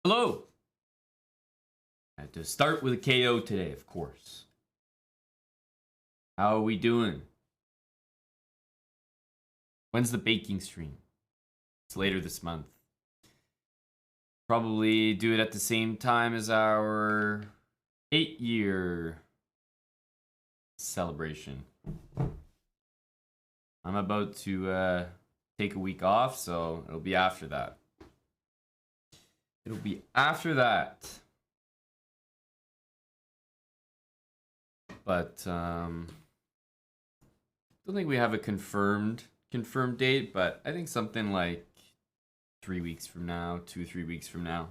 Hello. I had to start with a KO today, of course. How are we doing? When's the baking stream? It's later this month. Probably do it at the same time as our 8-year celebration. I'm about to take a week off, so it'll be after that. It'll be after that. But don't think we have a confirmed date, but I think something like 3 weeks from now, 2-3 weeks from now.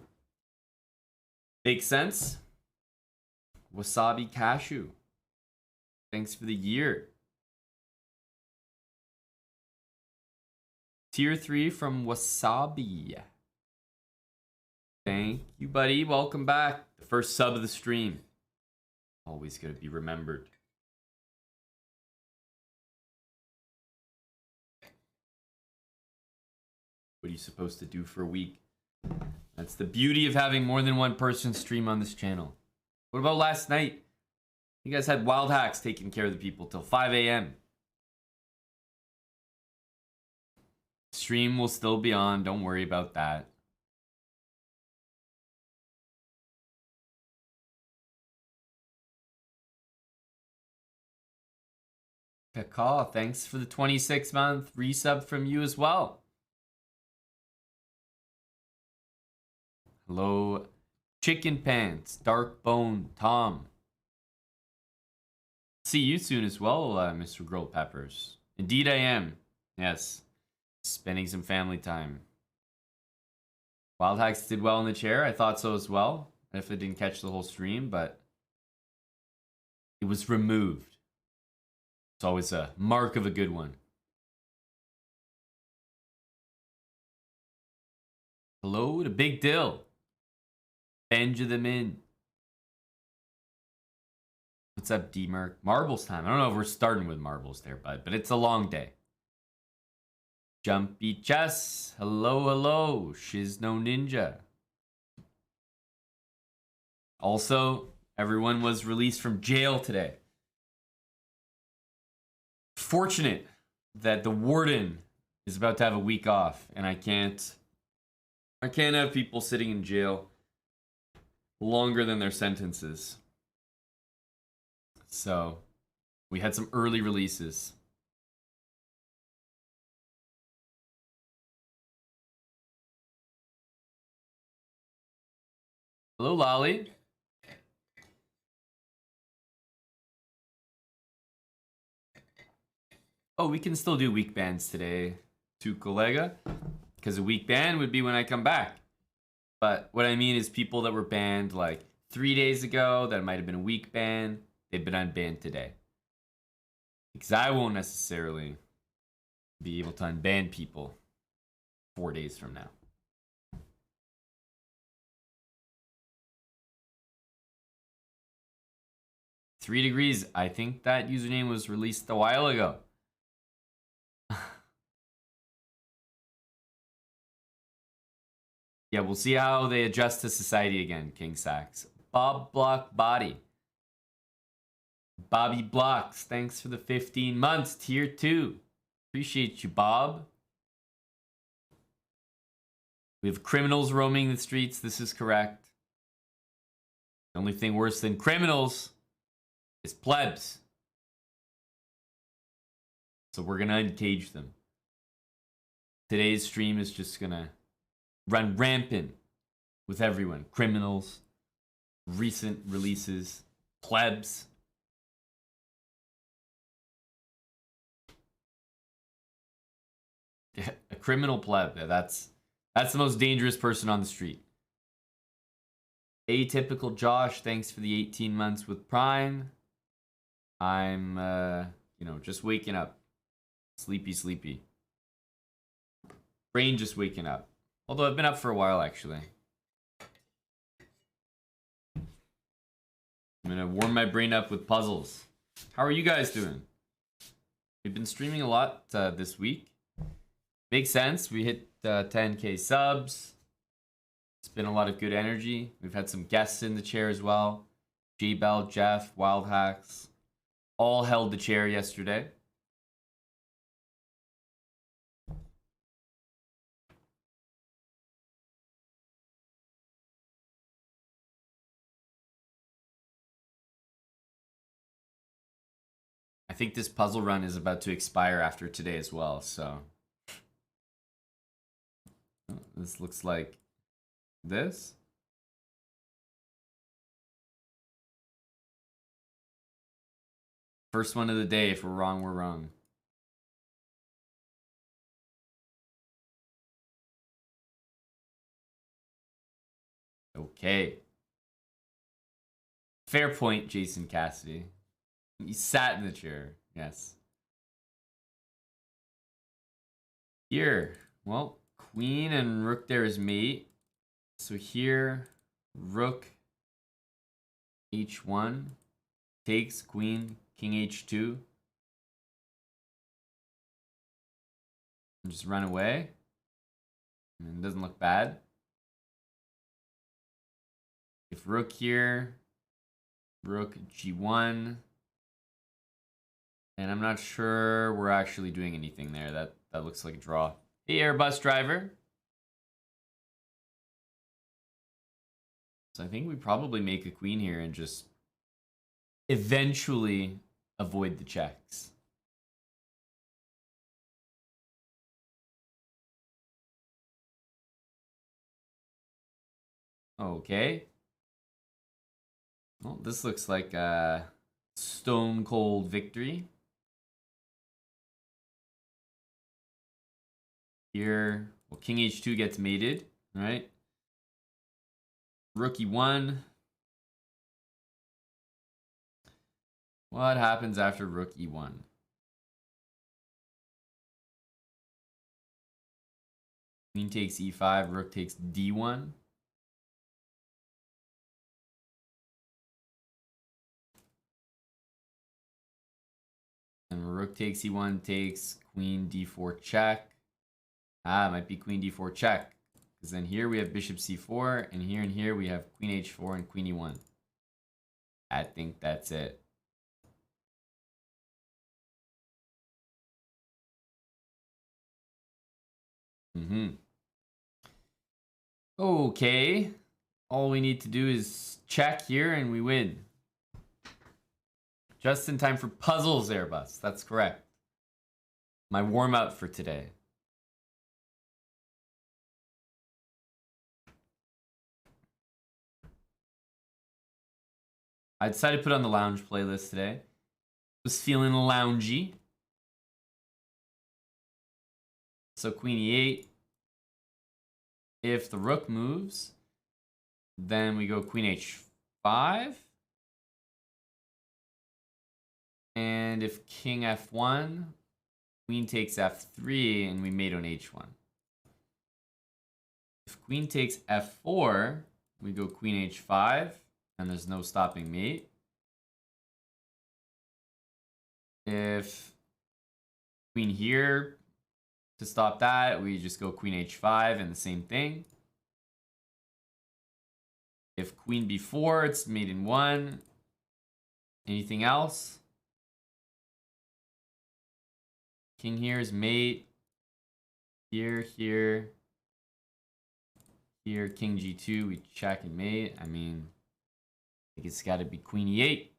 Makes sense. Wasabi Cashew. Thanks for the year. Tier 3 from Wasabi. Thank you, buddy. Welcome back. The first sub of the stream. Always gonna be remembered. What are you supposed to do for a week? That's the beauty of having more than one person stream on this channel. What about last night? You guys had Wild Hacks taking care of the people till 5 a.m. Stream will still be on. Don't worry about that. Kaka, thanks for the 26-month resub from you as well. Hello, Chicken Pants, Dark Bone, Tom. See you soon as well, Mr. Grilled Peppers. Indeed I am. Yes. Spending some family time. Wild Hacks did well in the chair. I thought so as well. I definitely didn't catch the whole stream, but it was removed. It's always a mark of a good one. Hello to Big Dill. Benjamin. What's up, D-Merc? Marbles time. I don't know if we're starting with marbles there, bud, but it's a long day. Jumpy Chess. Hello, hello. Shiz no Ninja. Also, everyone was released from jail today. Fortunate that the warden is about to have a week off, and I can't have people sitting in jail longer than their sentences. So, we had some early releases. Hello, Lolly. Oh, we can still do week bans today, too, Collega. Because a week ban would be when I come back. But what I mean is people that were banned like 3 days ago, that might have been a week ban, they've been unbanned today. Because I won't necessarily be able to unban people 4 days from now. Three Degrees, I think that username was released a while ago. Yeah, we'll see how they adjust to society again, King Sax. Bob Block Body. Bobby Blocks, thanks for the 15 months, tier 2. Appreciate you, Bob. We have criminals roaming the streets, this is correct. The only thing worse than criminals is plebs. So we're gonna uncage them. Today's stream is just gonna run rampant with everyone. Criminals, recent releases, plebs. A criminal pleb. That's the most dangerous person on the street. Atypical Josh, thanks for the 18 months with Prime. I'm, just waking up. Sleepy. Brain just waking up. Although I've been up for a while, actually. I'm gonna warm my brain up with puzzles. How are you guys doing? We've been streaming a lot this week. Makes sense. We hit 10K subs. It's been a lot of good energy. We've had some guests in the chair as well. J-Bell, Jeff, Wild Hacks, all held the chair yesterday. I think this puzzle run is about to expire after today as well, so this looks like this. First one of the day. If we're wrong, we're wrong. Okay. Fair point, Jason Cassidy. He sat in the chair. Yes. Here. Well, queen and rook there is mate. So here, rook h1 takes queen, king h2. And just run away. And it doesn't look bad. If rook here, rook g1. And I'm not sure we're actually doing anything there. That looks like a draw. Hey, Airbus driver. So I think we probably make a queen here and just eventually avoid the checks. Okay. Well, this looks like a stone cold victory. Here, well, king h2 gets mated, right? Rook e1. What happens after rook e1? Queen takes e5, rook takes d1. And rook takes e1 takes queen d4 check. Ah, it might be queen d4 check. Because then here we have bishop c4, and here we have queen h4 and queen e1. I think that's it. Okay. All we need to do is check here and we win. Just in time for puzzles, Airbus. That's correct. My warm-up for today. I decided to put on the lounge playlist today. Was feeling loungy. So queen e8. If the rook moves, then we go queen h5. And if king f1, queen takes f3, and we mate on h1. If queen takes f4, we go queen h5, and there's no stopping mate. If queen here, to stop that, we just go queen h5 and the same thing. If queen b4, it's mate in 1. Anything else? King here is mate. Here, here. Here, king g2, we check and mate. I mean, I think it's got to be queen e8.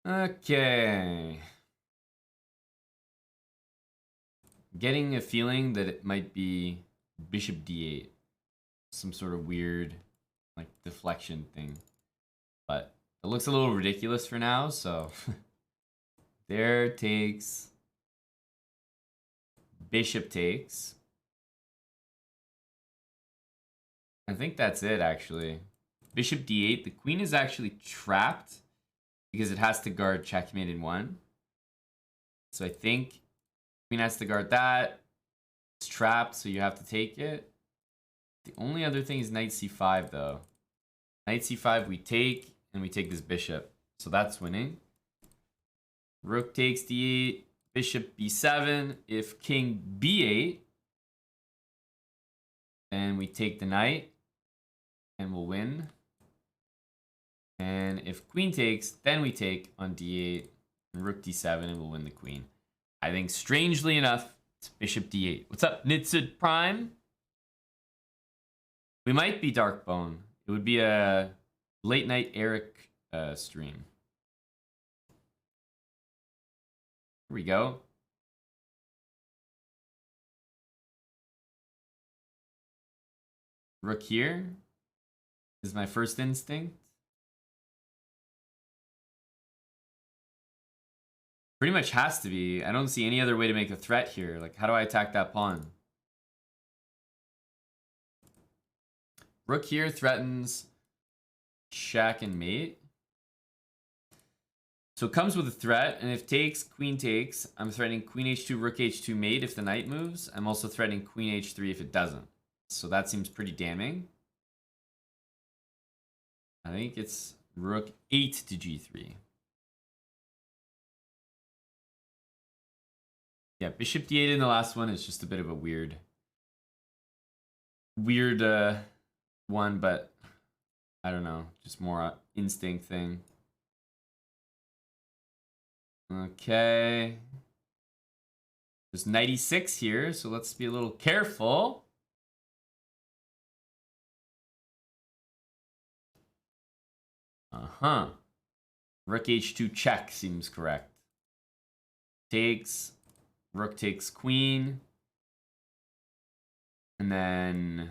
Okay. Getting a feeling that it might be bishop d8. Some sort of weird, like, deflection thing. But it looks a little ridiculous for now, so... There takes... Bishop takes. I think that's it, actually. Bishop d8. The queen is actually trapped because it has to guard checkmate in 1. So I think queen has to guard that. It's trapped, so you have to take it. The only other thing is knight c5, though. Knight c5 we take, and we take this bishop. So that's winning. Rook takes d8, bishop b7. If king b8, then we take the knight, and we'll win. And if queen takes, then we take on d8, and rook d7, and we'll win the queen. I think, strangely enough, it's bishop d8. What's up, Nitsid Prime? We might be Darkbone. It would be a late night Eric stream. Here we go. Rook here is my first instinct. Pretty much has to be. I don't see any other way to make a threat here. Like, how do I attack that pawn? Rook here threatens check and mate. So it comes with a threat, and if takes, queen takes, I'm threatening queen h2, rook h2 mate if the knight moves. I'm also threatening queen h3 if it doesn't. So that seems pretty damning. I think it's rook 8 to g3. Yeah, bishop d8 in the last one is just a bit of a weird one, but I don't know, just more instinct thing. Okay. There's 96 here, so let's be a little careful. Rook h2 check seems correct. Takes. Rook takes queen. And then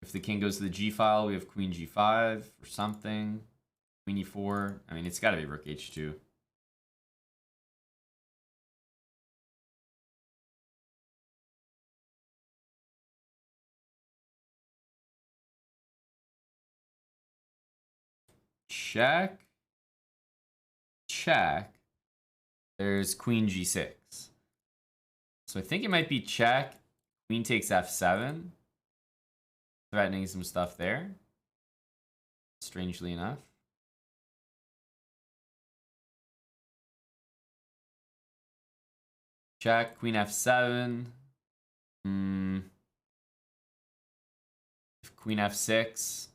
if the king goes to the g file, we have queen g5 or something. Queen e4. I mean, it's got to be rook h2. Check. Check. There's queen g6. So I think it might be check. Queen takes f7. Threatening some stuff there. Strangely enough. Check. Queen f7. If queen f6.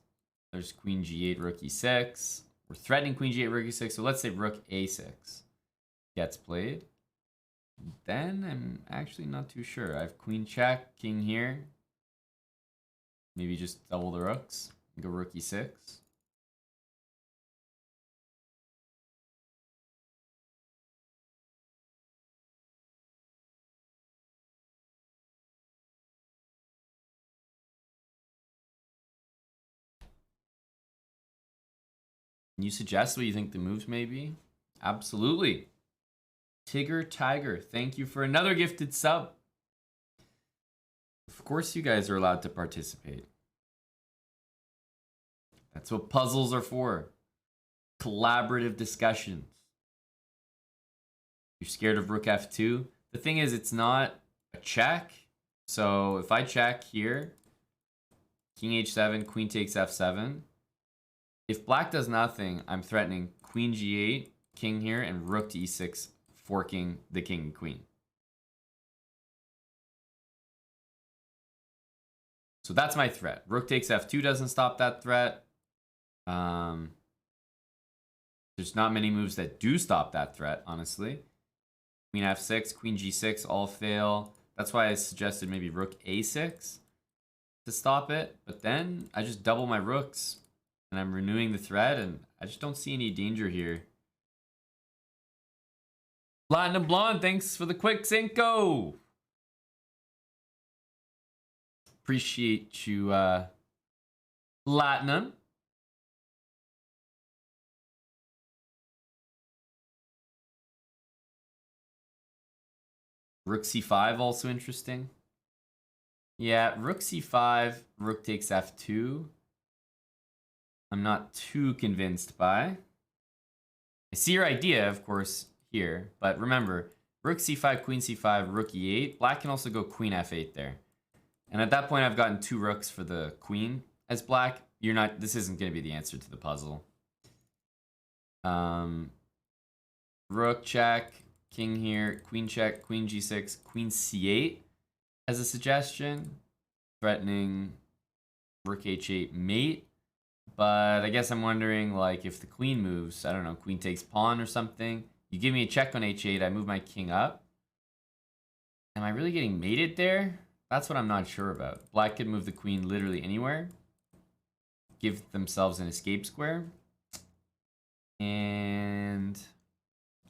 There's queen g8, rook e6. We're threatening queen g8, rook e6. So let's say rook a6 gets played. Then I'm actually not too sure. I have queen check, king here. Maybe just double the rooks and go rook e6. Can you suggest what you think the moves may be? Absolutely. Tigger Tiger, thank you for another gifted sub. Of course you guys are allowed to participate. That's what puzzles are for. Collaborative discussions. You're scared of rook f2? The thing is, it's not a check. So if I check here, king h7, queen takes f7. If black does nothing, I'm threatening queen g8, king here, and rook to e6, forking the king and queen. So that's my threat. Rook takes f2 doesn't stop that threat. There's not many moves that do stop that threat, honestly. Queen f6, queen g6 all fail. That's why I suggested maybe rook a6 to stop it. But then I just double my rooks and I'm renewing the threat, and I just don't see any danger here. Platinum Blonde, thanks for the quick Cinco. Appreciate you, Platinum. Rook c5 also interesting. Yeah, rook c5, rook takes f2. I'm not too convinced by. I see your idea, of course, here, but remember, Rook c5, queen c5, rook e8. Black can also go queen f8 there. And at that point, I've gotten 2 rooks for the queen as black. This isn't going to be the answer to the puzzle. Rook check, king here, queen check, queen g6, queen c8 as a suggestion. Threatening rook h8 mate. But I guess I'm wondering, like, if the queen moves, I don't know, queen takes pawn or something. You give me a check on h8, I move my king up. Am I really getting mated there? That's what I'm not sure about. Black could move the queen literally anywhere. Give themselves an escape square. And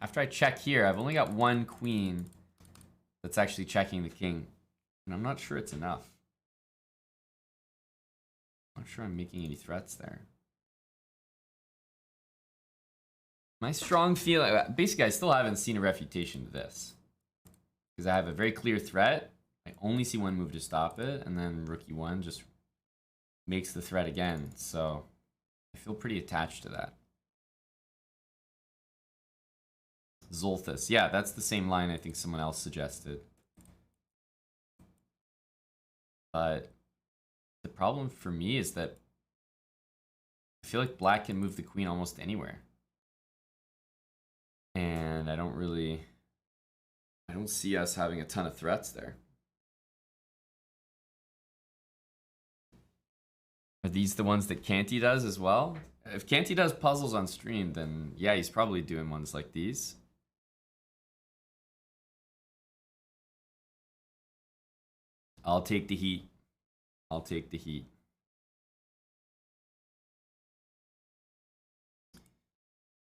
after I check here, I've only got 1 queen that's actually checking the king. And I'm not sure it's enough. I'm not sure I'm making any threats there. My strong feeling, basically I still haven't seen a refutation to this. Because I have a very clear threat. I only see 1 move to stop it, and then rook e1 just makes the threat again. So I feel pretty attached to that. Zolthus. Yeah, that's the same line I think someone else suggested. But the problem for me is that I feel like black can move the queen almost anywhere. And I don't see us having a ton of threats there. Are these the ones that Canty does as well? If Canty does puzzles on stream, then yeah, he's probably doing ones like these. I'll take the heat. I'll take the heat.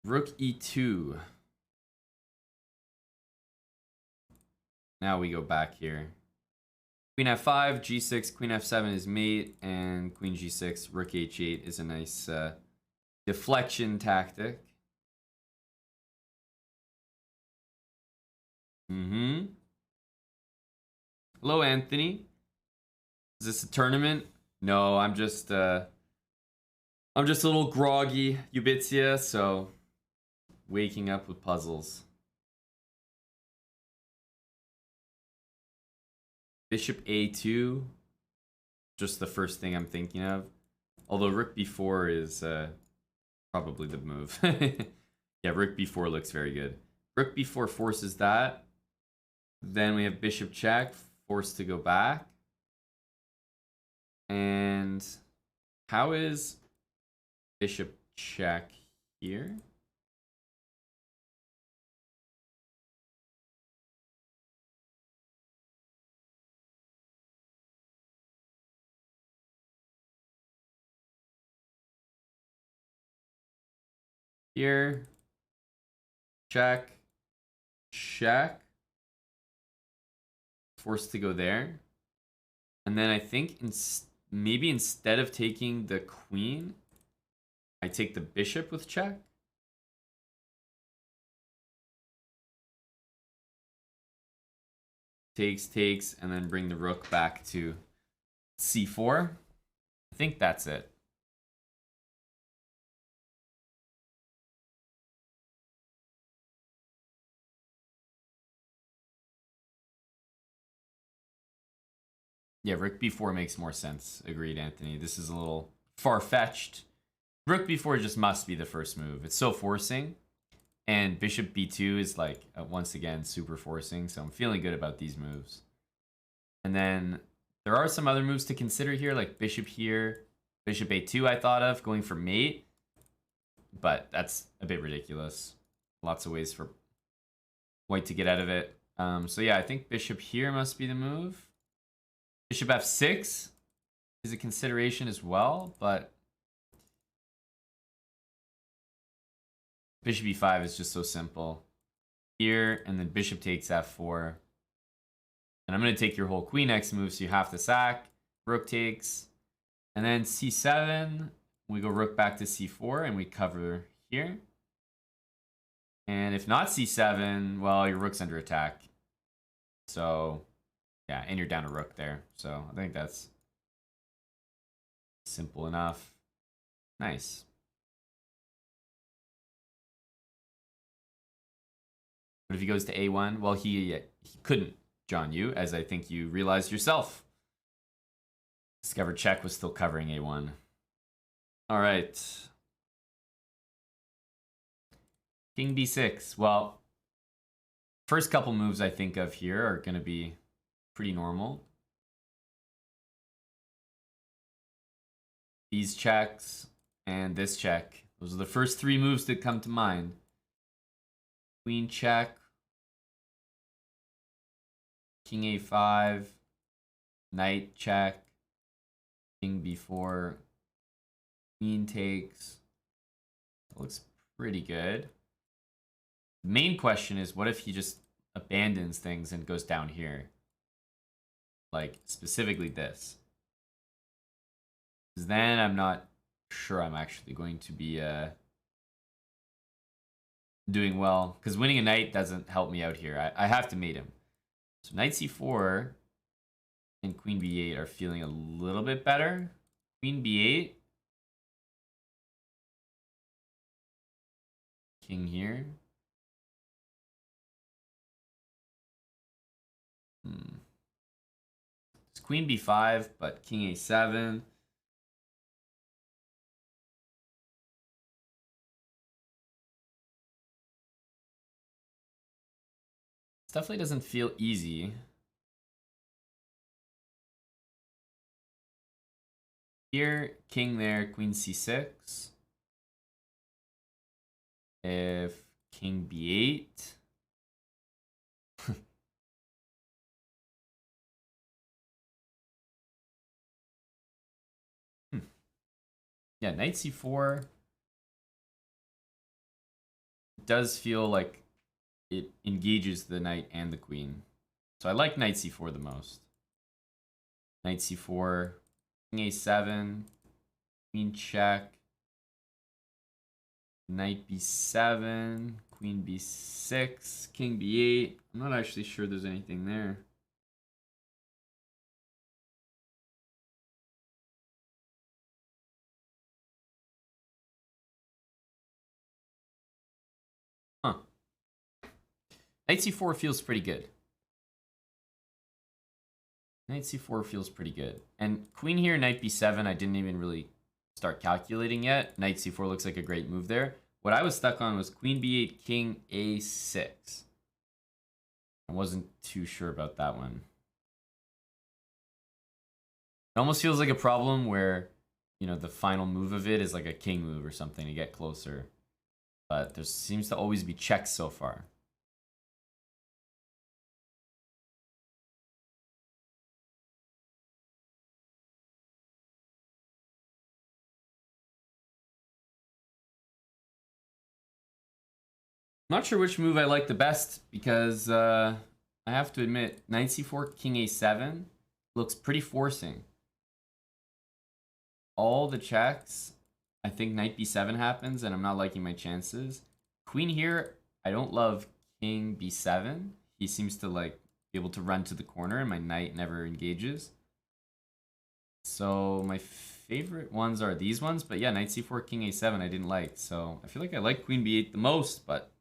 Rook e2. Now we go back here. Queen f5, g6, queen f7 is mate, and queen g6, rook h8 is a nice deflection tactic. Hello, Anthony. Is this a tournament? No, I'm just a little groggy, Ubitia, so waking up with puzzles. Bishop a2, just the first thing I'm thinking of. Although rook b4 is probably the move. Yeah, rook b4 looks very good. Rook b4 forces that. Then we have bishop check, forced to go back. And how is bishop check here? Here, check, check, forced to go there. And then I think maybe instead of taking the queen, I take the bishop with check. Takes, and then bring the rook back to c4. I think that's it. Yeah, rook b4 makes more sense. Agreed, Anthony. This is a little far-fetched. Rook b4 just must be the first move. It's so forcing. And bishop b2 is like, once again, super forcing. So I'm feeling good about these moves. And then there are some other moves to consider here, like bishop here. Bishop a2 I thought of, going for mate. But that's a bit ridiculous. Lots of ways for white to get out of it. So yeah, I think bishop here must be the move. Bishop f6 is a consideration as well, but bishop e5 is just so simple. Here, and then bishop takes f4. And I'm going to take your whole queen x move, so you have to sack. Rook takes. And then c7, we go rook back to c4, and we cover here. And if not c7, well, your rook's under attack. So yeah, and you're down a rook there. So I think that's simple enough. Nice. What if he goes to A1? Well, he couldn't, John Yu, as I think you realized yourself. Discover check was still covering A1. All right. King B6. Well, first couple moves I think of here are going to be pretty normal. These checks and this check. Those are the first three moves that come to mind. Queen check. King A5. Knight check. King B4. Queen takes. That looks pretty good. The main question is, what if he just abandons things and goes down here? Like, specifically this. Because then I'm not sure I'm actually going to be doing well. Because winning a knight doesn't help me out here. I have to mate him. So knight c4 and queen b8 are feeling a little bit better. Queen b8. King here. It's queen b5, but king a7. This definitely doesn't feel easy. Here, king there, queen c6. If king b8. Yeah, knight c4 does feel like it engages the knight and the queen. So I like knight c4 the most. Knight c4, king a7, queen check, knight b7, queen b6, king b8. I'm not actually sure there's anything there. Huh. Knight c4 feels pretty good. Knight c4 feels pretty good. And queen here, knight b7, I didn't even really start calculating yet. Knight c4 looks like a great move there. What I was stuck on was queen b8, king a6. I wasn't too sure about that one. It almost feels like a problem where, you know, the final move of it is like a king move or something to get closer. But there seems to always be checks so far. Not sure which move I like the best because I have to admit, knight c4, king a7 looks pretty forcing. All the checks, I think knight b7 happens and I'm not liking my chances. Queen here, I don't love king b7. He seems to like be able to run to the corner and my knight never engages. So my favorite ones are these ones, but yeah, knight c4, king a7 I didn't like. So I feel like I like queen b8 the most, but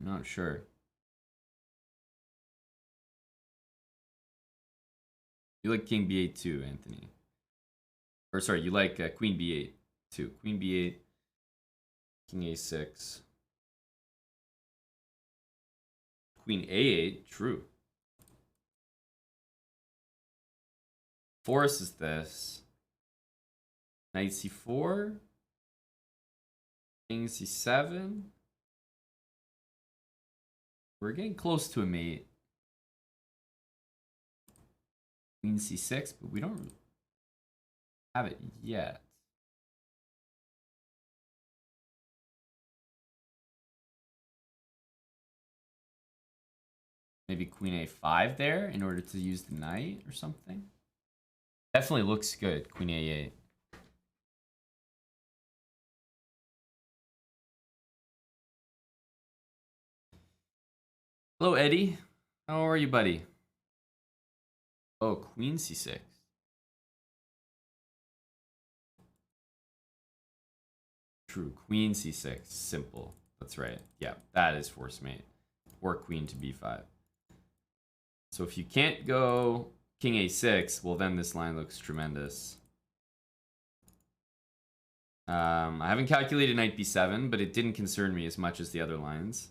I'm not sure. You like king b8 too, Anthony. Or sorry, you like queen b8 too. Queen b8, king a6. Queen a8, true. Force is this. Knight c4. King c7. We're getting close to a mate. Queen c6, but we don't have it yet. Maybe queen a5 there in order to use the knight or something. Definitely looks good, queen a8. Hello, Eddie. How are you, buddy? Oh, queen c6. True. Queen c6. Simple. That's right. Yeah, that is force mate. Or queen to b5. So if you can't go king a6, well then this line looks tremendous. I haven't calculated knight b7, but it didn't concern me as much as the other lines.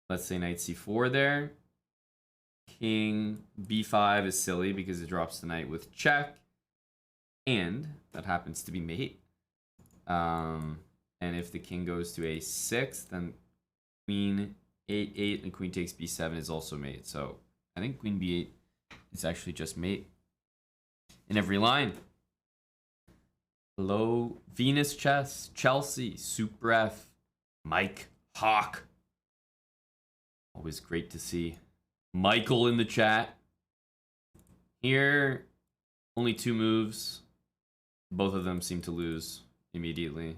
Let's say knight c4 there. King b5 is silly because it drops the knight with check. And that happens to be mate. And if the king goes to a6, then queen a8 and queen takes b7 is also mate. So I think queen b8 is actually just mate in every line. Hello, Venus Chess, Chelsea, Super F, Mike Hawk. Always great to see Michael in the chat. Here, only 2 moves. Both of them seem to lose immediately.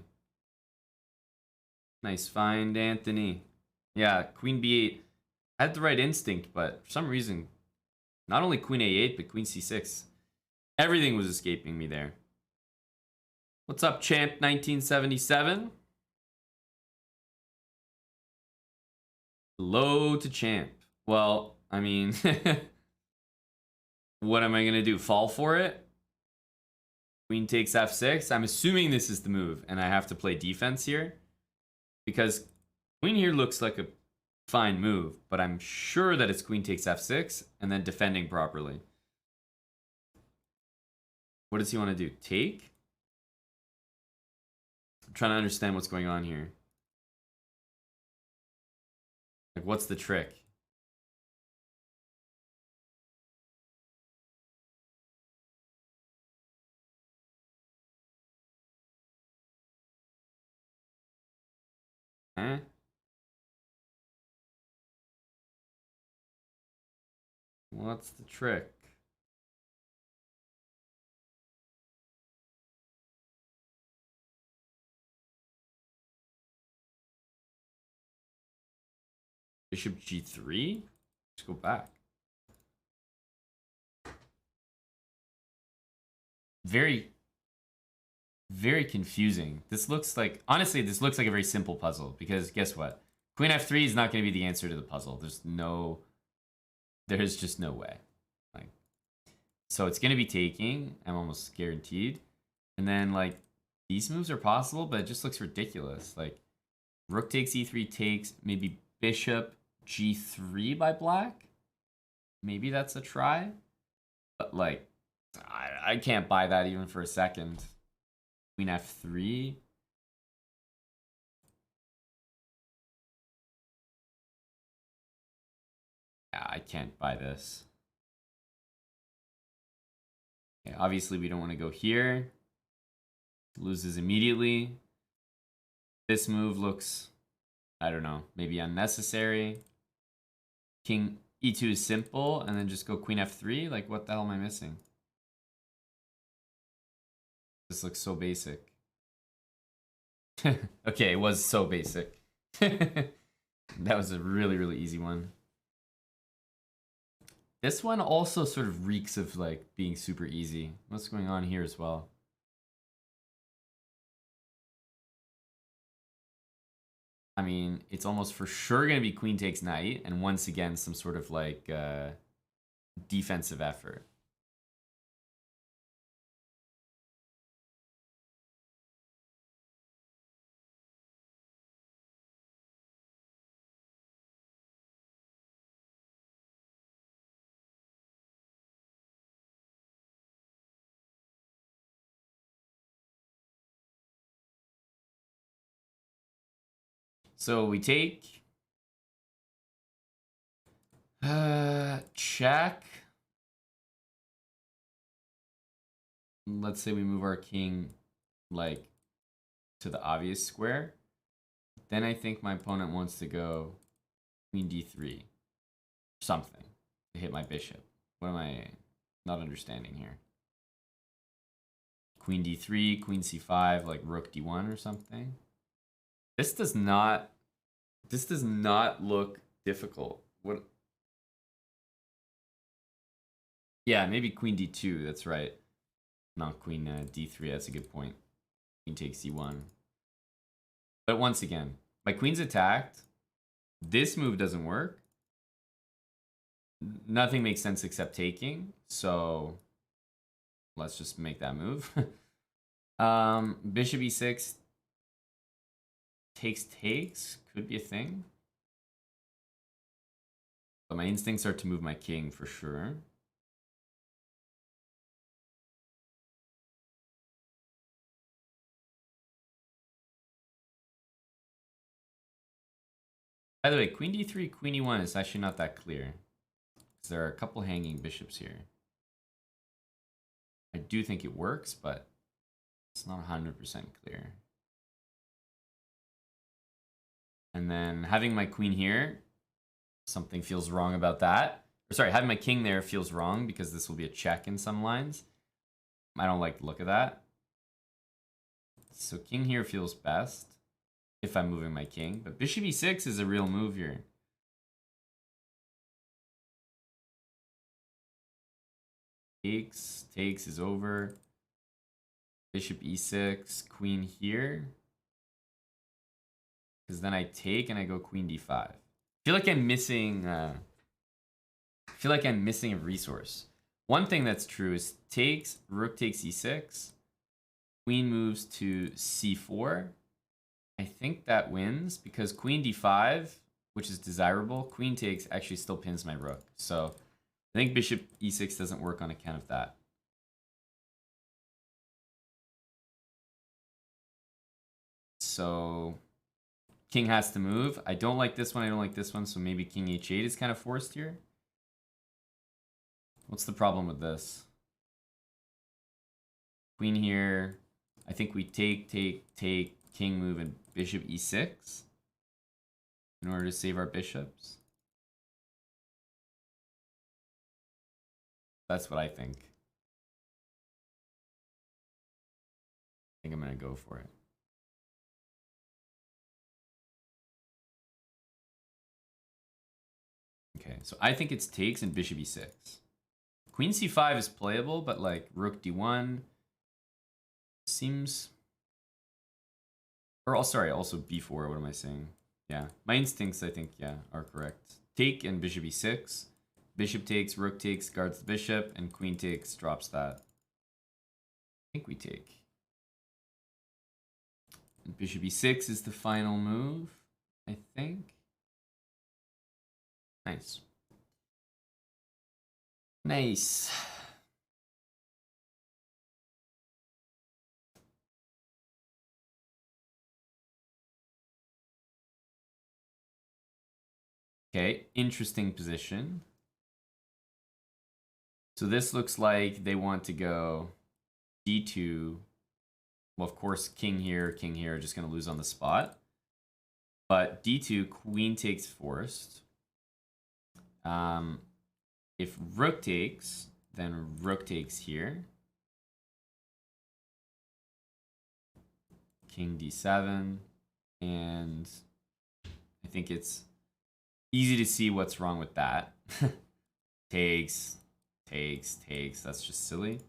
Nice find, Anthony. Yeah, queen b8. I had the right instinct, but for some reason, not only queen a8, but queen c6. Everything was escaping me there. What's up, Champ 1977? Hello to Champ. Well, I mean, what am I going to do? Fall for it? Queen takes f6. I'm assuming this is the move, and I have to play defense here. Because queen here looks like a fine move, but I'm sure that it's queen takes f6, and then defending properly. What does he want to do? Take? I'm trying to understand what's going on here. Like, what's the trick? Eh? What's the trick? Bishop g3? Let's go back. Very confusing. This looks like, honestly, this looks like a very simple puzzle because guess what? Queen f3 is not going to be the answer to the puzzle. There's just no way. Like, so it's going to be taking. I'm almost guaranteed. And then like these moves are possible, but it just looks ridiculous. Like rook takes e3 takes, maybe bishop g3 by black. Maybe that's a try. But like, I can't buy that even for a second. Queen f3. Yeah, I can't buy this. Okay, obviously, we don't want to go here. Loses immediately. This move looks, I don't know, maybe unnecessary. King e2 is simple, and then just go queen f3. Like, what the hell am I missing? This looks so basic. Okay, it was so basic. That was a really, really easy one. This one also sort of reeks of like being super easy. What's going on here as well? I mean, it's almost for sure going to be queen takes knight, and once again, some sort of like defensive effort. So we take check. Let's say we move our king like to the obvious square. Then I think my opponent wants to go queen d3. Something to hit my bishop. What am I not understanding here? Queen d3, queen c5, like rook d1 or something. This does not look difficult. What? Yeah, maybe queen d2, that's right. Not queen d3, that's a good point. Queen takes c1. But once again, my queen's attacked. This move doesn't work. Nothing makes sense except taking. So let's just make that move. Bishop e6 takes could be a thing. But my instincts are to move my king for sure. By the way, queen d3, queen e1 is actually not that clear. Because there are a couple hanging bishops here. I do think it works, but it's not 100% clear. And then having my queen here, something feels wrong about that. Or sorry, having my king there feels wrong because this will be a check in some lines. I don't like the look of that. So king here feels best if I'm moving my king. But bishop e6 is a real move here. Takes is over. Bishop e6, queen here. Because then I take and I go queen d5. I feel like I'm missing. I feel like I'm missing a resource. One thing that's true is takes, rook takes e6, queen moves to c4. I think that wins because queen d5, which is desirable, queen takes actually still pins my rook. So I think bishop e6 doesn't work on account of that. So king has to move. I don't like this one. I don't like this one. So maybe king h8 is kind of forced here. What's the problem with this? Queen here. I think we take, king move, and bishop e6 in order to save our bishops. That's what I think. I think I'm going to go for it. Okay, so I think it's takes and bishop e6. Queen c5 is playable, but like rook d1 seems... Or, sorry, also b4, what am I saying? Yeah, my instincts, I think, yeah, are correct. Take and bishop e6. Bishop takes, rook takes, guards the bishop, and queen takes, drops that. I think we take. And bishop e6 is the final move, I think. Nice. Nice. Okay, interesting position. So this looks like they want to go d2. Well, of course, king here, just going to lose on the spot. But d2, queen takes forced. If rook takes, then rook takes here. King d7. And I think it's easy to see what's wrong with that. Takes. That's just silly.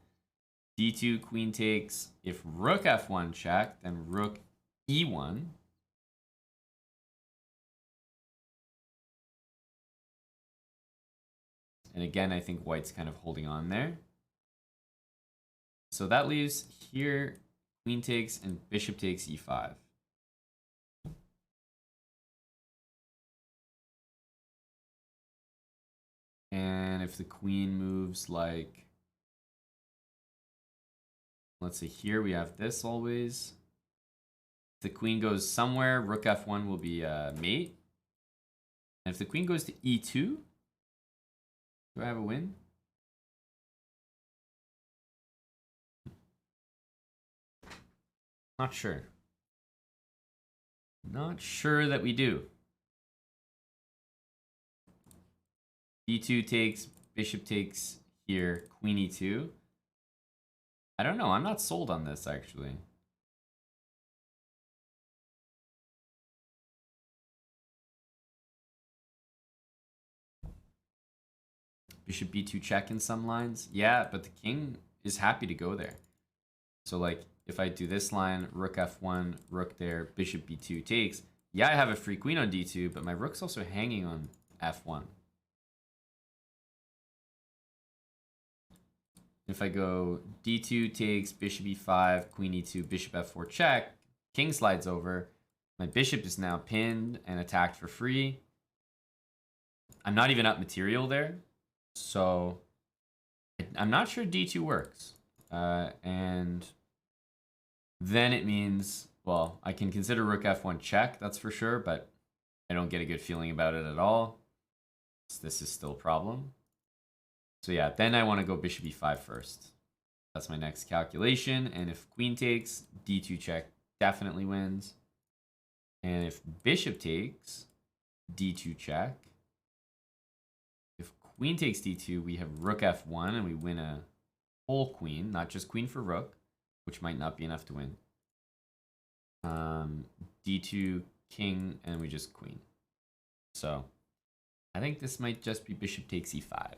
d2, queen takes. If rook f1 check, then rook e1. And again, I think white's kind of holding on there. So that leaves here, queen takes and bishop takes e5. And if the queen moves like, let's say here we have this always. If the queen goes somewhere, rook f1 will be mate. And if the queen goes to e2, do I have a win? Not sure. Not sure that we do. d2 takes, bishop takes here, queen e2. I don't know. I'm not sold on this, actually. Bishop b2 check in some lines. Yeah, but the king is happy to go there. So, like, if I do this line, rook f1, rook there, bishop b2 takes, yeah, I have a free queen on d2, but my rook's also hanging on f1. If I go d2 takes, bishop e5, queen e2, bishop f4 check, king slides over. My bishop is now pinned and attacked for free. I'm not even up material there, so I'm not sure d2 works. And then it means, well, I can consider rook f1 check, that's for sure, but I don't get a good feeling about it at all. So this is still a problem. So yeah, then I want to go bishop e5 first. That's my next calculation. And if queen takes, d2 check definitely wins. And if bishop takes, d2 check. If queen takes d2, we have rook f1 and we win a whole queen, not just queen for rook, which might not be enough to win. D2 king, and we just queen. So I think this might just be bishop takes e5.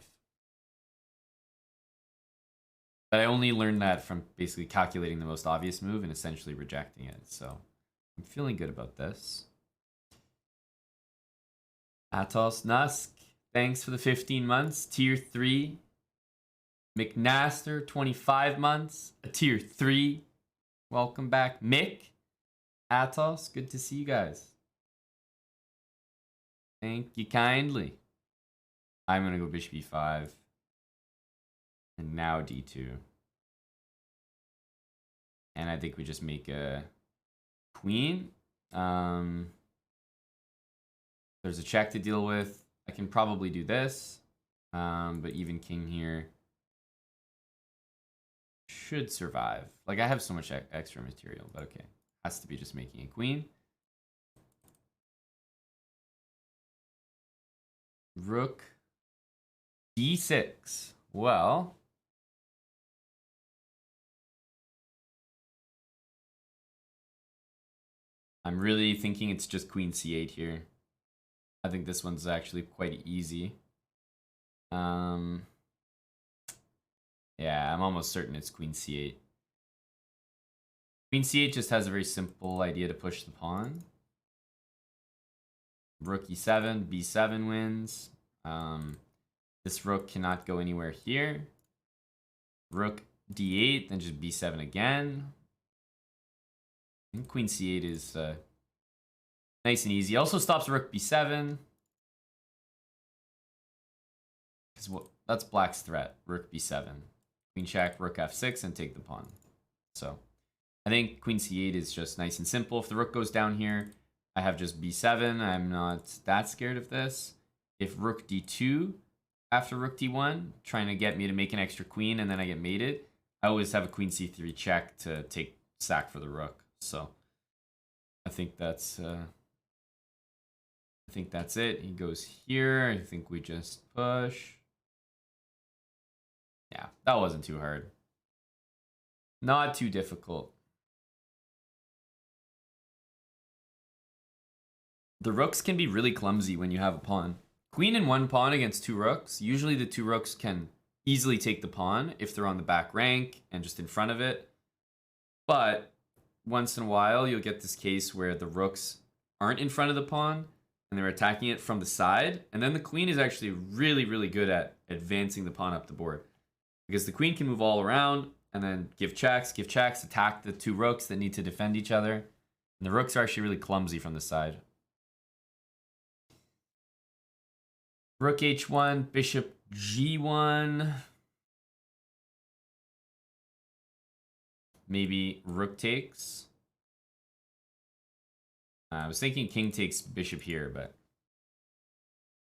But I only learned that from basically calculating the most obvious move and essentially rejecting it. So I'm feeling good about this. Atos Nusk, thanks for the 15 months. Tier 3. McNaster, 25 months. A tier 3. Welcome back. Mick, Atos, good to see you guys. Thank you kindly. I'm going to go bishop e5. And now d2. And I think we just make a queen. There's a check to deal with. I can probably do this. But even king here should survive. Like, I have so much extra material, but okay. Has to be just making a queen. Rook d6. Well, I'm really thinking it's just queen c8 here. I think this one's actually quite easy. Yeah, I'm almost certain it's queen c8. Queen c8 just has a very simple idea to push the pawn. Rook e7, b7 wins. This rook cannot go anywhere here. Rook d8, then just b7 again. I think queen c8 is nice and easy. Also stops rook b7. Because that's black's threat. Rook b7. Queen check, rook f6, and take the pawn. So I think queen c8 is just nice and simple. If the rook goes down here, I have just b7. I'm not that scared of this. If rook d2 after rook d1, trying to get me to make an extra queen and then I get mated, I always have a queen c3 check to take sack for the rook. So I think that's it. He goes here. I think we just push. Yeah, that wasn't too hard. Not too difficult. The rooks can be really clumsy when you have a pawn. Queen and one pawn against two rooks. Usually the two rooks can easily take the pawn if they're on the back rank and just in front of it. But once in a while, you'll get this case where the rooks aren't in front of the pawn and they're attacking it from the side. And then the queen is actually really, really good at advancing the pawn up the board. Because the queen can move all around and then give checks, attack the two rooks that need to defend each other. And the rooks are actually really clumsy from the side. Rook h1, bishop g1. Maybe rook takes. I was thinking king takes bishop here, but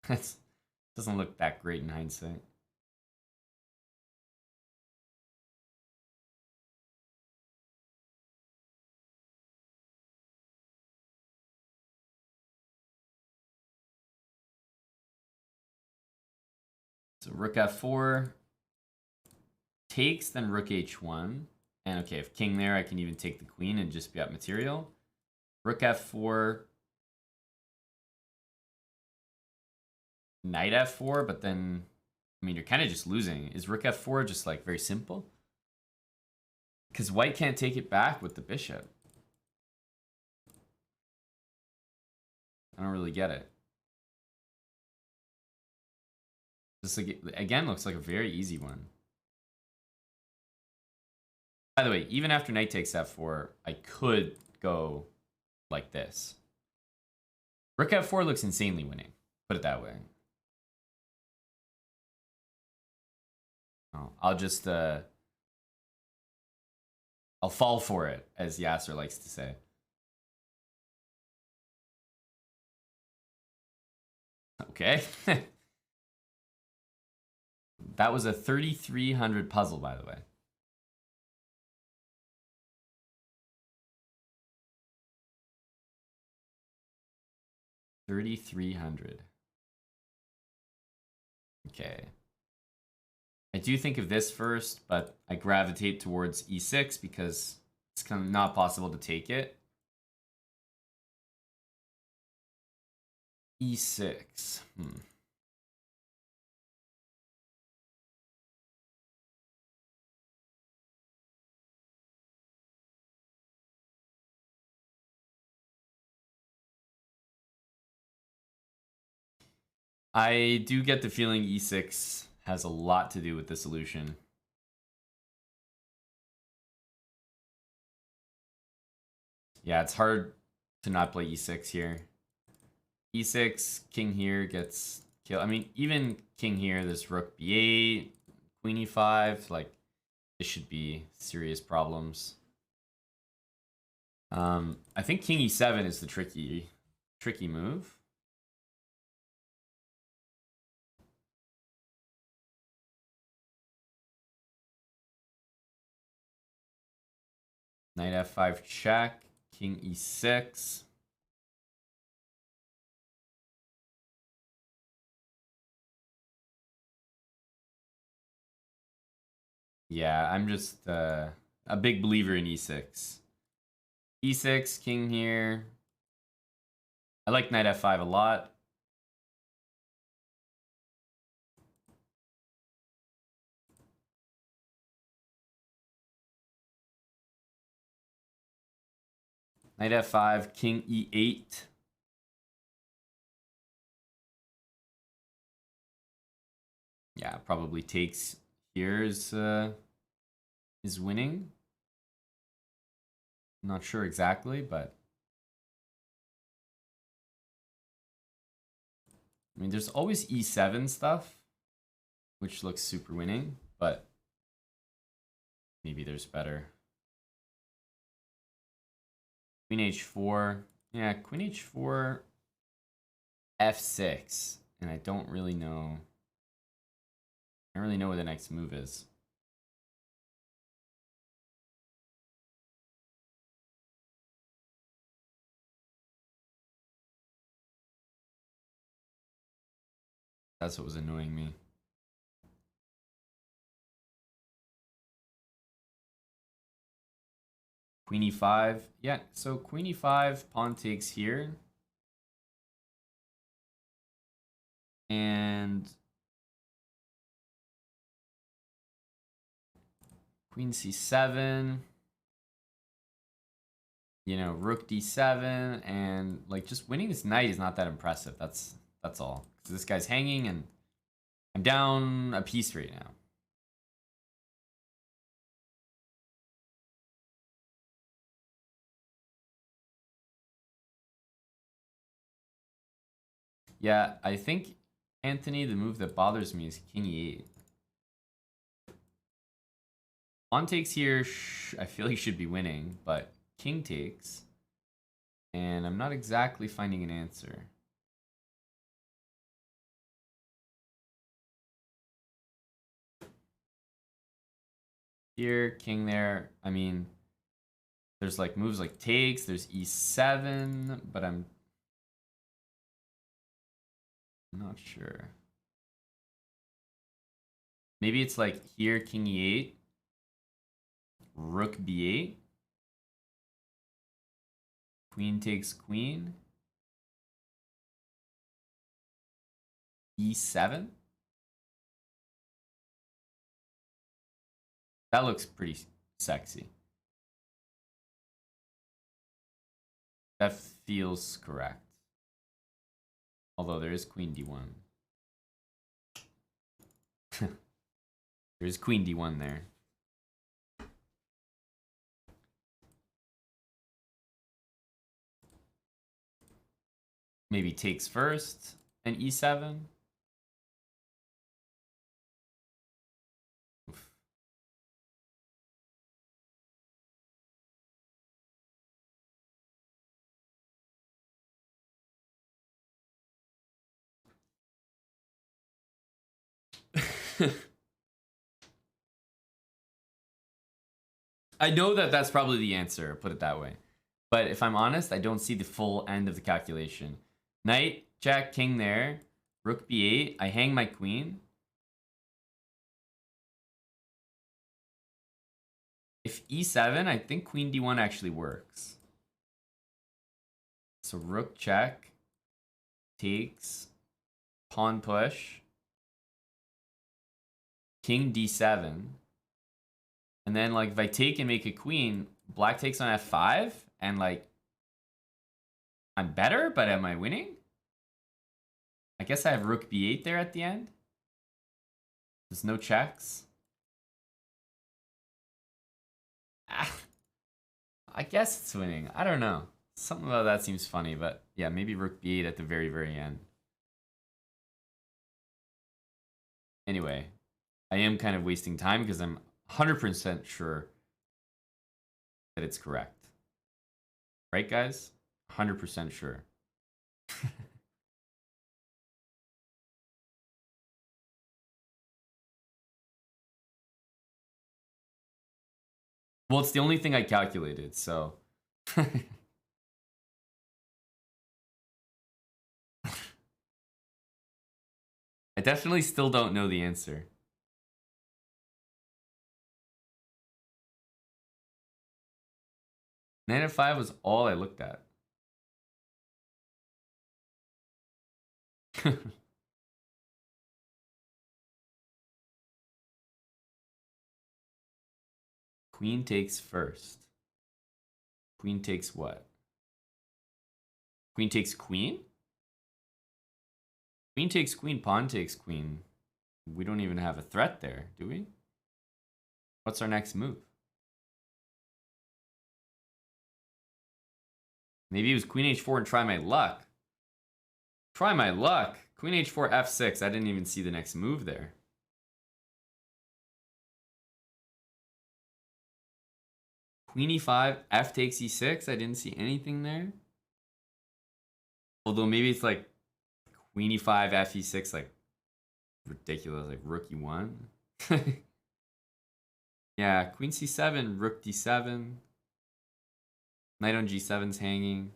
that doesn't look that great in hindsight. So rook f4 takes, then rook h1. And okay, if king there, I can even take the queen and just be up material. Rook f4. Knight f4, but then, I mean, you're kind of just losing. Is rook f4 just like very simple? Because white can't take it back with the bishop. I don't really get it. This again looks like a very easy one. By the way, even after knight takes f4, I could go like this. Rook f4 looks insanely winning. Put it that way. Oh, I'll just I'll fall for it, as Yasser likes to say. Okay. That was a 3,300 puzzle, by the way. $3,300. Okay. I do think of this first, but I gravitate towards e6 because it's kind of not possible to take it. E6. I do get the feeling e6 has a lot to do with the solution. Yeah, it's hard to not play e6 here. E6, king here gets killed. I mean, even king here, this rook b8, queen e5, like, this should be serious problems. I think king e7 is the tricky move. Knight f5 check, king e6. Yeah, I'm just a big believer in e6. E6, king here. I like knight f5 a lot. Knight f5, king e8. Yeah, probably takes here is winning. Not sure exactly, but I mean, there's always e7 stuff, which looks super winning, but maybe there's better. Queen h4. Yeah, queen h4, f6. And I don't really know. I don't really know what the next move is. That's what was annoying me. Queen e5. Yeah, so queen e5, pawn takes here. And queen c7. You know, rook d7, and like just winning this knight is not that impressive. That's all. So this guy's hanging, and I'm down a piece right now. Yeah, I think, Anthony, the move that bothers me is king e8. Pawn takes here, I feel he should be winning, but king takes. And I'm not exactly finding an answer. Here, king there. I mean, there's like moves like takes, there's e7, but I'm not sure. Maybe it's like here, king e8, rook b8, queen takes queen, e7. That looks pretty sexy. That feels correct. Although there is queen d1. There's queen d1 there. Maybe takes first and e7. Oof. I know that that's probably the answer, put it that way. But if I'm honest, I don't see the full end of the calculation. Knight, jack, king there. Rook b8. I hang my queen. If e7, I think queen d1 actually works. So rook check. Takes. Pawn push. King d7. And then, like, if I take and make a queen, black takes on f5, and, like, I'm better, but am I winning? I guess I have rook b8 there at the end. There's no checks. Ah, I guess it's winning. I don't know. Something about that seems funny, but yeah, maybe rook b8 at the very, very end. Anyway, I am kind of wasting time because I'm 100% sure that it's correct. Right, guys? 100% sure. Well, it's the only thing I calculated, so. I definitely still don't know the answer. Knight f5 was all I looked at. Queen takes first. Queen takes what? Queen takes queen? Queen takes queen, pawn takes queen. We don't even have a threat there, do we? What's our next move? Maybe it was queen h4 and try my luck. Try my luck. Queen h4, f6. I didn't even see the next move there. Queen e5, f takes e6. I didn't see anything there. Although maybe it's like queen e5, f e6, like ridiculous, like rook e1. Yeah, queen c7, rook d7. Knight on g7's hanging.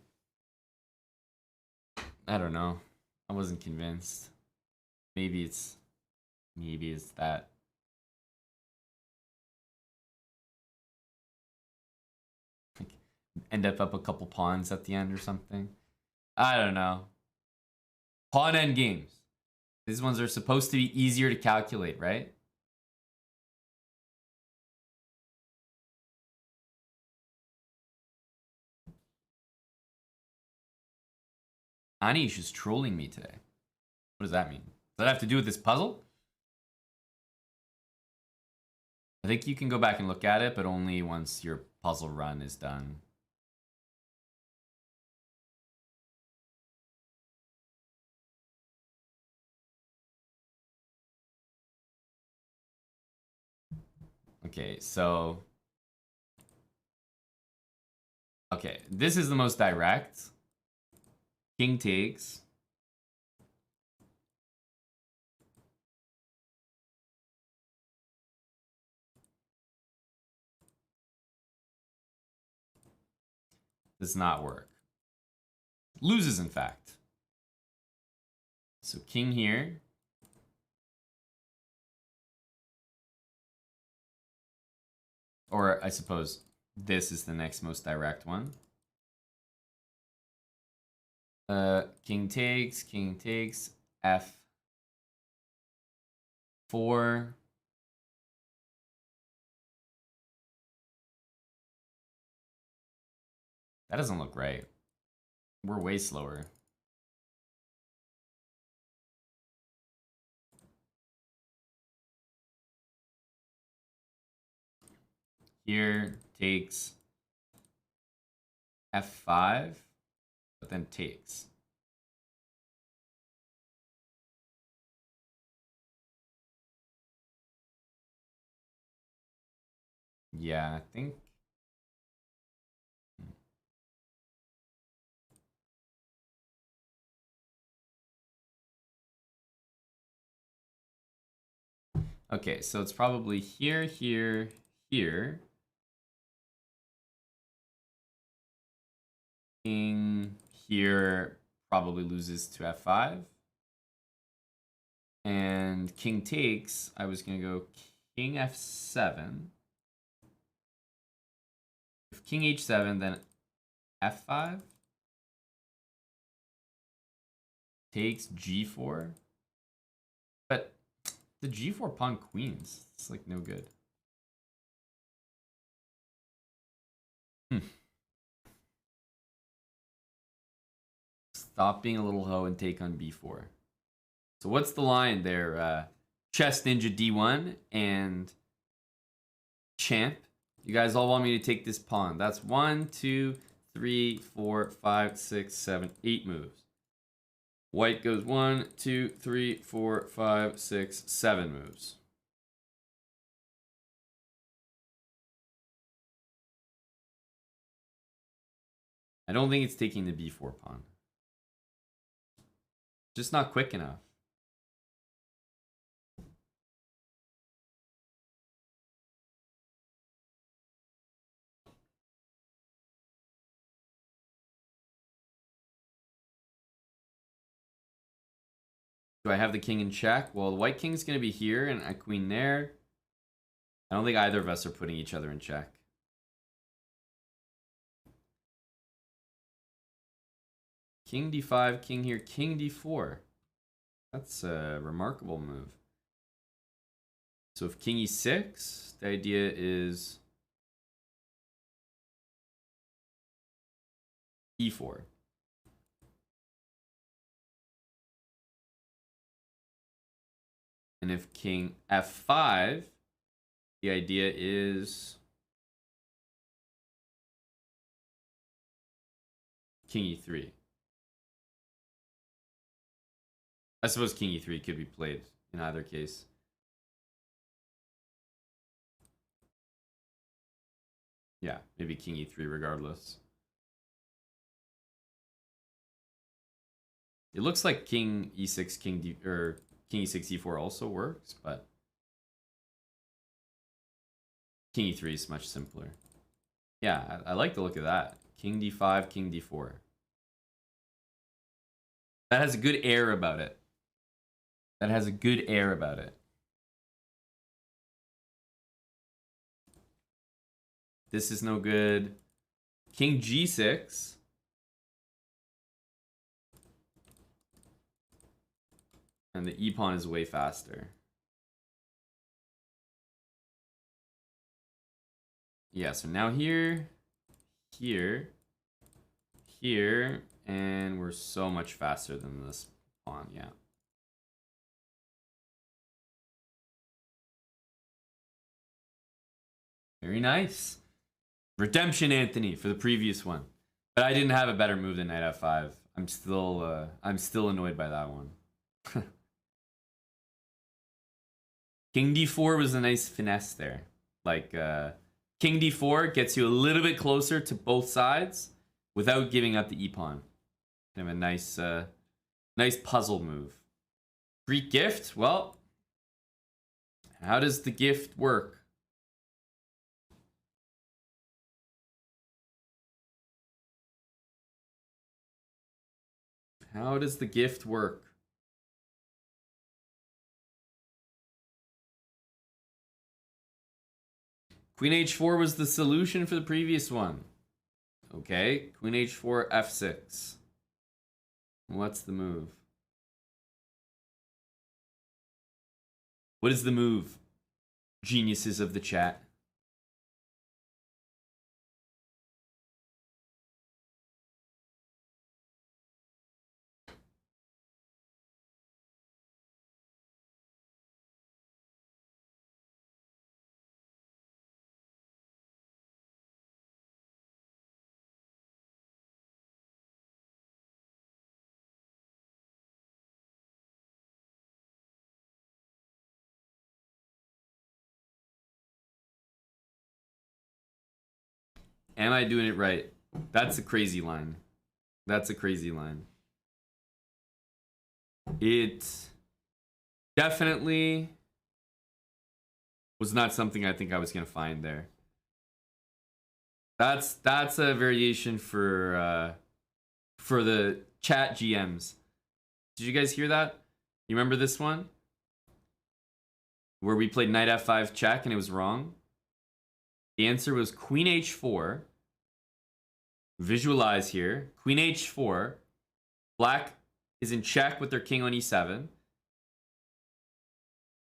I don't know. I wasn't convinced. Maybe it's that. Like, end up a couple pawns at the end or something. I don't know. Pawn end games. These ones are supposed to be easier to calculate, right? Anish is trolling me today. What does that mean? Does that have to do with this puzzle? I think you can go back and look at it, but only once your puzzle run is done. Okay, so... Okay, this is the most direct. King takes. Does not work. Loses, in fact. So king here. Or I suppose this is the next most direct one. King takes, f4. That doesn't look right. We're way slower. Here takes f5, but then takes. Yeah, I think. Okay, so it's probably here, here, here. King here probably loses to f5. And king takes, I was going to go king f7. If king h7, then f5. Takes g4. But the g4 pawn queens, it's like no good. Stop being a little hoe and take on b4. So what's the line there? Chess Ninja D1 and Champ. You guys all want me to take this pawn. That's 1, 2, 3, 4, 5, 6, 7, 8 moves. White goes 1, 2, 3, 4, 5, 6, 7 moves. I don't think it's taking the b4 pawn. Just not quick enough. Do I have the king in check? Well, the white king's going to be here and a queen there. I don't think either of us are putting each other in check. King d5, king here, king d4. That's a remarkable move. So if king e6, the idea is e4. And if king f5, the idea is king e3. I suppose king e3 could be played in either case. Yeah, maybe king e3 regardless. It looks like king e6, king d or king e6, e4 also works, but king e3 is much simpler. Yeah, I like the look of that. King d5, king d4. That has a good air about it. That has a good air about it. This is no good. King g6. And the e-pawn is way faster. Yeah, so now here, here, here, and we're so much faster than this pawn, yeah. Very nice. Redemption, Anthony, for the previous one. But I didn't have a better move than knight f5. I'm still annoyed by that one. King d4 was a nice finesse there. Like, king d4 gets you a little bit closer to both sides without giving up the e-pawn. Kind of a nice, nice puzzle move. Greek gift? Well, how does the gift work? How does the gift work? Queen h4 was the solution for the previous one. Okay, queen h4, f6. What's the move? What is the move? Geniuses of the chat. Am I doing it right? That's a crazy line. That's a crazy line. It definitely was not something I think I was gonna find there. That's a variation for the chat GMs. Did you guys hear that? You remember this one? Where we played knight f5 check and it was wrong? The answer was queen h4. Visualize here. Queen h4. Black is in check with their king on e7.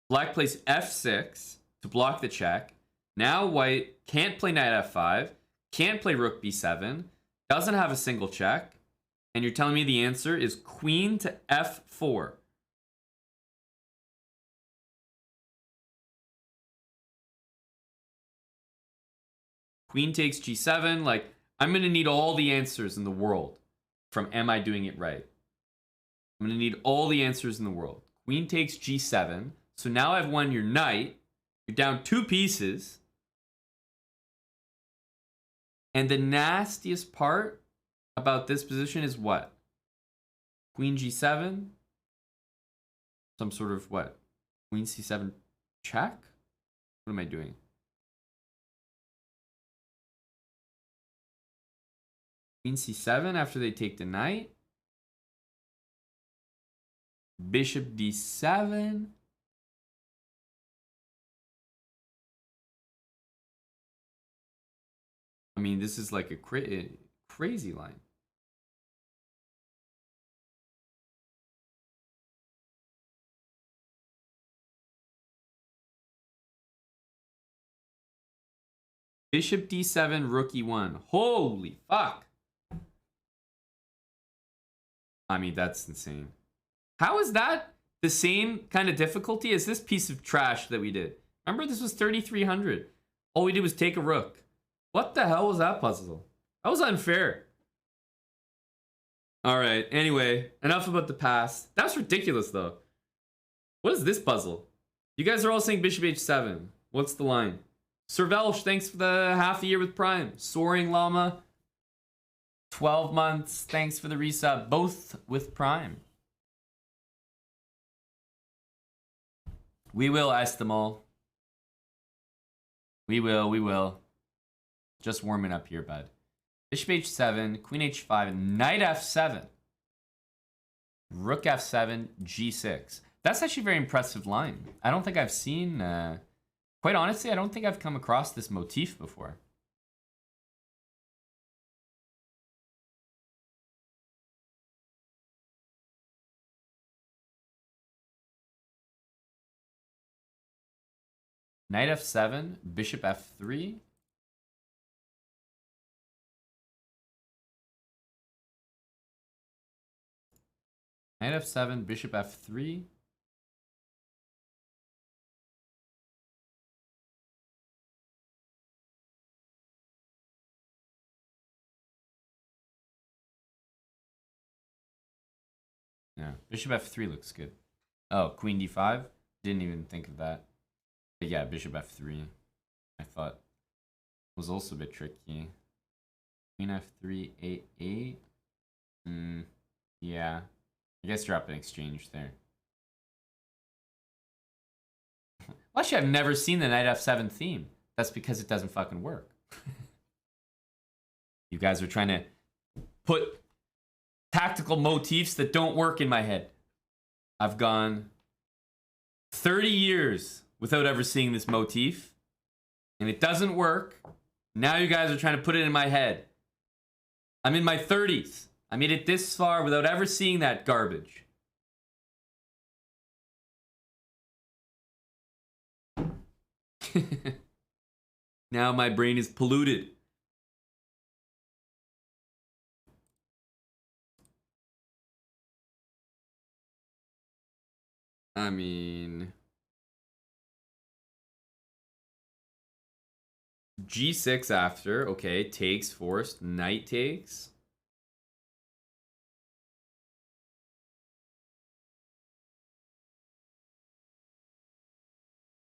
Black plays f6 to block the check. Now white can't play knight f5, can't play rook b7, doesn't have a single check, and you're telling me the answer is queen to f4. Queen takes g7. Like, I'm going to need all the answers in the world from am I doing it right? I'm going to need all the answers in the world. Queen takes g7. So now I've won your knight. You're down 2 pieces. And the nastiest part about this position is what? Queen g7? Some sort of what? Queen c7 check? What am I doing? Queen c7 after they take the knight. Bishop d7. I mean, this is like a crazy line. Bishop d7, rook e1. Holy fuck. I mean, that's insane. How is that the same kind of difficulty as this piece of trash that we did? Remember, this was 3,300. All we did was take a rook. What the hell was that puzzle? That was unfair. All right, anyway, enough about the past. That's ridiculous, though. What is this puzzle? You guys are all saying bishop h7. What's the line? Sir Velsh, thanks for the half a year with Prime. Soaring Llama, 12 months. Thanks for the resub, both with Prime. We will, Estimal. We will. Just warming up here, bud. Bishop h7, queen h5, knight f7. Rook f7, g6. That's actually a very impressive line. I don't think I've seen... quite honestly, I don't think I've come across this motif before. Knight f7, bishop f3. Knight f7, bishop f3. Yeah, bishop f3 looks good. Oh, queen d5? Didn't even think of that. But yeah, bishop f3. I thought was also a bit tricky. Queen f3, a8. Yeah. I guess drop an exchange there. Actually, I've never seen the knight f7 theme. That's because it doesn't fucking work. You guys are trying to put tactical motifs that don't work in my head. I've gone 30 years without ever seeing this motif, and it doesn't work. Now you guys are trying to put it in my head. I'm in my 30s. I made it this far without ever seeing that garbage. Now my brain is polluted. I mean... G6 after. Okay, takes, forced. Knight takes.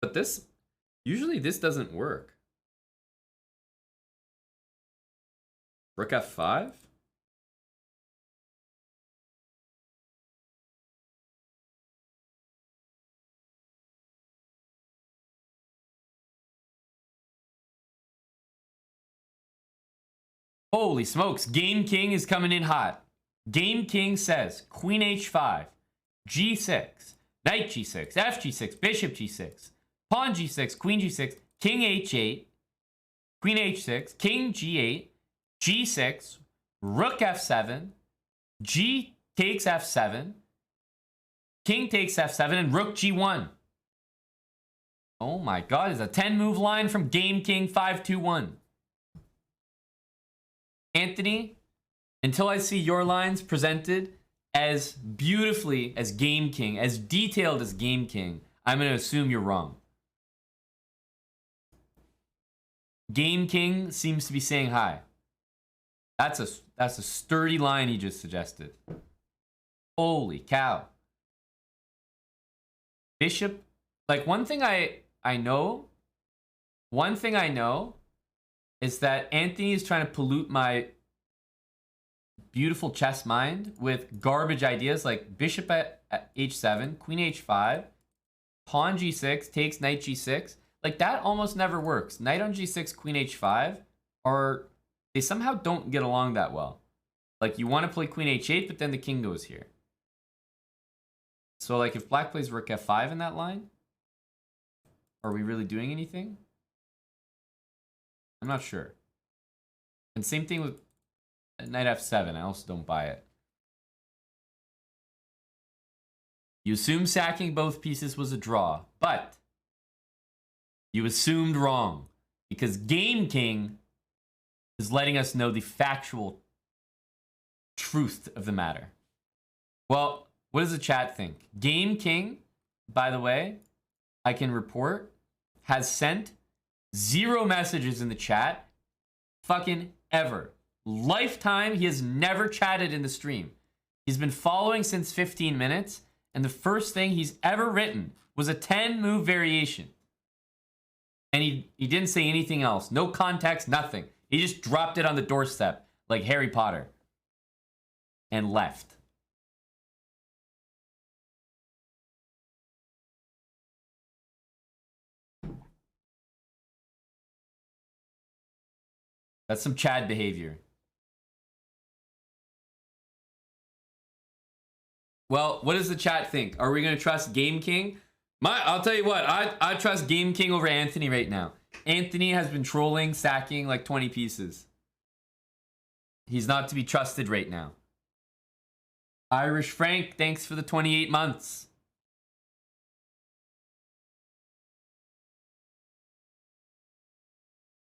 But this... Usually this doesn't work. Rook f5? Holy smokes, Game King is coming in hot. Game King says Queen h5, g6, Knight g6, f g6, Bishop g6, Pawn g6, Queen g6, King h8, Queen h6, King g8, g6, Rook f7, g takes f7, King takes f7, and Rook g1. Oh my god, it's a 10-move line from Game King 521. Anthony, until I see your lines presented as beautifully as Game King, as detailed as Game King, I'm going to assume you're wrong. Game King seems to be saying hi. That's a sturdy line he just suggested. Holy cow. Bishop, like one thing I know is that Anthony is trying to pollute my beautiful chess mind with garbage ideas like bishop at h7, queen h5, pawn g6, takes knight g6. Like that almost never works. Knight on g6, queen h5 they somehow don't get along that well. Like you want to play queen h8, but then the king goes here. So like if black plays rook f5 in that line, are we really doing anything? I'm not sure. And same thing with knight f7. I also don't buy it. You assume sacking both pieces was a draw, but you assumed wrong because Game King is letting us know the factual truth of the matter. Well, what does the chat think? Game King, by the way, I can report, has sent 0 messages in the chat fucking ever. Lifetime, he has never chatted in the stream. He's been following since 15 minutes, and the first thing he's ever written was a 10-move variation. And he didn't say anything else. No context, nothing. He just dropped it on the doorstep like Harry Potter and left. That's some Chad behavior. Well, what does the chat think? Are we going to trust Game King? I'll tell you what, I trust Game King over Anthony right now. Anthony has been trolling, sacking like 20 pieces. He's not to be trusted right now. Irish Frank, thanks for the 28 months.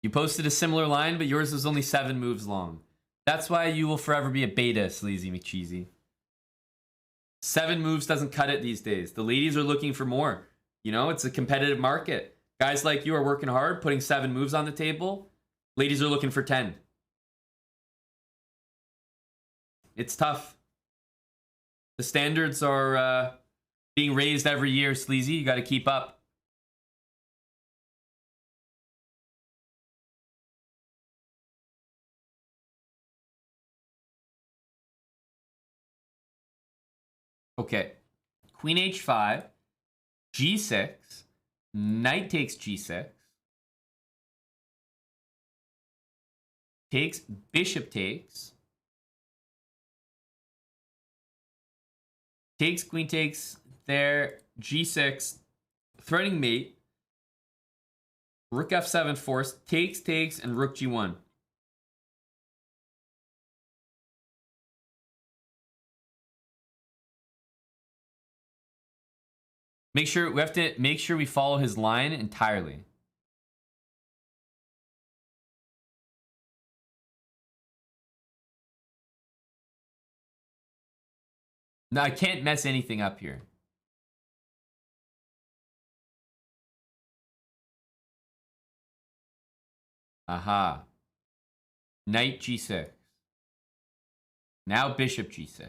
You posted a similar line, but yours was only 7 moves long. That's why you will forever be a beta, Sleazy McCheesy. 7 moves doesn't cut it these days. The ladies are looking for more. You know, it's a competitive market. Guys like you are working hard, putting 7 moves on the table. Ladies are looking for 10. It's tough. The standards are being raised every year, Sleazy. You got to keep up. Okay. Queen h5, g6, knight takes g6, takes, bishop takes, queen takes there, g6, threatening mate, rook f7 forced, takes, and rook g1. We have to make sure we follow his line entirely. No, I can't mess anything up here. Aha. Knight g6. Now bishop g6.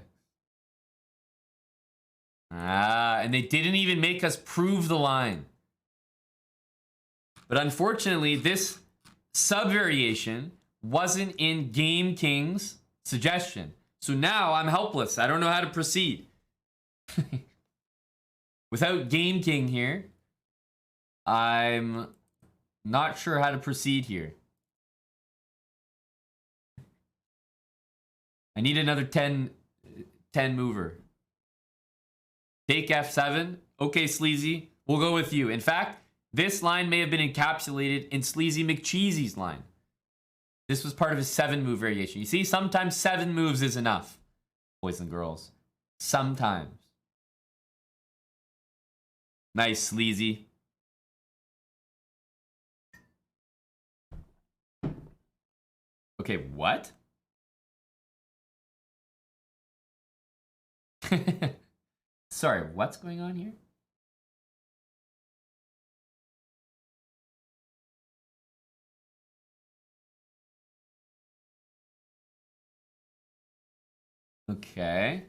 Ah, and they didn't even make us prove the line. But unfortunately, this sub-variation wasn't in Game King's suggestion. So now I'm helpless. I don't know how to proceed. Without Game King here, I'm not sure how to proceed here. I need another 10 mover. Take F7. Okay, Sleazy. We'll go with you. In fact, this line may have been encapsulated in Sleazy McCheesy's line. This was part of his 7-move variation. You see, sometimes 7 moves is enough, boys and girls. Sometimes. Nice, Sleazy. Okay, what? Sorry, what's going on here? Okay.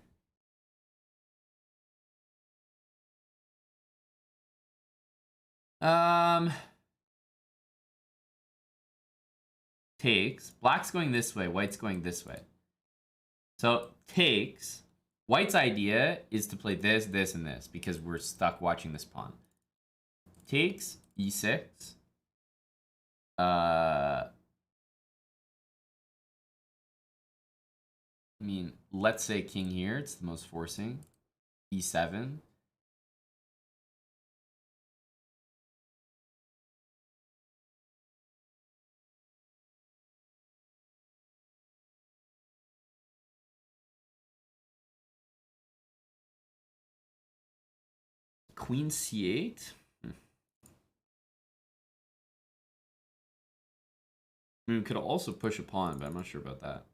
Takes. Black's going this way, white's going this way. So, takes. White's idea is to play this, this, and this because we're stuck watching this pawn. Takes e6. I mean, let's say king here. It's the most forcing. E7. Queen c8. I mean, we could also push a pawn, but I'm not sure about that.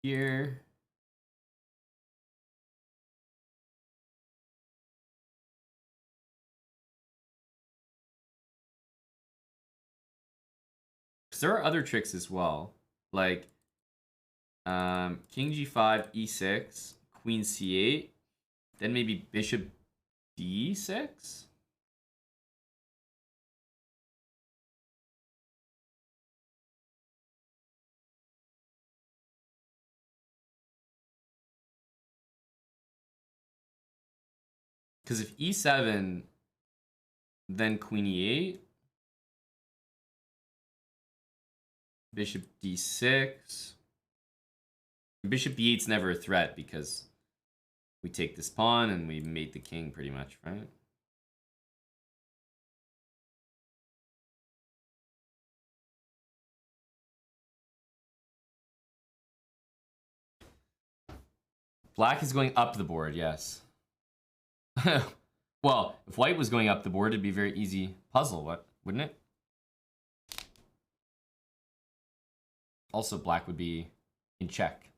Here. Because there are other tricks as well. Like king g5, e6, queen c8, then maybe bishop d6. Because if e7, then queen e8, bishop d6. Bishop b8's never a threat because we take this pawn and we mate the king pretty much, right? Black is going up the board, yes. Well, if white was going up the board, it'd be a very easy puzzle, wouldn't it? Also, black would be in check.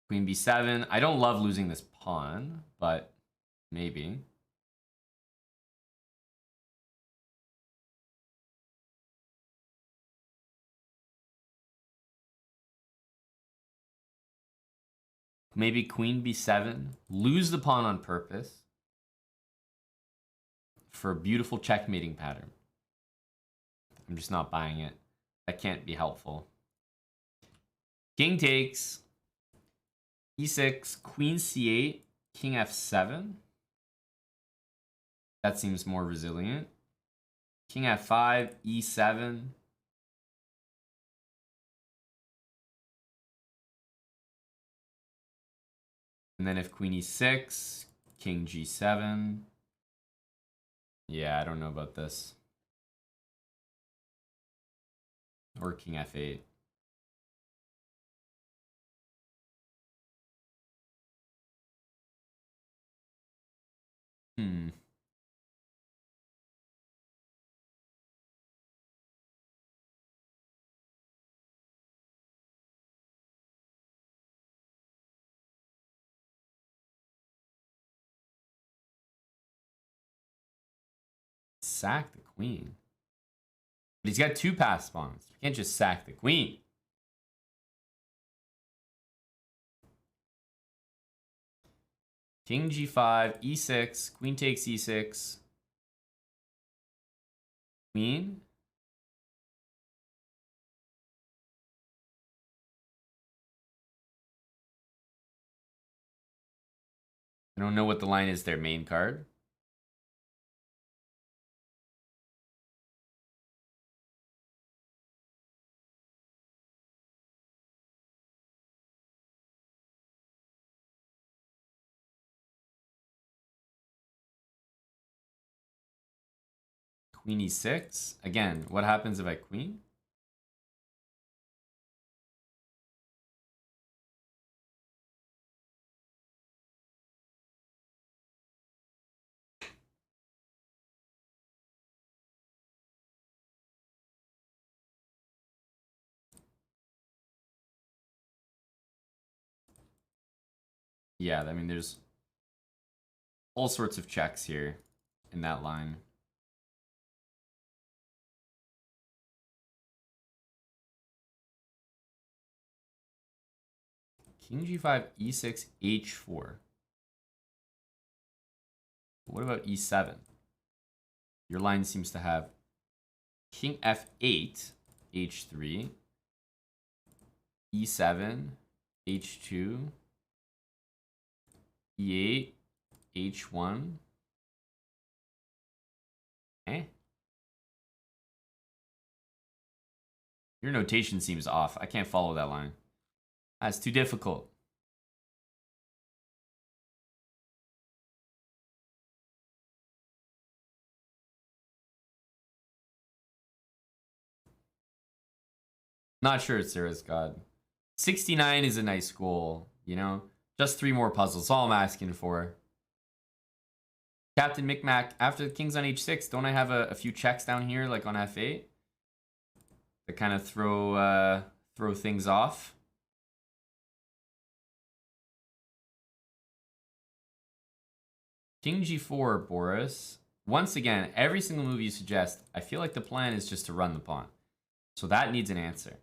Queen b7. I don't love losing this pawn, but maybe. Maybe queen b7. Lose the pawn on purpose for a beautiful checkmating pattern. I'm just not buying it. That can't be helpful. King takes. e6, queen c8, king f7. That seems more resilient. King f5, e7. And then if queen e6, king g7. Yeah, I don't know about this. Or king f8. Sack the queen. But he's got 2 pass spawns. You can't just sack the queen. King g5, e6, queen takes e6. Queen. I don't know what the line is there, main card. Queen e6. Again, what happens if I queen? Yeah, I mean, there's all sorts of checks here in that line. King g5, e6, h4. What about e7? Your line seems to have king f8, h3, e7, h2, e8, h1. Eh? Your notation seems off. I can't follow that line. That's too difficult. Not sure it's Sarah's God. 69 is a nice goal, you know? Just 3 more puzzles. All I'm asking for. Captain Micmac, after the king's on h6, don't I have a few checks down here, like on f8? To kind of throw things off. King g4, Boris. Once again, every single move you suggest, I feel like the plan is just to run the pawn. So that needs an answer.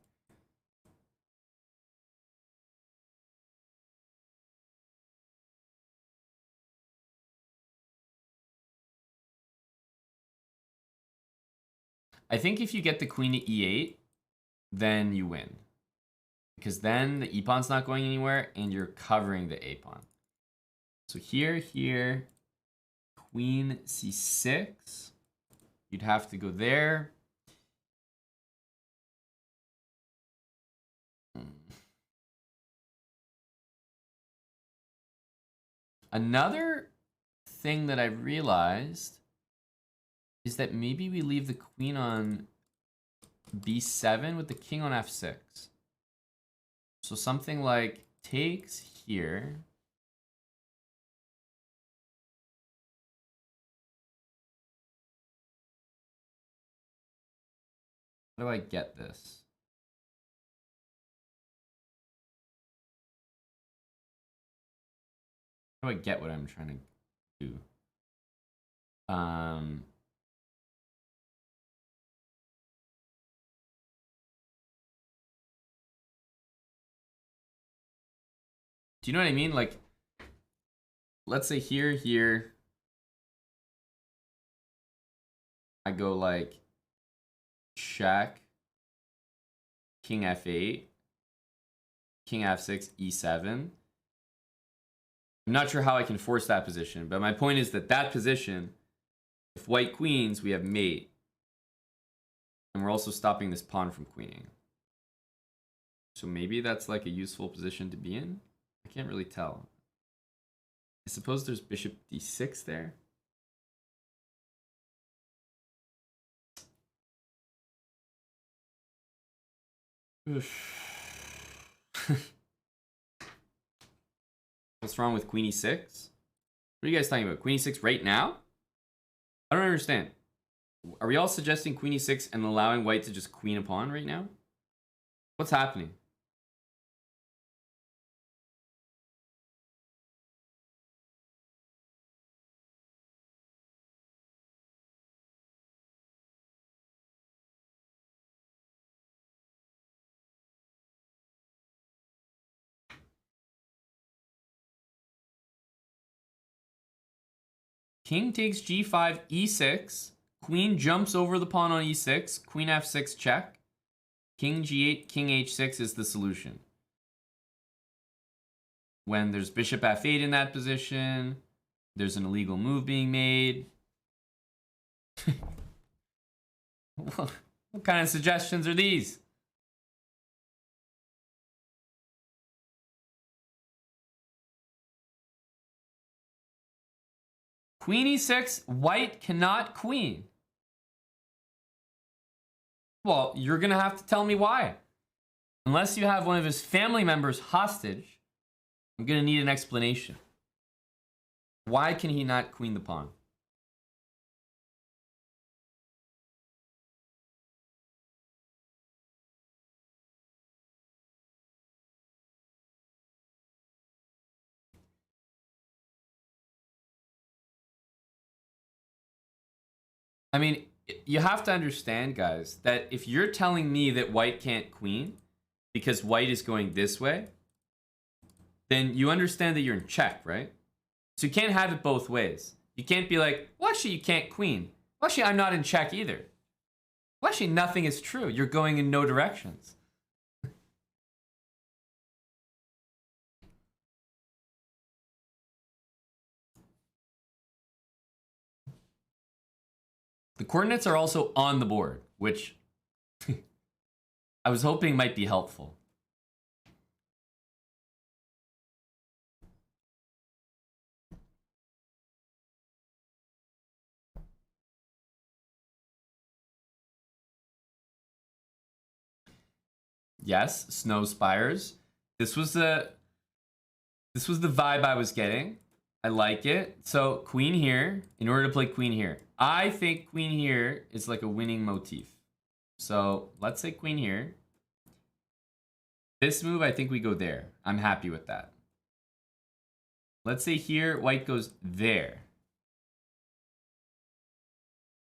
I think if you get the queen to e8, then you win. Because then the e-pawn's not going anywhere, and you're covering the a-pawn. So here, queen c6. You'd have to go there. Another thing that I realized is that maybe we leave the queen on b7 with the king on f6. So something like takes here. How do I get this? How do I get what I'm trying to do? Do you know what I mean? Like, let's say here, I go like check, king f8, king f6, e7. I'm not sure how I can force that position, but my point is that that position, if white queens, we have mate. And we're also stopping this pawn from queening. So maybe that's like a useful position to be in? I can't really tell. I suppose there's bishop d6 there. What's wrong with queen e6? What are you guys talking about? Queen e6 right now? I don't understand. Are we all suggesting queen e6 and allowing white to just queen a pawn right now? What's happening? King takes g5, e6. Queen jumps over the pawn on e6. Queen f6 check. King g8, king h6 is the solution. When there's bishop f8 in that position, there's an illegal move being made. What kind of suggestions are these? Queen e6, white cannot queen. Well, you're going to have to tell me why. Unless you have one of his family members hostage, I'm going to need an explanation. Why can he not queen the pawn? I mean, you have to understand, guys, that if you're telling me that white can't queen because white is going this way, then you understand that you're in check, right? So you can't have it both ways. You can't be like, well, actually, you can't queen. Well, actually, I'm not in check either. Well, actually, nothing is true. You're going in no directions. The coordinates are also on the board, which I was hoping might be helpful. Yes, snow spires. This was the vibe I was getting. I like it. So queen here, in order to play queen here. I think queen here is like a winning motif. So let's say queen here. This move, I think we go there. I'm happy with that. Let's say here, white goes there.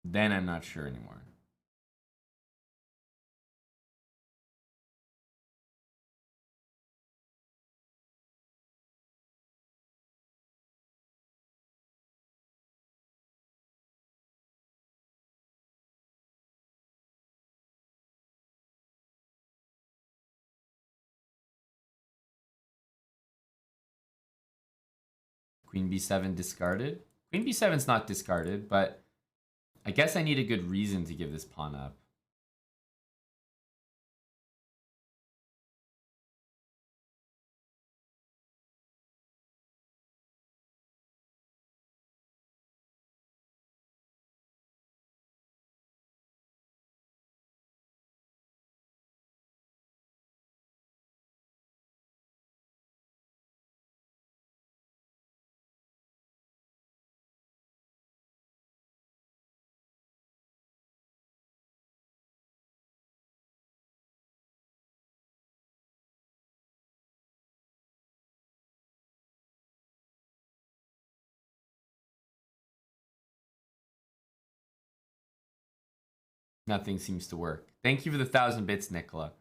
Then I'm not sure anymore. Queen b7 discarded. Queen b7 is not discarded, but I guess I need a good reason to give this pawn up. Nothing seems to work. Thank you for the 1,000 bits, Nicola.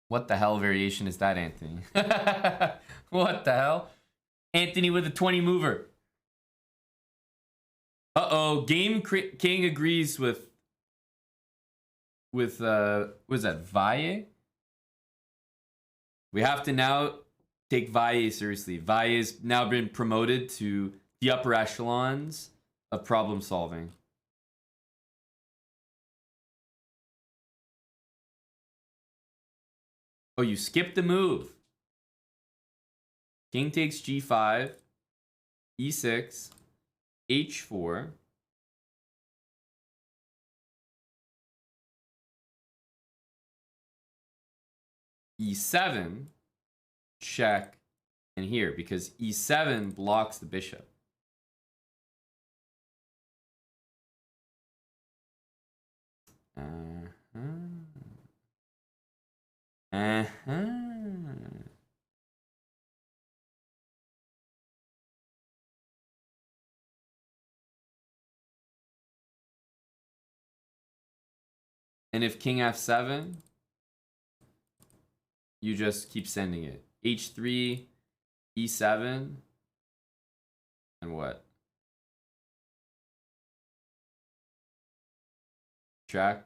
What the hell variation is that, Anthony? What the hell? Anthony with a 20 mover. Uh-oh, Game King agrees with what is that, Valle? We have to now take Valle seriously. Valle has now been promoted to the upper echelons of problem solving. Oh, you skipped the move. King takes g5, e6, h4. e7, check, and here, because e7 blocks the bishop. And if king f7, you just keep sending it. h3, e7, and what? Check.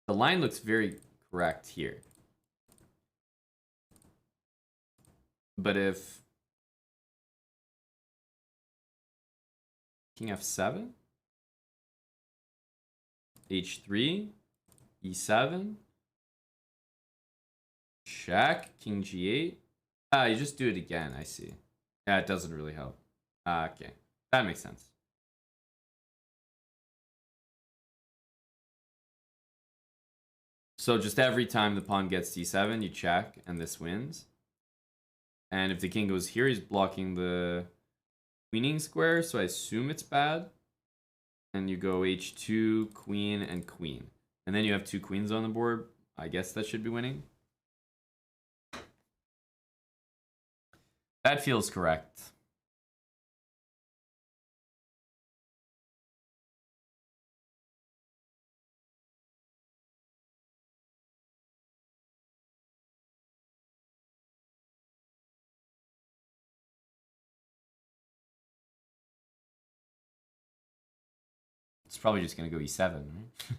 The line looks very correct here. But if king f7, h3, e7, check, king g8. Ah, you just do it again, I see. Yeah, it doesn't really help. Okay, that makes sense. So just every time the pawn gets d7, you check, and this wins. And if the king goes here, he's blocking the queening square, so I assume it's bad. And you go h2, queen, and queen. And then you have two queens on the board. I guess that should be winning. That feels correct. It's probably just going to go e7, right?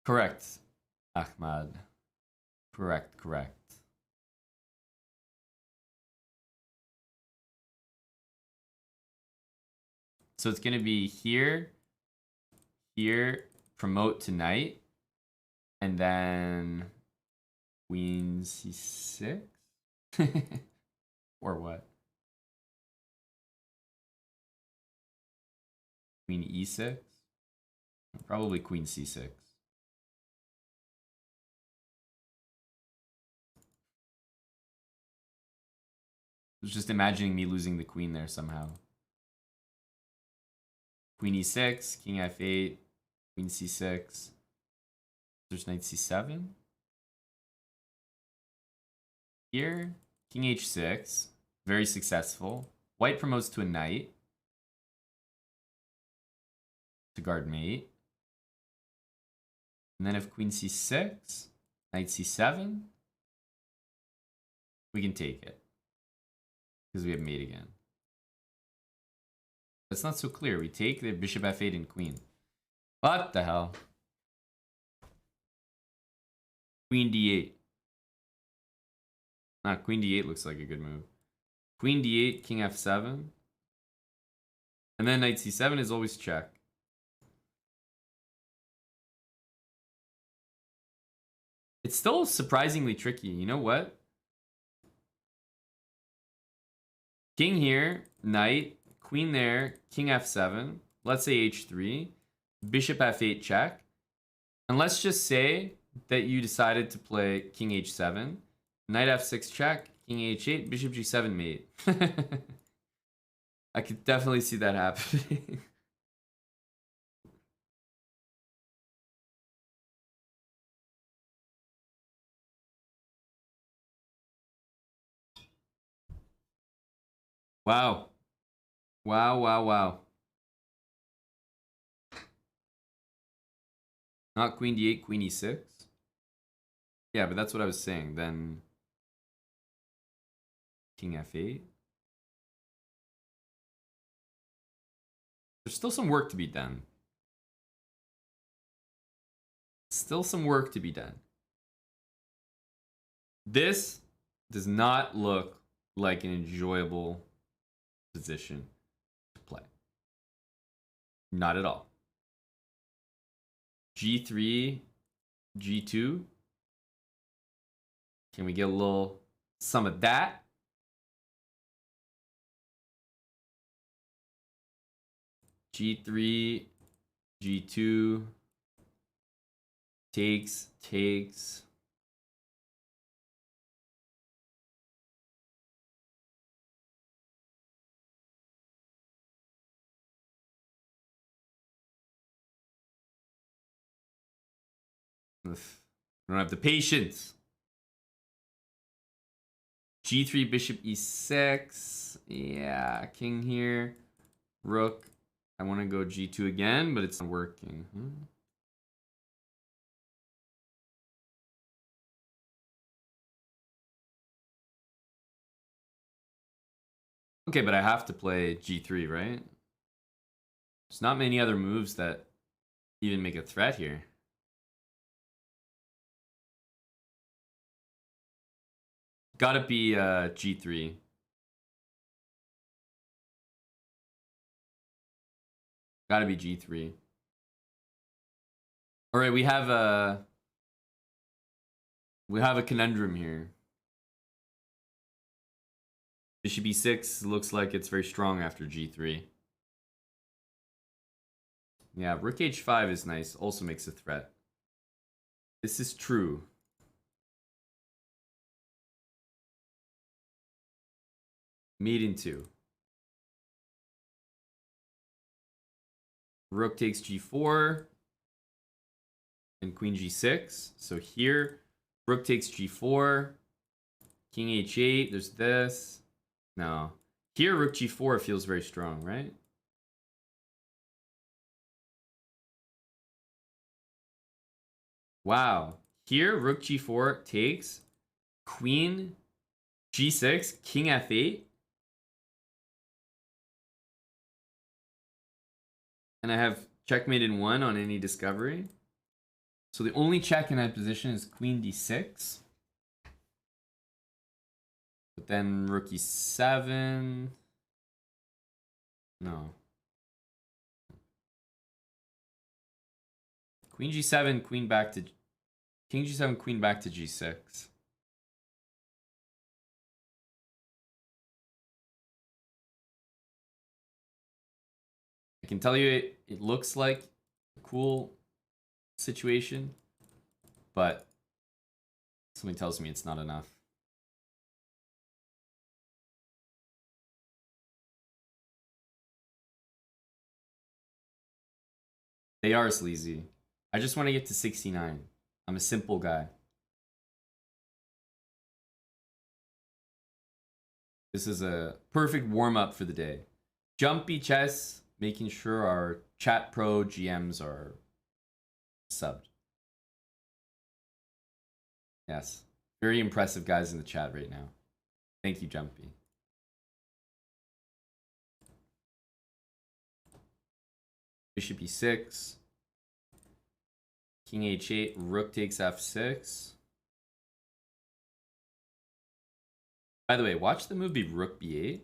Correct, Ahmad. Correct, correct. So it's going to be here, here, promote to knight, and then queen c6? Or what? Queen e6? Probably queen c6. I was just imagining me losing the queen there somehow. Queen e6, king f8, queen c6. There's knight c7. Here, king h6. Very successful. White promotes to a knight to guard mate. And then if queen c6, knight c7, we can take it. Because we have mate again. That's not so clear. We take the bishop f8 and queen. What the hell? Queen d8. Queen d8 looks like a good move. Queen d8, king f7. And then knight c7 is always check. It's still surprisingly tricky. You know what? King here, knight, queen there, king f7. Let's say h3. Bishop f8 check. And let's just say that you decided to play king h7. Knight f6 check, king h8, bishop g7 mate. I could definitely see that happening. Wow. Wow, wow, wow. Not queen d8, queen e6. Yeah, but that's what I was saying. Then king f8. There's still some work to be done. Still some work to be done. This does not look like an enjoyable position to play. Not at all. G3, G2. Can we get a little some of that? G3, G2 takes. I don't have the patience. G3, bishop e6. Yeah, king here. Rook. I want to go G2 again, but it's not working. Okay, but I have to play G3, right? There's not many other moves that even make a threat here. Gotta be G3. Gotta be G3. All right, we have a conundrum here. Bishop e6 looks like it's very strong after G3. Yeah, rook h5 is nice. Also makes a threat. This is true. Mate in 2. Rook takes g4 and queen g6. So here, rook takes g4, king h8. There's this. No. Here, rook g4 feels very strong, right? Wow. Here, rook g4 takes, queen g6, king f8. And I have checkmate in 1 on any discovery. So the only check in that position is queen d6. But then rook e7. No. Queen g7, queen back to... King g7, queen back to g6. I can tell you it looks like a cool situation, but something tells me it's not enough. They are sleazy. I just want to get to 69. I'm a simple guy. This is a perfect warm-up for the day. Jumpy chess, making sure our chat pro GMs are subbed. Yes. Very impressive guys in the chat right now. Thank you, Jumpy. Bishop e6. King h8. Rook takes f6. By the way, watch the move be rook b8.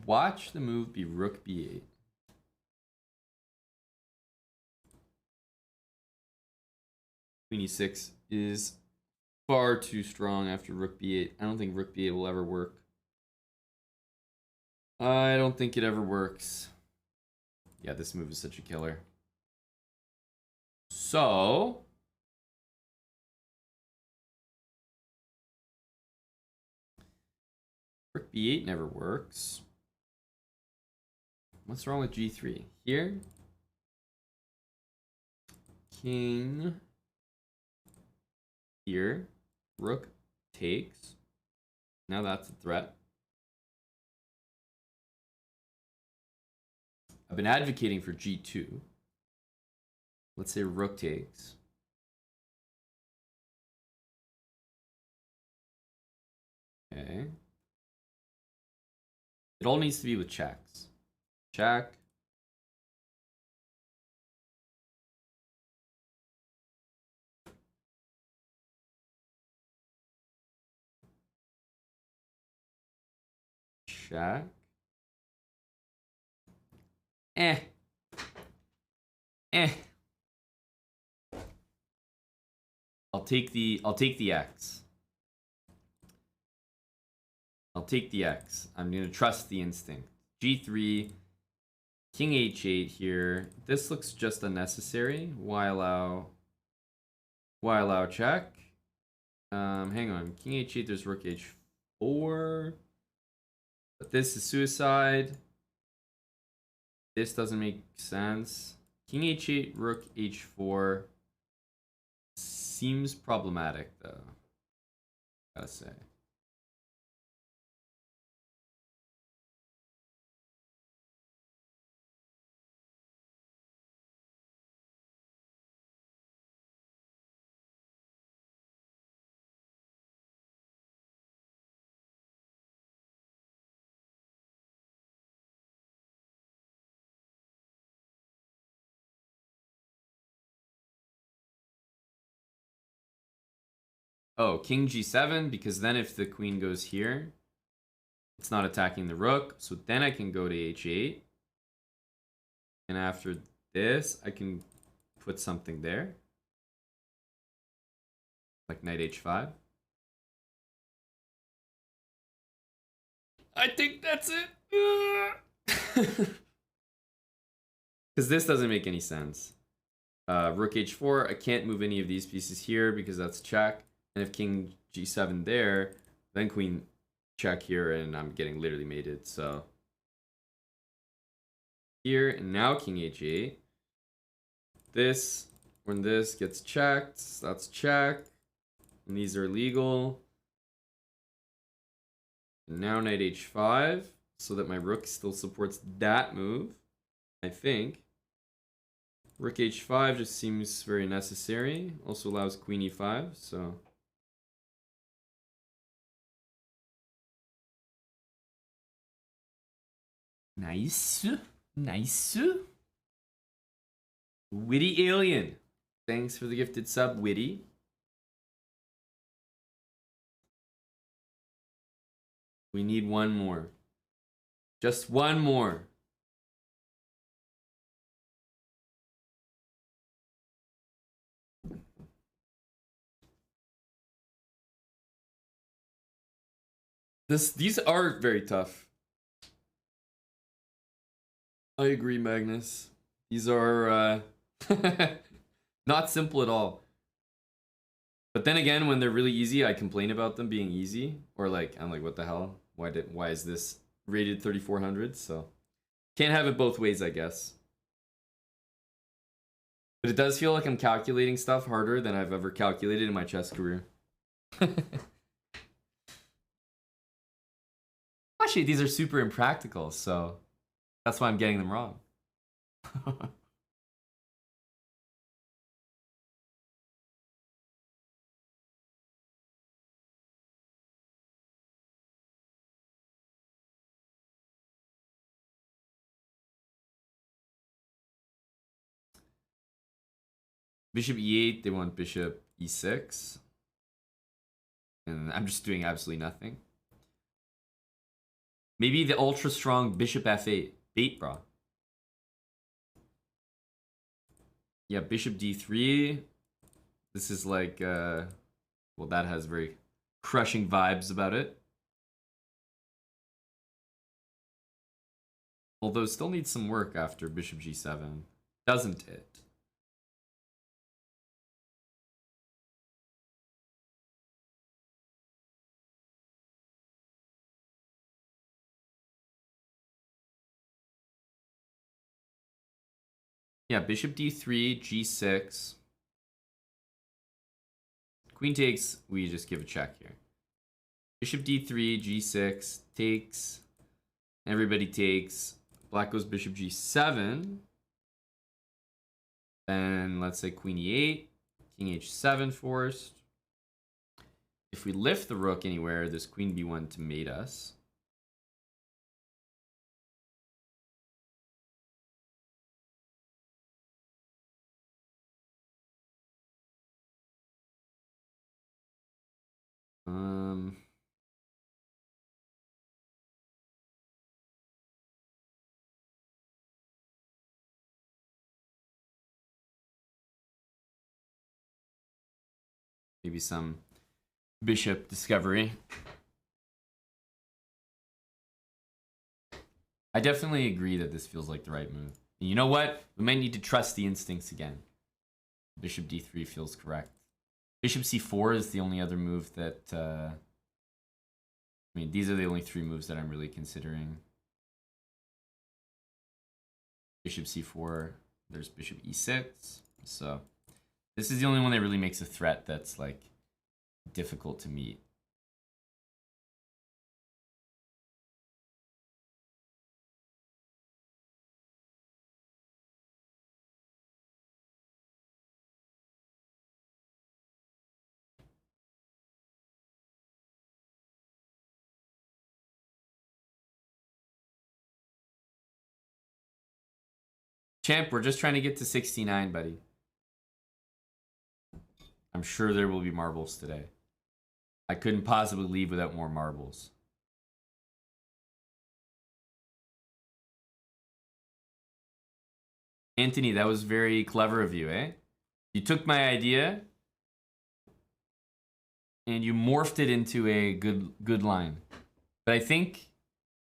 Watch the move be rook b8. Queen e6 is far too strong after rook b8. I don't think rook b8 will ever work. I don't think it ever works. Yeah, this move is such a killer. So... rook b8 never works. What's wrong with g3? Here? King... Here. Rook takes. Now that's a threat. I've been advocating for g2. Let's say rook takes. Okay. It all needs to be with checks. Check. Check. Eh. I'll take the X. I'll take the X. I'm gonna trust the instinct. G3, King H8 here. This looks just unnecessary. Why allow? Why allow check? Hang on. King H8. There's Rook H4. But this is suicide. This doesn't make sense. King H8, Rook H4 seems problematic though. Gotta say. Oh, King G7, because then if the queen goes here, it's not attacking the rook. So then I can go to H8. And after this, I can put something there. Like Knight H5. I think that's it. Because this doesn't make any sense. Rook H4, I can't move any of these pieces here because that's check. And if King G7 there, then Queen check here, and I'm getting literally mated. So here, and now King H8. This, when this gets checked, that's check. And these are legal. And now Knight H5, so that my rook still supports that move, I think. Rook H5 just seems very necessary. Also allows Queen E5, so... Nice. Nice. Witty Alien. Thanks for the gifted sub, Witty. We need one more. Just one more. These are very tough. I agree, Magnus. These are not simple at all. But then again, when they're really easy, I complain about them being easy. Or like, I'm like, what the hell? Why is this rated 3400? So can't have it both ways, I guess. But it does feel like I'm calculating stuff harder than I've ever calculated in my chess career. Actually, these are super impractical, so that's why I'm getting them wrong. Bishop E8, they want bishop E6. And I'm just doing absolutely nothing. Maybe the ultra strong bishop F8. Bait, bro. Yeah, bishop D3. This is like, well, that has very crushing vibes about it. Although still needs some work after bishop G7. Doesn't it? Yeah, bishop D3, G6. Queen takes, we just give a check here. Bishop D3, G6, takes. Everybody takes. Black goes bishop G7. Then let's say Queen E8, King H7 forced. If we lift the rook anywhere, there's Queen B1 to mate us. Maybe some bishop discovery. I definitely agree that this feels like the right move. And you know what? We might need to trust the instincts again. Bishop d3 feels correct. Bishop c4 is the only other move that... I mean, these are the only 3 moves that I'm really considering. Bishop c4, there's bishop e6. So this is the only one that really makes a threat that's like difficult to meet. Champ, we're just trying to get to 69, buddy. I'm sure there will be marbles today. I couldn't possibly leave without more marbles. Anthony, that was very clever of you, eh? You took my idea and you morphed it into a good line. But I think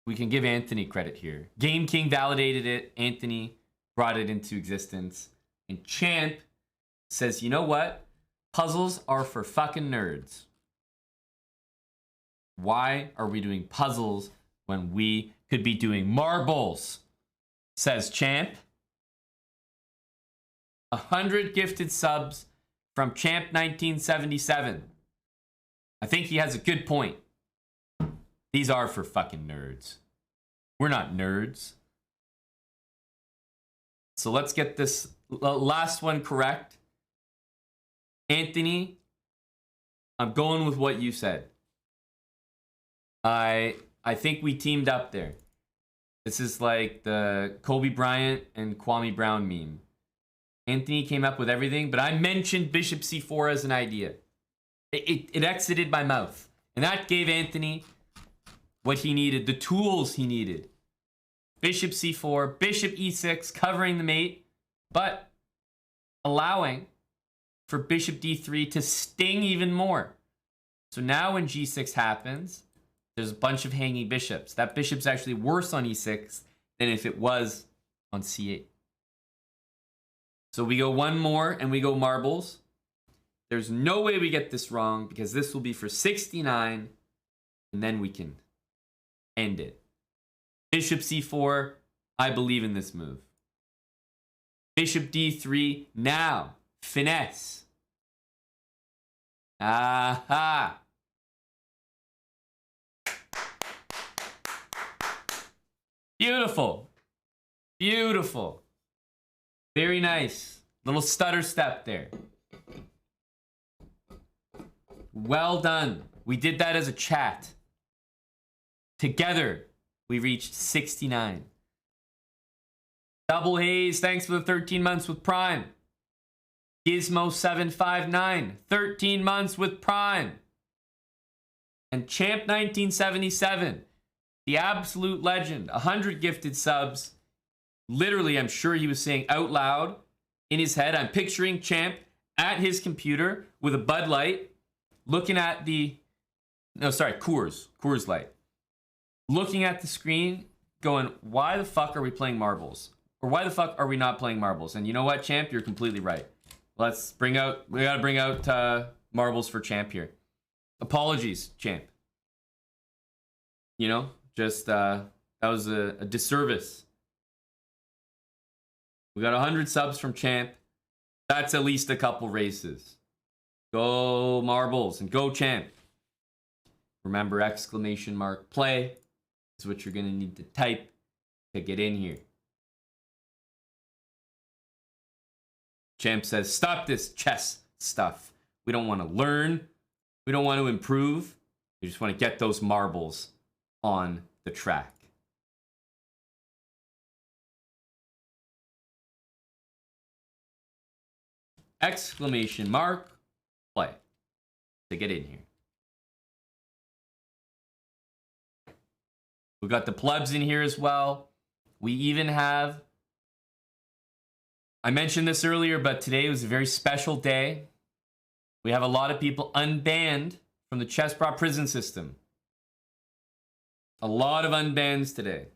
we can give Anthony credit here. Game King validated it. Anthony brought it into existence. And Champ says, you know what? Puzzles are for fucking nerds. Why are we doing puzzles when we could be doing marbles? Says Champ. 100 gifted subs from Champ 1977. I think he has a good point. These are for fucking nerds. We're not nerds. So let's get this last one correct. Anthony, I'm going with what you said. I think we teamed up there. This is like the Kobe Bryant and Kwame Brown meme. Anthony came up with everything, but I mentioned bishop c4 as an idea. It exited my mouth. And that gave Anthony what he needed, the tools he needed. Bishop c4, bishop e6, covering the mate, but allowing for bishop d3 to sting even more. So now when g6 happens, there's a bunch of hanging bishops. That bishop's actually worse on e6 than if it was on c8. So we go one more and we go marbles. There's no way we get this wrong because this will be for 69 and then we can end it. Bishop c4, I believe in this move. Bishop d3, now, finesse. Aha. Beautiful. Beautiful. Very nice. Little stutter step there. Well done. We did that as a chat. Together, we reached 69. Double Haze, thanks for the 13 months with Prime. Gizmo759, 13 months with Prime. And Champ 1977, the absolute legend, 100 gifted subs. Literally, I'm sure he was saying out loud in his head, I'm picturing Champ at his computer with a Bud Light, looking at the, Coors Light. Looking at the screen, going, why the fuck are we playing marbles? Or why the fuck are we not playing marbles? And you know what, Champ? You're completely right. We gotta bring out marbles for Champ here. Apologies, Champ. You know, just, that was a disservice. We got 100 subs from Champ. That's at least a couple races. Go marbles and go Champ. Remember, exclamation mark play is what you're going to need to type to get in here. Champ says, stop this chess stuff. We don't want to learn. We don't want to improve. We just want to get those marbles on the track. Exclamation mark play to get in here. We got the plebs in here as well. We even have, I mentioned this earlier, but today was a very special day. We have a lot of people unbanned from the Chessbrah prison system. A lot of unbans today.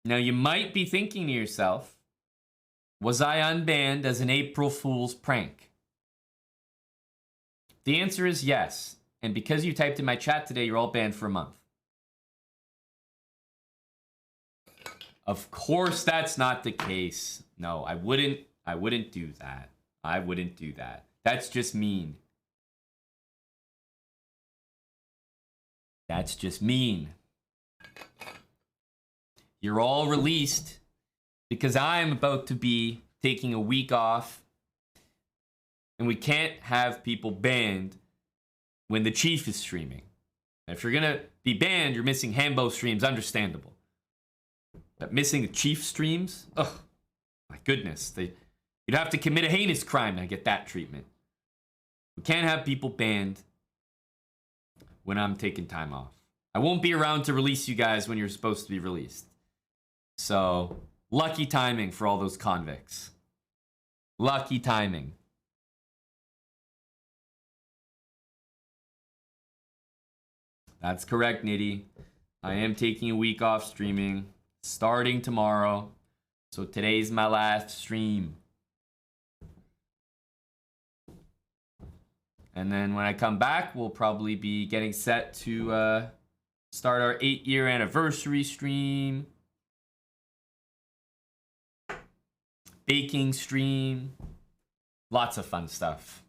Now, you might be thinking to yourself, was I unbanned as an April Fool's prank? The answer is yes. And because you typed in my chat today, you're all banned for a month. Of course, that's not the case. No, I wouldn't do that. I wouldn't do that. That's just mean. That's just mean. You're all released because I'm about to be taking a week off. And we can't have people banned when the Chief is streaming. If you're going to be banned, you're missing Hambo streams, understandable. But missing the Chief streams? Oh, my goodness. You'd have to commit a heinous crime to get that treatment. We can't have people banned when I'm taking time off. I won't be around to release you guys when you're supposed to be released. So, lucky timing for all those convicts. Lucky timing. That's correct, Nitty. I am taking a week off streaming, starting tomorrow. So today's my last stream. And then when I come back, we'll probably be getting set to start our 8-year anniversary stream. Baking stream. Lots of fun stuff.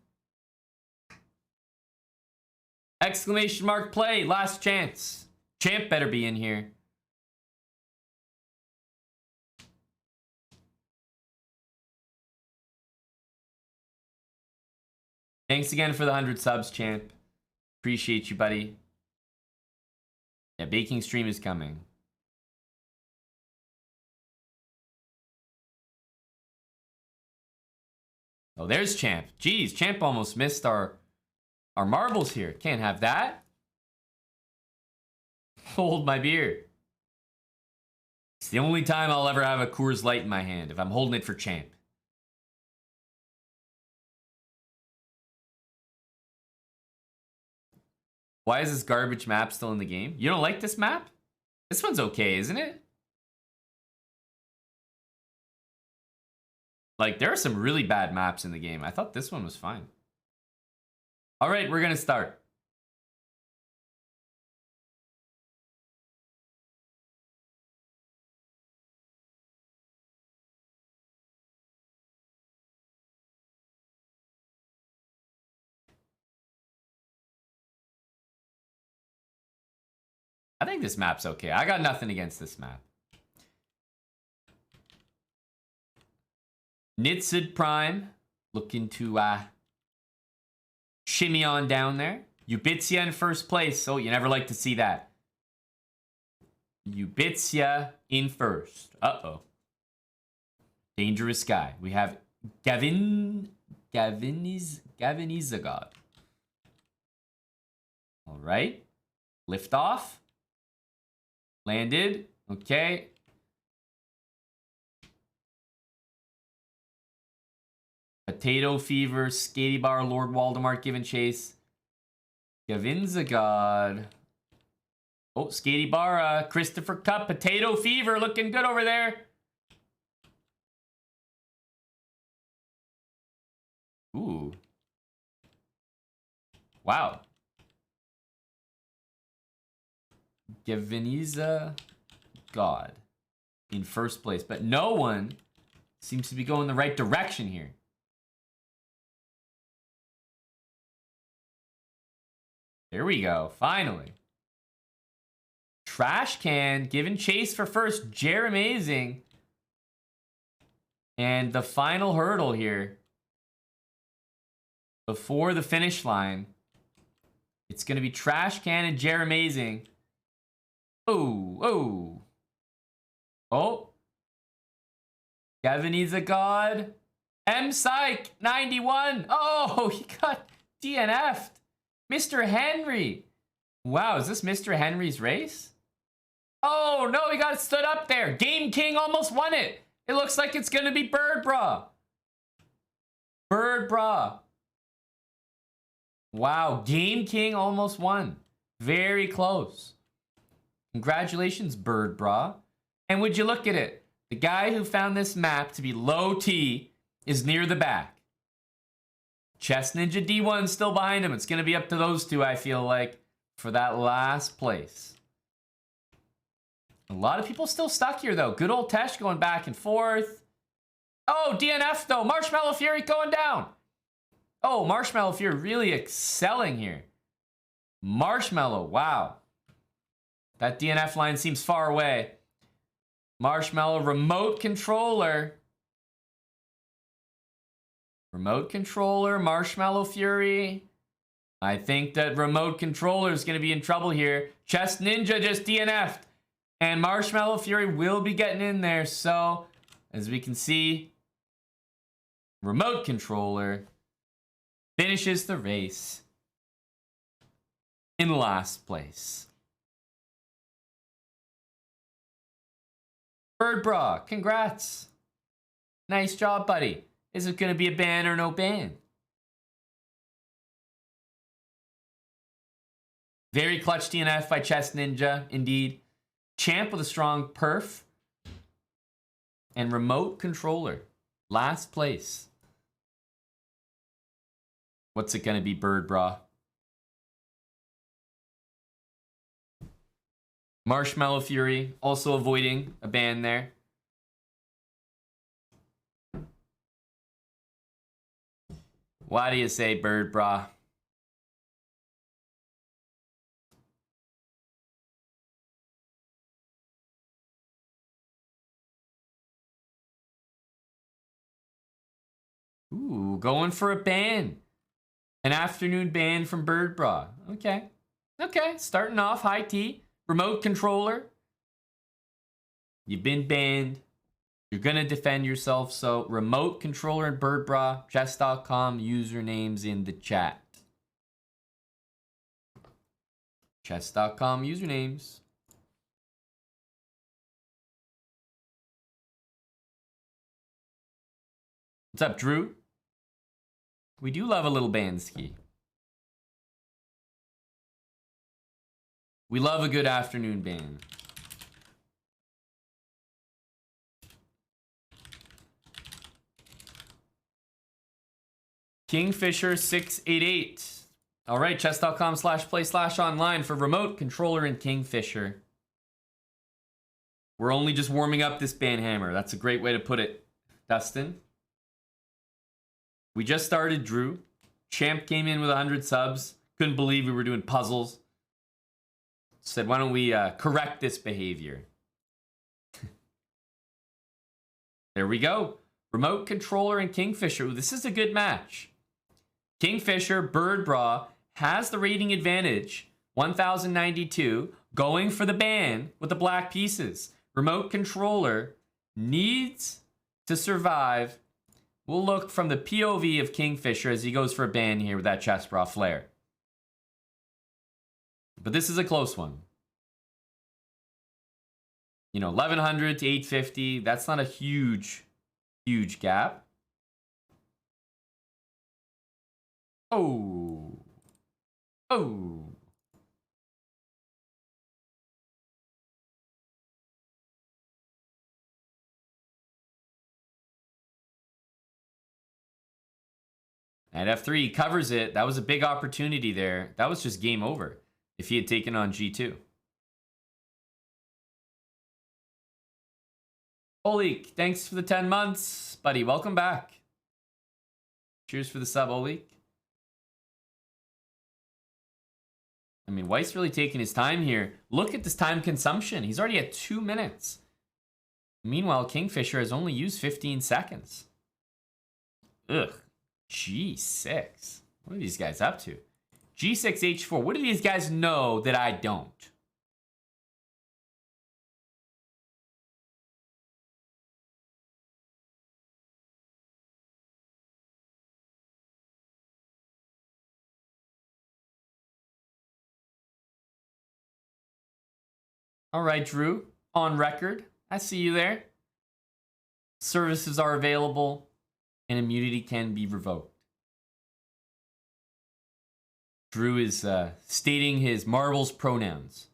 Exclamation mark play. Last chance. Champ better be in here. Thanks again for the 100 subs, Champ. Appreciate you, buddy. Yeah, baking stream is coming. Oh, there's Champ. Jeez, Champ almost missed our marbles here. Can't have that. Hold my beer. It's the only time I'll ever have a Coors Light in my hand, if I'm holding it for Champ. Why is this garbage map still in the game? You don't like this map? This one's okay, isn't it? Like, there are some really bad maps in the game. I thought this one was fine. All right, we're gonna start. I think this map's okay. I got nothing against this map. Nitsid Prime looking to shimmy on down there. Ubitsia in first place. Oh, you never like to see that. Ubitsia in first. Uh-oh. Dangerous guy. We have Gavinizagod. All right. Lift off. Landed. Okay. Potato Fever, Skatey Bar, Lord Waldemar giving chase. Gavinzagod. Oh, Skatey Bar, Christopher Cup, Potato Fever looking good over there. Ooh. Wow. Gaviniza God in first place, but no one seems to be going the right direction here. There we go, finally. Trash Can giving chase for first, Jeremazing. And the final hurdle here, before the finish line, it's going to be Trash Can and Jeremazing. Oh. Gavinizagod. M-Psych 91. Oh, he got DNF'd. Mr. Henry. Wow, is this Mr. Henry's race? Oh, no, he got stood up there. Game King almost won it. It looks like it's going to be Bird Bra. Bird Bra. Wow, Game King almost won. Very close. Congratulations, Bird Bra. And would you look at it? The guy who found this map to be low T is near the back. Chess Ninja D1 still behind him. It's going to be up to those two, I feel like, for that last place. A lot of people still stuck here, though. Good old Tesh going back and forth. Oh, DNF, though. Marshmallow Fury going down. Oh, Marshmallow Fury really excelling here. Marshmallow, wow. That DNF line seems far away. Marshmallow, remote controller. Remote controller, Marshmallow Fury. I think that remote controller is going to be in trouble here. Chess Ninja just DNF'd. And Marshmallow Fury will be getting in there. So, as we can see, remote controller finishes the race in last place. Bird Bra, congrats. Nice job, buddy. Is it going to be a ban or no ban? Very clutch DNF by Chess Ninja, indeed. Champ with a strong perf. And remote controller. Last place. What's it going to be, Bird Bra? Marshmallow Fury also avoiding a ban there. Why do you say Bird Bra? Ooh, going for a ban. An afternoon ban from Bird Bra. Okay. Okay, starting off high T. Remote controller. You've been banned. You're going to defend yourself. So, remote controller and Bird Bra. Chess.com usernames in the chat. Chess.com usernames. What's up, Drew? We do love a little Bansky. We love a good afternoon ban. Kingfisher 688. All right, chess.com/play/online for remote controller and Kingfisher. We're only just warming up this ban hammer. That's a great way to put it, Dustin. We just started, Drew. Champ came in with 100 subs. Couldn't believe we were doing puzzles. Said, why don't we correct this behavior? There we go. Remote controller and Kingfisher. Ooh, this is a good match. Kingfisher, Bird Bra has the rating advantage. 1092. Going for the ban with the black pieces. Remote controller needs to survive. We'll look from the POV of Kingfisher as he goes for a ban here with that Chess Bra flare. But this is a close one. You know, 1100 to 850. That's not a huge gap. Oh. Oh. And F3 covers it. That was a big opportunity there. That was just game over if he had taken on G2. Olik, thanks for the 10 months. Buddy, welcome back. Cheers for the sub, Olik. I mean, White's really taking his time here. Look at this time consumption. He's already at 2 minutes. Meanwhile, Kingfisher has only used 15 seconds. Ugh. G6. What are these guys up to? G6, H4. What do these guys know that I don't? All right, Drew. On record. I see you there. Services are available. and immunity can be revoked. Drew is stating his marbles pronouns.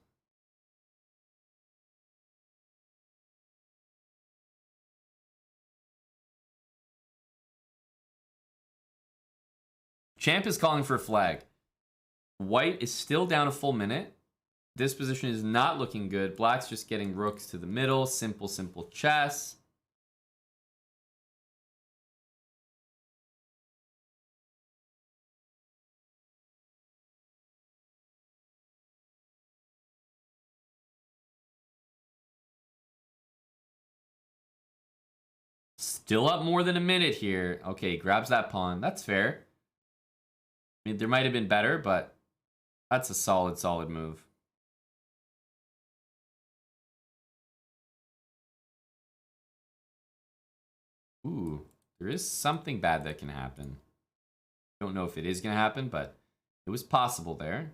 Champ is calling for a flag. White is still down a full minute. This position is not looking good. Black's just getting rooks to the middle. Simple chess. Still up more than a minute here. Okay, grabs that pawn. That's fair. I mean, there might have been better, but that's a solid move. Ooh, there is something bad that can happen. Don't know if it is going to happen, but it was possible there.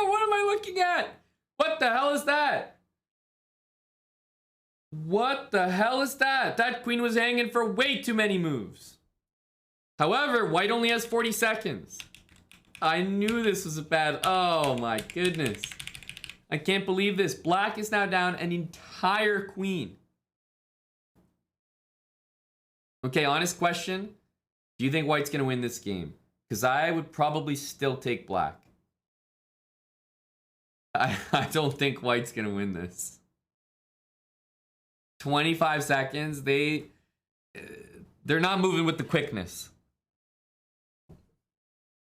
What am I looking at? What the hell is that? What the hell is that? That queen was hanging for way too many moves. However, white only has 40 seconds. I knew this was a bad... Oh my goodness. I can't believe this. Black is now down an entire queen. Okay, honest question. Do you think white's going to win this game? Because I would probably still take black. I don't think white's going to win this. 25 seconds. They're not moving with the quickness.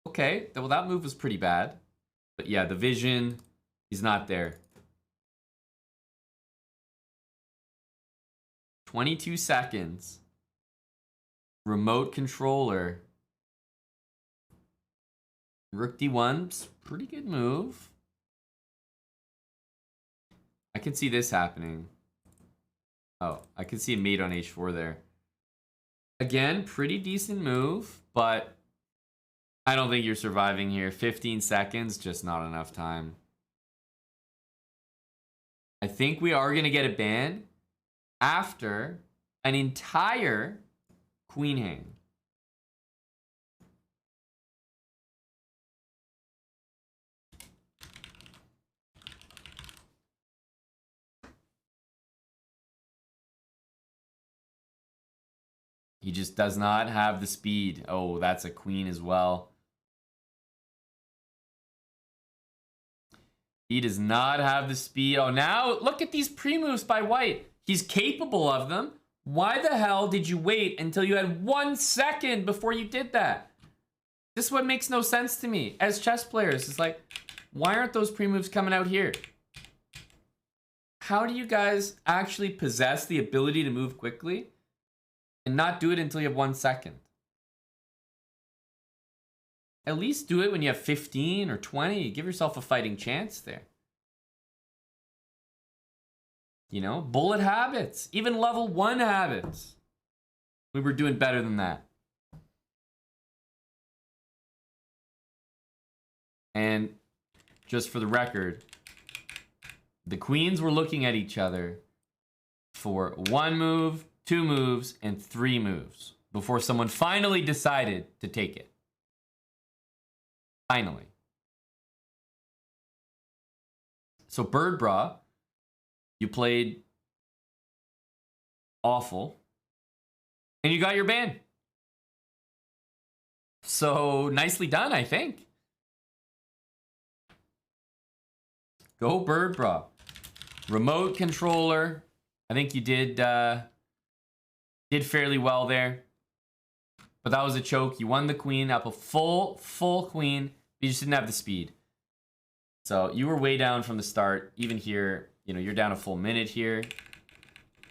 Okay, well that move was pretty bad. But yeah, the vision is not there. 22 seconds. Remote controller. Rook d1's pretty good move. I can see this happening. Oh, I can see a mate on h4 there. Again, pretty decent move, but I don't think you're surviving here. 15 seconds, just not enough time. I think we are going to get a ban after an entire queen hang. He just does not have the speed. Oh, that's a queen as well. He does not have the speed. Oh, now look at these pre-moves by white. He's capable of them. Why the hell did you wait until you had 1 second before you did that? This is what makes no sense to me. As chess players, it's like, why aren't those pre-moves coming out here? How do you guys actually possess the ability to move quickly and not do it until you have 1 second? At least do it when you have 15 or 20. Give yourself a fighting chance there. You know, bullet habits, even level 1 habits. We were doing better than that. And just for the record, the queens were looking at each other for 1 move, 2 moves, and 3 moves before someone finally decided to take it. Finally. So Bird Bra, you played awful, and you got your ban. So nicely done, I think. Go Bird Bra. Remote controller. I think you did fairly well there. But that was a choke. You won the queen up a full queen. You just didn't have the speed. So you were way down from the start. Even here, you know, you're down a full minute here.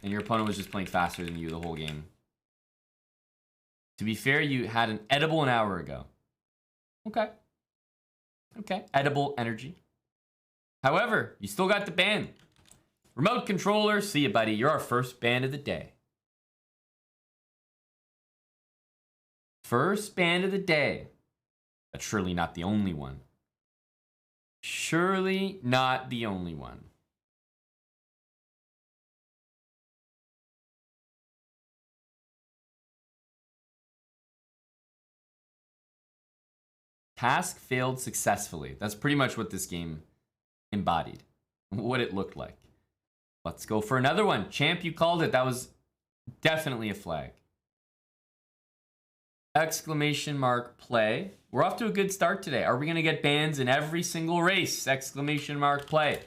And your opponent was just playing faster than you the whole game. To be fair, you had an edible an hour ago. Okay. Okay. Edible energy. However, you still got the ban. Remote controller, see you, buddy. You're our first ban of the day. First ban of the day. But surely not the only one. Surely not the only one. Task failed successfully. That's pretty much what this game embodied. What it looked like. Let's go for another one. Champ, you called it. That was definitely a flag. Exclamation mark play. We're off to a good start today. Are we going to get bans in every single race? Exclamation mark play.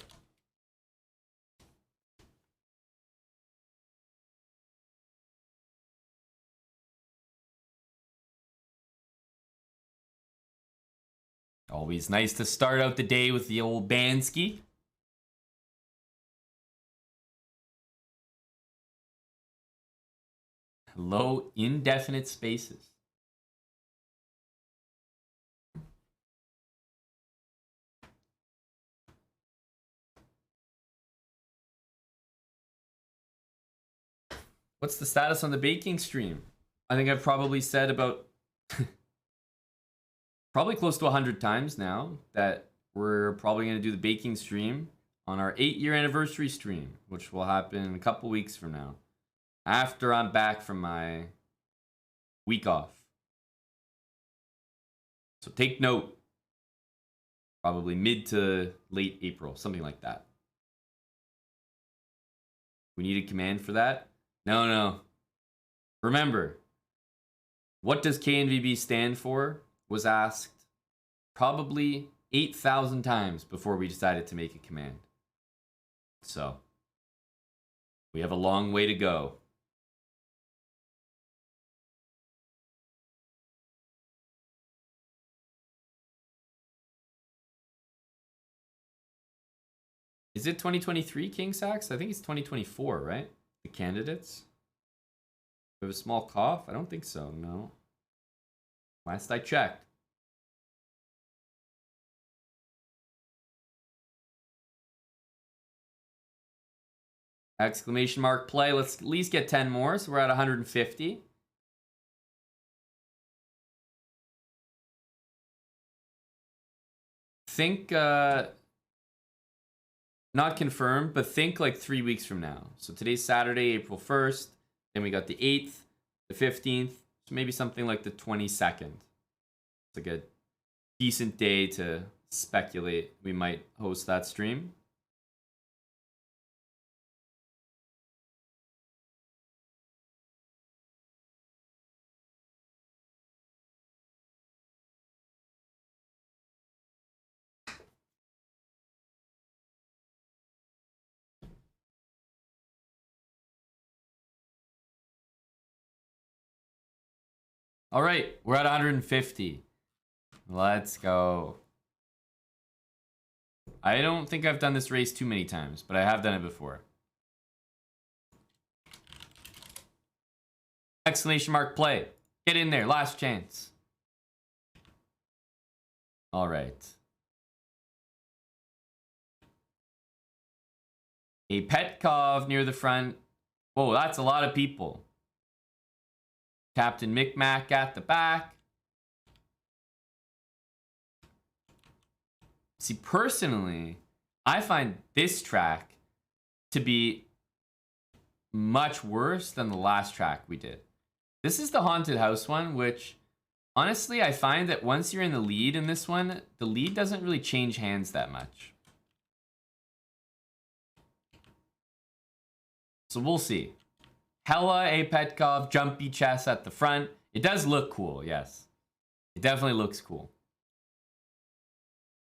Always nice to start out the day with the old Bansky. Low indefinite spaces. What's the status on the baking stream? I think I've probably said about probably close to 100 times now that we're probably going to do the baking stream on our 8-year anniversary stream, which will happen a couple weeks from now, after I'm back from my week off. So take note. Probably mid to late April, something like that. We need a command for that? No. Remember, what does KNVB stand for? Was asked probably 8,000 times before we decided to make a command. So, we have a long way to go. Is it 2023 King Sax? I think it's 2024, right? The candidates? We have a small cough? I don't think so, no. Last I checked. Exclamation mark play. Let's at least get 10 more, so we're at 150. Think, not confirmed, but think like 3 weeks from now. So today's Saturday, April 1st. Then we got the 8th, the 15th. So maybe something like the 22nd. It's like a decent day to speculate we might host that stream. All right, we're at 150. Let's go. I don't think I've done this race too many times, but I have done it before. Exclamation mark play. Get in there, last chance. All right. A Petkov near the front. Whoa, that's a lot of people. Captain Micmac at the back. See, personally, I find this track to be much worse than the last track we did. This is the haunted house one, which honestly, I find that once you're in the lead in this one, the lead doesn't really change hands that much. So we'll see. Hella a Petkov, jumpy chess at the front. It does look cool, yes. It definitely looks cool.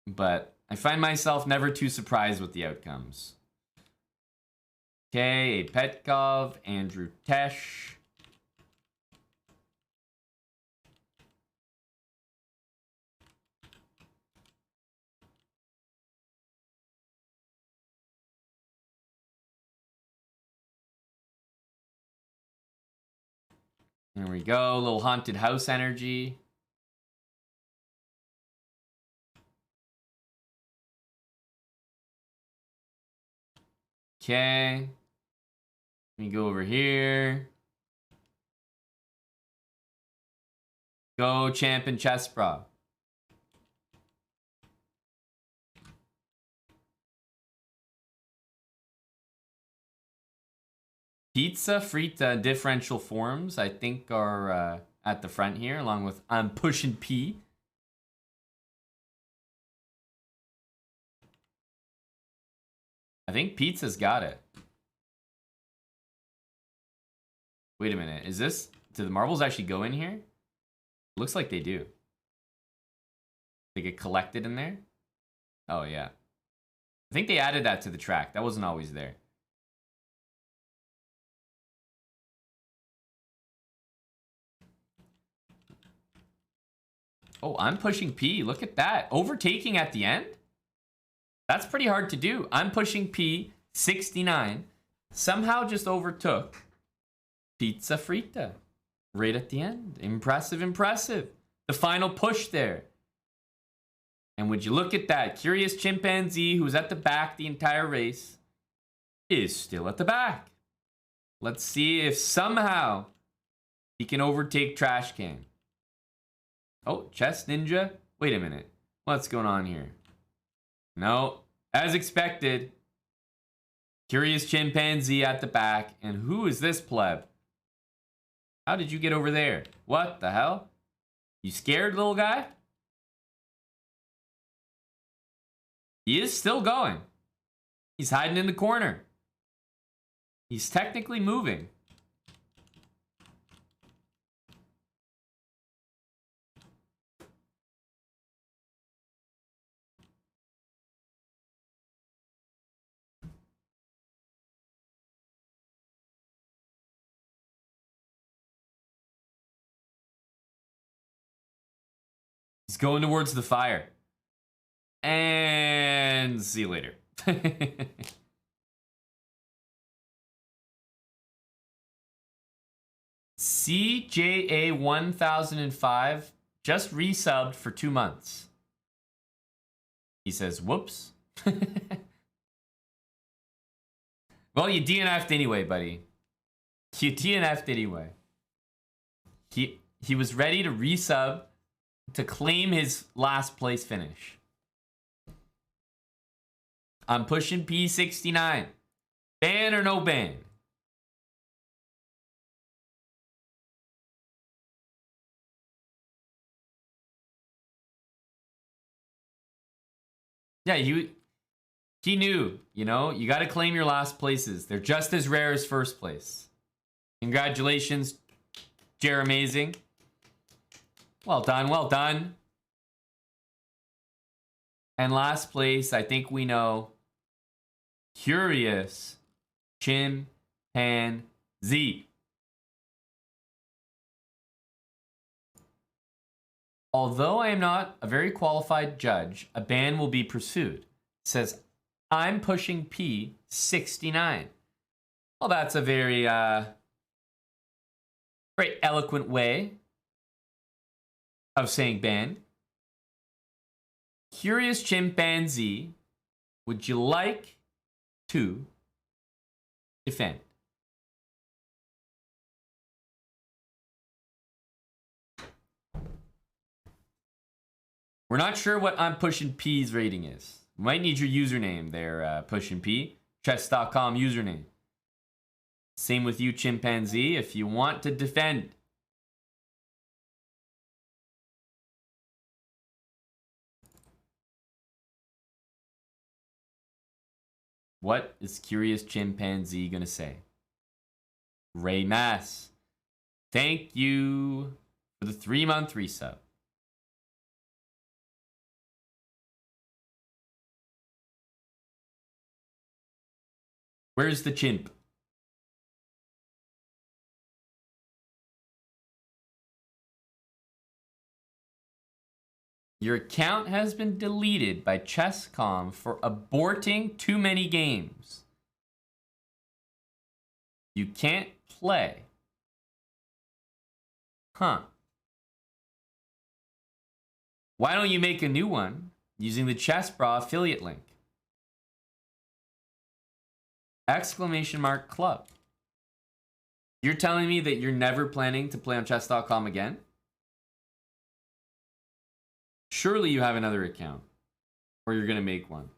But I find myself never too surprised with the outcomes. Okay, a Petkov, Andrew Tesh. There we go. A little haunted house energy. Okay. Let me go over here. Go, champ and chess bra. Pizza Frita differential forms, I think, are at the front here, along with I'm pushing P. I think Pizza's got it. Wait a minute. Is this... Do the marbles actually go in here? Looks like they do. They get collected in there? Oh, yeah. I think they added that to the track. That wasn't always there. Oh, I'm pushing P. Look at that. Overtaking at the end? That's pretty hard to do. I'm pushing P, 69. Somehow just overtook Pizza Frita right at the end. Impressive, impressive. The final push there. And would you look at that? Curious Chimpanzee, who's at the back the entire race, is still at the back. Let's see if somehow he can overtake Trash Can. Oh, Chess Ninja. Wait a minute. What's going on here? No, as expected. Curious Chimpanzee at the back. And who is this pleb? How did you get over there? What the hell? You scared, little guy? He is still going. He's hiding in the corner. He's technically moving. He's going towards the fire. And see you later. CJA 1005 just resubbed for 2 months. He says, whoops. Well, you DNF'd anyway, buddy. You DNF'd anyway. He was ready to resub to claim his last place finish. I'm pushing P69. Ban or no ban? Yeah, he knew, you know, you got to claim your last places. They're just as rare as first place. Congratulations, Jeremazing. Well done, well done. And last place, I think we know, Curious Chimpanzee. Although I am not a very qualified judge, a ban will be pursued. It says, I'm pushing P 69. Well, that's a very, very eloquent way of saying ban. Curious Chimpanzee, would you like to defend? We're not sure what I'm pushing P's rating is. Might need your username there, pushing P. Chess.com username. Same with you, Chimpanzee, if you want to defend. What is Curious Chimpanzee gonna say? Ray Mass, thank you for the 3-month resub. Where's the chimp? Your account has been deleted by Chess.com for aborting too many games. You can't play. Huh. Why don't you make a new one using the Chess Bra affiliate link? Exclamation mark club. You're telling me that you're never planning to play on chess.com again? Surely you have another account. Or you're going to make one.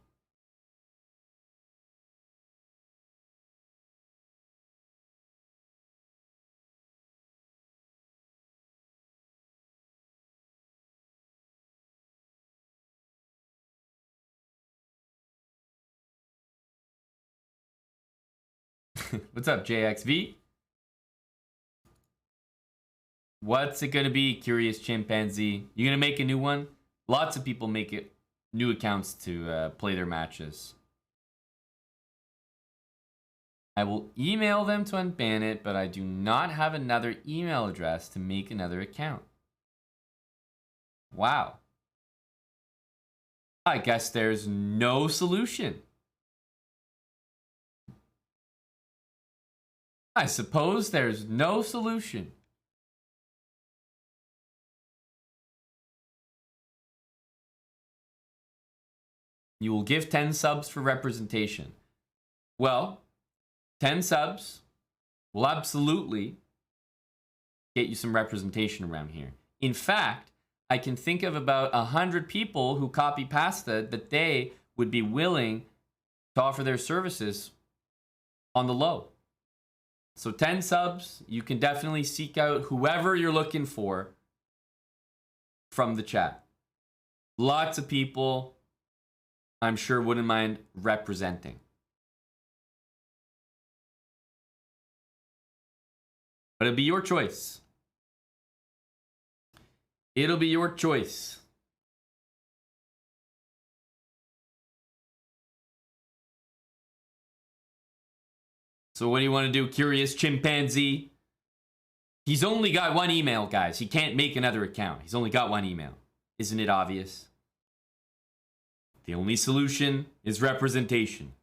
What's up, JXV? What's it going to be, Curious Chimpanzee? You going to make a new one? Lots of people make it new accounts to play their matches. I will email them to unban it, but I do not have another email address to make another account. Wow. I guess there's no solution. I suppose there's no solution. You will give 10 subs for representation. Well, 10 subs will absolutely get you some representation around here. In fact, I can think of about 100 people who copy pasta that they would be willing to offer their services on the low. So 10 subs, you can definitely seek out whoever you're looking for from the chat. Lots of people, I'm sure, wouldn't mind representing. But it'll be your choice. It'll be your choice. So what do you want to do, Curious Chimpanzee? He's only got one email, guys. He can't make another account. He's only got one email. Isn't it obvious? The only solution is representation.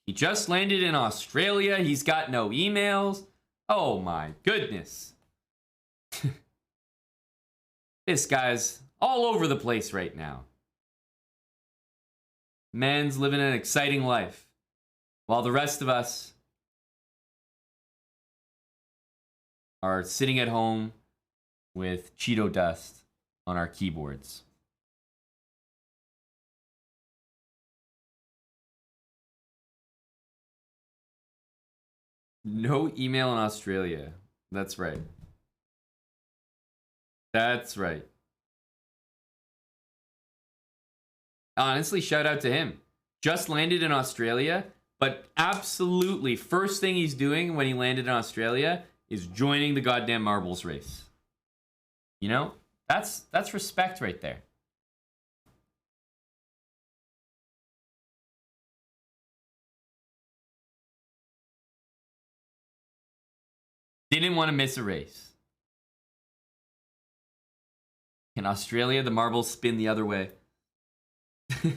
He just landed in Australia. He's got no emails. Oh my goodness. This guy's all over the place right now. Man's living an exciting life, while the rest of us are sitting at home with Cheeto dust on our keyboards. No email in Australia. That's right. That's right. Honestly, shout out to him. Just landed in Australia, but absolutely first thing he's doing when he landed in Australia is joining the goddamn marbles race. You know, that's respect right there. Didn't want to miss a race. In Australia, the marbles spin the other way.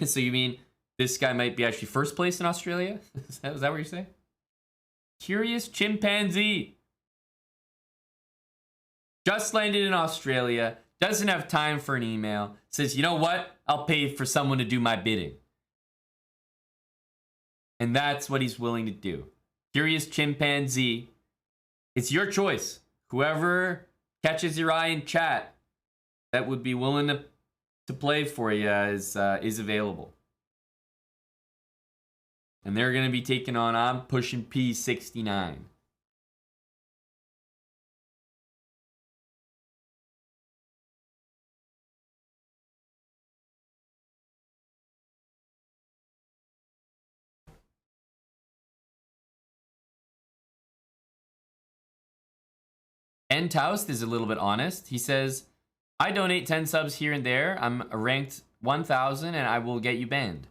So you mean this guy might be actually first place in Australia? Is that what you're saying? Curious Chimpanzee. Just landed in Australia. Doesn't have time for an email. Says, you know what? I'll pay for someone to do my bidding. And that's what he's willing to do. Curious Chimpanzee. It's your choice. Whoever catches your eye in chat that would be willing to play for you is available. And they're going to be taking on I'm Pushing P69. Taust is a little bit honest. He says, I donate 10 subs here and there. I'm ranked 1,000 and I will get you banned.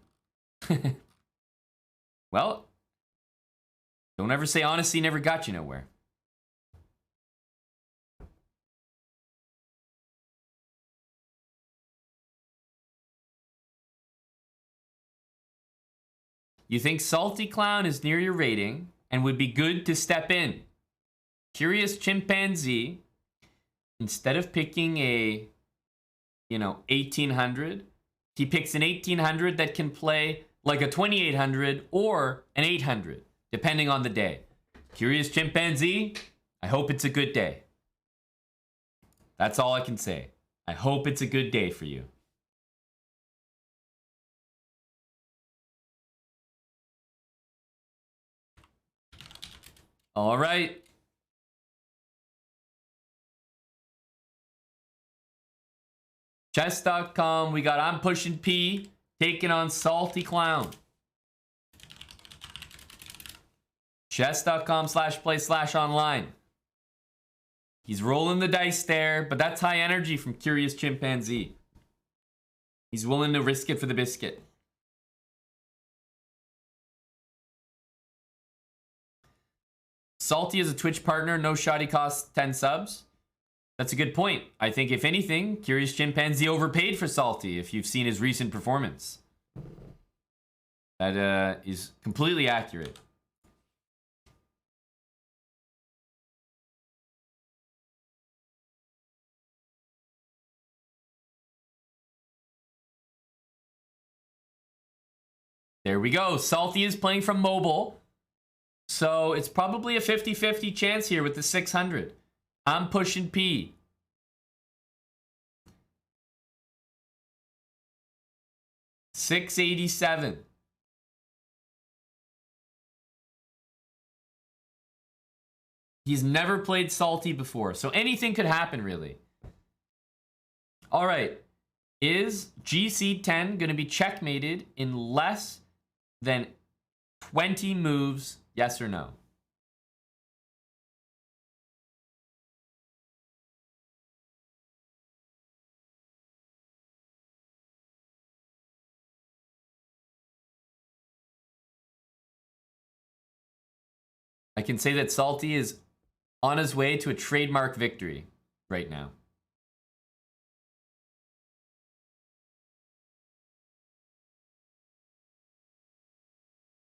Well, don't ever say honesty never got you nowhere. You think Salty Clown is near your rating and would be good to step in. Curious Chimpanzee, instead of picking a, 1800, he picks an 1800 that can play like a 2800 or an 800, depending on the day. Curious Chimpanzee, I hope it's a good day. That's all I can say. I hope it's a good day for you. All right. Chess.com, we got I'm Pushing P taking on Salty Clown. Chess.com/play/online. He's rolling the dice there, but that's high energy from Curious Chimpanzee. He's willing to risk it for the biscuit. Salty is a Twitch partner. No shoddy costs 10 subs. That's a good point. I think, if anything, Curious Chimpanzee overpaid for Salty if you've seen his recent performance. That is completely accurate. There we go. Salty is playing from mobile. So it's probably a 50-50 chance here with the 600. I'm Pushing P. $687. He's never played Salty before, so anything could happen, really. All right. Is GC10 going to be checkmated in less than 20 moves? Yes or no? I can say that Salty is on his way to a trademark victory right now.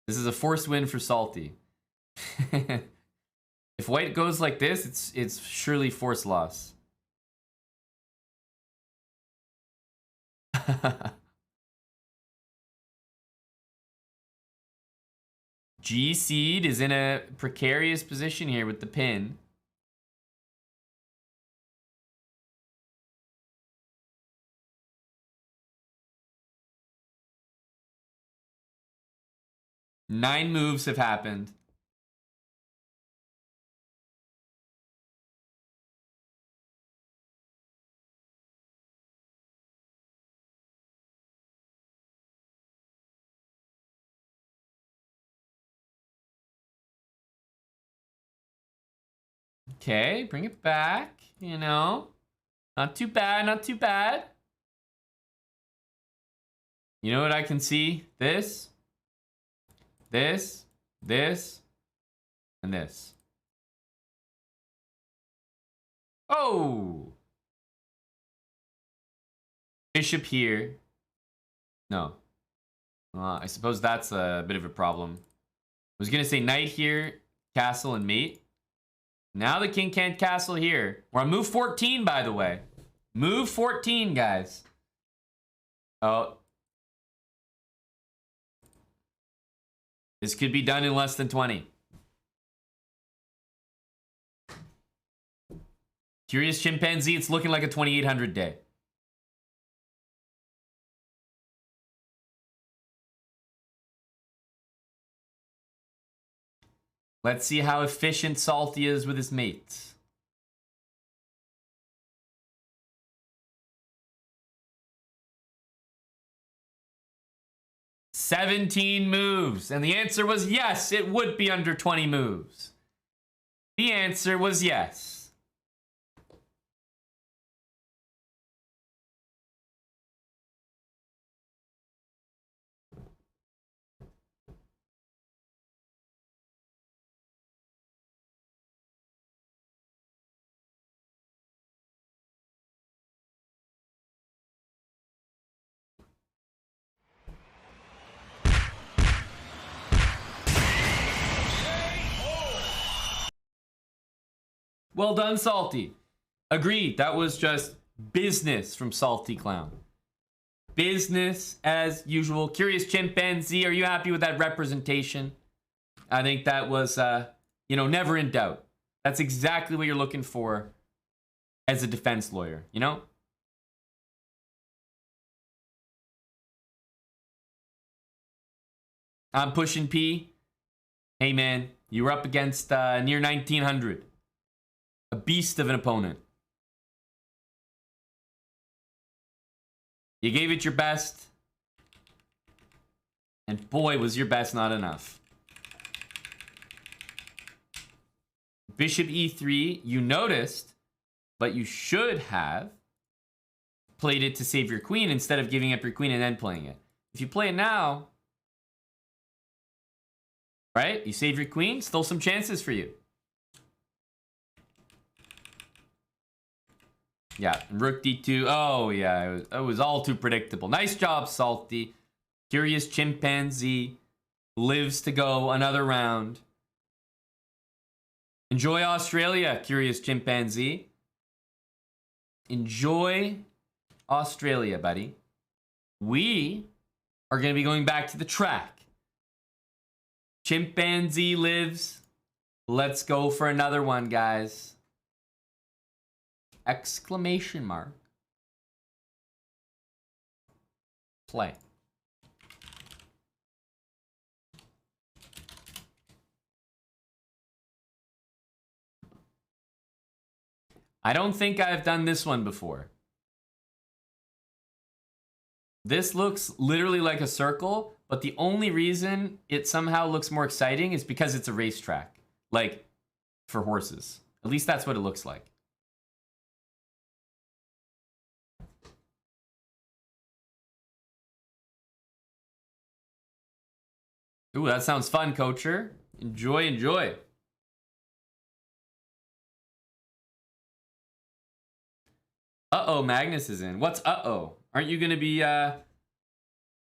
This is a forced win for Salty. If white goes like this, it's surely forced loss. G Seed is in a precarious position here with the pin. Nine moves have happened. Okay, bring it back, Not too bad, not too bad. You know what I can see? This, and this. Oh! Bishop here. No. I suppose that's a bit of a problem. I was gonna say knight here, castle and mate. Now the king can't castle here. We're on move 14, by the way. Move 14, guys. Oh. This could be done in less than 20. Curious Chimpanzee, it's looking like a 2800 day. Let's see how efficient Salty is with his mates. "17 moves." And the answer was yes, it would be under 20 moves. The answer was yes. Well done, Salty. Agreed. That was just business from Salty Clown. Business as usual. Curious Chimpanzee, are you happy with that representation? I think that was, never in doubt. That's exactly what you're looking for as a defense lawyer, you know? I'm pushing P. Hey, man, you were up against near 1900. A beast of an opponent. You gave it your best. And boy, was your best not enough. Bishop E3, you noticed, but you should have played it to save your queen instead of giving up your queen and then playing it. If you play it now, right? You save your queen, still some chances for you. Yeah, rook d2. Oh, yeah, it was all too predictable. Nice job, Salty. Curious Chimpanzee lives to go another round. Enjoy Australia, Curious Chimpanzee. Enjoy Australia, buddy. We are going to be going back to the track. Chimpanzee lives. Let's go for another one, guys. Exclamation mark. Play. I don't think I've done this one before. This looks literally like a circle, but the only reason it somehow looks more exciting is because it's a racetrack. Like, for horses. At least that's what it looks like. Ooh, that sounds fun, Coacher. Enjoy, enjoy. Uh-oh, Magnus is in. What's uh-oh? Aren't you going to be,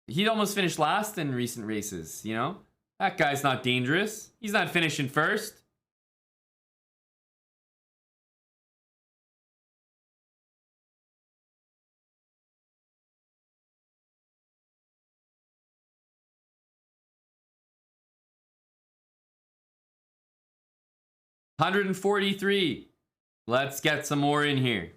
He almost finished last in recent races, you know? That guy's not dangerous. He's not finishing first. $143. Let's get some more in here.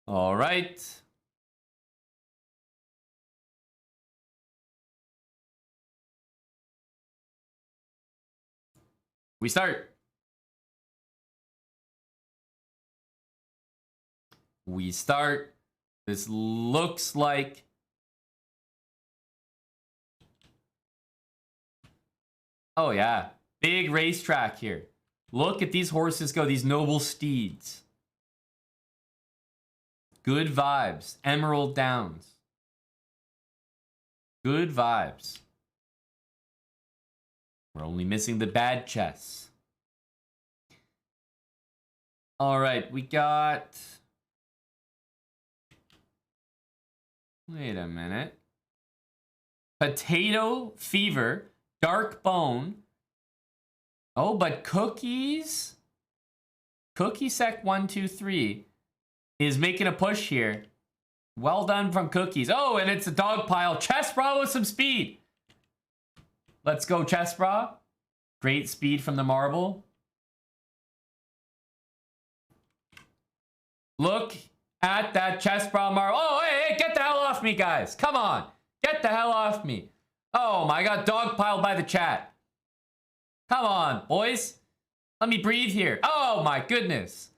All right. We start. We start. This looks like oh yeah, big racetrack here. Look at these horses go, these noble steeds. Good vibes. Emerald Downs. Good vibes. We're only missing the bad chess. All right, we got... Wait a minute. Potato Fever. Dark Bone. Oh, but Cookies? Cookie Sec 123 is making a push here. Well done from Cookies. Oh, and it's a dog pile. Chess Bra with some speed. Let's go, Chess Bra. Great speed from the marble. Look at that Chess Bra marble. Oh, hey, get the hell off me, guys. Come on. Get the hell off me. Oh, my God. Dog piled by the chat. Come on, boys. Let me breathe here. Oh, my goodness.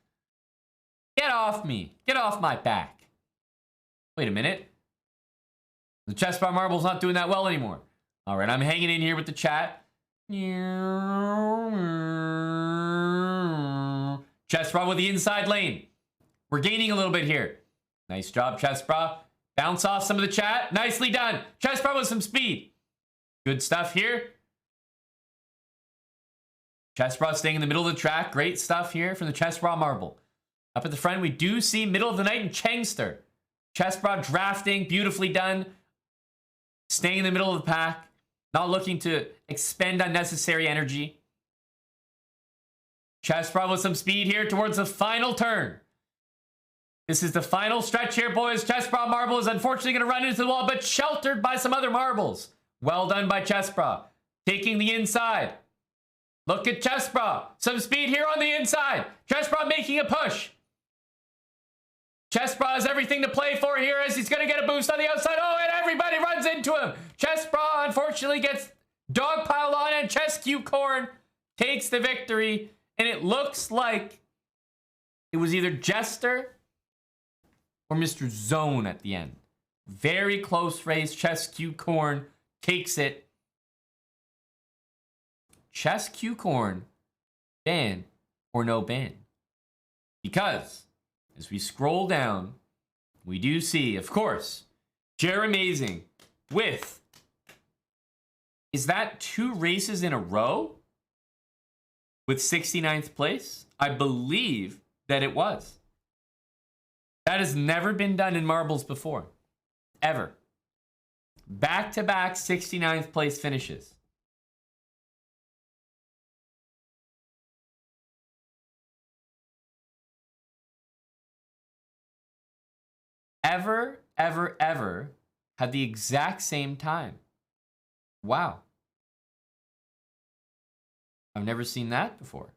Get off me. Get off my back. Wait a minute. The Chess Bra marble's not doing that well anymore. All right, I'm hanging in here with the chat. Chess Bra with the inside lane. We're gaining a little bit here. Nice job, Chess Bra. Bounce off some of the chat. Nicely done. Chess Bra with some speed. Good stuff here. Chess Bra staying in the middle of the track. Great stuff here from the Chess Bra marble. Up at the front, we do see middle of the night and Changster. Chessbra drafting, beautifully done. Staying in the middle of the pack. Not looking to expend unnecessary energy. Chessbra with some speed here towards the final turn. This is the final stretch here, boys. Chessbra marble is unfortunately going to run into the wall, but sheltered by some other marbles. Well done by Chessbra. Taking the inside. Look at Chessbra. Some speed here on the inside. Chessbra making a push. Chessbra has everything to play for here as he's going to get a boost on the outside. Oh, and everybody runs into him. Chessbra unfortunately gets dogpiled on, and Chesq Corn takes the victory. And it looks like it was either Jester or Mr. Zone at the end. Very close race. Chesq Corn takes it. Chesq Corn, ban or no ban? Because as we scroll down, we do see, of course, Jeremazing with, is that 2 races in a row with 69th place? I believe that it was. That has never been done in marbles before. Ever. Back-to-back 69th place finishes. Ever had the exact same time. Wow. I've never seen that before.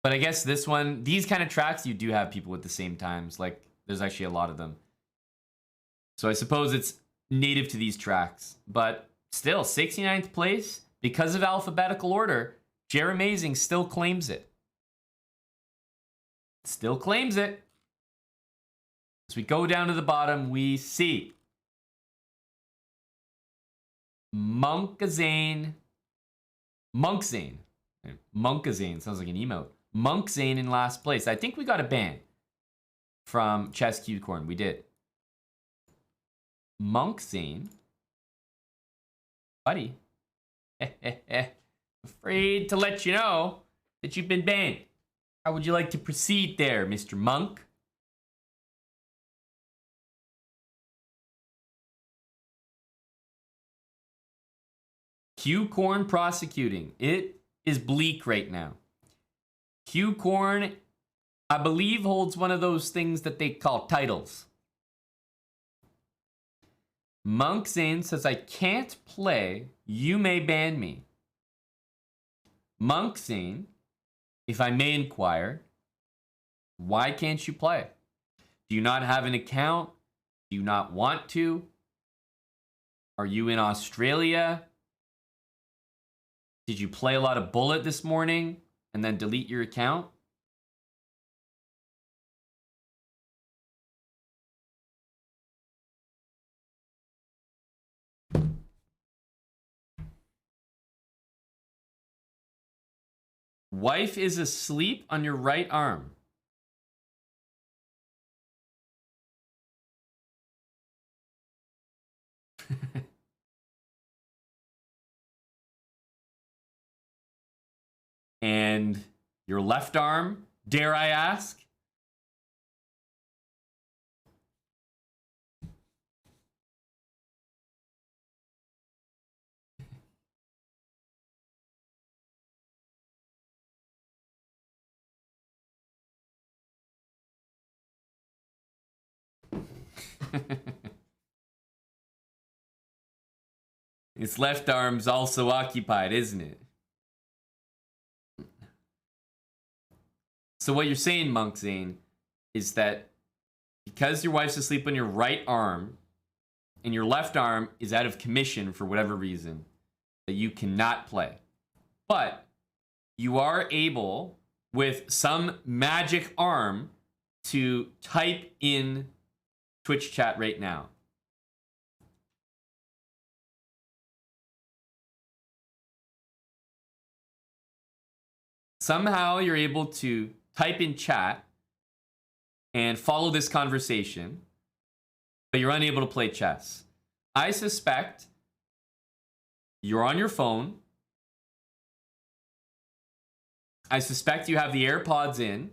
But I guess this one, these kind of tracks, you do have people with the same times. Like, there's actually a lot of them. So I suppose it's native to these tracks. But still, 69th place, because of alphabetical order, Jeremazing still claims it. Still claims it. As we go down to the bottom, we see Monkazane sounds like an emote. Monkzane in last place. I think we got a ban from Chesq Corn. We did. Monkzane. Buddy. Afraid to let you know that you've been banned. How would you like to proceed there, Mr. Monk? Q Corn prosecuting. It is bleak right now. Q Corn, I believe, holds one of those things that they call titles. Monkzane says, I can't play. You may ban me. Monkzane, if I may inquire, why can't you play? Do you not have an account? Do you not want to? Are you in Australia? Did you play a lot of Bullet this morning and then delete your account? Wife is asleep on your right arm. And your left arm, dare I ask? Its left arm's also occupied, isn't it? So what you're saying, Monkzane, is that because your wife's asleep on your right arm and your left arm is out of commission for whatever reason, that you cannot play. But you are able, with some magic arm, to type in Twitch chat right now. Somehow you're able to type in chat and follow this conversation, but you're unable to play chess. I suspect you're on your phone. I suspect you have the AirPods in.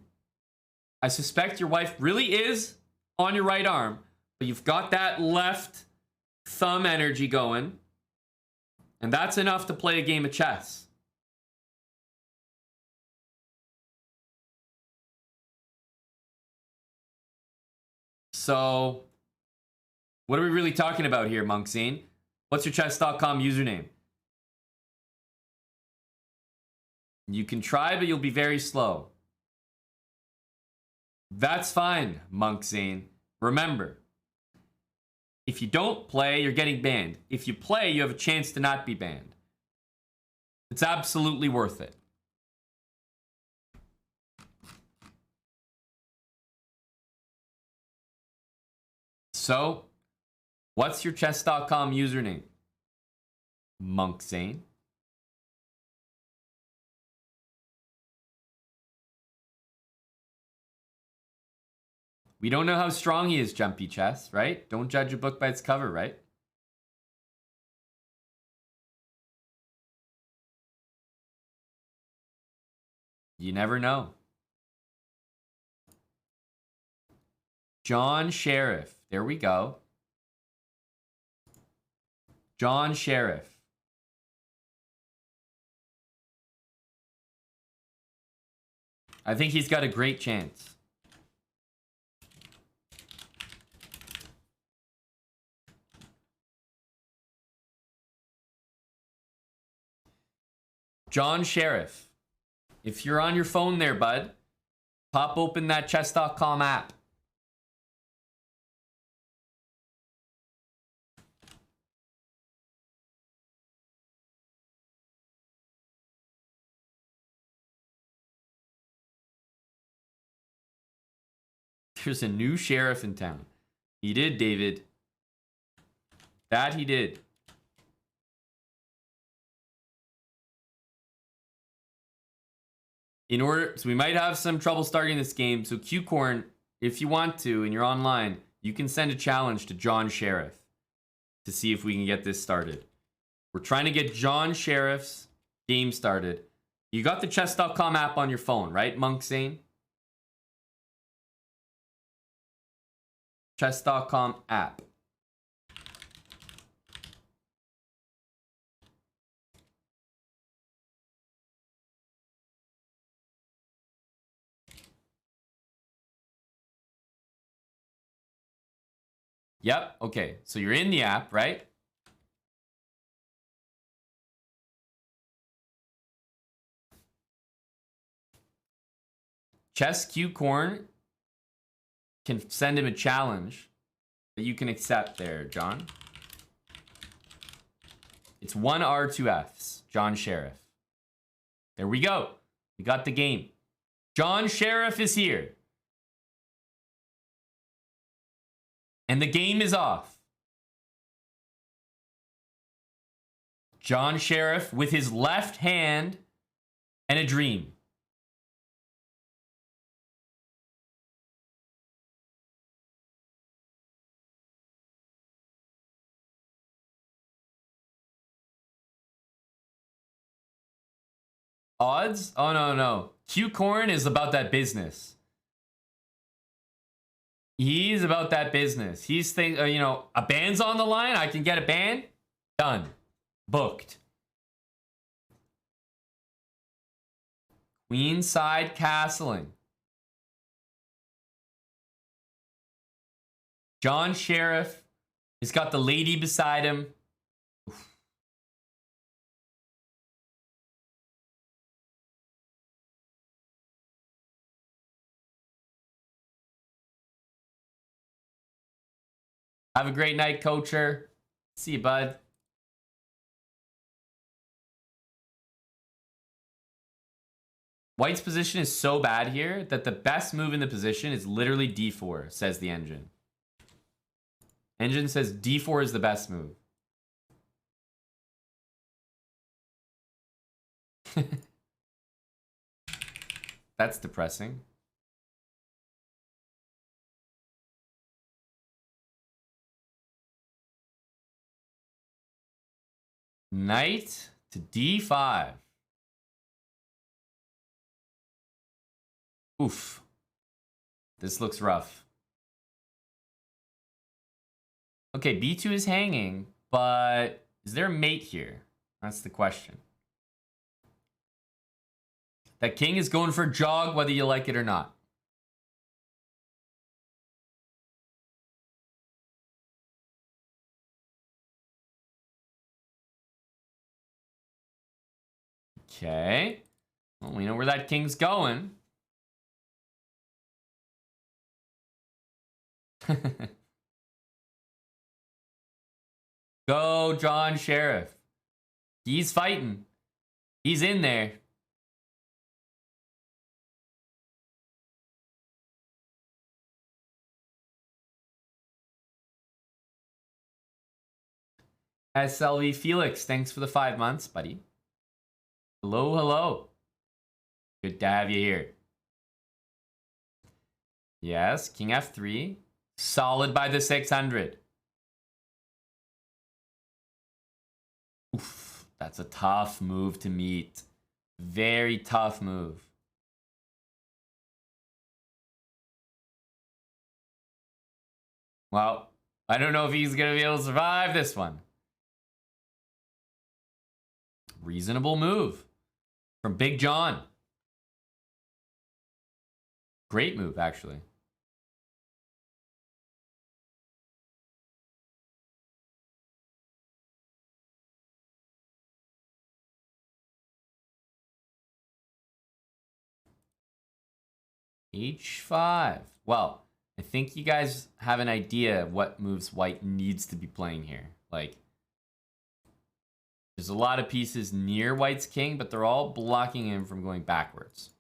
I suspect your wife really is on your right arm, but you've got that left thumb energy going, and that's enough to play a game of chess. So, what are we really talking about here, Monksane? What's your chess.com username? You can try, but you'll be very slow. That's fine, Monksane. Remember, if you don't play, you're getting banned. If you play, you have a chance to not be banned. It's absolutely worth it. So, what's your chess.com username? Monksane. We don't know how strong he is, Jumpy Chess, right? Don't judge a book by its cover, right? You never know. John Sheriff. There we go. John Sheriff. I think he's got a great chance. John Sheriff. If you're on your phone there, bud, pop open that chess.com app. There's a new sheriff in town. He did, David. That he did. So we might have some trouble starting this game. So Q-Corn, if you want to, and you're online, you can send a challenge to John Sheriff to see if we can get this started. We're trying to get John Sheriff's game started. You got the chess.com app on your phone, right, Monksane? Chess.com app. Yep, okay. So you're in the app, right? Chess Q Corn can send him a challenge that you can accept there, John. It's 1 R 2 Fs, John Sheriff. There we go. We got the game. John Sheriff is here. And the game is off. John Sheriff with his left hand and a dream. Odds? Oh, no, no. Q-Corn is about that business. He's about that business. He's thinking, you know, a ban's on the line. I can get a ban. Done. Booked. Queenside castling. John Sheriff. He's got the lady beside him. Oof. Have a great night, coacher. See you, bud. White's position is so bad here that the best move in the position is literally d4, says the engine. Engine says d4 is the best move. That's depressing. Knight to d5. Oof. This looks rough. Okay, b2 is hanging, but is there a mate here? That's the question. That king is going for a jog, whether you like it or not. Okay. Well, we know where that king's going. Go, John Sheriff. He's fighting. He's in there. SLV Felix, thanks for the 5 months, buddy. Hello, hello. Good to have you here. Yes, King F3. Solid by the 600. Oof, that's a tough move to meet. Very tough move. Well, I don't know if he's going to be able to survive this one. Reasonable move from Big John. Great move, actually. H5. Well, I think you guys have an idea of what moves white needs to be playing here. Like, there's a lot of pieces near white's king, but they're all blocking him from going backwards.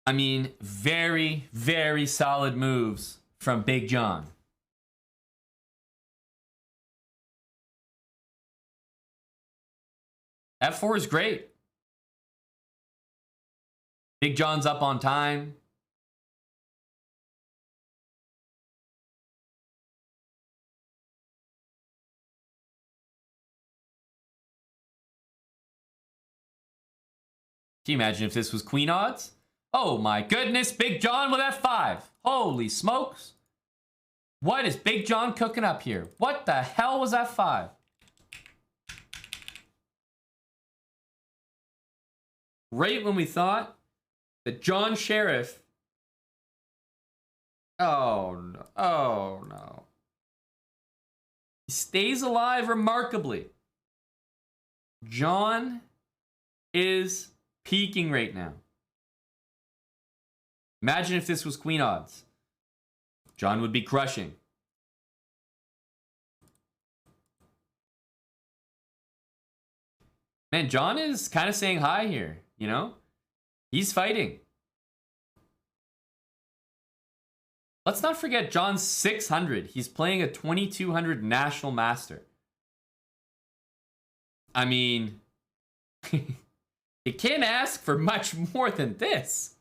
I mean, very, very solid moves from Big John. F4 is great. Big John's up on time. Can you imagine if this was queen odds? Oh my goodness, Big John with F5. Holy smokes. What is Big John cooking up here? What the hell was F5? Right when we thought that John Sheriff... Oh no. Oh no. He stays alive remarkably. John is peaking right now. Imagine if this was queen odds. John would be crushing. Man, John is kind of saying hi here, you know? He's fighting. Let's not forget John's 600. He's playing a 2200 National Master. I mean, you can't ask for much more than this.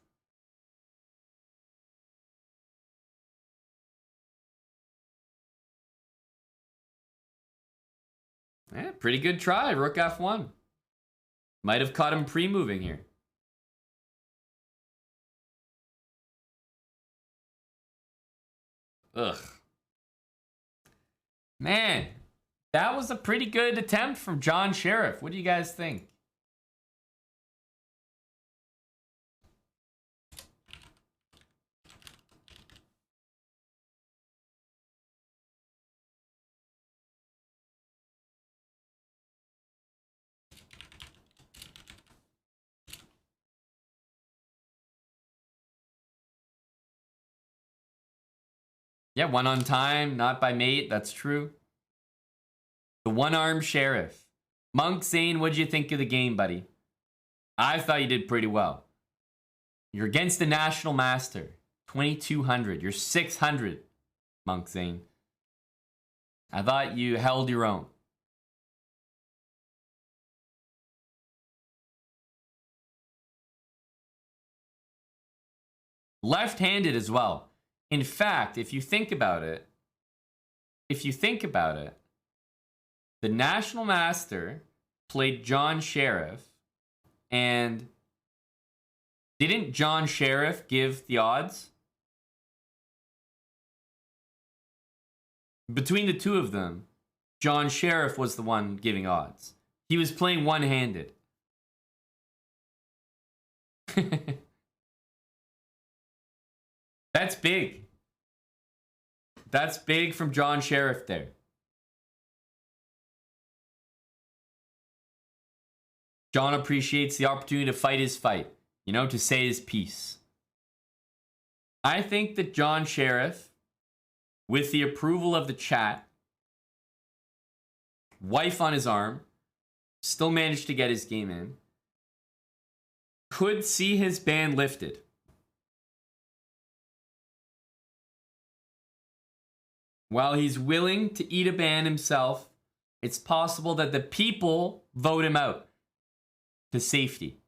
Yeah, pretty good try, Rook F1. Might have caught him pre-moving here. Ugh. Man, that was a pretty good attempt from John Sheriff. What do you guys think? Yeah, one on time, not by mate. That's true. The one-armed sheriff. Monk Zane, what'd you think of the game, buddy? I thought you did pretty well. You're against the National Master. 2200. You're 600, Monk Zane. I thought you held your own. Left-handed as well. In fact, if you think about it, the National Master played John Sheriff, and didn't John Sheriff give the odds? Between the two of them, John Sheriff was the one giving odds. He was playing one-handed. That's big. That's big from John Sheriff there. John appreciates the opportunity to fight his fight, you know, to say his piece. I think that John Sheriff, with the approval of the chat, wife on his arm, still managed to get his game in, could see his ban lifted. While he's willing to eat a ban himself, it's possible that the people vote him out to safety.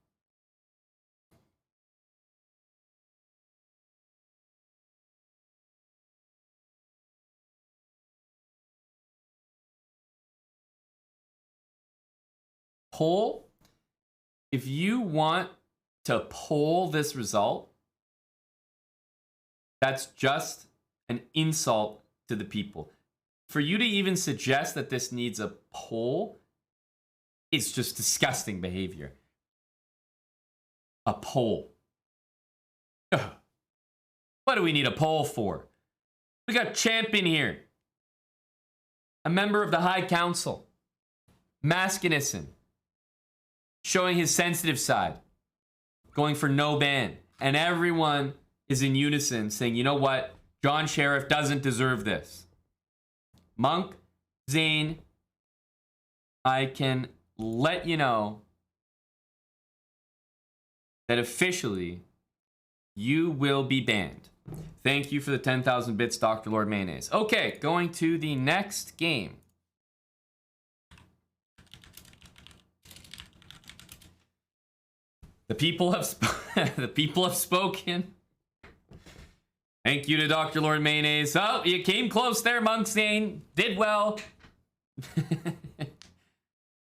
Poll, if you want to poll this result, that's just an insult to the people. For you to even suggest that this needs a poll, it's just disgusting behavior. A poll. Ugh. What do we need a poll for? We got Champ in here. A member of the High Council. Maskinison. Showing his sensitive side. Going for no ban. And everyone is in unison saying, you know what? John Sheriff doesn't deserve this. Monk, Zane, I can let you know that officially you will be banned. Thank you for the 10,000 bits, Dr. Lord Mayonnaise. Okay, going to the next game. The people have the people have spoken. Thank you to Dr. Lord Mayonnaise. Oh, you came close there, Monk Zane. Did well.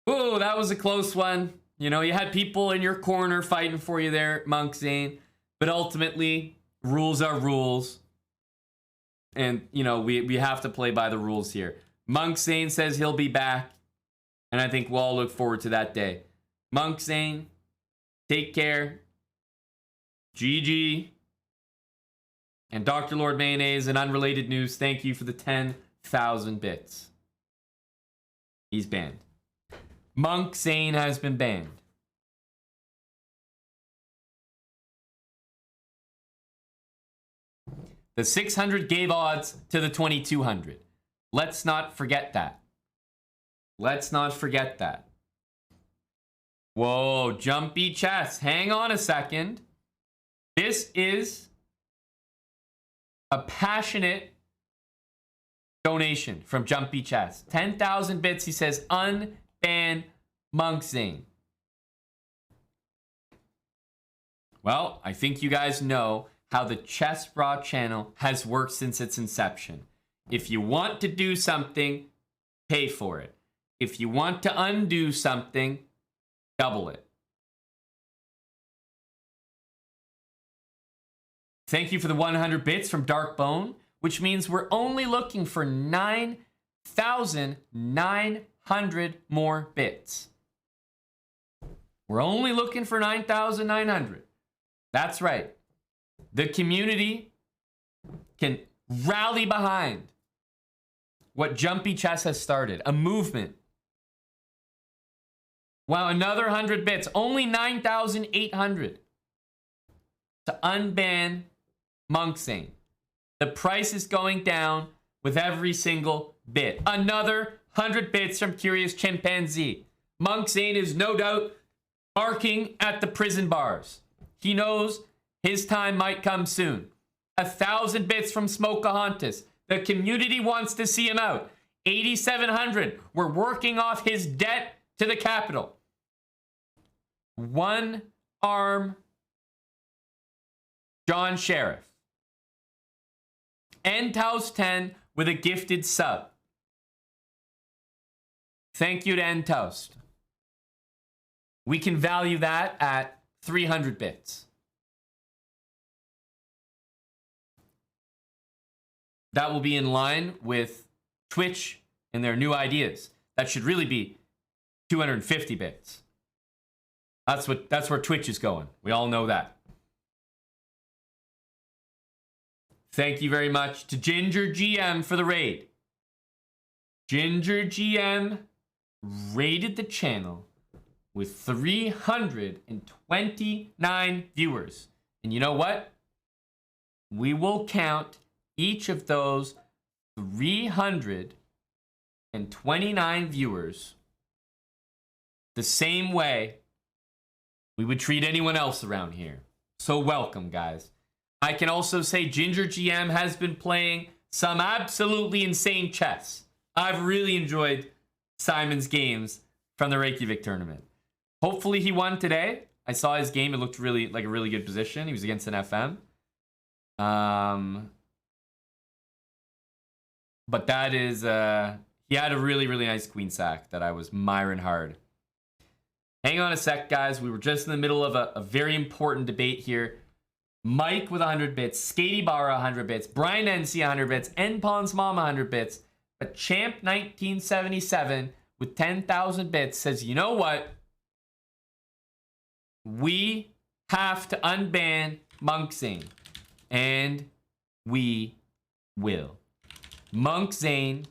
Ooh, that was a close one. You know, you had people in your corner fighting for you there, Monk Zane. But ultimately, rules are rules. And, you know, we have to play by the rules here. Monk Zane says he'll be back. And I think we'll all look forward to that day. Monk Zane, take care. GG. And Dr. Lord Mayonnaise, in unrelated news, thank you for the 10,000 bits. He's banned. Monk Zane has been banned. The 600 gave odds to the 2200. Let's not forget that. Let's not forget that. Whoa, jumpy chest. Hang on a second. This is a passionate donation from Jumpy Chest. 10,000 bits. He says, unban Monk Zane. Well, I think you guys know how the Chess Raw channel has worked since its inception. If you want to do something, pay for it. If you want to undo something, double it. Thank you for the 100 bits from Darkbone, which means we're only looking for 9,900 more bits. We're only looking for 9,900. That's right. The community can rally behind what Jumpy Chess has started, a movement. Wow, another 100 bits, only 9,800 to unban Monk Zane. The price is going down with every single bit. Another 100 bits from Curious Chimpanzee. Monk Zane is no doubt barking at the prison bars. He knows his time might come soon. 1,000 bits from Smokahontas. The community wants to see him out. 8,700. We're working off his debt to the capital. One arm John Sheriff. Endhouse 10 with a gifted sub. Thank you to Endhouse. We can value that at 300 bits. That will be in line with Twitch and their new ideas. That should really be 250 bits. That's where Twitch is going. We all know that. Thank you very much to Ginger GM for the raid. Ginger GM raided the channel with 329 viewers. And you know what? We will count each of those 329 viewers the same way we would treat anyone else around here. So welcome, guys. I can also say Ginger GM has been playing some absolutely insane chess. I've really enjoyed Simon's games from the Reykjavik tournament. Hopefully he won today. I saw his game. It looked really like a really good position. He was against an FM. But that is, he had a really, really nice queen sack that I was miring hard. Hang on a sec, guys. We were just in the middle of a very important debate here. Mike with 100 bits, Skatey Barra 100 bits, Brian NC 100 bits, Npon's Mama 100 bits, but Champ 1977 with 10,000 bits says, you know what? We have to unban Monk Zane. And we will. Monk Zane,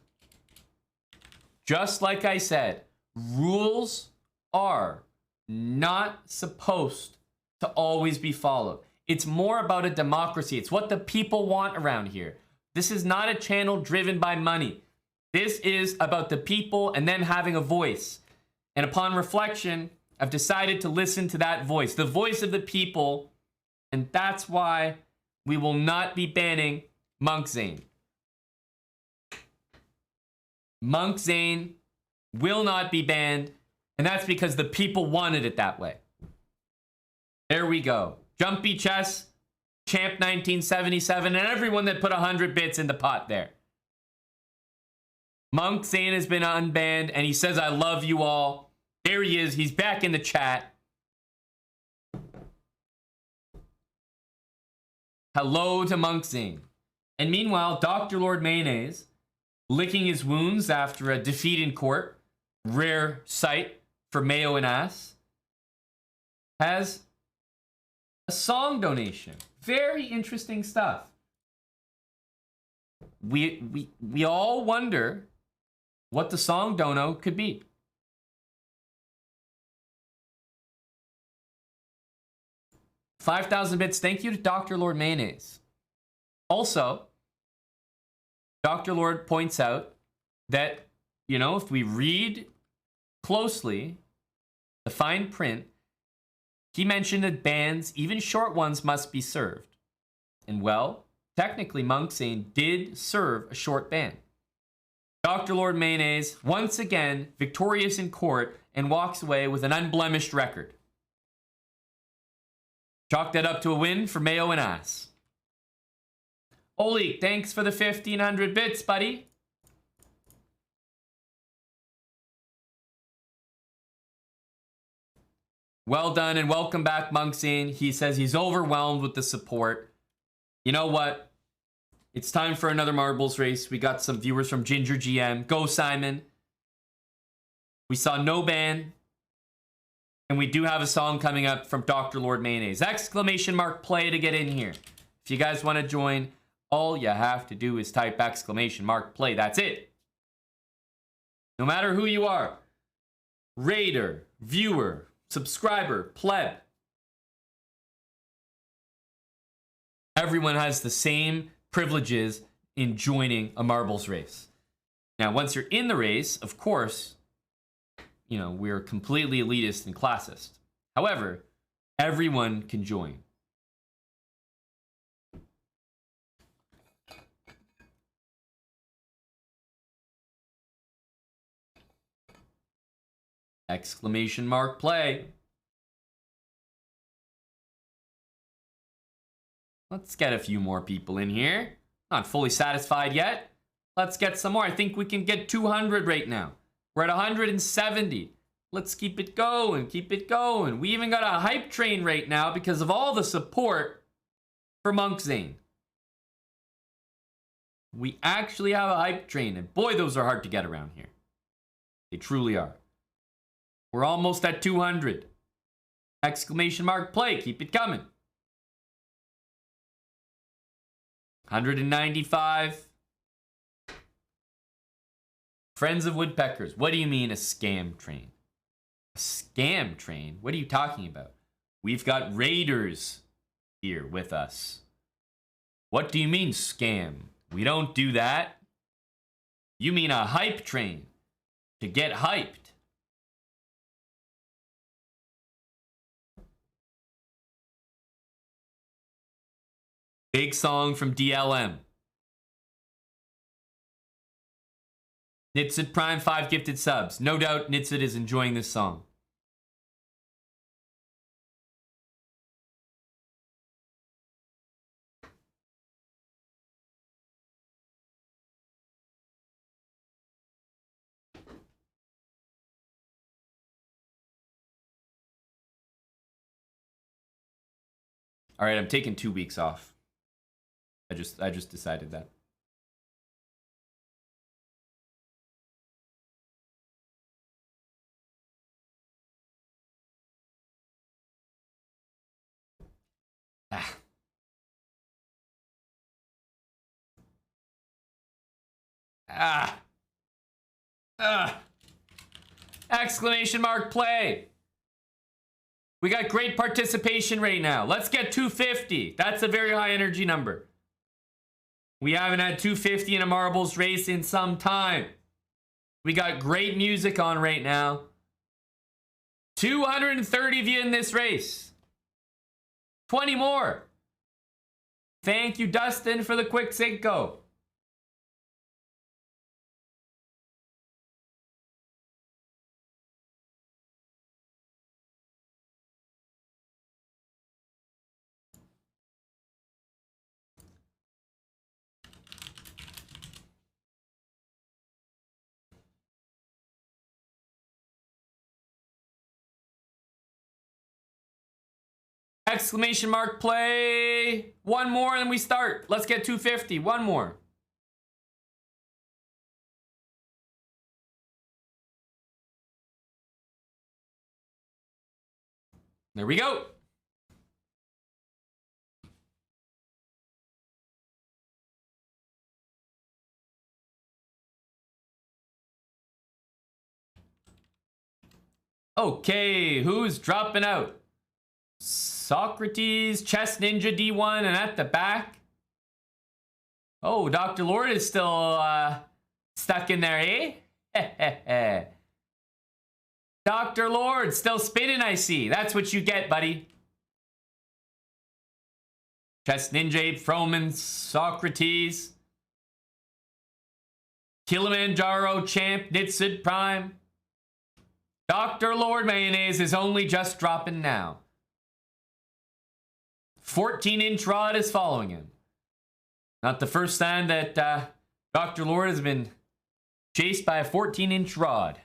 just like I said, rules are not supposed to always be followed. It's more about a democracy. It's what the people want around here. This is not a channel driven by money. This is about the people and them having a voice. And upon reflection, I've decided to listen to that voice, the voice of the people. And that's why we will not be banning Monk Zane. Monk Zane will not be banned. And that's because the people wanted it that way. There we go. Jumpy Chess, Champ 1977, and everyone that put 100 bits in the pot there. Monk Zane has been unbanned, and he says, I love you all. There he is. He's back in the chat. Hello to Monk Zane. And meanwhile, Dr. Lord Mayonnaise, licking his wounds after a defeat in court, rare sight for Mayo and Ass, has a song donation. Very interesting stuff. We all wonder what the song dono could be. 5,000 bits. Thank you to Dr. Lord Mayonnaise. Also, Dr. Lord points out that, you know, if we read closely the fine print, he mentioned that bans, even short ones, must be served. And well, technically, Monk Zane did serve a short ban. Dr. Lord Mayonnaise, once again, victorious in court and walks away with an unblemished record. Chalk that up to a win for Mayo and Ass. Oli, thanks for the 1,500 bits, buddy. Well done and welcome back, Monk Zane. He says he's overwhelmed with the support. You know what? It's time for another marbles race. We got some viewers from Ginger GM. Go, Simon. We saw no ban. And we do have a song coming up from Dr. Lord Mayonnaise. Exclamation mark play to get in here. If you guys want to join, all you have to do is type exclamation mark play. That's it. No matter who you are. Raider, viewer, subscriber, pleb. Everyone has the same privileges in joining a marbles race. Now, once you're in the race, of course, you know, we're completely elitist and classist. However, everyone can join. Exclamation mark play. Let's get a few more people in here. Not fully satisfied yet. Let's get some more. I think we can get 200 right now. We're at 170. Let's keep it going. Keep it going. We even got a hype train right now because of all the support for Monk Zane. We actually have a hype train. And boy, those are hard to get around here. They truly are. We're almost at 200. Exclamation mark play. Keep it coming. 195. Friends of Woodpeckers. What do you mean a scam train? A scam train? What are you talking about? We've got raiders here with us. What do you mean scam? We don't do that. You mean a hype train to get hyped. Big song from DLM. Nitsid Prime 5 gifted subs. No doubt Nitsid is enjoying this song. All right, I'm taking 2 weeks off. I just decided that. Exclamation mark play. We got great participation right now. Let's get 250. That's a very high energy number. We haven't had 250 in a marbles race in some time. We got great music on right now. 230 of you in this race. 20 more. Thank you, Dustin, for the quick Cinco. Exclamation mark play. One more and we start. Let's get 250. One more. There we go. Okay, who's dropping out? Socrates, Chess Ninja D1, and at the back. Oh, Dr. Lord is still stuck in there, eh? Dr. Lord, still spinning, I see. That's what you get, buddy. Chess Ninja, Abe Froman, Socrates. Kilimanjaro, Champ, Nitsid Prime. Dr. Lord Mayonnaise is only just dropping now. 14-inch rod is following him. Not the first time that Dr. Lord has been chased by a 14-inch rod.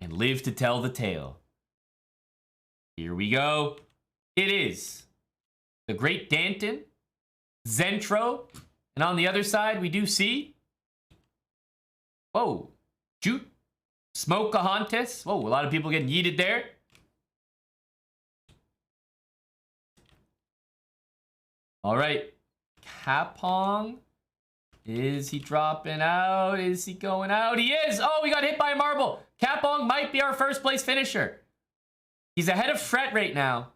And live to tell the tale. Here we go. It is the Great Danton, Zentro, and on the other side we do see, whoa, Jute, Smokahontas. Whoa, a lot of people getting yeeted there. All right, Kapong. Is he dropping out? Is he going out? He is! Oh, we got hit by a marble. Kapong might be our first place finisher. He's ahead of Fret right now.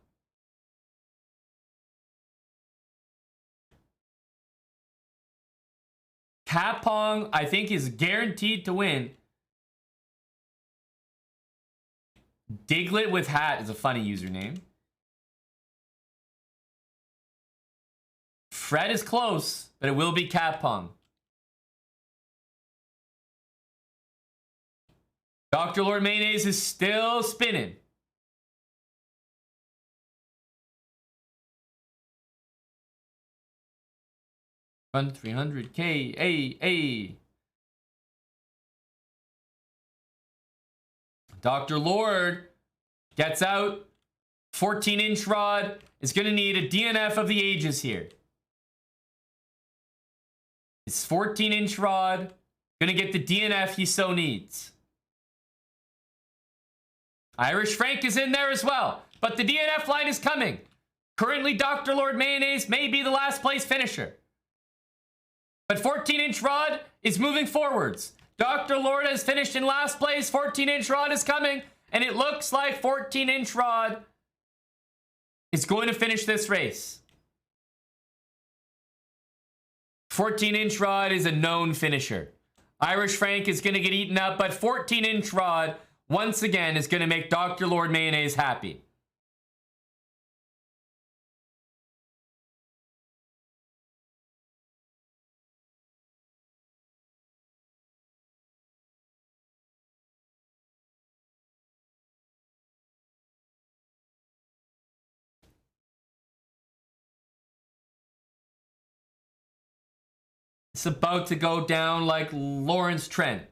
Kapong, I think, is guaranteed to win. Diglett with hat is a funny username. Fred is close, but it will be Kapong. Dr. Lord Mayonnaise is still spinning. Run 300K. Dr. Lord gets out. 14-inch rod is going to need a DNF of the ages here. His 14-inch rod going to get the DNF he so needs. Irish Frank is in there as well, but the DNF line is coming. Currently, Dr. Lord Mayonnaise may be the last place finisher. But 14-inch rod is moving forwards. Dr. Lord has finished in last place. 14-inch rod is coming, and it looks like 14-inch rod is going to finish this race. 14-inch rod is a known finisher. Irish Frank is going to get eaten up, but 14-inch rod, once again, is going to make Dr. Lord Mayonnaise happy. It's about to go down like Lawrence Trent.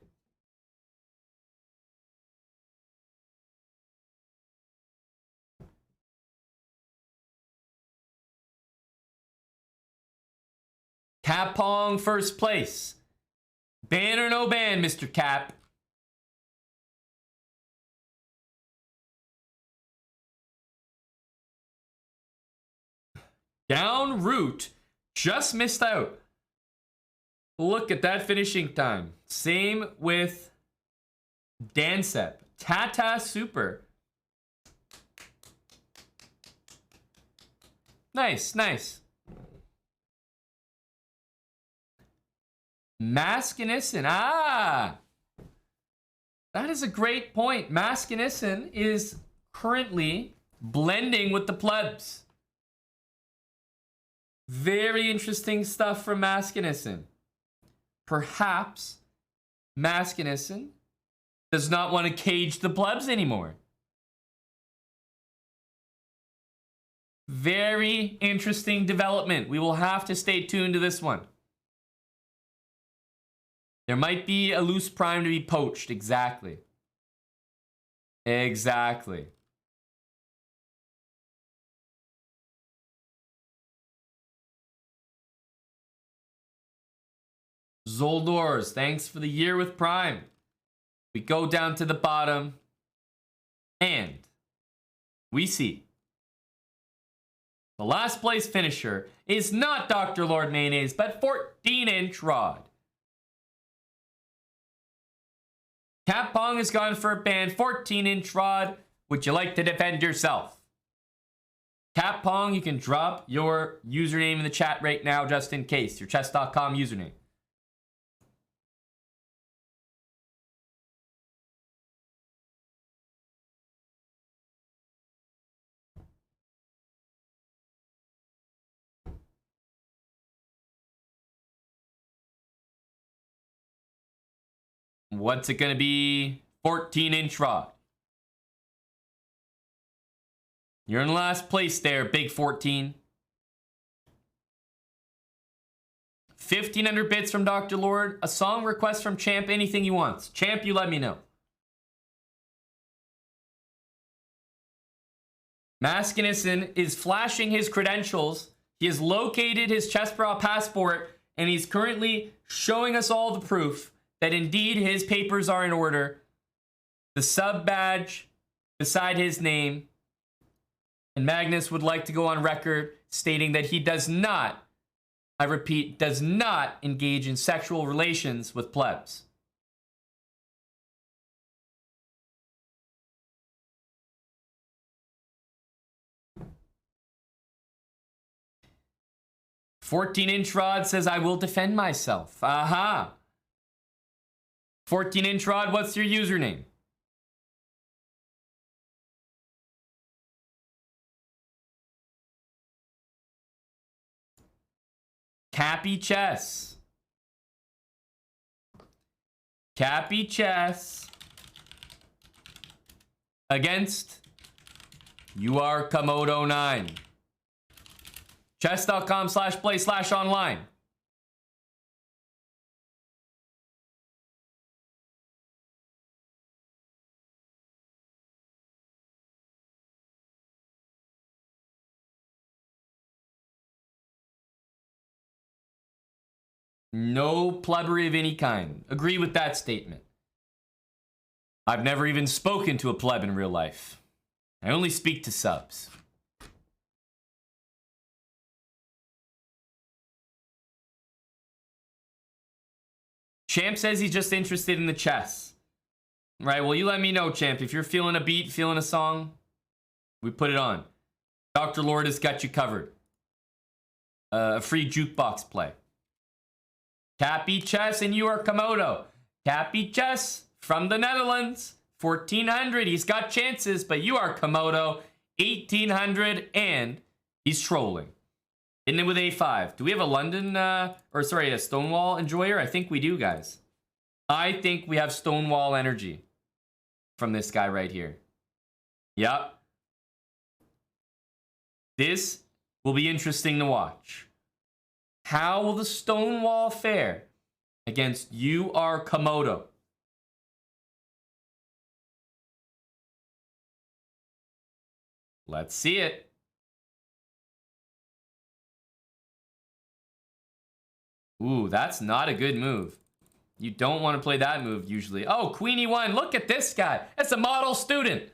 Cap Pong first place. Ban or no ban, Mr. Cap? Down route. Just missed out. Look at that finishing time. Same with Dansep. Tata Super. Nice, nice. Maskinisson. Ah! That is a great point. Maskinisson is currently blending with the plebs. Very interesting stuff from Maskinisson. Perhaps Maskinisson does not want to cage the plebs anymore. Very interesting development. We will have to stay tuned to this one. There might be a loose prime to be poached. Exactly. Exactly. Zoldors, thanks for the year with Prime. We go down to the bottom, and we see the last place finisher is not Dr. Lord Mayonnaise, but 14-inch rod. Cap Pong has gone for a ban. 14-inch rod. Would you like to defend yourself? Cap Pong, you can drop your username in the chat right now just in case. Your chess.com username. What's it going to be? 14-inch rod. You're in last place there, Big 14. 1,500 bits from Dr. Lord. A song request from Champ, anything he wants. Champ, you let me know. Maskinisson is flashing his credentials. He has located his Chessbra passport, and he's currently showing us all the proof that indeed his papers are in order. The sub badge beside his name. And Magnus would like to go on record stating that he does not, I repeat, does not engage in sexual relations with plebs. "14-inch rod says I will defend myself." Aha. 14-inch rod, what's your username? Cappy Chess. Cappy Chess. Against You Are Komodo 9. Chess.com/play/online. No plebbery of any kind. Agree with that statement. I've never even spoken to a pleb in real life. I only speak to subs. Champ says he's just interested in the chess. Right, well, you let me know, Champ. If you're feeling a beat, feeling a song, we put it on. Dr. Lord has got you covered. A free jukebox play. Cappy Chess, and you are Komodo. Cappy Chess from the Netherlands. 1400. He's got chances, but you are Komodo. 1800, and he's trolling. Hitting it with A5. Do we have a London, a Stonewall enjoyer? I think we do, guys. I think we have Stonewall energy from this guy right here. Yep. This will be interesting to watch. How will the Stonewall fare against you are Komodo? Let's see it. Ooh, that's not a good move. You don't want to play that move usually. Oh, Queen E1. Look at this guy. That's a model student.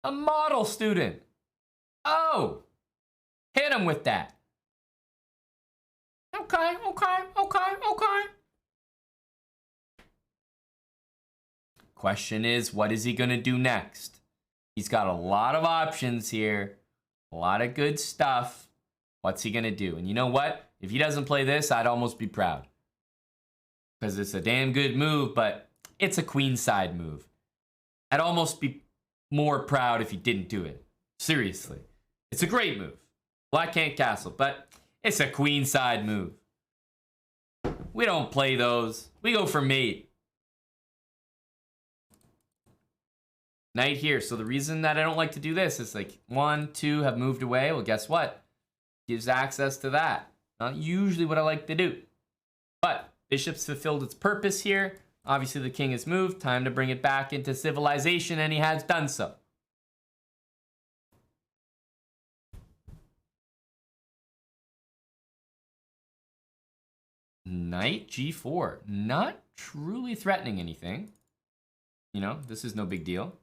A model student. Oh. Hit him with that. Okay. Question is, what is he going to do next? He's got a lot of options here. A lot of good stuff. What's he going to do? And you know what? If he doesn't play this, I'd almost be proud. Because it's a damn good move, but it's a queenside move. I'd almost be more proud if he didn't do it. Seriously. It's a great move. Black can't castle, but it's a queenside move. We don't play those. We go for mate. Knight here. So the reason that I don't like to do this is like 1, 2 have moved away. Well, guess what? Gives access to that. Not usually what I like to do. But bishop's fulfilled its purpose here. Obviously the king has moved. Time to bring it back into civilization, and he has done so. Knight G4. Not truly threatening anything. You know, this is no big deal.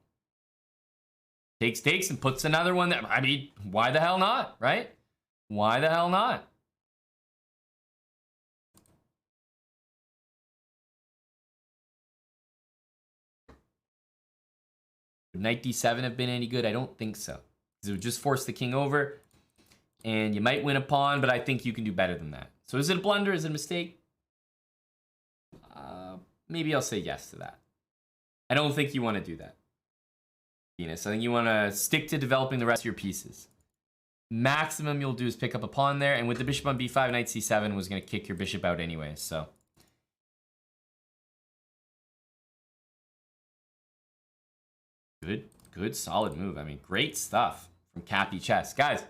Takes, and puts another one there. I mean, why the hell not, right? Why the hell not? Would Knight D7 have been any good? I don't think so. Because it would just force the king over. And you might win a pawn, but I think you can do better than that. So is it a blunder? Is it a mistake? Maybe I'll say yes to that. I don't think you want to do that, Venus. I think you want to stick to developing the rest of your pieces. Maximum you'll do is pick up a pawn there, and with the bishop on b5, knight c7 was going to kick your bishop out anyway, so. Good, solid move. I mean, great stuff from Cappy Chess. Guys,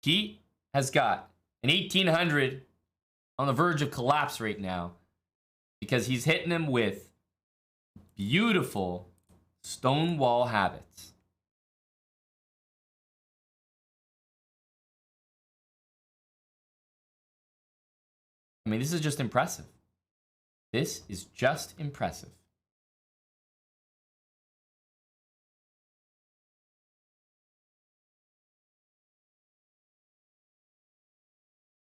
he has got an 1800 on the verge of collapse right now because he's hitting him with beautiful Stonewall habits. I mean, this is just impressive. This is just impressive.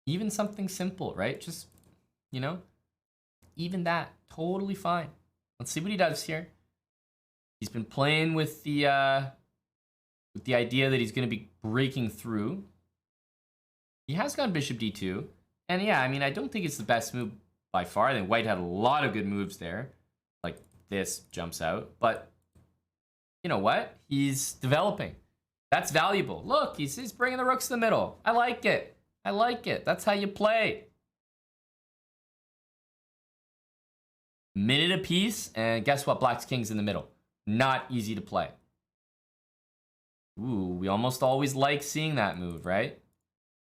Even something simple, right? Just, you know, even that, totally fine. Let's see what he does here. He's been playing with the idea that he's going to be breaking through. He has gone bishop d2. And yeah, I mean, I don't think it's the best move by far. I think white had a lot of good moves there. Like this jumps out. But you know what? He's developing. That's valuable. Look, he's bringing the rooks to the middle. I like it. I like it. That's how you play. Minute apiece, and guess what? Black's king's in the middle. Not easy to play. Ooh, we almost always like seeing that move, right?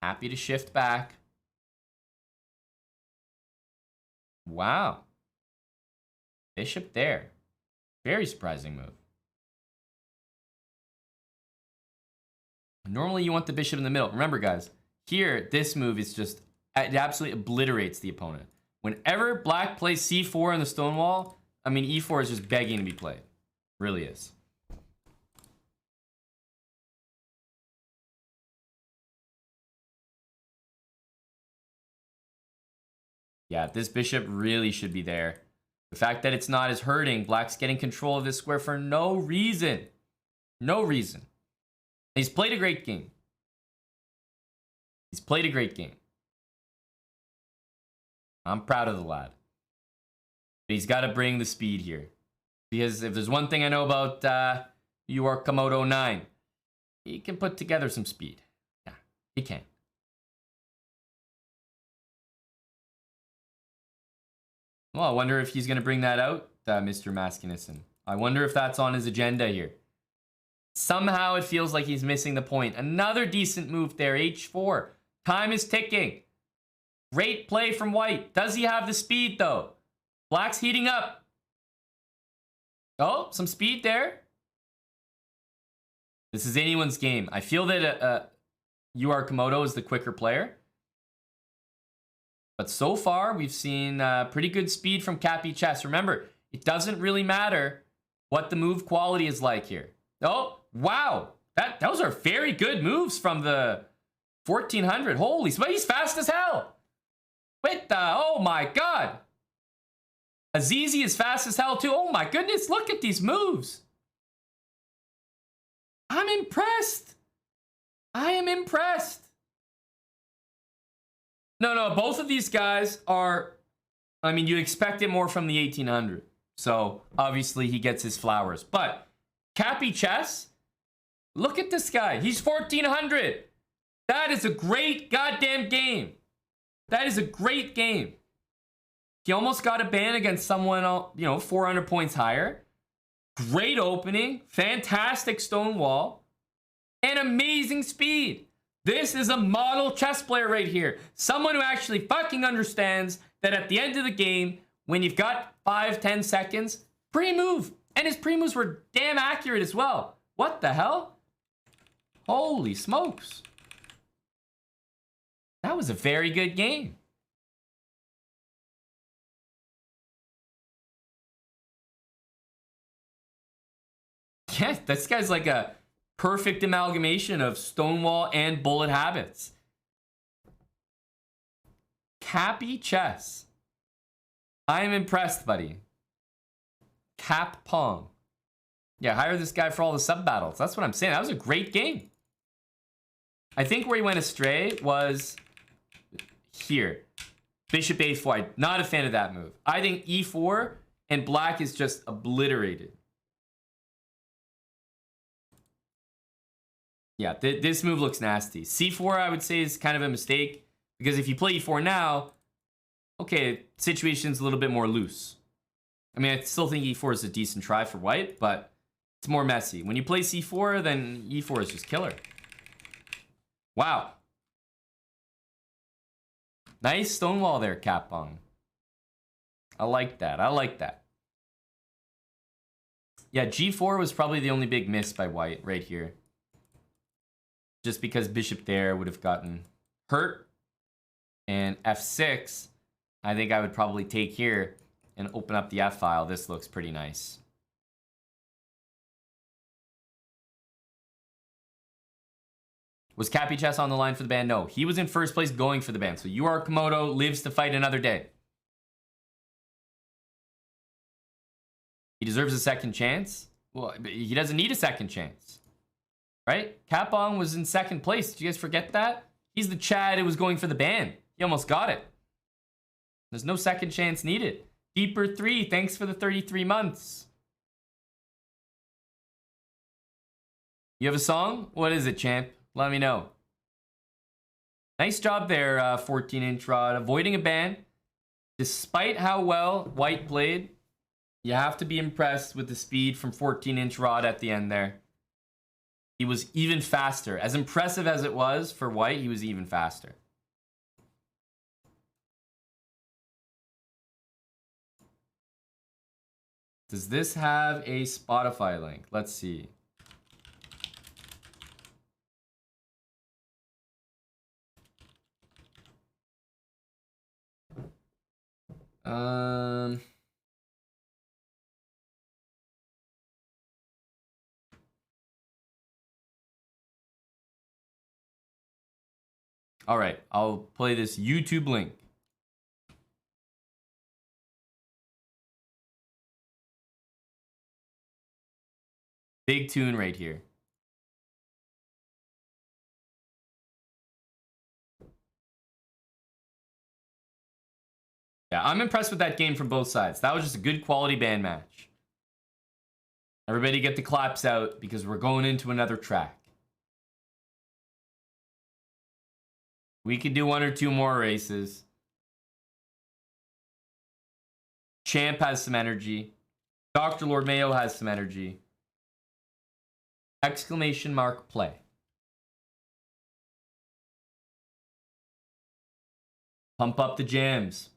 Happy to shift back. Wow. Bishop there. Very surprising move. Normally you want the bishop in the middle. Remember, guys, here, this move is just It absolutely obliterates the opponent. Whenever black plays c4 in the Stonewall, I mean, e4 is just begging to be played. Really is. Yeah, this bishop really should be there. The fact that it's not is hurting. Black's getting control of this square for no reason. No reason. He's played a great game. He's played a great game. I'm proud of the lad. But he's got to bring the speed here. Because if there's one thing I know about Komodo 9, he can put together some speed. Yeah, he can. Well, I wonder if he's going to bring that out, Mr. Maskinison. I wonder if that's on his agenda here. Somehow it feels like he's missing the point. Another decent move there, h4. Time is ticking. Great play from white. Does he have the speed, though? Black's heating up. Oh, some speed there. This is anyone's game. I feel that Komodo is the quicker player. But so far, we've seen pretty good speed from Cappy Chess. Remember, it doesn't really matter what the move quality is like here. Oh, wow. Those are very good moves from the 1400. Holy smokes, he's fast as hell. Oh my God. Azizi is fast as hell too. Oh my goodness, look at these moves. I'm impressed. I am impressed. No, both of these guys are, I mean, you expect it more from the 1800. So, obviously, he gets his flowers. But, Cappy Chess, look at this guy. He's 1400. That is a great goddamn game. That is a great game. He almost got a ban against someone, 400 points higher. Great opening. Fantastic Stonewall. And amazing speed. This is a model chess player right here. Someone who actually fucking understands that at the end of the game, when you've got 5-10 seconds, pre-move. And his pre-moves were damn accurate as well. What the hell? Holy smokes. That was a very good game. Yeah, this guy's like a perfect amalgamation of Stonewall and bullet habits. Cappy Chess. I am impressed, buddy. Cap Pong. Yeah, hire this guy for all the sub battles. That's what I'm saying. That was a great game. I think where he went astray was here. Bishop a4. Not a fan of that move. I think e4 and black is just obliterated. Yeah, this move looks nasty. c4, I would say, is kind of a mistake. Because if you play e4 now, okay, situation's a little bit more loose. I mean, I still think e4 is a decent try for white, but it's more messy. When you play c4, then e4 is just killer. Wow. Nice Stonewall there, Capong. I like that. I like that. Yeah, g4 was probably the only big miss by white right here. Just because bishop there would have gotten hurt. And f6, I think I would probably take here and open up the f-file. This looks pretty nice. Was Cappy Chess on the line for the ban? No, he was in first place going for the ban. So Komodo lives to fight another day. He deserves a second chance. Well, he doesn't need a second chance. Right? Capong was in second place. Did you guys forget that? He's the Chad who was going for the ban. He almost got it. There's no second chance needed. Deeper 3, thanks for the 33 months. You have a song? What is it, champ? Let me know. Nice job there, 14-inch rod. Avoiding a ban. Despite how well white played, you have to be impressed with the speed from 14-inch rod at the end there. He was even faster. As impressive as it was for white, he was even faster. Does this have a Spotify link? Let's see. Um. All right, I'll play this YouTube link. Big tune right here. Yeah, I'm impressed with that game from both sides. That was just a good quality band match. Everybody get the claps out because we're going into another track. We could do one or two more races. Champ has some energy. Dr. Lord Mayo has some energy. Exclamation mark play. Pump up the jams.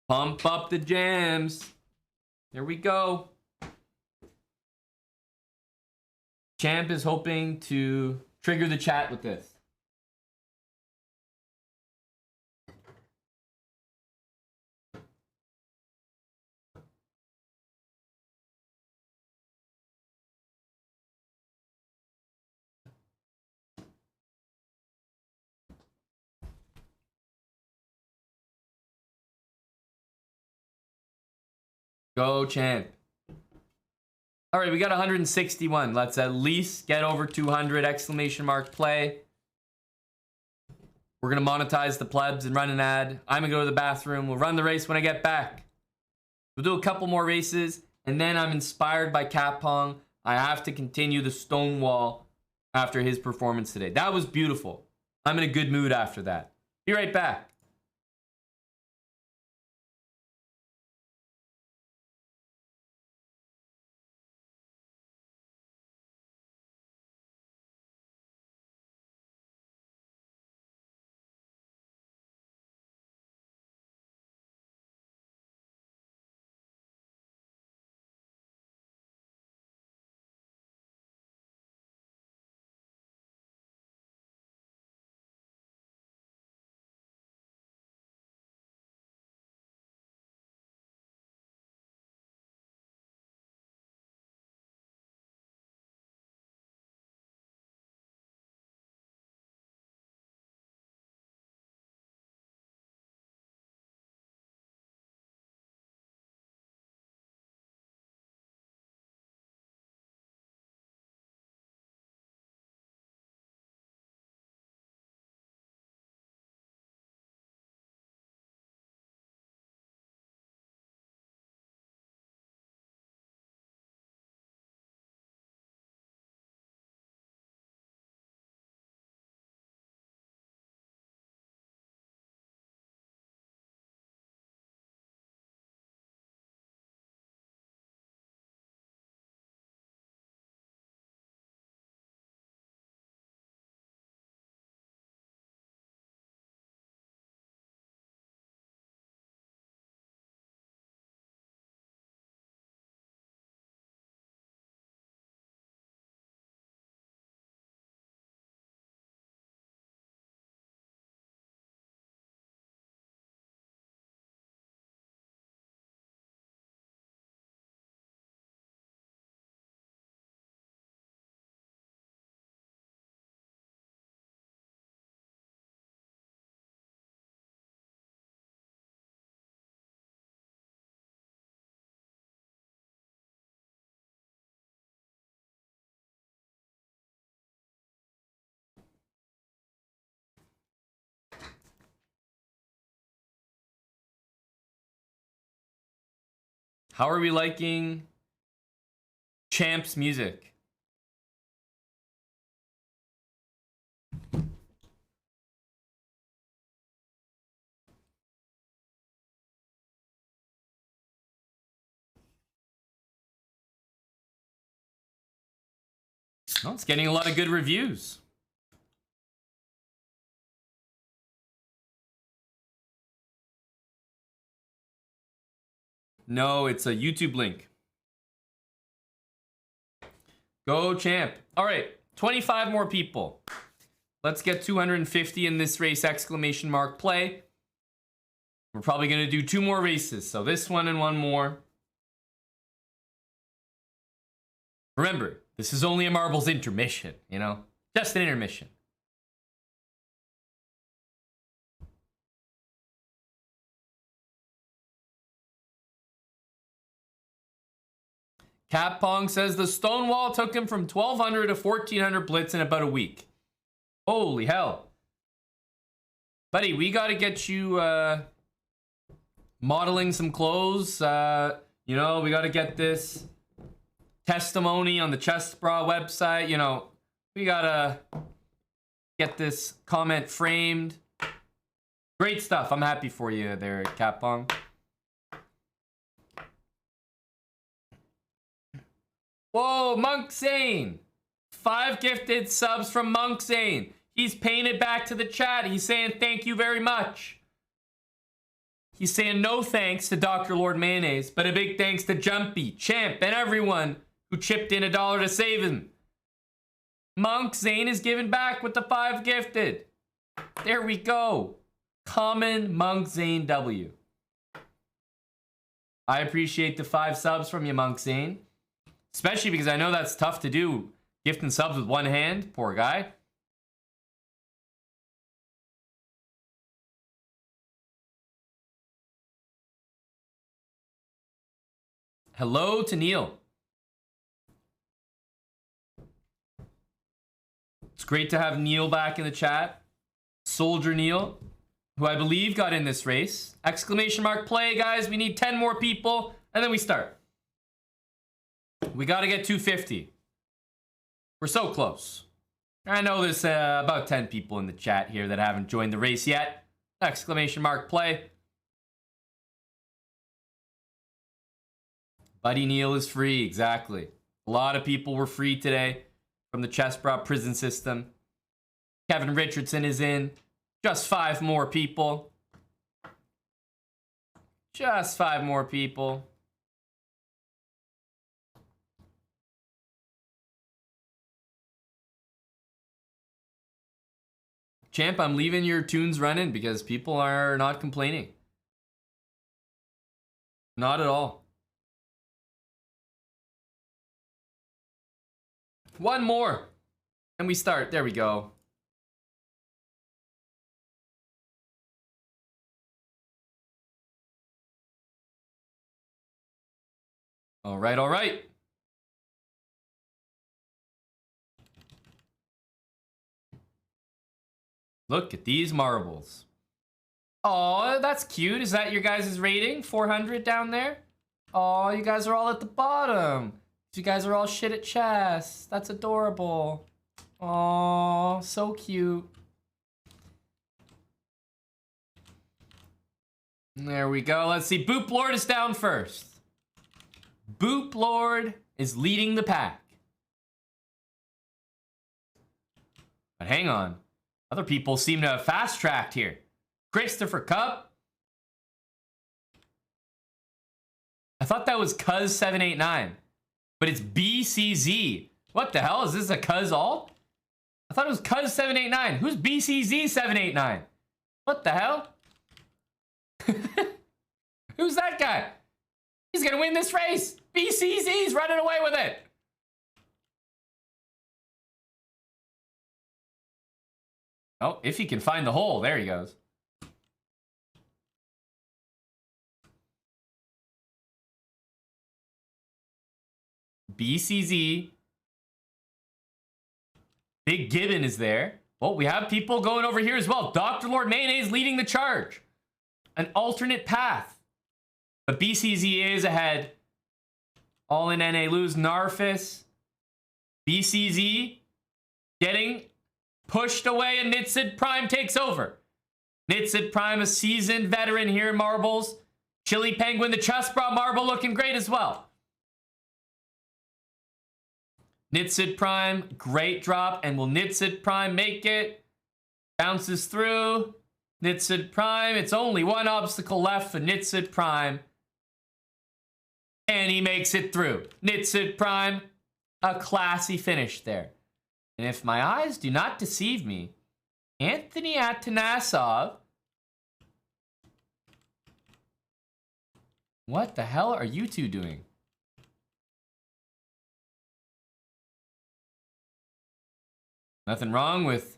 Pump up the jams. There we go. Champ is hoping to trigger the chat with this. Go, Champ. All right, we got 161. Let's at least get over 200. Exclamation mark play. We're going to monetize the plebs and run an ad. I'm going to go to the bathroom. We'll run the race when I get back. We'll do a couple more races. And then I'm inspired by Cat Pong. I have to continue the Stonewall after his performance today. That was beautiful. I'm in a good mood after that. Be right back. How are we liking Champ's music? Oh, it's getting a lot of good reviews. No, it's a YouTube link. Go, Champ. All right, 25 more people. Let's get 250 in this race, exclamation mark play. We're probably going to do 2 more races. So this one and 1 more. Remember, this is only a marbles intermission, you know? Just an intermission. Cap Pong says the Stonewall took him from 1,200 to 1,400 Blitz in about a week. Holy hell. Buddy, we got to get you modeling some clothes. You know, we got to get this testimony on the Chest Bra website. You know, we got to get this comment framed. Great stuff. I'm happy for you there, Cap Pong. Whoa, Monk Zane. 5 gifted subs from Monk Zane. He's paying it back to the chat. He's saying thank you very much. He's saying no thanks to Dr. Lord Mayonnaise, but a big thanks to Jumpy, Champ, and everyone who chipped in $1 to save him. Monk Zane is giving back with the 5 gifted. There we go. Common Monk Zane W. I appreciate the 5 subs from you, Monk Zane. Especially because I know that's tough to do. Gifting subs with one hand. Poor guy. Hello to Neil. It's great to have Neil back in the chat. Soldier Neil, who I believe got in this race. Exclamation mark play, guys. We need 10 more people, and then we start. We got to get 250. We're so close. I know there's about 10 people in the chat here that haven't joined the race yet. Exclamation mark play. Buddy Neil is free, exactly. A lot of people were free today from the Chest Bra prison system. Kevin Richardson is in. Just 5 more people. Just 5 more people. Champ, I'm leaving your tunes running because people are not complaining. Not at all. 1 more. And we start. There we go. All right, all right. Look at these marbles. Oh, that's cute. Is that your guys' rating? 400 down there? Oh, you guys are all at the bottom. You guys are all shit at chess. That's adorable. Oh, so cute. There we go. Let's see. Boop Lord is down first. Boop Lord is leading the pack. But hang on. Other people seem to have fast-tracked here. Christopher Cup. I thought that was Cuz789. But it's BCZ. What the hell? Is this a Cuz alt? I thought it was Cuz789. Who's BCZ789? What the hell? Who's that guy? He's gonna win this race. BCZ's running away with it. Oh, if he can find the hole. There he goes. BCZ. Big Gibbon is there. Well, we have people going over here as well. Dr. Lord Mayonnaise leading the charge. An alternate path. But BCZ is ahead. All in NA lose. Narfis. BCZ getting pushed away, and Nitsid Prime takes over. Nitsid Prime, a seasoned veteran here in marbles. Chili Penguin, the Chest Bra marble, looking great as well. Nitsid Prime, great drop. And will Nitsid Prime make it? Bounces through. Nitsid Prime, it's only 1 obstacle left for Nitsid Prime. And he makes it through. Nitsid Prime, a classy finish there. And if my eyes do not deceive me, Anthony Atanasov What the hell are you two doing? Nothing wrong with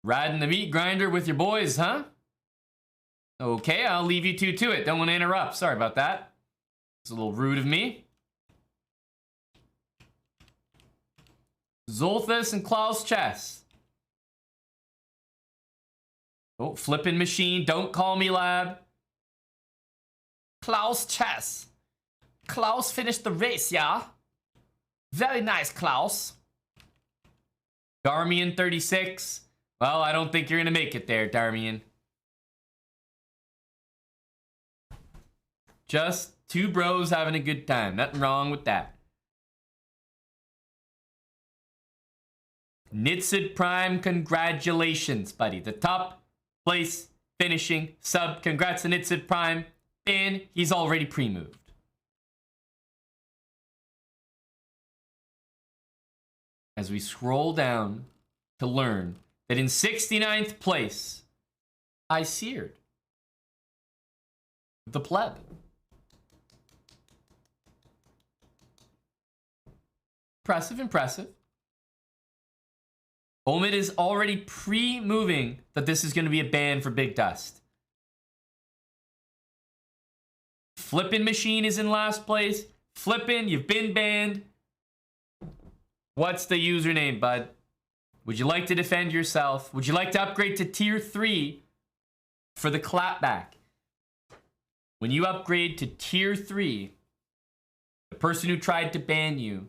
riding the meat grinder with your boys, huh? Okay, I'll leave you two to it. Don't want to interrupt. Sorry about that. It's a little rude of me. Zolthus and Klaus chess. Oh, flipping machine. Don't call me lab. Klaus chess. Klaus finished the race, yeah? Very nice, Klaus. Darmian 36. Well, I don't think you're going to make it there, Darmian. Just two bros having a good time. Nothing wrong with that. Nitsid Prime, congratulations, buddy. The top place finishing sub. Congrats to Nitsid Prime. And he's already pre-moved. As we scroll down to learn that in 69th place, I seared the pleb. Impressive, impressive. Omid is already pre-moving that this is going to be a ban for Big Dust. Flippin' Machine is in last place. Flippin', you've been banned. What's the username, bud? Would you like to defend yourself? Would you like to upgrade to tier 3 for the clapback? When you upgrade to tier 3, the person who tried to ban you,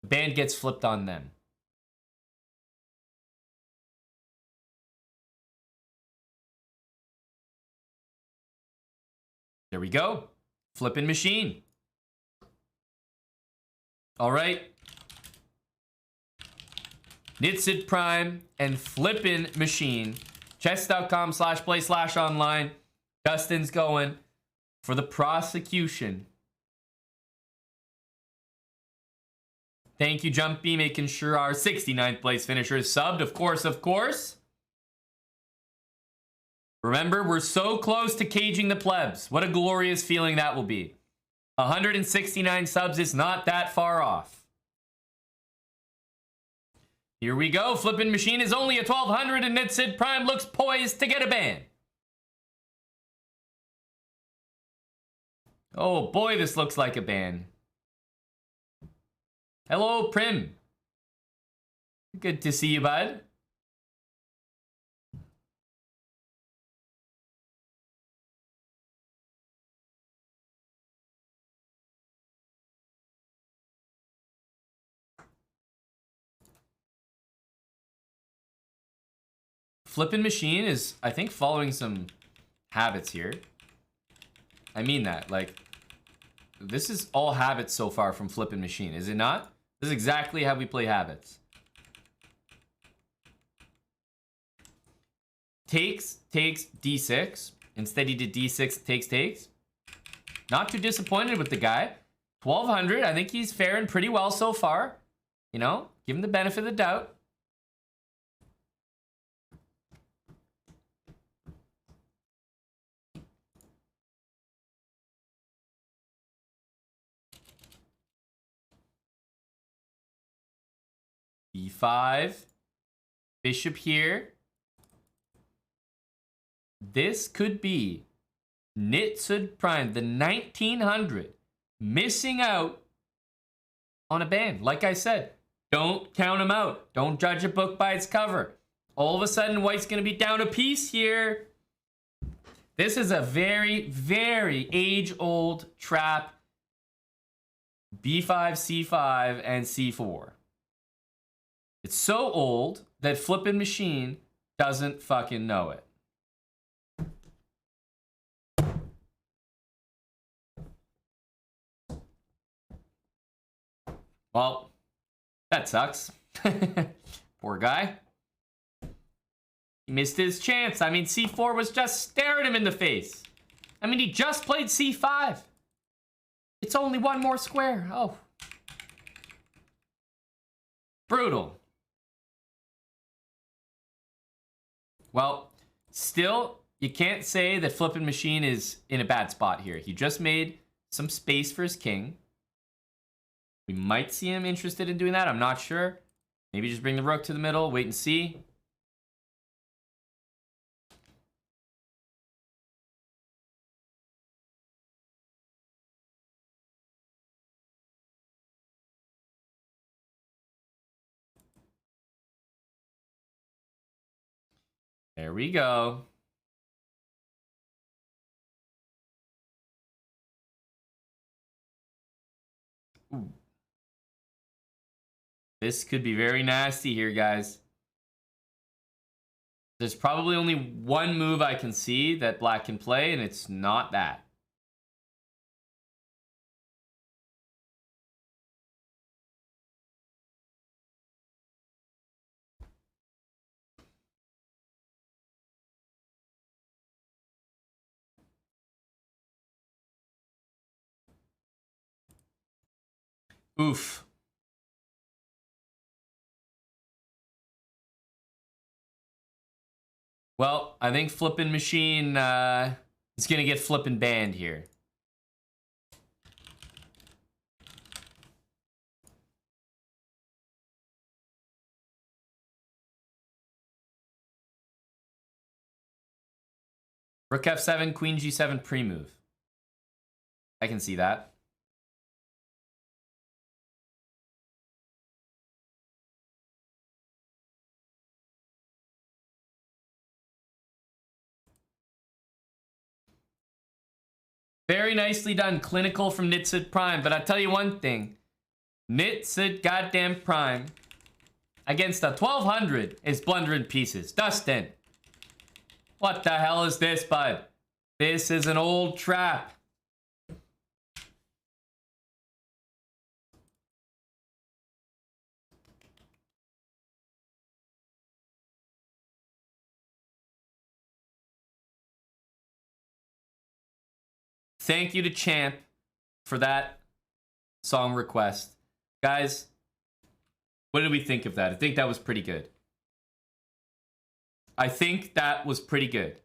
the ban gets flipped on them. There we go. Flippin' Machine. All right. Nitsid Prime and Flippin' Machine. Chess.com/play/online. Dustin's going for the prosecution. Thank you, Jumpy, making sure our 69th place finisher is subbed. Of course, of course. Remember, we're so close to caging the plebs. What a glorious feeling that will be. 169 subs is not that far off. Here we go. Flippin' Machine is only a 1200 and Nitsid Prime looks poised to get a ban. Oh boy, this looks like a ban. Hello, Prim. Good to see you, bud. Flippin' Machine is, I think, following some habits here. I mean that, like, this is all habits so far from Flippin' Machine, is it not? This is exactly how we play habits. Takes, D6. Instead he did D6, takes. Not too disappointed with the guy. 1200, I think he's faring pretty well so far. You know, give him the benefit of the doubt. B5. Bishop here. This could be Nitsid Prime, the 1900, missing out on a ban. Like I said, don't count him out. Don't judge a book by its cover. All of a sudden, White's going to be down a piece here. This is a very, very age-old trap. B5, C5, and C4. It's so old that Flippin' Machine doesn't fucking know it. Well, that sucks. Poor guy. He missed his chance. I mean, C4 was just staring him in the face. I mean, he just played C5. It's only one more square. Oh. Brutal. Well, still, you can't say that Flippin' Machine is in a bad spot here. He just made some space for his king. We might see him interested in doing that. I'm not sure. Maybe just bring the rook to the middle. Wait and see. There we go. Ooh. This could be very nasty here, guys. There's probably only one move I can see that black can play, and it's not that. Oof. Well, I think Flippin' Machine is going to get Flippin' banned here. Rook F7, Queen G7 pre-move. I can see that. Very nicely done. Clinical from Nitsid Prime. But I tell you one thing. Nitsid goddamn Prime against a 1200 is blundering pieces. Dustin. What the hell is this, bud? This is an old trap. Thank you to Champ for that song request. Guys, what did we think of that? I think that was pretty good. I think that was pretty good.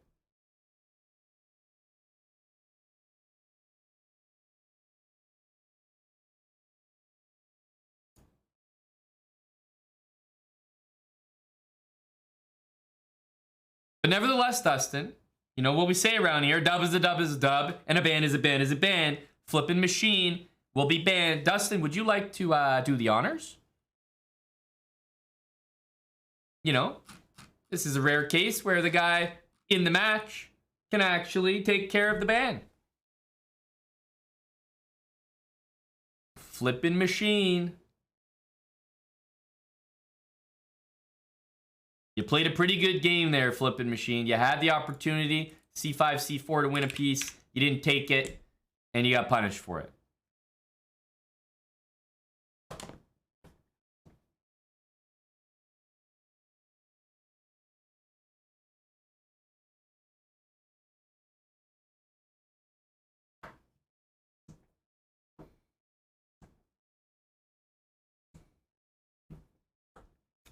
But nevertheless, Dustin, you know what we say around here, dub is a dub is a dub, and a ban is a ban is a ban. Flippin' Machine will be banned. Dustin, would you like to do the honors? You know, this is a rare case where the guy in the match can actually take care of the ban. Flippin' Machine. You played a pretty good game there, Flippin' Machine. You had the opportunity, C5, C4 to win a piece. You didn't take it, and you got punished for it.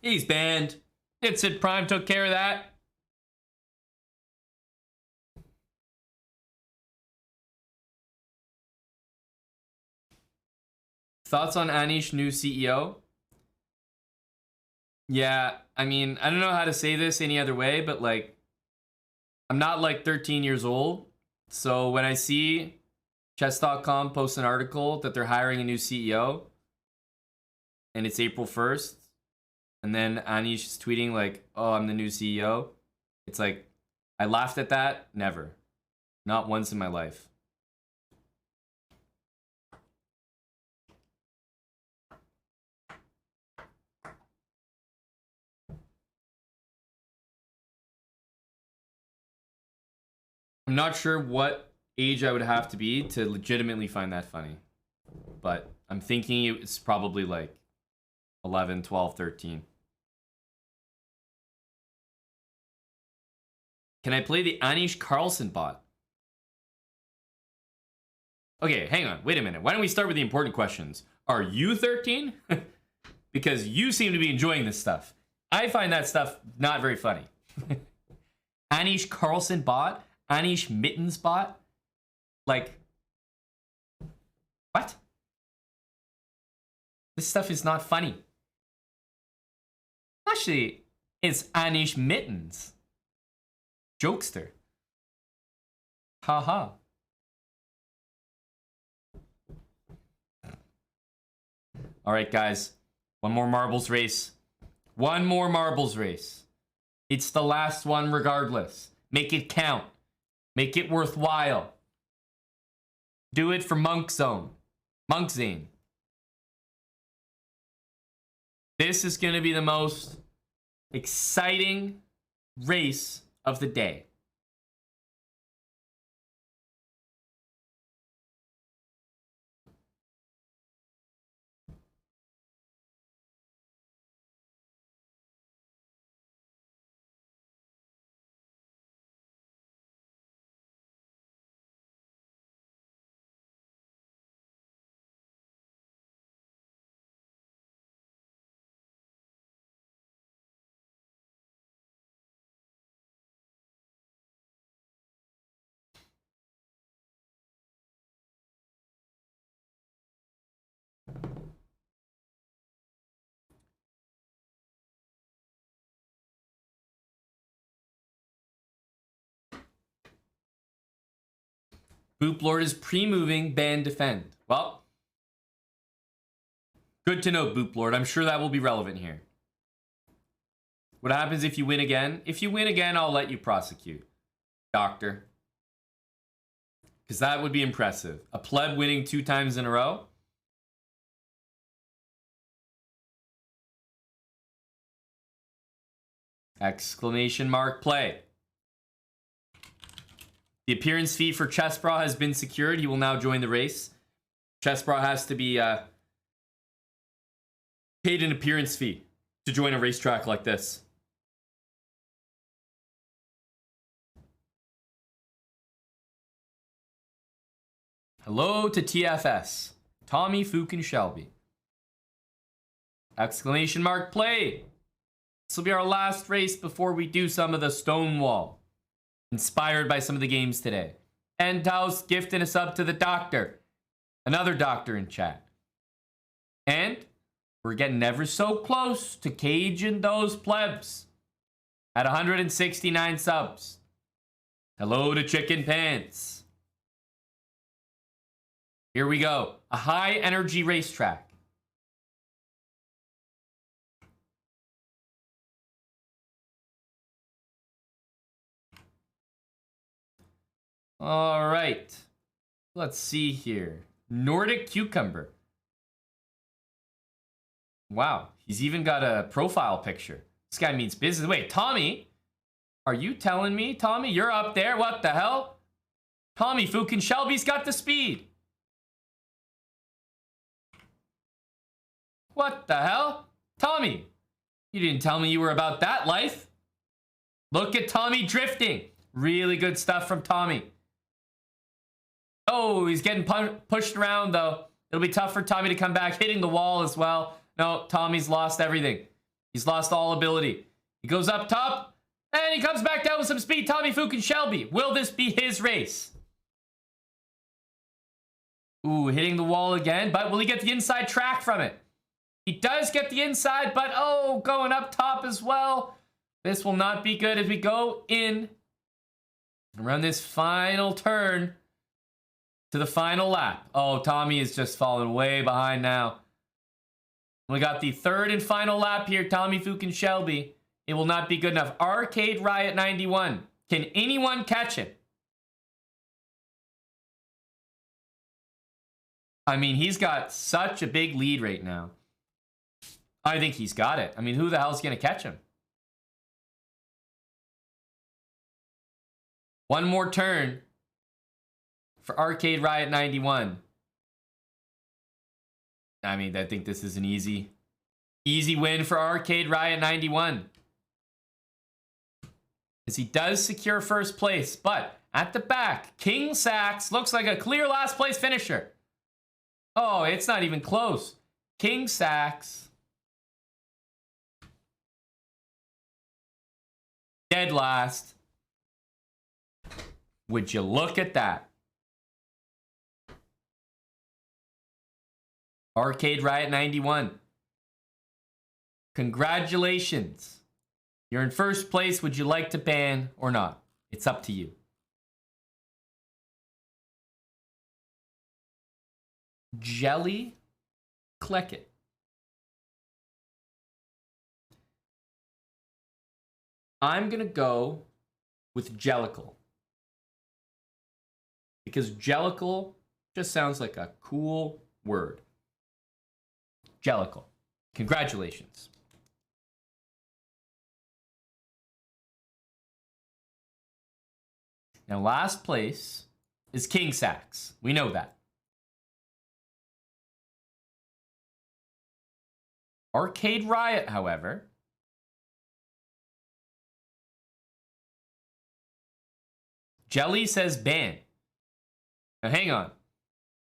He's banned. Nitsid Prime took care of that. Thoughts on Anish, new CEO? Yeah, I mean, I don't know how to say this any other way, but like, I'm not like 13 years old. So when I see chess.com post an article that they're hiring a new CEO and it's April 1st, and then Anish is tweeting like, oh, I'm the new CEO. It's like, I laughed at that. Never. Not once in my life. I'm not sure what age I would have to be to legitimately find that funny. But I'm thinking it's probably like 11, 12, 13. Can I play the Anish Carlson bot? Okay, hang on. Wait a minute. Why don't we start with the important questions? Are you 13? Because you seem to be enjoying this stuff. I find that stuff not very funny. Anish Carlson bot? Anish Mittens bot? Like, What? This stuff is not funny. Actually, it's Anish Mittens. Jokester. Haha. All right, guys. One more marbles race. One more marbles race. It's the last one regardless. Make it count. Make it worthwhile. Do it for Monk Zone. Monk Zane. This is going to be the most exciting race of the day. Boop Lord is pre-moving, ban, defend. Well, good to know, Boop Lord. I'm sure that will be relevant here. What happens if you win again? If you win again, I'll let you prosecute. Doctor. Because that would be impressive. A pleb winning 2 times in a row. Exclamation mark play. The appearance fee for Chessbra has been secured. He will now join the race. Chessbra has to be paid an appearance fee to join a racetrack like this. Hello to TFS. Tommy, Fook, and Shelby. Exclamation mark play. This will be our last race before we do some of the Stonewall. Inspired by some of the games today. Endhouse gifting a sub to the doctor. Another doctor in chat. And we're getting ever so close to caging those plebs. At 169 subs. Hello to Chicken Pants. Here we go. A high energy racetrack. All right. Let's see here. Nordic Cucumber. Wow. He's even got a profile picture. This guy means business. Wait, Tommy? Are you telling me, Tommy, you're up there? What the hell? Tommy, Fook, and Shelby's got the speed. What the hell? Tommy, you didn't tell me you were about that life. Look at Tommy drifting. Really good stuff from Tommy. Oh, he's getting pushed around, though. It'll be tough for Tommy to come back, hitting the wall as well. No, Tommy's lost everything. He's lost all ability. He goes up top, and he comes back down with some speed. Tommy, Fook, and Shelby. Will this be his race? Ooh, hitting the wall again, but will he get the inside track from it? He does get the inside, but oh, going up top as well. This will not be good as we go in around this final turn to the final lap. Oh, Tommy is just falling way behind now. We got the third and final lap here. Tommy, Fook, and Shelby. It will not be good enough. Arcade Riot 91. Can anyone catch it? I mean, he's got such a big lead right now. I think he's got it. I mean, who the hell's going to catch him? One more turn for Arcade Riot 91. I mean, I think this is an easy win for Arcade Riot 91. As he does secure first place, but at the back, King Sax looks like a clear last place finisher. Oh, it's not even close. King Sax. Dead last. Would you look at that? Arcade Riot 91. Congratulations. You're in first place. Would you like to ban or not? It's up to you. Jelly Kleckett. I'm going to go with Jellicle. Because Jellicle just sounds like a cool word. Jellicle. Congratulations. Now, last place is King Sax. We know that. Arcade Riot, however, Jelly says ban. Now, hang on.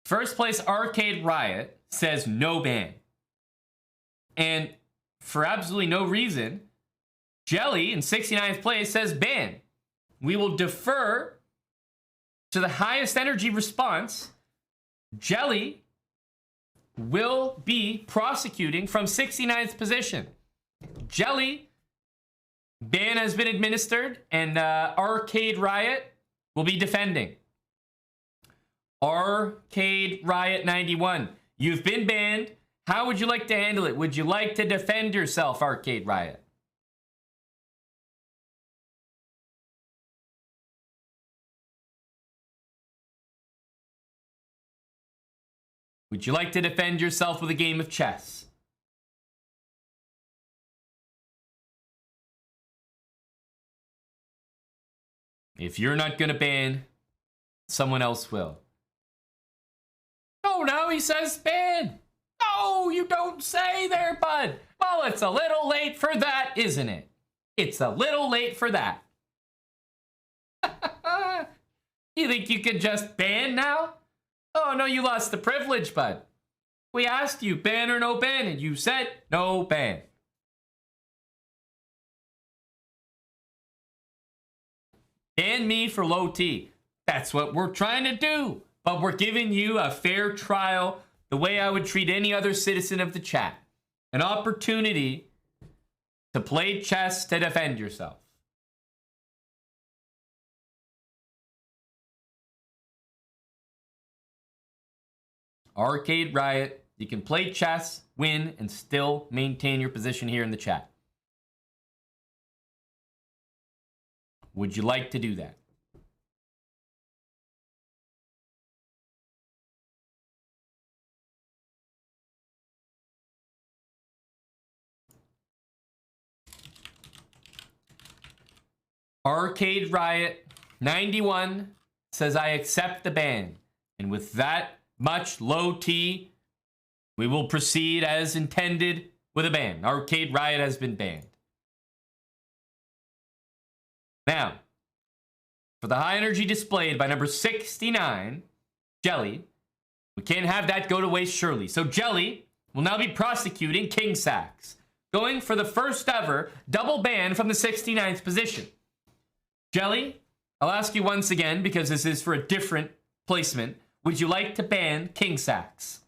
First place Arcade Riot says no ban. And for absolutely no reason, Jelly in 69th place says ban. We will defer to the highest energy response. Jelly will be prosecuting from 69th position. Jelly, ban has been administered, and Arcade Riot will be defending. Arcade Riot 91, you've been banned. How would you like to handle it? Would you like to defend yourself, Arcade Riot? Would you like to defend yourself with a game of chess? If you're not going to ban, someone else will. Oh, now he says ban. No, you don't say there, bud. Well, it's a little late for that, isn't it? It's a little late for that. You think you could just ban now? Oh, no, you lost the privilege, bud. We asked you ban or no ban, and you said no ban. Ban me for low T. That's what we're trying to do. But we're giving you a fair trial, the way I would treat any other citizen of the chat. An opportunity to play chess to defend yourself. Arcade Riot, you can play chess, win, and still maintain your position here in the chat. Would you like to do that? Arcade Riot 91 says I accept the ban. And with that much low T, we will proceed as intended with a ban. Arcade Riot has been banned. Now, for the high energy displayed by number 69, Jelly, we can't have that go to waste surely. So Jelly will now be prosecuting King Sax, going for the first ever double ban from the 69th position. Jelly, I'll ask you once again, because this is for a different placement. Would you like to ban King Sax?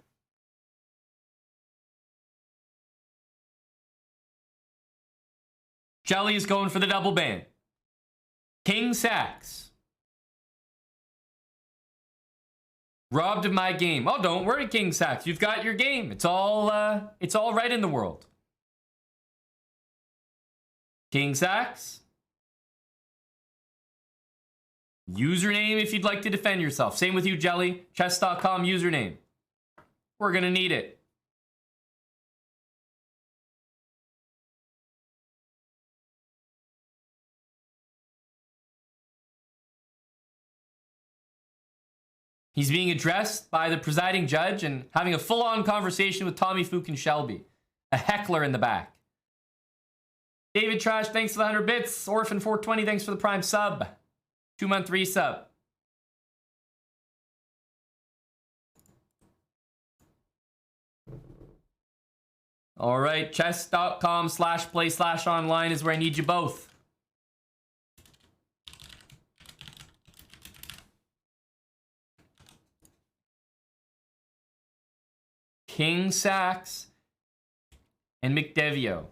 Jelly is going for the double ban. King Sax. Robbed of my game. Oh, don't worry, King Sax. You've got your game. It's all right in the world. King Sax. Username if you'd like to defend yourself. Same with you, Jelly. Chess.com username. We're going to need it. He's being addressed by the presiding judge and having a full-on conversation with Tommy Fook and Shelby. A heckler in the back. David Trash, thanks for the 100 bits. Orphan 420, thanks for the Prime sub. 2-month resub. All right, chess.com/play/online is where I need you both. King Sax, and McDevio.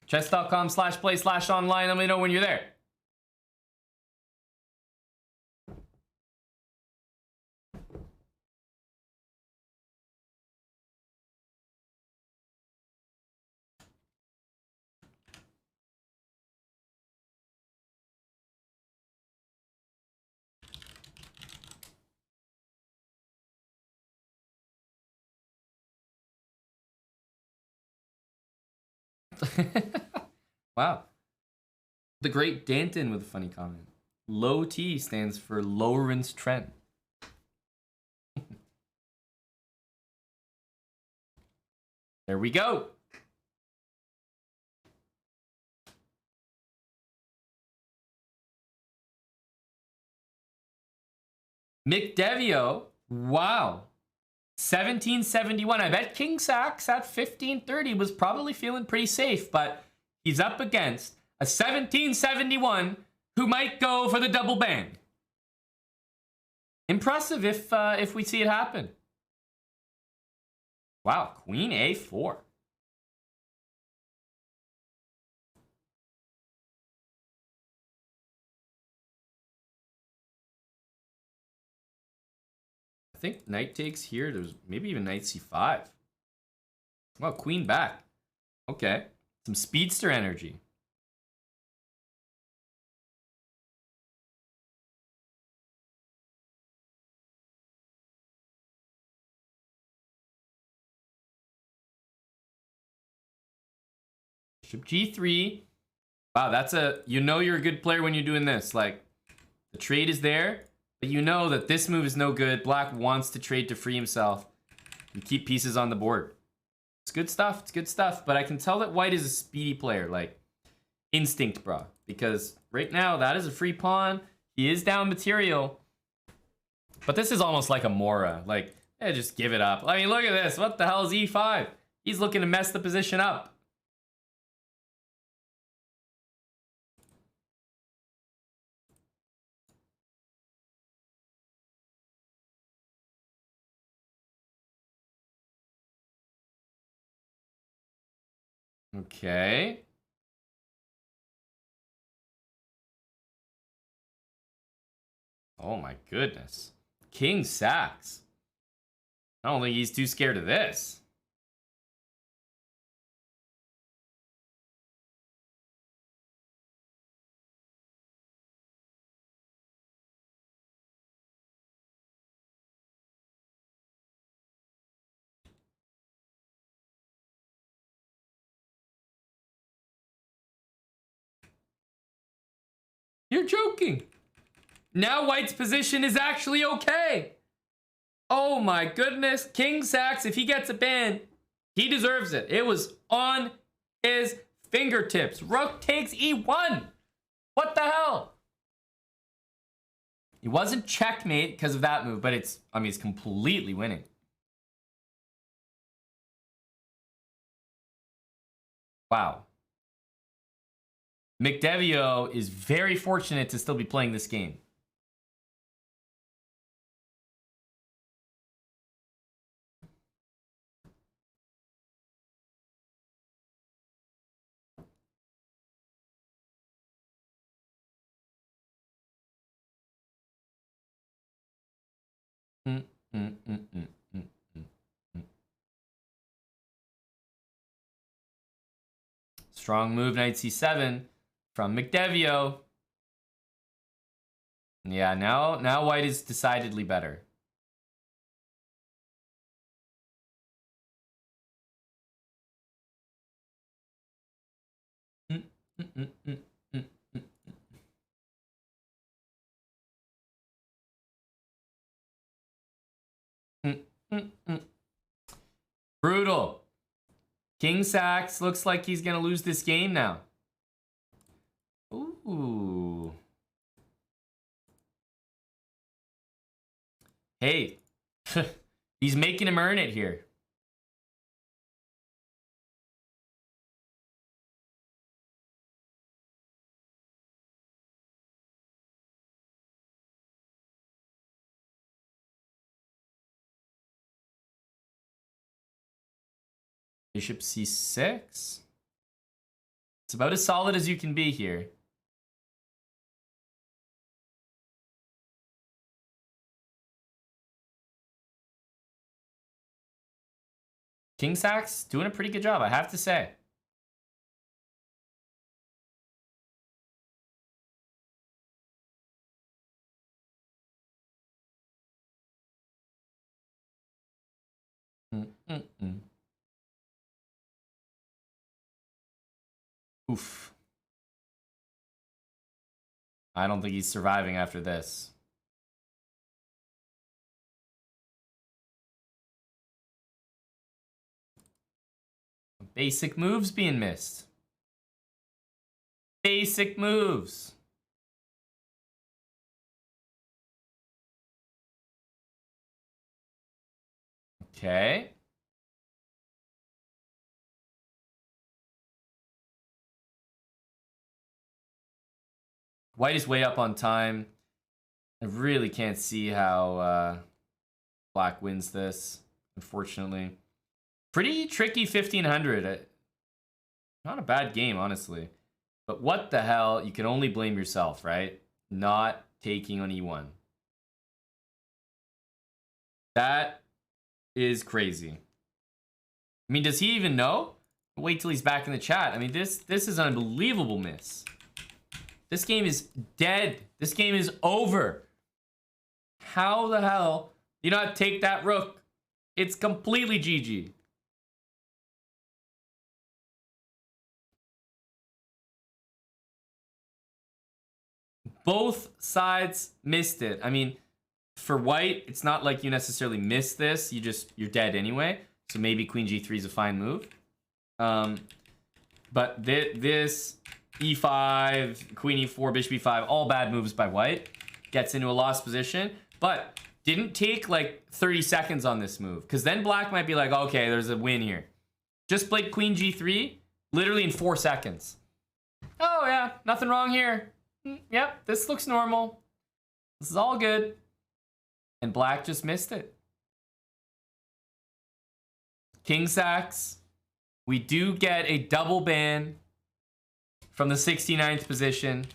Chess.com/play/online. Let me know when you're there. Wow. The great Danton with a funny comment. Low T stands for Lawrence Trent. There we go. McDevio, wow. 1771. I bet King Sax at 1530 was probably feeling pretty safe, but he's up against a 1771 who might go for the double bang. Impressive if we see it happen. Wow, Queen A4. I think knight takes here. There's maybe even knight C5. Well, queen back. Okay, some speedster energy. Bishop G3. Wow, that's you know you're a good player when you're doing this. Like, the trade is there, but you know that this move is no good. Black wants to trade to free himself and keep pieces on the board. It's good stuff. It's good stuff. But I can tell that white is a speedy player. Like, instinct, bro. Because right now, that is a free pawn. He is down material. But this is almost like a Mora. Like, just give it up. I mean, look at this. What the hell is E5? He's looking to mess the position up. Okay. Oh my goodness. King Sax. I don't think he's too scared of this. You're joking. Now white's position is actually okay. Oh my goodness. King Sax, if he gets a ban, he deserves it. It was on his fingertips. Rook takes E1. What the hell? He wasn't checkmate because of that move, but it's, I mean, he's completely winning. Wow. McDevio is very fortunate to still be playing this game. Strong move, knight c7 from McDevio. Yeah, now white is decidedly better. Brutal. King Sax looks like he's gonna lose this game now. Ooh. Hey, he's making him earn it here. Bishop c6. It's about as solid as you can be here. King sax doing a pretty good job, I have to say. Oof. I don't think he's surviving after this. Basic moves being missed. Basic moves. Okay. White is way up on time. I really can't see how Black wins this, unfortunately. Pretty tricky 1500. Not a bad game, honestly. But what the hell? You can only blame yourself, right? Not taking on E1. That is crazy. I mean, does he even know? Wait till he's back in the chat. I mean, this is an unbelievable miss. This game is dead. This game is over. How the hell do you not take that rook? It's completely GG. Both sides missed it. I mean, for white, it's not like you necessarily miss this. You're dead anyway. So maybe queen g3 is a fine move. But this e5, queen e4, bishop e5, all bad moves by white. Gets into a lost position, but didn't take like 30 seconds on this move. Because then black might be like, okay, there's a win here. Just played queen g3, literally in 4 seconds. Oh yeah, nothing wrong here. Yep, this looks normal. This is all good. And black just missed it. King sax. We do get a double ban from the 69th position.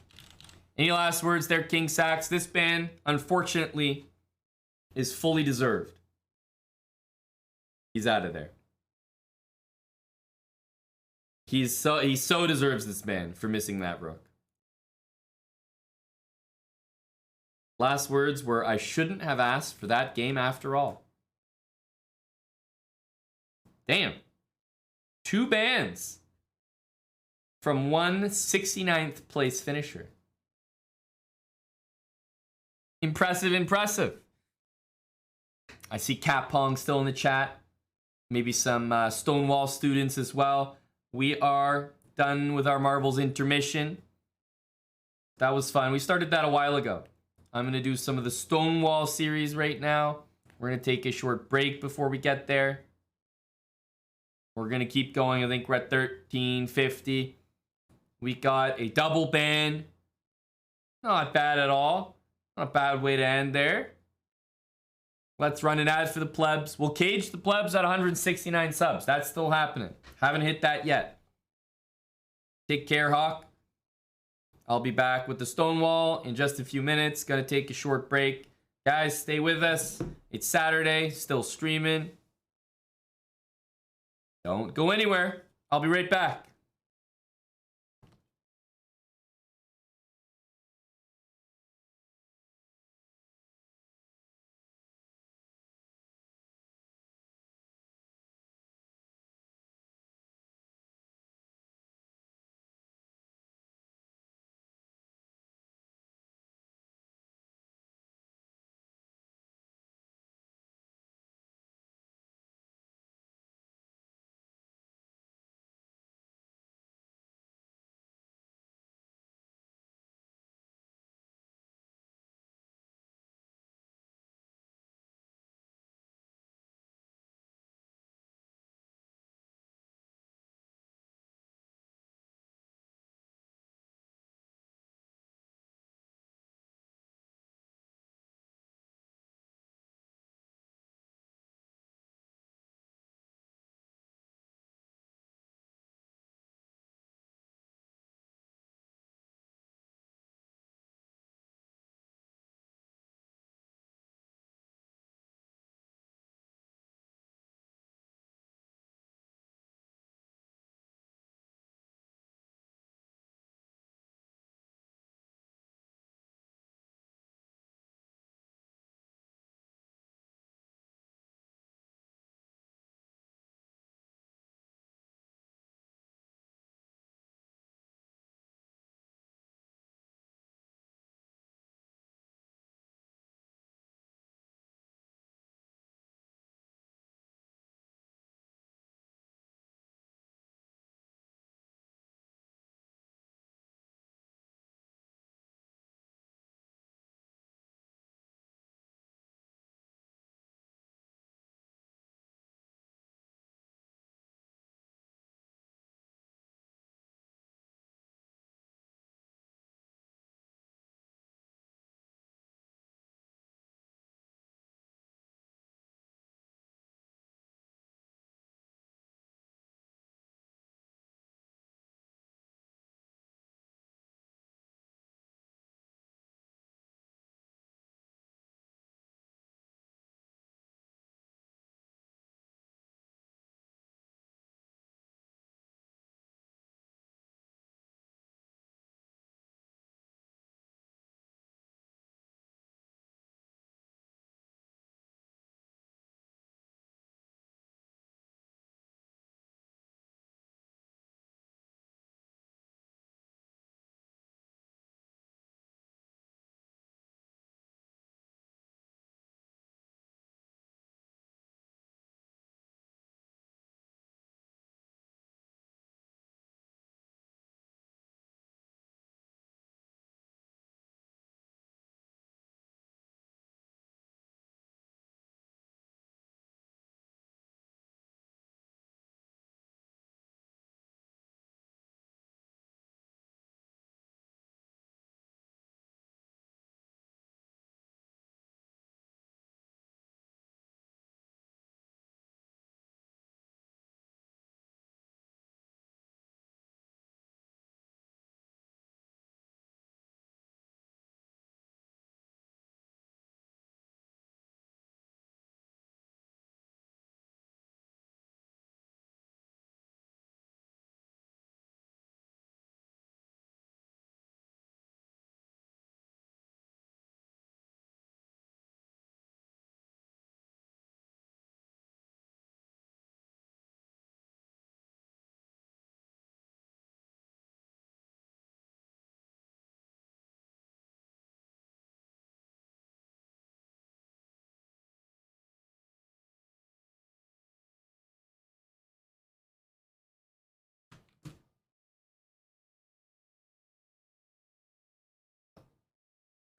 Any last words there, King sax? This ban, unfortunately, is fully deserved. He's out of there. He so deserves this ban for missing that rook. Last words were, I shouldn't have asked for that game after all. Damn. 2 bans from one 69th place finisher. Impressive, impressive. I see Cat Pong still in the chat. Maybe some Stonewall students as well. We are done with our marbles intermission. That was fun. We started that a while ago. I'm going to do some of the Stonewall series right now. We're going to take a short break before we get there. We're going to keep going. I think we're at 1350. We got a double ban. Not bad at all. Not a bad way to end there. Let's run an ad for the plebs. We'll cage the plebs at 169 subs. That's still happening. Haven't hit that yet. Take care, Hawk. I'll be back with the Stonewall in just a few minutes. Gonna take a short break. Guys, stay with us. It's Saturday, still streaming. Don't go anywhere. I'll be right back.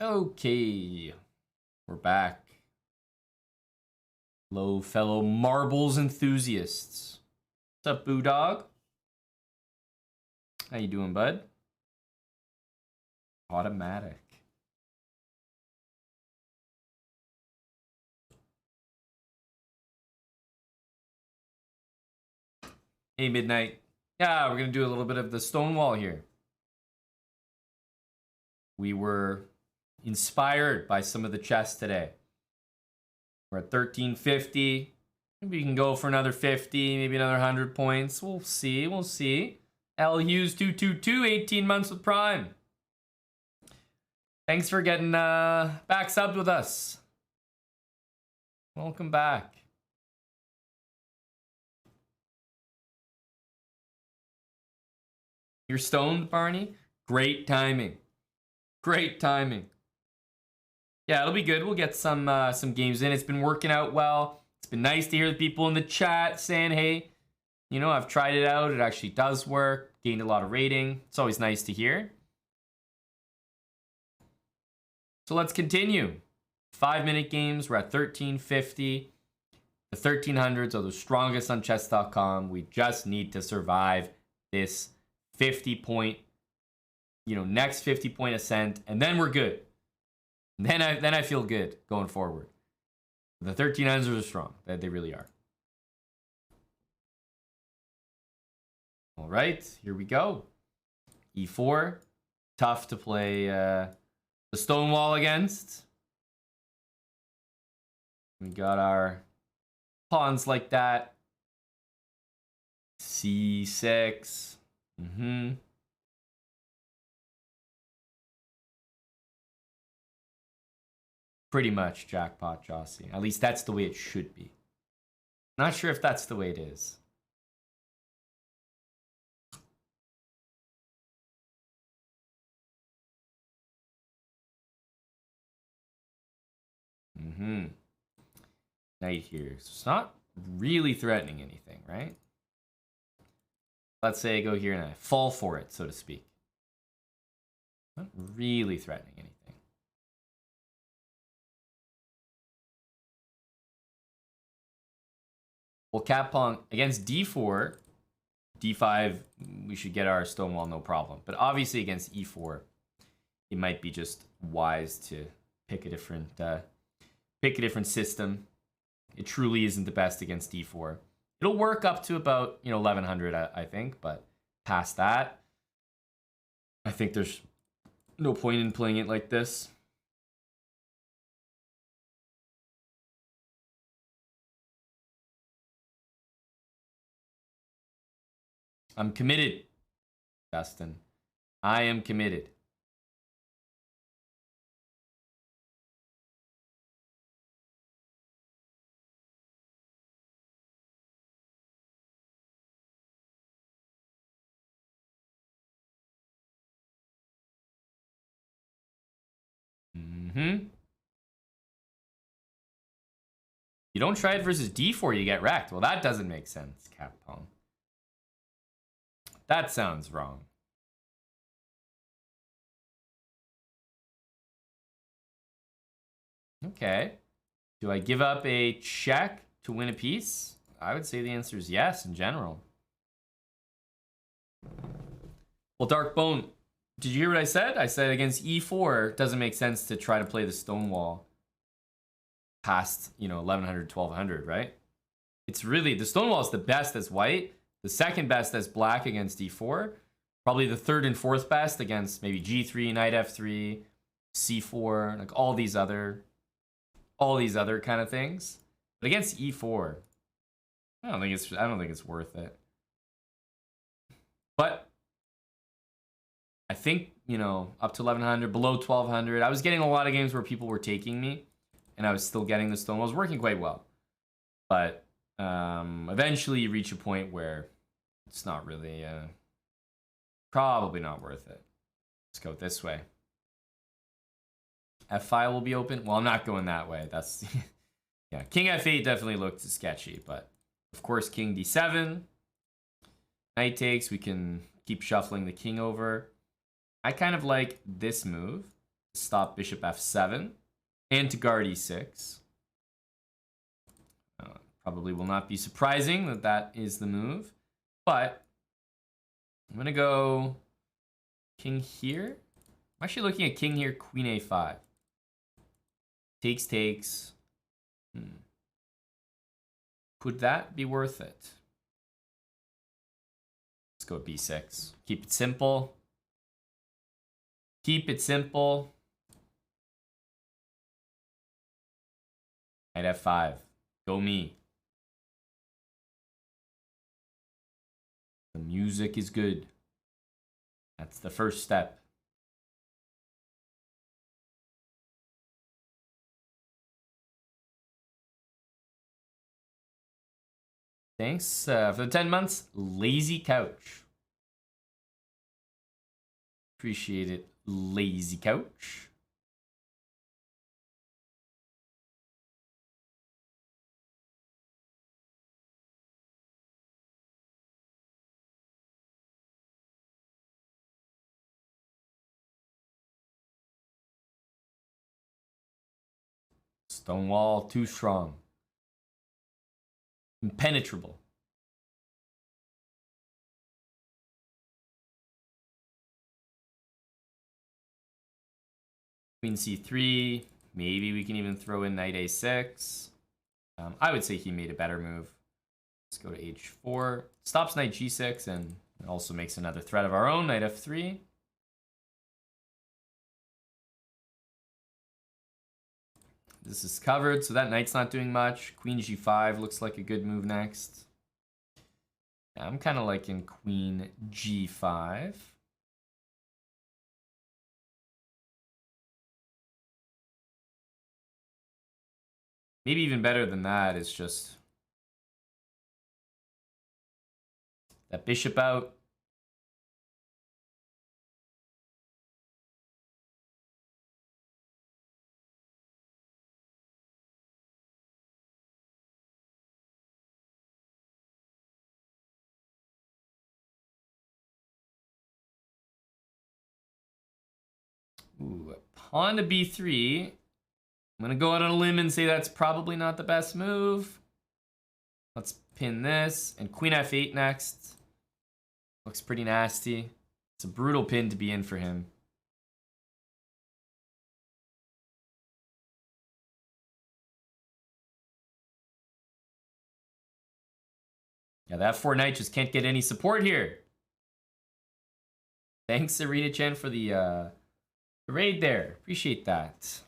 Okay, we're back. Hello, fellow marbles enthusiasts. What's up, Boo Dog? How you doing, bud? Automatic. Hey, Midnight. Yeah, we're gonna do a little bit of the Stonewall here. We were inspired by some of the chests today. We're at 1350. Maybe we can go for another 50, maybe another 100 points. We'll see. We'll see. L Hughes 222, 18 months with Prime. Thanks for getting back subbed with us. Welcome back. You're stoned, Barney? Great timing. Great timing. Yeah, it'll be good. We'll get some games in. It's been working out well. It's been nice to hear the people in the chat saying, hey, you know, I've tried it out. It actually does work. Gained a lot of rating. It's always nice to hear. So let's continue. 5-minute games. We're at 1350. The 1300s are the strongest on chess.com. We just need to survive this 50-point, next 50-point ascent, and then we're good. Then I feel good going forward. The 1300s are strong. They really are. All right, here we go. E4. Tough to play the Stonewall against. We got our pawns like that. C6. Pretty much jackpot Jossie. At least that's the way it should be. Not sure if that's the way it is. Knight here. So it's not really threatening anything, right? Let's say I go here and I fall for it, so to speak. Not really threatening anything. Well, cap pawn against d4, d5, we should get our Stonewall no problem. But obviously against e4, it might be just wise to pick a different system. It truly isn't the best against d4. It'll work up to about 1100, I think, but past that, I think there's no point in playing it like this. I'm committed, Dustin. I am committed. You don't try it versus d4, you get wrecked. Well, that doesn't make sense, cap pawn. That sounds wrong. Okay. Do I give up a check to win a piece? I would say the answer is yes in general. Well, Darkbone, did you hear what I said? I said against e4, it doesn't make sense to try to play the Stonewall past, 1100, 1200, right? It's really, the Stonewall is the best as white, the second best as black against d4, probably the third and fourth best against maybe g3, knight f3, c4, like all these other kind of things. But against e4, I don't think it's worth it. But I think, up to 1100, below 1200, I was getting a lot of games where people were taking me and I was still getting the Stonewall. It was working quite well. But eventually you reach a point where it's not really, probably not worth it. Let's go this way. F5 will be open. Well, I'm not going that way. That's, yeah, King F8 definitely looked sketchy, but of course, King D7. Knight takes, we can keep shuffling the king over. I kind of like this move, stop bishop f7 and to guard e6. Probably will not be surprising that that is the move, but I'm going to go king here. I'm actually looking at king here, queen a5. Takes. Could that be worth it? Let's go b6. Keep it simple. Keep it simple. Knight f5. Go me. The music is good. That's the first step. Thanks for the 10 months. Lazy Couch. Appreciate it, Lazy Couch. Stonewall, too strong. Impenetrable. Queen c3. Maybe we can even throw in knight a6. I would say he made a better move. Let's go to h4. Stops knight g6 and also makes another threat of our own, knight f3. This is covered, so that knight's not doing much. Queen g5 looks like a good move next. Yeah, I'm kind of liking queen g5. Maybe even better than that is just that bishop out. Ooh, pawn to b3. I'm going to go out on a limb and say that's probably not the best move. Let's pin this. And queen f8 next. Looks pretty nasty. It's a brutal pin to be in for him. Yeah, that f4 knight just can't get any support here. Thanks, Sarita Chen, for the raid there. Appreciate that.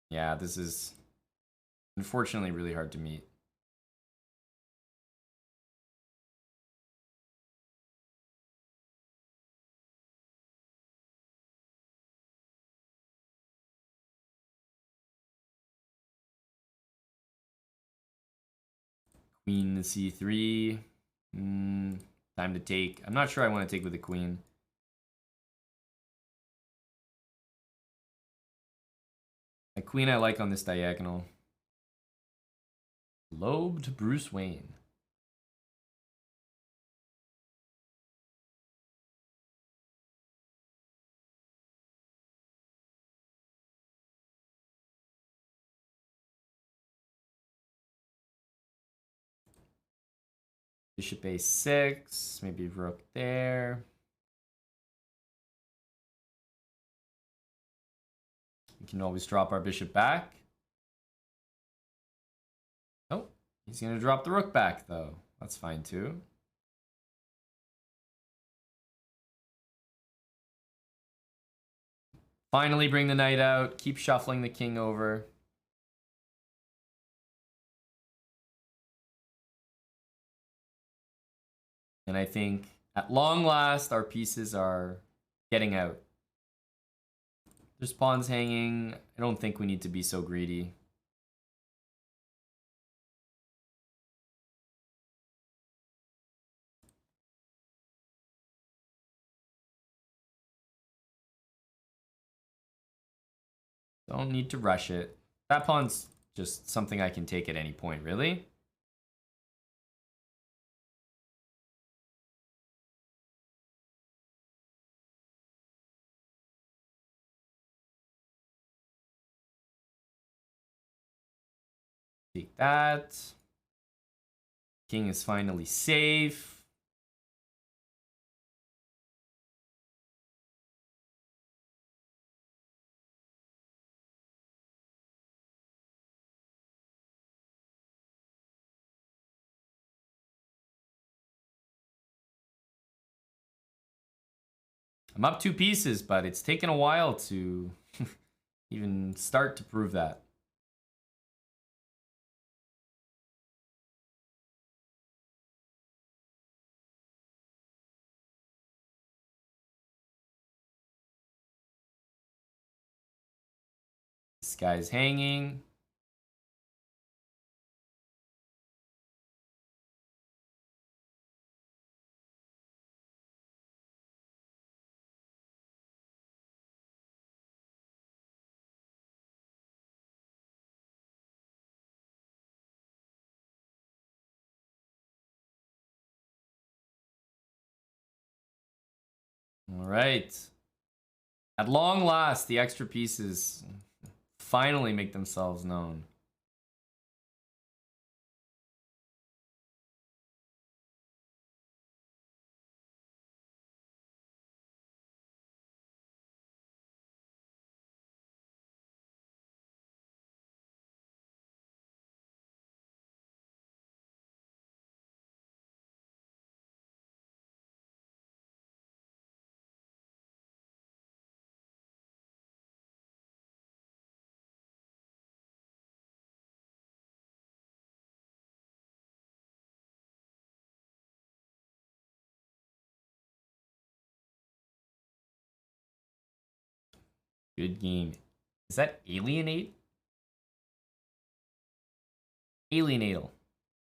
Yeah, this is unfortunately really hard to meet. Queen c3. Time to take. I'm not sure I want to take with the queen. The queen I like on this diagonal. Lobed Bruce Wayne. Bishop a6, maybe rook there. We can always drop our bishop back. Oh, he's going to drop the rook back, though. That's fine, too. Finally bring the knight out. Keep shuffling the king over. And I think, at long last, our pieces are getting out. There's pawns hanging. I don't think we need to be so greedy. Don't need to rush it. That pawn's just something I can take at any point, really. Take that. King is finally safe. I'm up 2 pieces, but it's taken a while to even start to prove that. This guy's hanging. All right. At long last, the extra pieces finally make themselves known. Good game. Is that alienate? Alienate.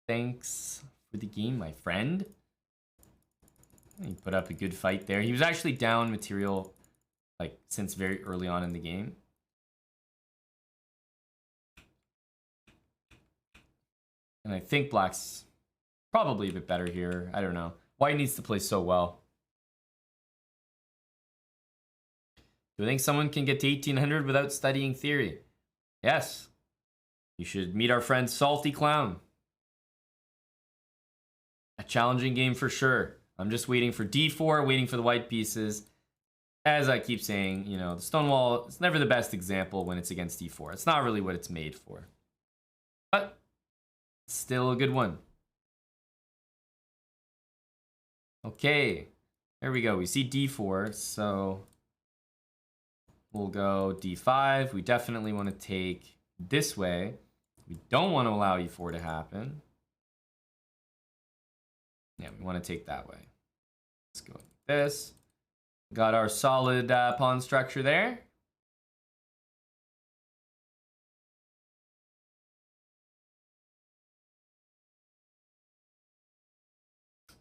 Thanks for the game, my friend. He put up a good fight there. He was actually down material like since very early on in the game. And I think black's probably a bit better here. I don't know. White needs to play so well. Do I think someone can get to 1800 without studying theory? Yes. You should meet our friend Salty Clown. A challenging game for sure. I'm just waiting for d4, waiting for the white pieces. As I keep saying, you know, the Stonewall is never the best example when it's against d4. It's not really what it's made for. But still a good one. Okay. There we go. We see d4, so we'll go d5. We definitely want to take this way. We don't want to allow e4 to happen. Yeah, we want to take that way. Let's go like this. Got our solid pawn structure there.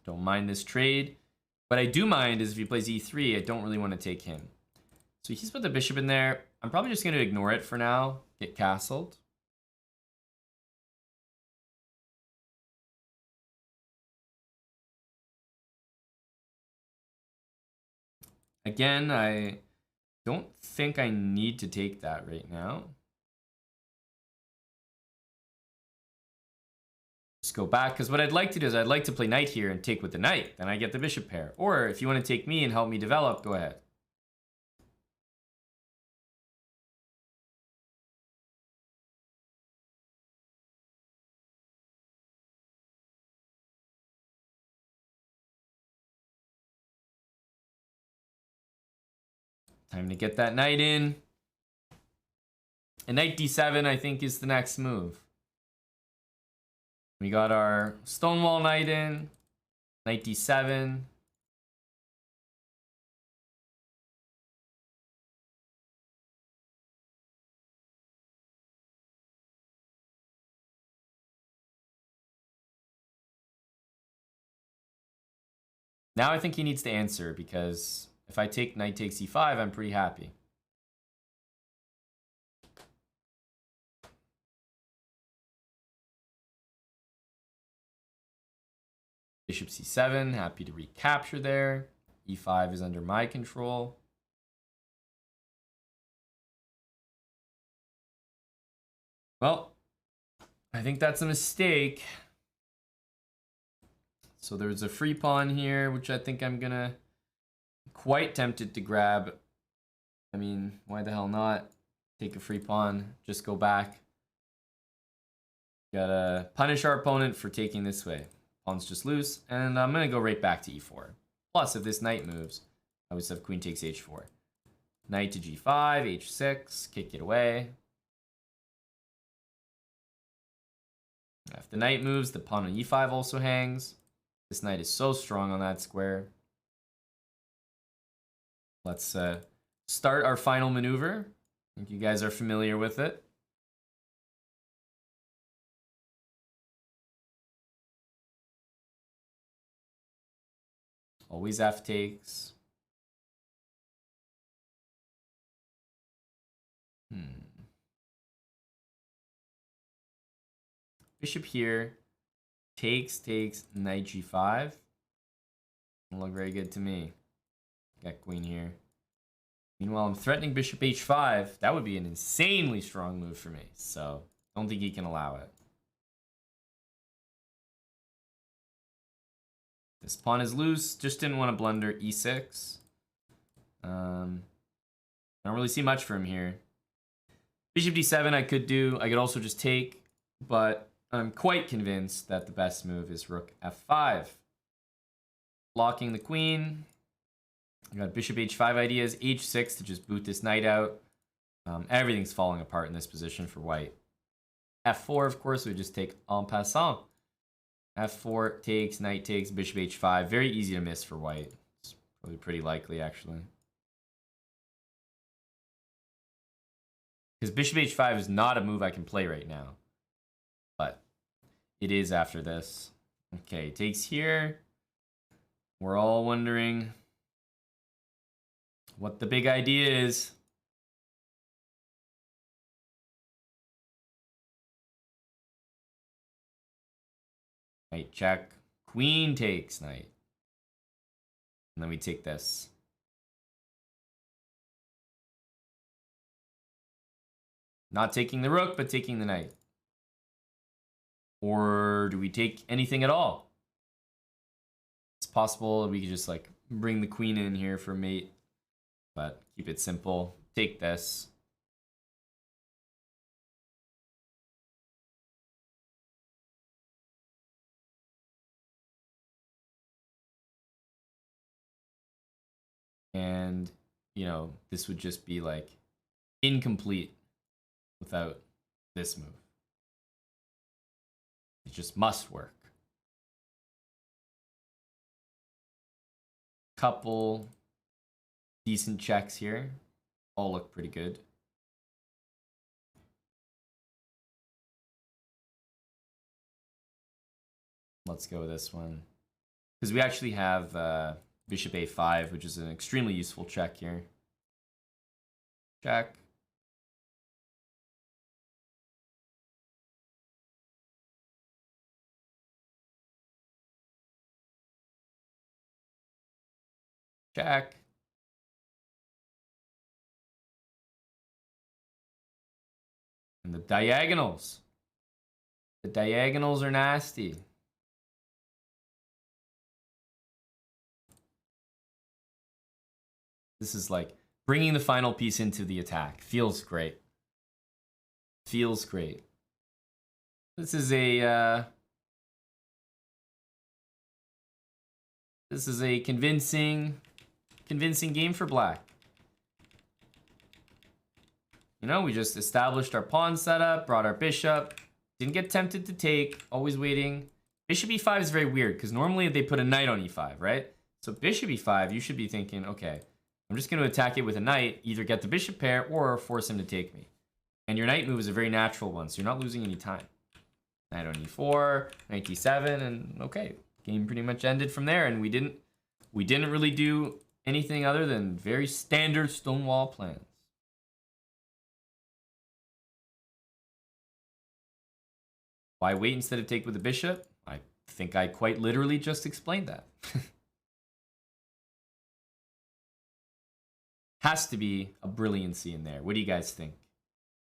Don't mind this trade. What I do mind is if he plays e3, I don't really want to take him. So he's put the bishop in there. I'm probably just going to ignore it for now. Get castled. Again, I don't think I need to take that right now. Just go back, because what I'd like to do is I'd like to play knight here and take with the knight. Then I get the bishop pair. Or if you want to take me and help me develop, go ahead. Time to get that knight in. And knight d7, I think, is the next move. We got our Stonewall knight in. Knight d7. Now I think he needs to answer, because if I take knight takes e5, I'm pretty happy. Bishop c7, happy to recapture there. e5 is under my control. Well, I think that's a mistake. So there's a free pawn here, which I think I'm gonna quite tempted to grab. I mean, why the hell not? Take a free pawn, just go back. Gotta punish our opponent for taking this way. Pawn's just loose, and I'm gonna go right back to e4. Plus, if this knight moves, I would have queen takes h4. Knight to g5, h6, kick it away. If the knight moves, the pawn on e5 also hangs. This knight is so strong on that square. Let's start our final maneuver. I think you guys are familiar with it. Always f takes. Bishop here. Takes, knight g5. Doesn't look very good to me. Got queen here. Meanwhile, I'm threatening bishop h5. That would be an insanely strong move for me. So, I don't think he can allow it. This pawn is loose. Just didn't want to blunder e6. I don't really see much from here. Bishop d7 I could do. I could also just take. But I'm quite convinced that the best move is rook f5. Blocking the queen. I got bishop h5 ideas. h6 to just boot this knight out. Everything's falling apart in this position for white. f4, of course, we just take en passant. f4 takes, knight takes, bishop h5. Very easy to miss for white. It's probably pretty likely, actually. Because bishop h5 is not a move I can play right now. But it is after this. Okay, takes here. We're all wondering what the big idea is. Knight check. Queen takes knight. And then we take this. Not taking the rook, but taking the knight. Or do we take anything at all? It's possible we could just like bring the queen in here for mate. But keep it simple. Take this. And, you know, this would just be like incomplete without this move. It just must work. Couple decent checks here. All look pretty good. Let's go with this one. Because we actually have bishop a5, which is an extremely useful check here. Check. Check. And the diagonals. The diagonals are nasty. This is like bringing the final piece into the attack. Feels great. Feels great. This is a convincing game for black. You know, we just established our pawn setup, brought our bishop, didn't get tempted to take, always waiting. Bishop e5 is very weird because normally they put a knight on e5, right? So bishop e5, you should be thinking, okay, I'm just going to attack it with a knight, either get the bishop pair or force him to take me. And your knight move is a very natural one, so you're not losing any time. Knight on e4, knight d7, and okay, game pretty much ended from there. And we didn't really do anything other than very standard Stonewall plans. Why wait instead of take with the bishop? I think I quite literally just explained that. Has to be a brilliancy in there. What do you guys think?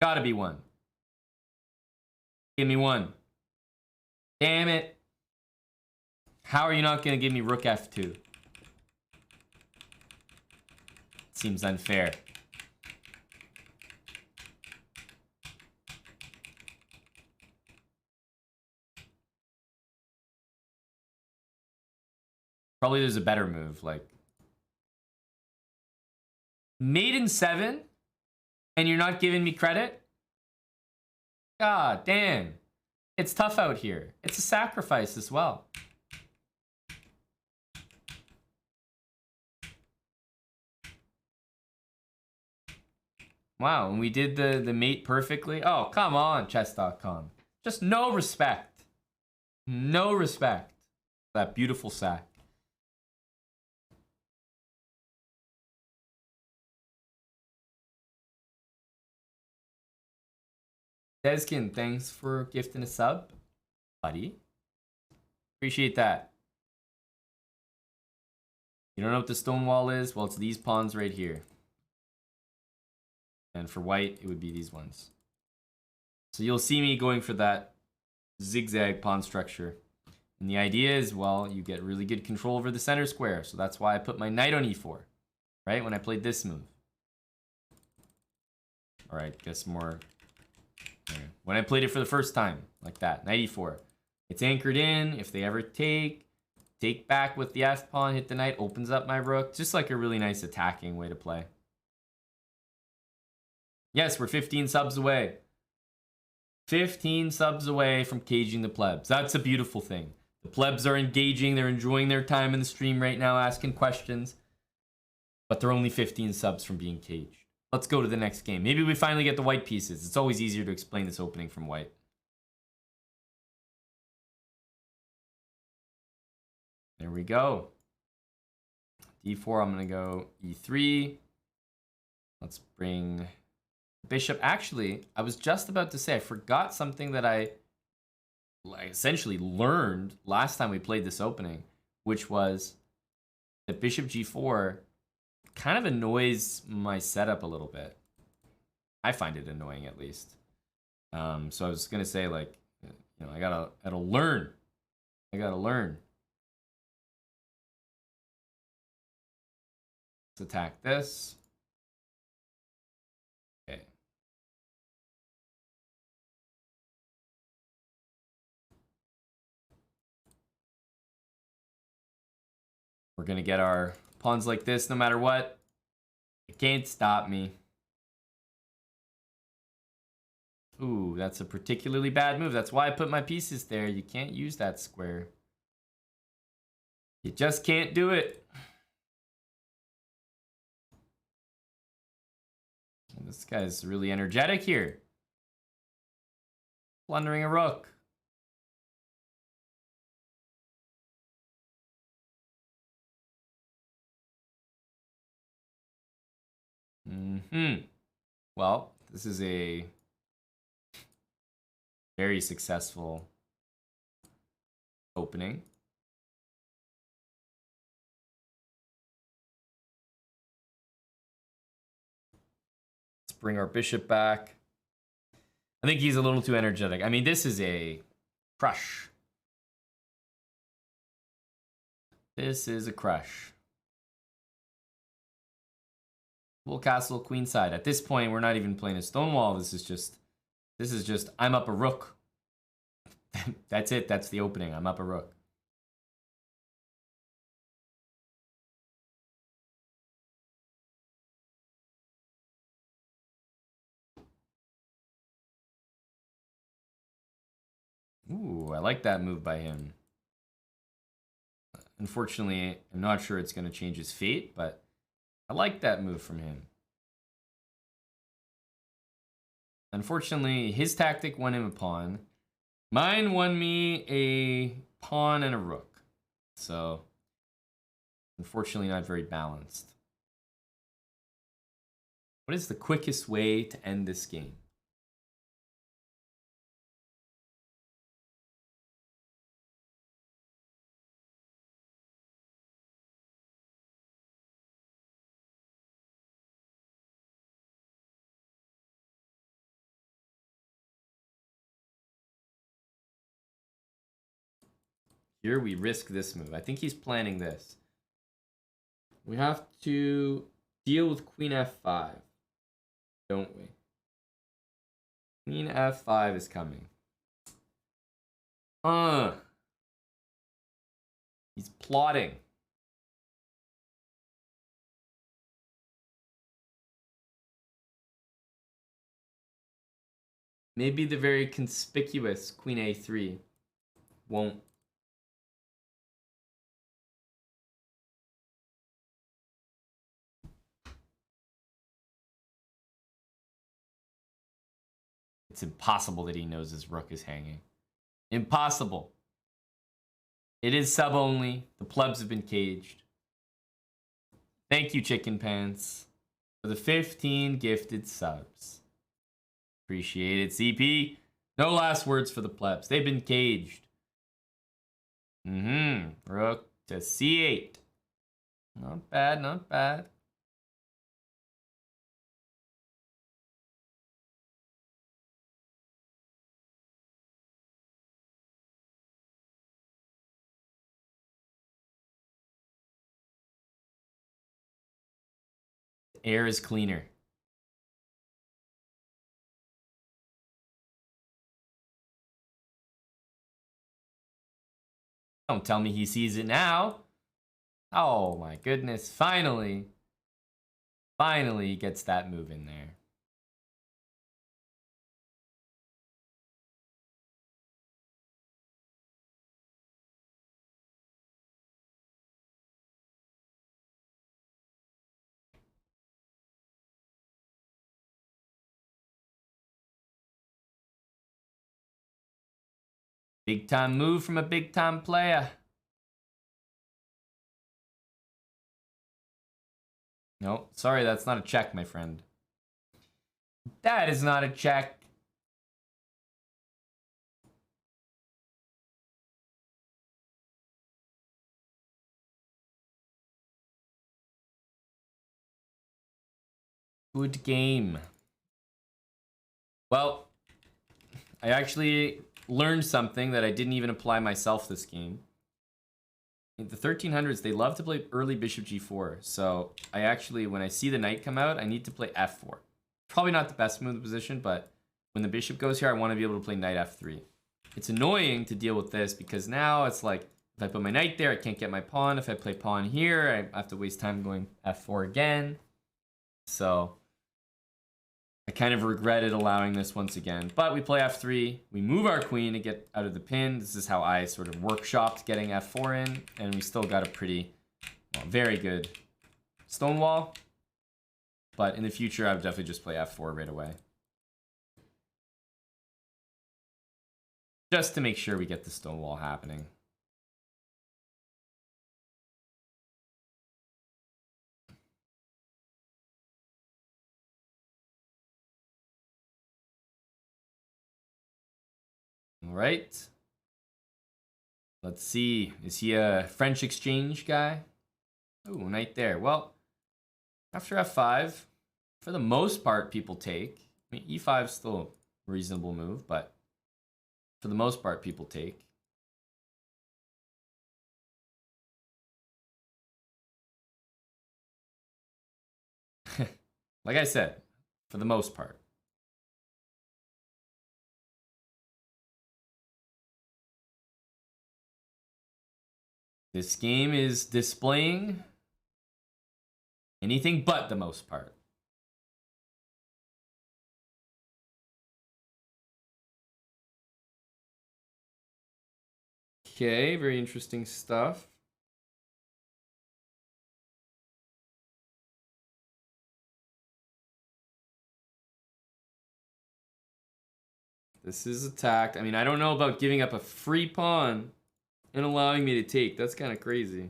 Gotta be one. Give me one. Damn it. How are you not going to give me rook f2? Seems unfair. Probably there's a better move, like mate in 7, and you're not giving me credit? God damn. It's tough out here. It's a sacrifice as well. Wow, and we did the mate perfectly. Oh, come on, chess.com. Just no respect. No respect. That beautiful sack. Deskin, thanks for gifting a sub, buddy. Appreciate that. You don't know what the Stonewall is? Well, it's these pawns right here. And for white, it would be these ones. So you'll see me going for that zigzag pawn structure. And the idea is, well, you get really good control over the center square. So that's why I put my knight on e4, right? When I played this move. All right, guess more. When I played it for the first time, like that, knight e4. It's anchored in. If they ever take back with the f pawn, hit the knight, opens up my rook. Just like a really nice attacking way to play. Yes, we're 15 subs away. 15 subs away from caging the plebs. That's a beautiful thing. The plebs are engaging. They're enjoying their time in the stream right now, asking questions. But they're only 15 subs from being caged. Let's go to the next game. Maybe we finally get the white pieces. It's always easier to explain this opening from white. There we go. d4, I'm going to go e3. Let's bring bishop. Actually, I was just about to say, I forgot something that I essentially learned last time we played this opening, which was that bishop g4 kind of annoys my setup a little bit. I find it annoying, at least. So I was going to say, like, you know, I gotta learn. I gotta learn. Let's attack this. Okay. We're gonna get our pawns like this no matter what. It can't stop me. Ooh, that's a particularly bad move. That's why I put my pieces there. You can't use that square. You just can't do it. This guy's really energetic here. Plundering a rook. Well, this is a very successful opening. Let's bring our bishop back. I think he's a little too energetic. I mean, this is a crush. This is a crush. Full castle, queenside. At this point, we're not even playing a Stonewall. This is just, I'm up a rook. That's it. That's the opening. I'm up a rook. Ooh, I like that move by him. Unfortunately, I'm not sure it's going to change his fate, but I like that move from him. Unfortunately, his tactic won him a pawn. Mine won me a pawn and a rook. So, unfortunately, not very balanced. What is the quickest way to end this game? Here we risk this move. I think he's planning this. We have to deal with queen f5, don't we? Queen f5 is coming. He's plotting. Maybe the very conspicuous queen a3 won't. It's impossible that he knows his rook is hanging. Impossible. It is sub only. The plebs have been caged. Thank you, Chicken Pants, for the 15 gifted subs. Appreciate it, CP. No last words for the plebs. They've been caged. Rook to c8. Not bad, not bad. Air is cleaner. Don't tell me he sees it now. Oh my goodness, finally. Finally he gets that move in there. Big time move from a big time player. No, sorry, that's not a check, my friend. That is not a check. Good game. Well, I actually learned something that I didn't even apply myself this game. In the 1300s, they love to play early bishop g4. So I actually, when I see the knight come out, I need to play f4. Probably not the best move in the position, but when the bishop goes here, I want to be able to play knight f3. It's annoying to deal with this because now it's like, if I put my knight there, I can't get my pawn. If I play pawn here, I have to waste time going f4 again. So I kind of regretted allowing this once again. But we play f3. We move our queen to get out of the pin. This is how I sort of workshopped getting f4 in. And we still got a pretty, well, very good Stonewall. But in the future, I would definitely just play f4 right away. Just to make sure we get the Stonewall happening. All right. Let's see. Is he a French exchange guy? Oh, knight there. Well, after f5, for the most part, people take. I mean, e5 is still a reasonable move, but for the most part, people take. Like I said, for the most part. This game is displaying anything but the most part. Okay, very interesting stuff. This is attacked. I mean, I don't know about giving up a free pawn and allowing me to take. That's kind of crazy.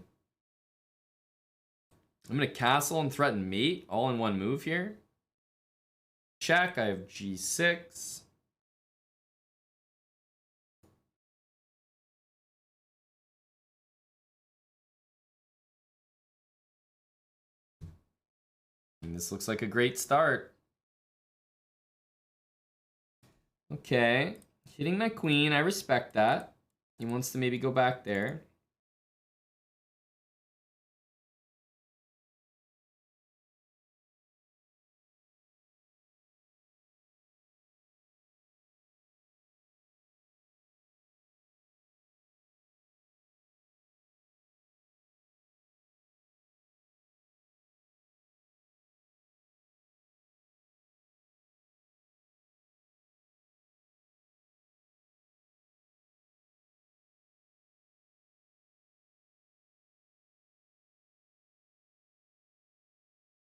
I'm going to castle and threaten mate all in one move here. Check. I have g6. And this looks like a great start. Okay. Hitting my queen. I respect that. He wants to maybe go back there.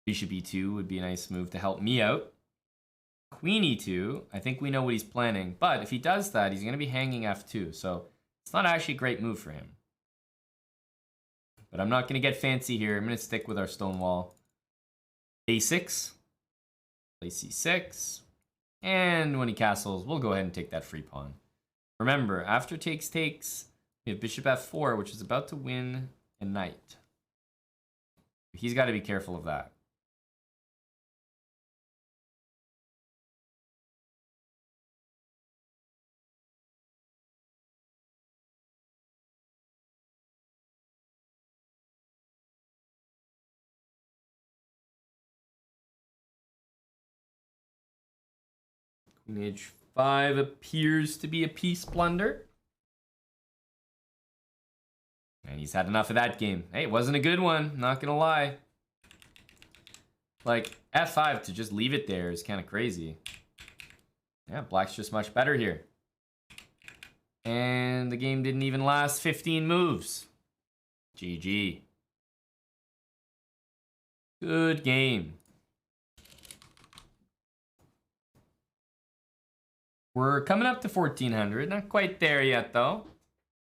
Bishop e2 would be a nice move to help me out. Queen e2, I think we know what he's planning. But if he does that, he's going to be hanging f2. So it's not actually a great move for him. But I'm not going to get fancy here. I'm going to stick with our Stonewall. a6. Play c6. And when he castles, we'll go ahead and take that free pawn. Remember, after takes, we have bishop f4, which is about to win a knight. He's got to be careful of that. Queen h5 appears to be a piece blunder. And he's had enough of that game. Hey, it wasn't a good one, not gonna lie. Like, f5 to just leave it there is kind of crazy. Yeah, black's just much better here. And the game didn't even last 15 moves. GG. Good game. We're coming up to 1400. Not quite there yet, though.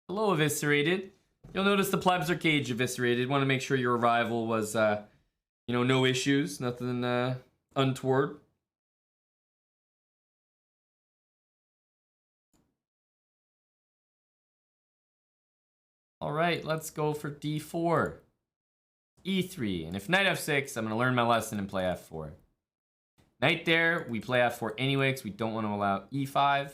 Hello, eviscerated. You'll notice the plebs are cage eviscerated. Want to make sure your arrival was, you know, no issues, nothing untoward. All right, let's go for d4. e3. And if knight f6, I'm going to learn my lesson and play f4. Knight there, we play f4 anyway because we don't want to allow e5.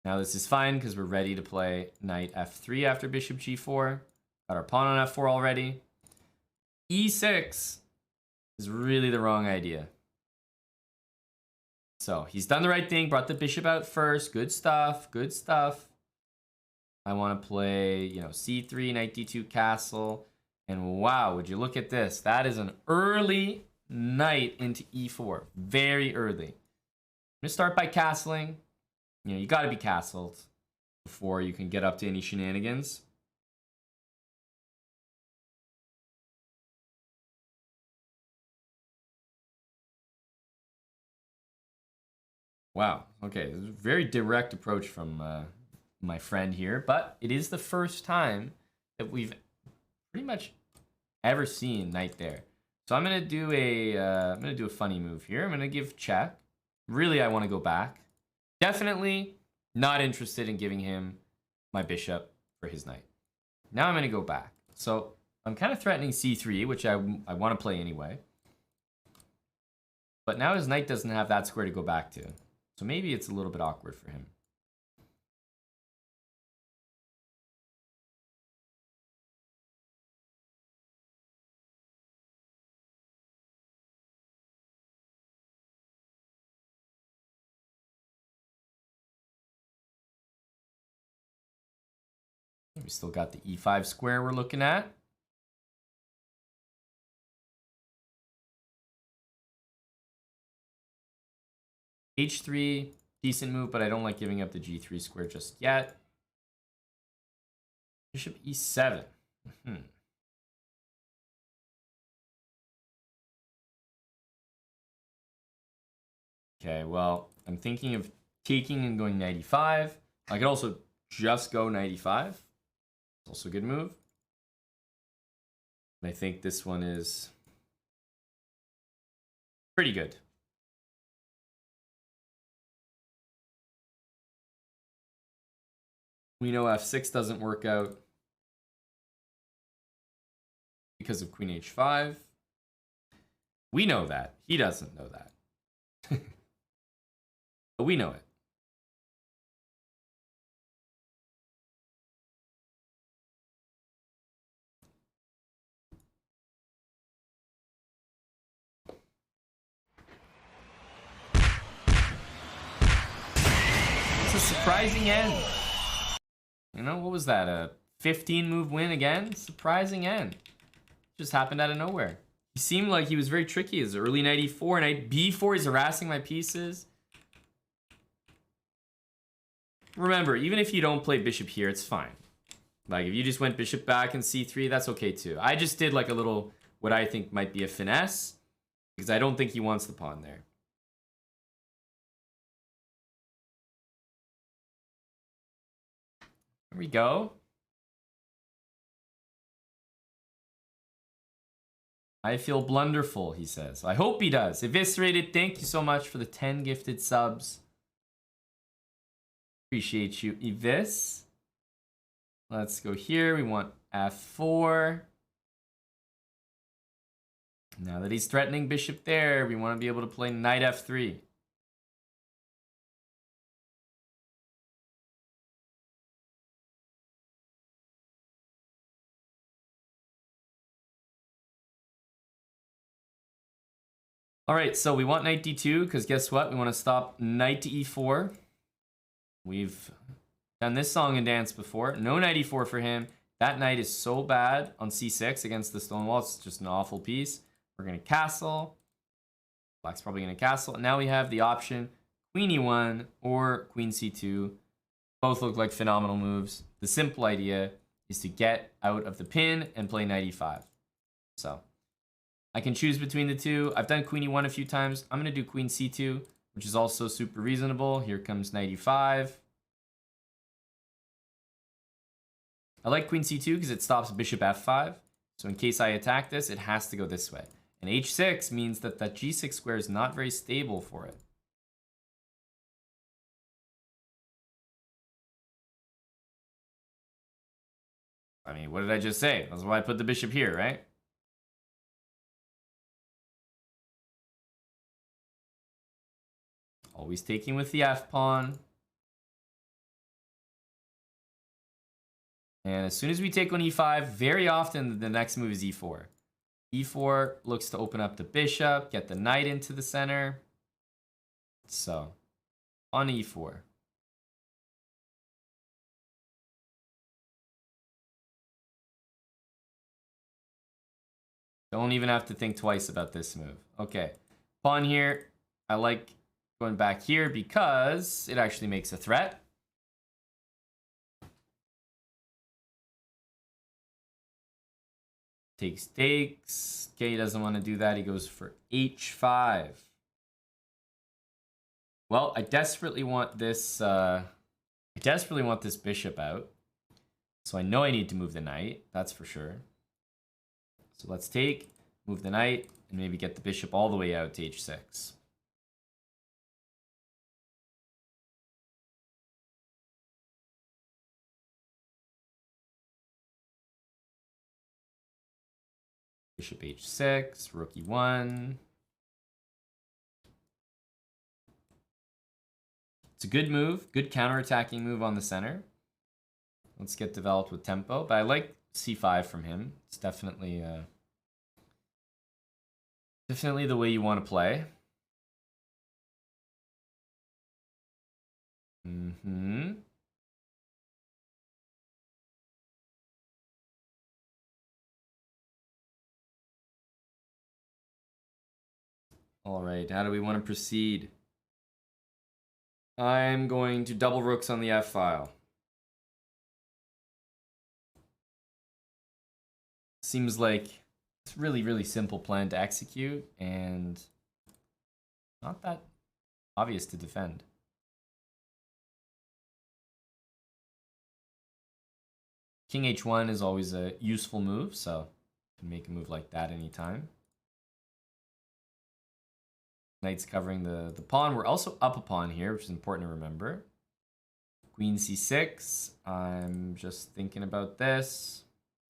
Now this is fine because we're ready to play knight f3 after bishop g4. Got our pawn on f4 already. e6 is really the wrong idea. So he's done the right thing, brought the bishop out first. Good stuff, good stuff. I want to play, you know, c3, knight d2, castle. And wow, would you look at this? That is an early knight into e4. Very early. I'm going to start by castling. You know, you got to be castled before you can get up to any shenanigans. Wow. Okay, this is a very direct approach from my friend here, but it is the first time that we've pretty much ever seen knight there. So I'm gonna do a funny move here. I'm gonna give check. Really, I want to go back. Definitely not interested in giving him my bishop for his knight. Now I'm gonna go back. So I'm kind of threatening c3, which I want to play anyway. But now his knight doesn't have that square to go back to. So maybe it's a little bit awkward for him. We still got the e5 square we're looking at. h3, decent move, but I don't like giving up the g3 square just yet. Bishop e7. Okay, well, I'm thinking of taking and going knight e5. I could also just go knight e5. Also a good move. And I think this one is pretty good. We know f6 doesn't work out because of queen h5. We know that. He doesn't know that. But we know it. It's a surprising end. You know, what was that? A 15 move win again? Surprising end. Just happened out of nowhere. He seemed like he was very tricky. His early knight e4, knight b4, he's harassing my pieces. Remember, even if you don't play bishop here, it's fine. Like, if you just went bishop back and c3, that's okay too. I just did like a little, what I think might be a finesse, because I don't think he wants the pawn there. There we go. I feel blunderful, he says. I hope he does. Eviscerated, thank you so much for the 10 gifted subs. Appreciate you, Evis. Let's go here. We want f4. Now that he's threatening bishop there, we want to be able to play knight f3. All right, so we want knight d2 because guess what? We want to stop knight to e4. We've done this song and dance before. No knight e4 for him. That knight is so bad on c6 against the Stonewall. It's just an awful piece. We're going to castle. Black's probably going to castle. And now we have the option queen e1 or queen c2. Both look like phenomenal moves. The simple idea is to get out of the pin and play knight e5. So I can choose between the two. I've done queen e1 a few times. I'm going to do queen c2, which is also super reasonable. Here comes knight e5. I like queen c2 because it stops bishop f5. So in case I attack this, it has to go this way. And h6 means that that g6 square is not very stable for it. I mean, what did I just say? That's why I put the bishop here, right? Always taking with the f-pawn. And as soon as we take on e5, very often the next move is e4. e4 looks to open up the bishop, get the knight into the center. So, on e4. Don't even have to think twice about this move. Okay, pawn here. I like going back here because it actually makes a threat. Takes. Okay, he doesn't want to do that. He goes for h5. Well, I desperately want this bishop out. So I know I need to move the knight, that's for sure. So let's take, move the knight, and maybe get the bishop all the way out to h6. Bishop h6, rook e1. It's a good move, good counterattacking move on the center. Let's get developed with tempo, but I like c5 from him. It's definitely the way you want to play. All right, how do we want to proceed? I'm going to double rooks on the F file. Seems like it's really, really simple plan to execute and not that obvious to defend. King h1 is always a useful move, so you can make a move like that anytime. Knight's covering the pawn. We're also up a pawn here, which is important to remember. Queen c6. I'm just thinking about this.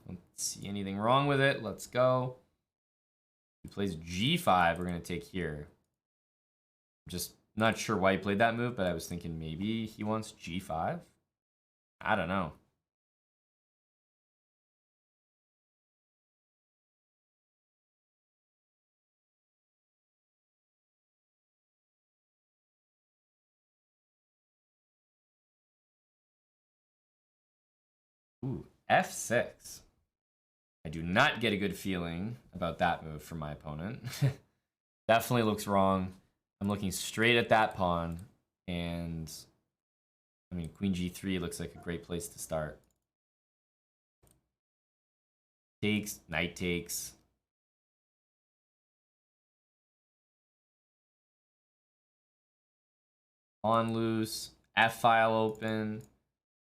Don't see anything wrong with it. Let's go. He plays g5. We're going to take here. I'm just not sure why he played that move, but I was thinking maybe he wants g5. I don't know. Ooh, f6. I do not get a good feeling about that move from my opponent. Definitely looks wrong. I'm looking straight at that pawn, and I mean, queen g3 looks like a great place to start. Takes, knight takes. On loose, F file open.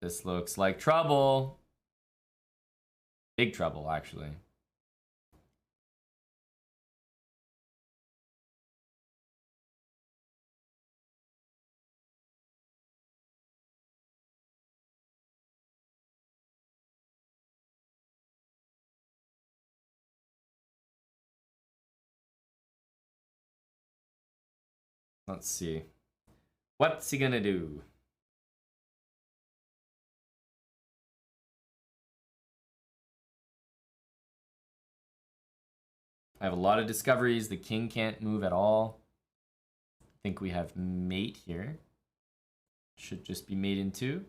This looks like trouble. Big trouble, actually. Let's see. What's he gonna do? I have a lot of discoveries. The king can't move at all. I think we have mate here. Should just be mate in 2.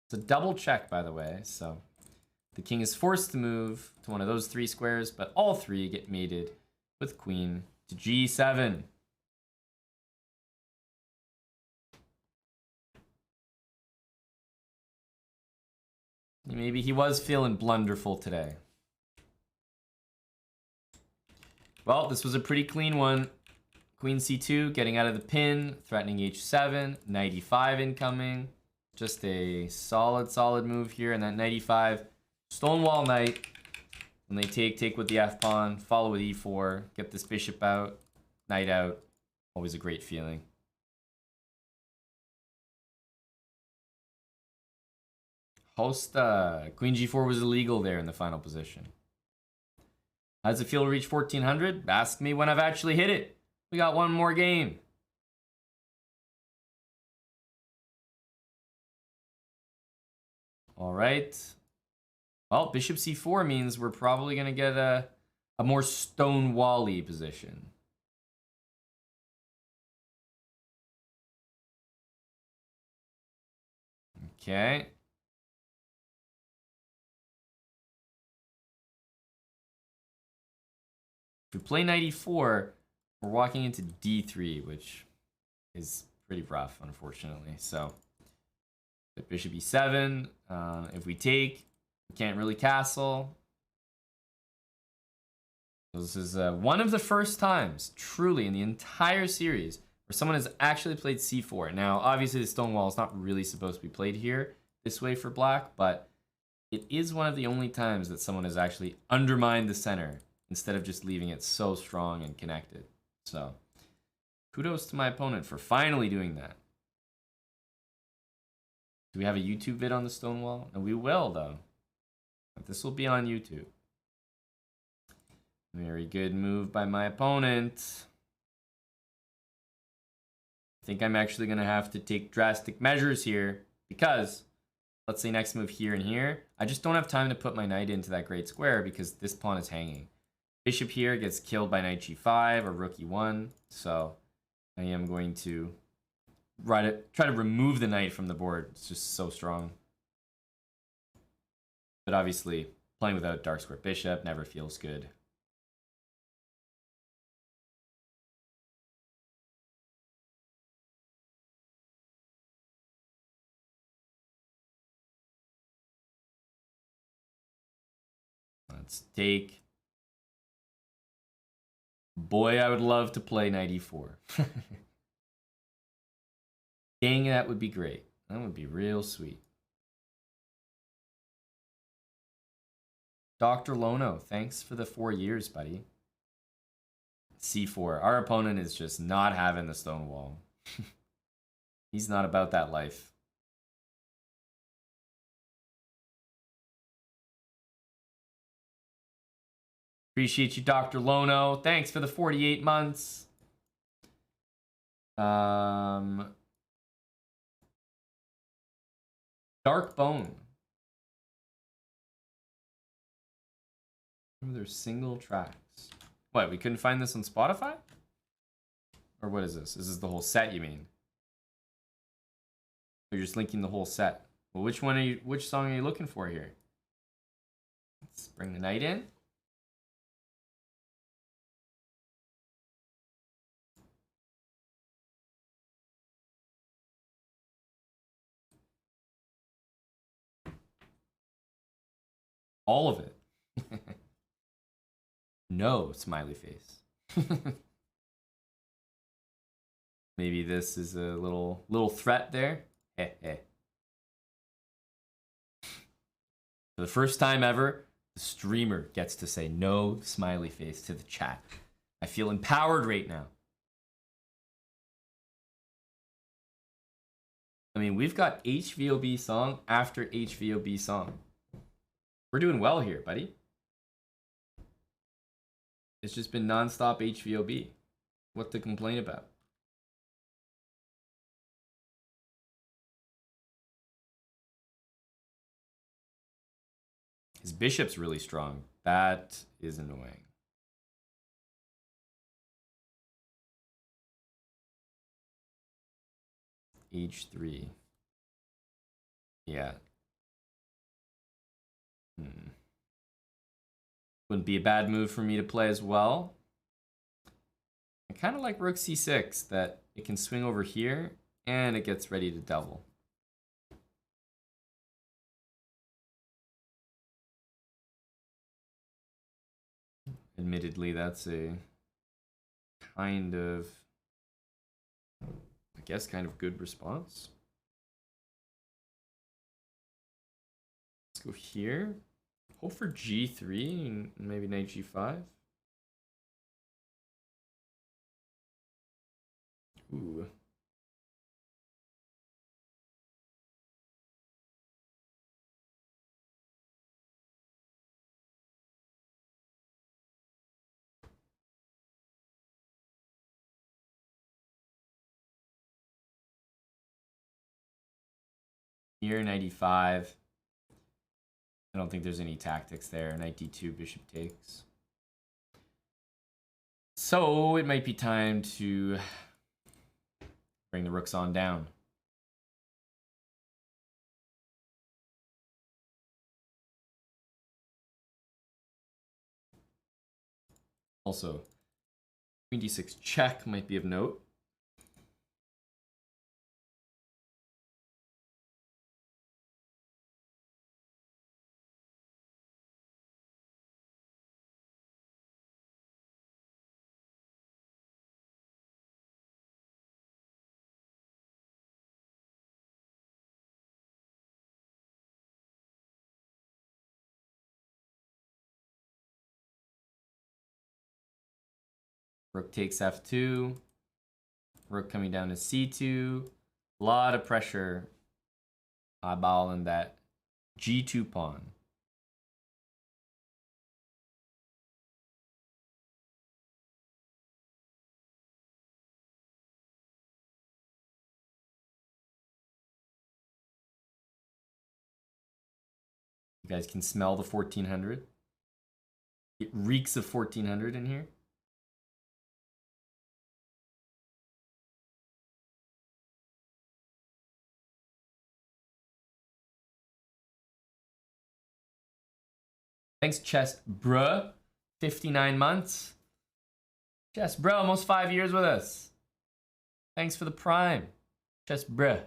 It's a double check, by the way, so the king is forced to move to one of those 3 squares, but all 3 get mated with queen to g7. Maybe he was feeling blunderful today. Well, this was a pretty clean one. Queen c2, getting out of the pin, threatening h7, knight e5 incoming. Just a solid move here, and that knight e5, Stonewall knight. When they take with the f-pawn, follow with e4, get this bishop out, knight out. Always a great feeling. Hosta, queen g4 was illegal there in the final position. How does it feel to reach 1400? Ask me when I've actually hit it. We got one more game. All right. Well, bishop c4 means we're probably going to get a more Stonewall-y position. Okay. If we play knight e4, we're walking into d3, which is pretty rough, unfortunately. So, bishop e7. If we take, we can't really castle. This is one of the first times, truly, in the entire series where someone has actually played c4. Now, obviously, the Stonewall is not really supposed to be played here this way for black, but it is one of the only times that someone has actually undermined the center instead of just leaving it so strong and connected. So, kudos to my opponent for finally doing that. Do we have a YouTube vid on the Stonewall? No, we will, though. This will be on YouTube. Very good move by my opponent. I think I'm actually going to have to take drastic measures here because, let's say next move here and here, I just don't have time to put my knight into that great square because this pawn is hanging. Bishop here gets killed by knight g5 or rook e1, so I am going to try to remove the knight from the board. It's just so strong. But obviously, playing without dark square bishop never feels good. Let's take. Boy, I would love to play knight e4. Dang, that would be great. That would be real sweet. Dr. Lono, thanks for the 4 years, buddy. c4. Our opponent is just not having the Stonewall. He's not about that life. Appreciate you, Dr. Lono. Thanks for the 48 months. Dark Bone. There's single tracks. What, we couldn't find this on Spotify? Or what is this? Is this the whole set, you mean? Or you're just linking the whole set? Well, which song are you looking for here? Let's bring the knight in. All of it. No smiley face. Maybe this is a little threat there. Heh heh. For the first time ever, the streamer gets to say no smiley face to the chat. I feel empowered right now. I mean, we've got HVOB song after HVOB song. We're doing well here, buddy. It's just been nonstop HVOB. What to complain about? His bishop's really strong. That is annoying. H3. Yeah. Wouldn't be a bad move for me to play as well. I kind of like rook c6, that it can swing over here and it gets ready to double. Admittedly, that's a kind of, I guess, kind of good response. Let's go here. Hope for g3 and maybe knight g5. Ooh. Here, 95. I don't think there's any tactics there. Knight d2, bishop takes. So it might be time to bring the rooks on down. Also, queen d6 check might be of note. Rook takes f2. Rook coming down to c2. A lot of pressure eyeballing that g2 pawn. You guys can smell the 1400. It reeks of 1400 in here. Thanks, Chess Bruh. 59 months. Chess Bruh, almost 5 years with us. Thanks for the prime. Chess Bruh.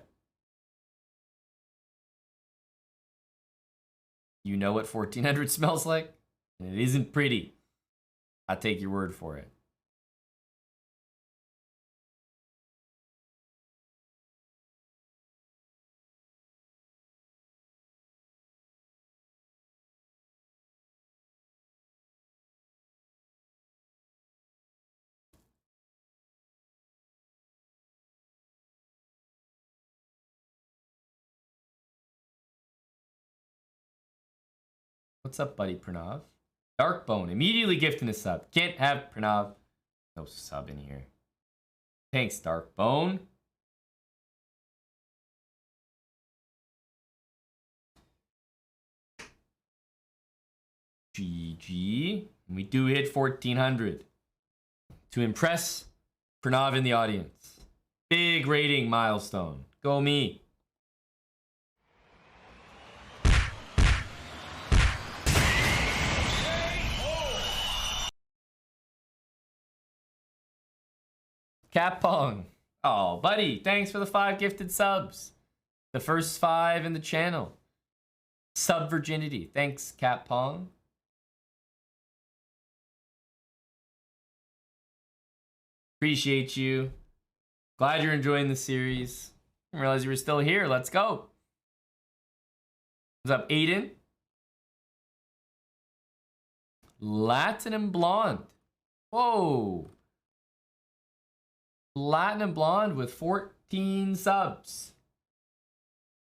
You know what 1400 smells like? And it isn't pretty. I take your word for it. What's up, buddy Pranav? Darkbone, immediately gifting a sub. Can't have Pranav. No sub in here. Thanks, Darkbone. GG. We do hit 1400. To impress Pranav in the audience. Big rating milestone. Go me. Capong. Oh, buddy, thanks for the 5 gifted subs. The first 5 in the channel. Sub virginity. Thanks, Cat Pong. Appreciate you. Glad you're enjoying the series. Didn't realize you were still here. Let's go. What's up, Aiden? Latin Blonde. Whoa. Platinum Blonde with 14 subs.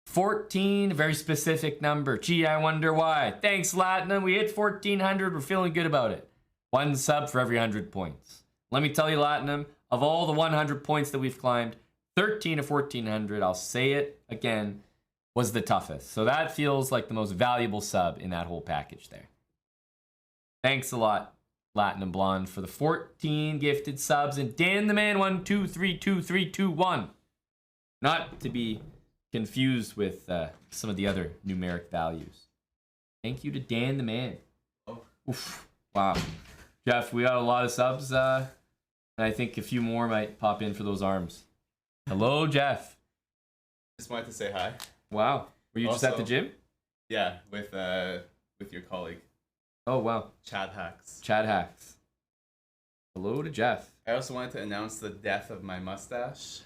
14, a very specific number. Gee, I wonder why. Thanks, Latinum. We hit 1,400. We're feeling good about it. 1 sub for every 100 points. Let me tell you, Latinum, of all the 100 points that we've climbed, 13 of 1,400, I'll say it again, was the toughest. So that feels like the most valuable sub in that whole package there. Thanks a lot, Latinum Blonde, for the 14 gifted subs. And Dan the Man 1232321. Not to be confused with some of the other numeric values. Thank you to Dan the Man. Oh. Oof. Wow. Jeff, we got a lot of subs. And I think a few more might pop in for those arms. Hello, Jeff. Just wanted to say hi. Wow. Were you just at the gym? Yeah, with your colleague. Oh, wow. Chad Hacks. Chad Hacks. Hello to Jeff. I also wanted to announce the death of my mustache.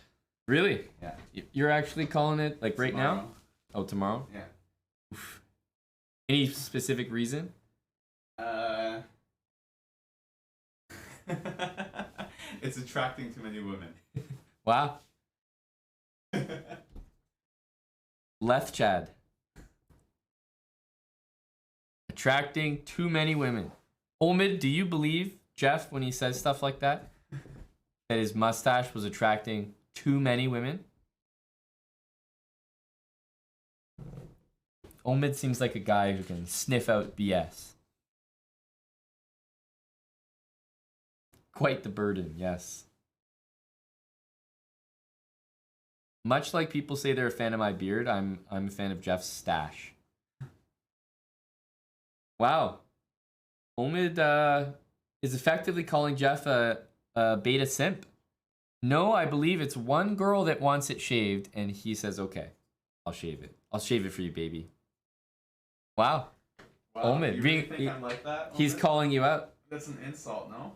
Really? Yeah. You're actually calling it like right Tomorrow. now? Oh, tomorrow? Yeah. Oof. Any specific reason? It's attracting too many women. Wow. Left Chad. Attracting too many women. Omid, do you believe Jeff when he says stuff like that? That his mustache was attracting too many women? Omid seems like a guy who can sniff out BS. Quite the burden, yes. Much like people say they're a fan of my beard, I'm a fan of Jeff's stash. Wow. Omid is effectively calling Jeff a beta simp. No, I believe it's one girl that wants it shaved, and he says, okay, I'll shave it. I'll shave it for you, baby. Wow. Omid, you really think I'm like that, Omid? He's calling you out. That's an insult, no?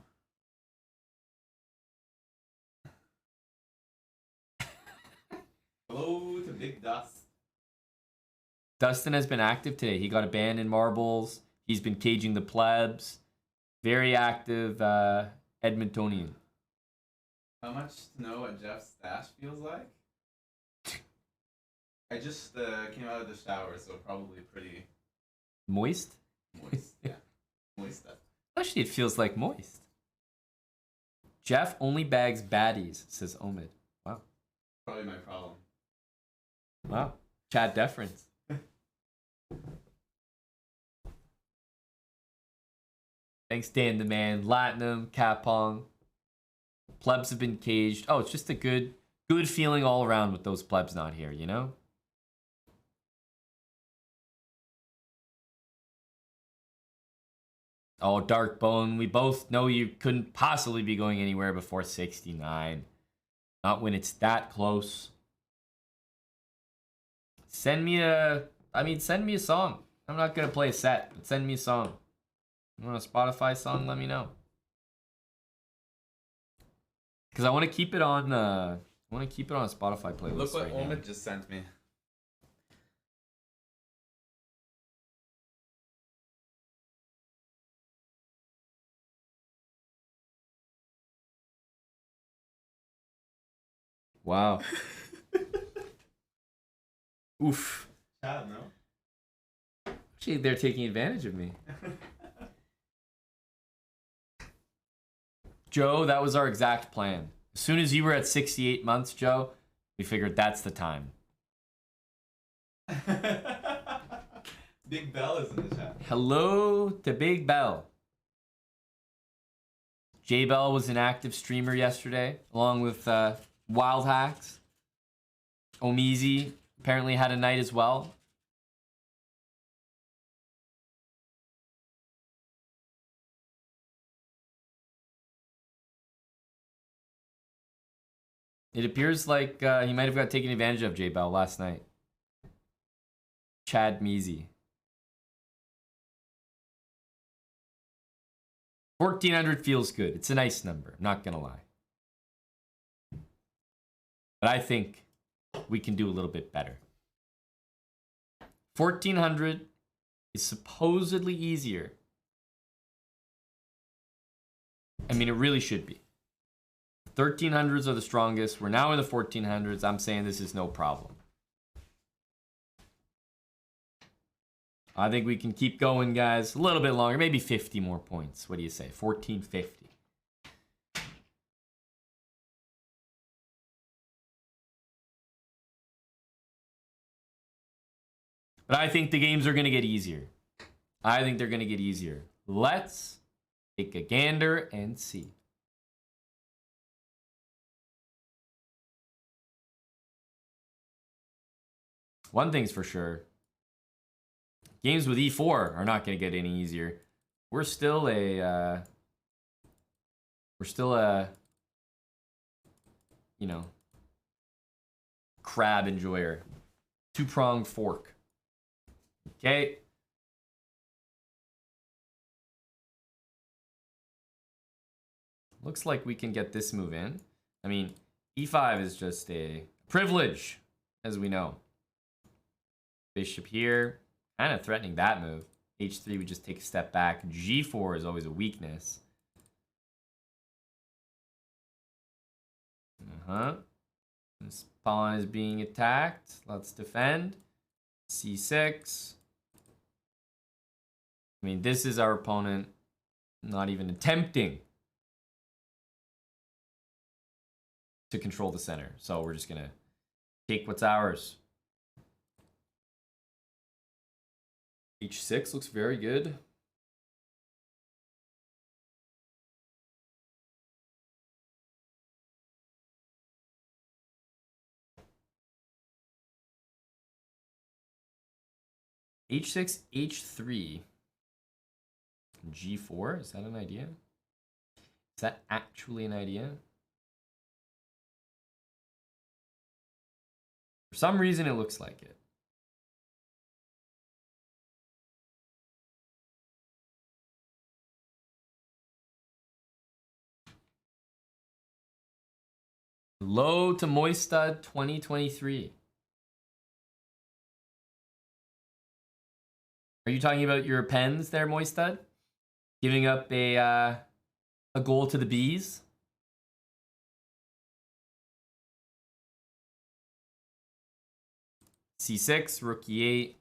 Hello to Big Dust. Dustin has been active today. He got a ban in marbles. He's been caging the plebs. Very active Edmontonian. How much to know what Jeff's stash feels like? I just came out of the shower, so probably pretty... Moist? Moist, yeah. Moist stuff. Actually, it feels like moist. Jeff only bags baddies, says Omid. Wow. Probably my problem. Wow. Chad deference. Thanks, Dan the Man. Latinum, Capong. Plebs have been caged. Oh, it's just a good feeling all around with those plebs not here, you know? Oh, Darkbone, we both know you couldn't possibly be going anywhere before 69. Not when it's that close. Send me a song. I'm not gonna play a set, but send me a song. You want a Spotify song? Let me know. Because I want to keep it on. I want to keep it on a Spotify playlist. Look what right Omid now. just sent me. Wow. Oof. Chad, no? Actually, they're taking advantage of me. Joe, that was our exact plan. As soon as you were at 68 months, Joe, we figured that's the time. Big Bell is in the chat. Hello to Big Bell. J Bell was an active streamer yesterday, along with Wild Hacks. Omizi apparently had a night as well. It appears like he might have got taken advantage of, J Bell, last night. Chad Measy. 1400 feels good. It's a nice number. I'm not going to lie. But I think we can do a little bit better. 1400 is supposedly easier. I mean, it really should be. 1300s are the strongest. We're now in the 1400s. I'm saying this is no problem. I think we can keep going, guys. A little bit longer. Maybe 50 more points. What do you say? 1450. But I think the games are going to get easier. I think they're going to get easier. Let's take a gander and see. One thing's for sure. Games with E4 are not going to get any easier. We're still a, you know, crab enjoyer. Two-pronged fork. Okay. Looks like we can get this move in. I mean, E5 is just a privilege, as we know. Bishop here. Kind of threatening that move. H3, we just take a step back. G4 is always a weakness. This pawn is being attacked. Let's defend. C6. I mean, this is our opponent not even attempting to control the center. So we're just going to take what's ours. H6 looks very good. H6, H3. G4, is that an idea? Is that actually an idea? For some reason, it looks like it. Low to Moistad 2023. Are you talking about your pens there, Moistad? Giving up a goal to the bees? C6, rook E8.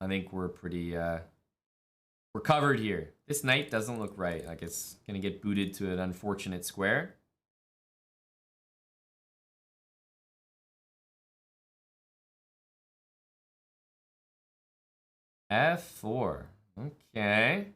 I think we're pretty we're covered here. This knight doesn't look right. Like it's gonna get booted to an unfortunate square. F4. Okay.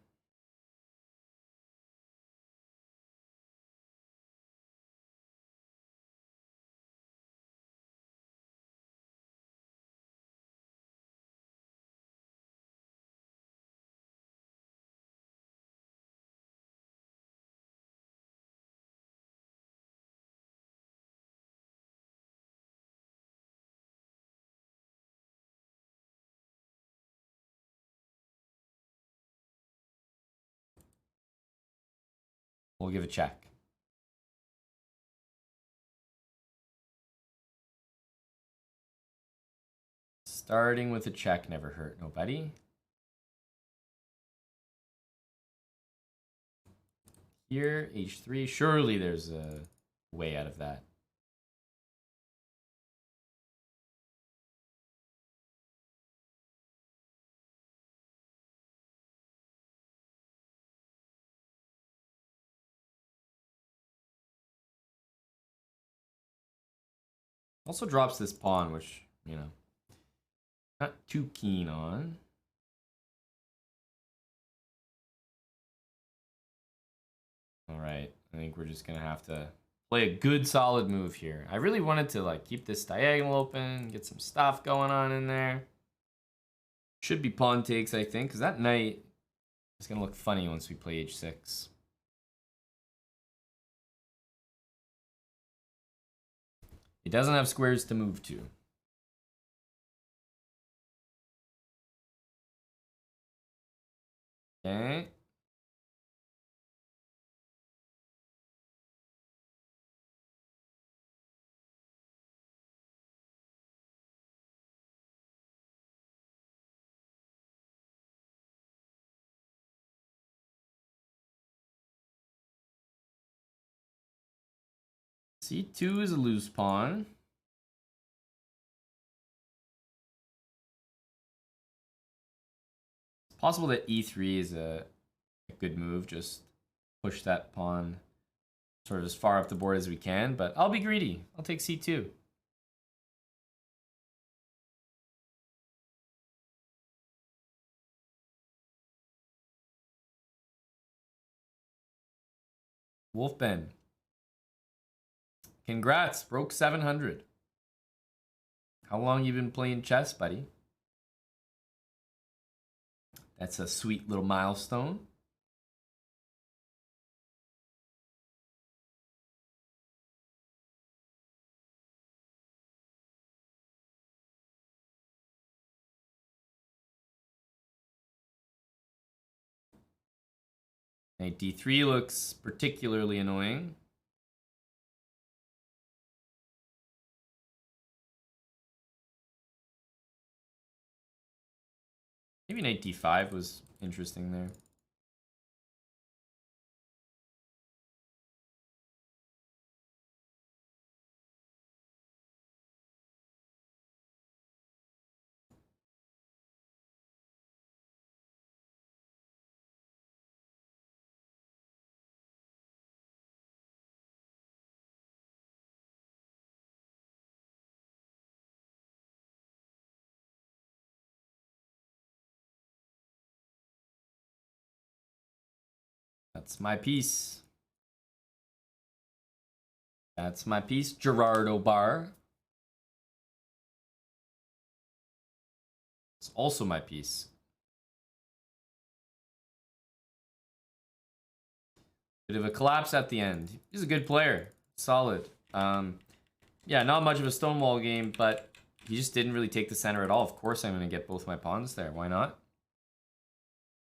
We'll give a check. Starting with a check never hurt nobody. Here, H3. Surely there's a way out of that. Also drops this pawn, which, you know, not too keen on. All right, I think we're just gonna have to play a good solid move here. I really wanted to like keep this diagonal open, get some stuff going on in there. Should be pawn takes, I think, because that knight is gonna look funny once we play H6. It doesn't have squares to move to. Okay. C2 is a loose pawn. It's possible that E3 is a good move. Just push that pawn sort of as far up the board as we can, but I'll be greedy. I'll take C2. Wolfben. Congrats, broke 700. How long you been playing chess, buddy? That's a sweet little milestone. Knight D3 looks particularly annoying. Maybe Knight D5 was interesting there. That's my piece. That's my piece, Gerardo Bar. It's also my piece. Bit of a collapse at the end. He's a good player. Solid. Yeah, not much of a Stonewall game, but he just didn't really take the center at all. Of course I'm going to get both my pawns there. Why not?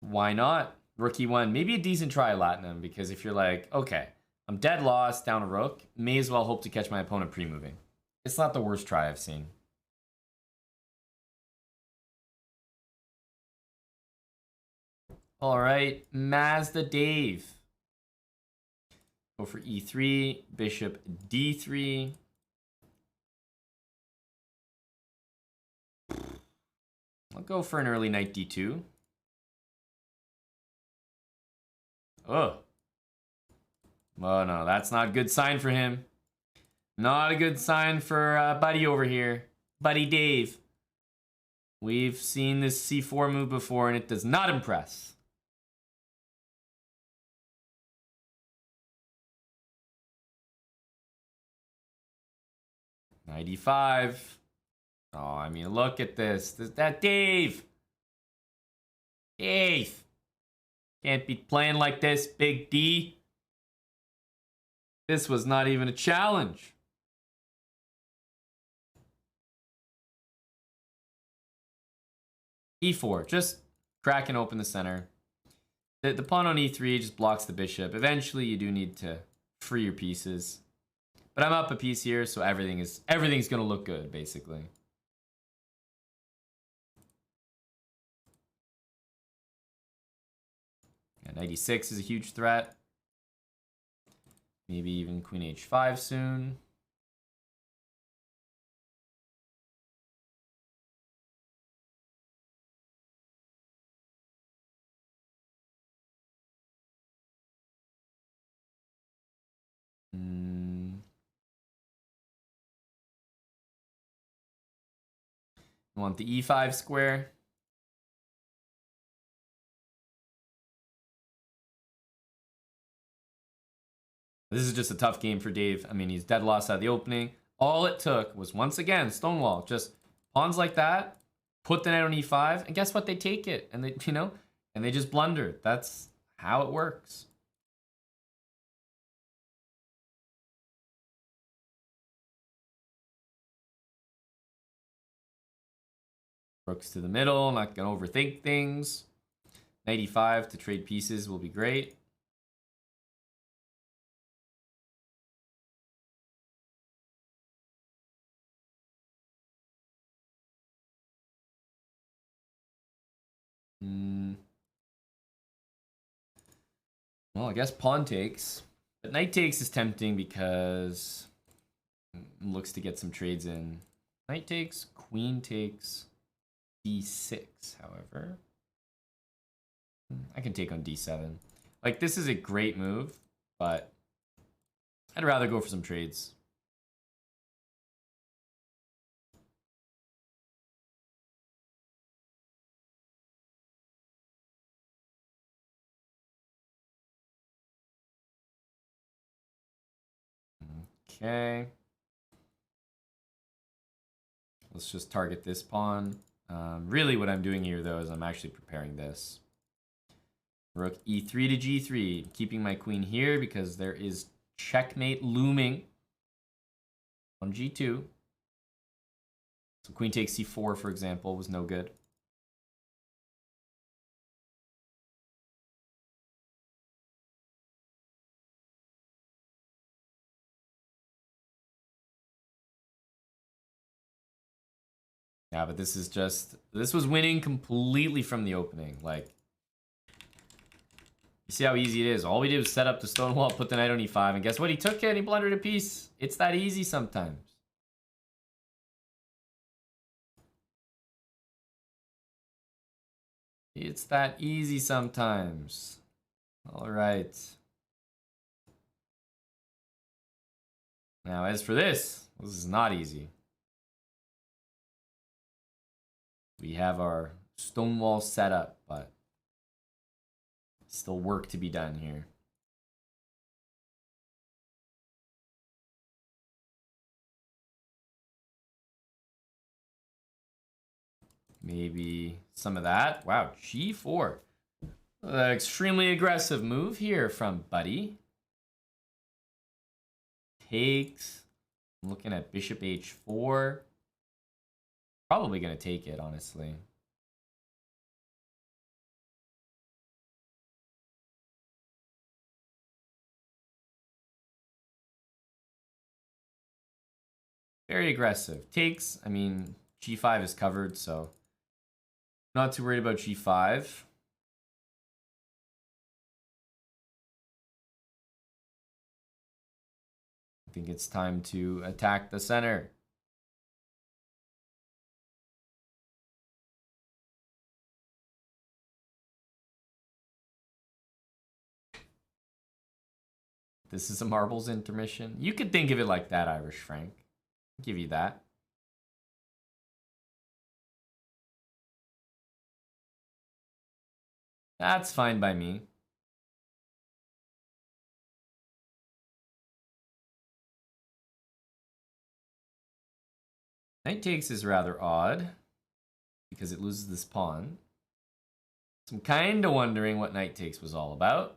Why not? Rookie one. Maybe a decent try Latinum, because if you're like, okay, I'm dead lost down a rook, may as well hope to catch my opponent pre-moving. It's not the worst try I've seen. All right, Mazda Dave. Go for E3, bishop D3. I'll go for an early knight D2. Oh. Oh no, that's not a good sign for him. Not a good sign for Buddy over here. Buddy Dave. We've seen this C4 move before and it does not impress. Knight E5. Oh, I mean, look at this. That Dave. Dave. Can't be playing like this, Big D. This was not even a challenge. E4, just cracking open the center. The pawn on E3 just blocks the bishop. Eventually, you do need to free your pieces. But I'm up a piece here, so everything's gonna look good, basically. Yeah, knight E6 is a huge threat. Maybe even queen H5 soon. You want the E5 square. This is just a tough game for Dave. I mean, he's dead lost at the opening. All it took was, once again, Stonewall. Just pawns like that, put the knight on E5, and guess what? They take it. And they, and they just blunder. That's how it works. Rooks to the middle, not gonna overthink things. Knight E5 to trade pieces will be great. Well, I guess pawn takes. But knight takes is tempting because looks to get some trades in. Knight takes, queen takes, d6, however. I can take on d7. Like, this is a great move, but I'd rather go for some trades. Okay. Let's just target this pawn. Really what I'm doing here, though, is I'm actually preparing this. Rook e3 to g3. Keeping my queen here because there is checkmate looming on g2. So queen takes c4, for example, was no good. Yeah, but this was winning completely from the opening. Like, you see how easy it is. All we did was set up the Stonewall, put the knight on e5, and guess what? He took it and he blundered a piece. It's that easy sometimes. It's that easy sometimes. All right. Now, as for this is not easy. We have our Stonewall set up, but still work to be done here. Maybe some of that. Wow, g4. Extremely aggressive move here from Buddy. Takes. I'm looking at bishop h4. Probably going to take it, honestly. Very aggressive. Takes. I mean, g5 is covered, so not too worried about g5. I think it's time to attack the center. This is a marbles intermission. You could think of it like that, Irish Frank. I'll give you that. That's fine by me. Knight takes is rather odd because it loses this pawn. So I'm kind of wondering what knight takes was all about.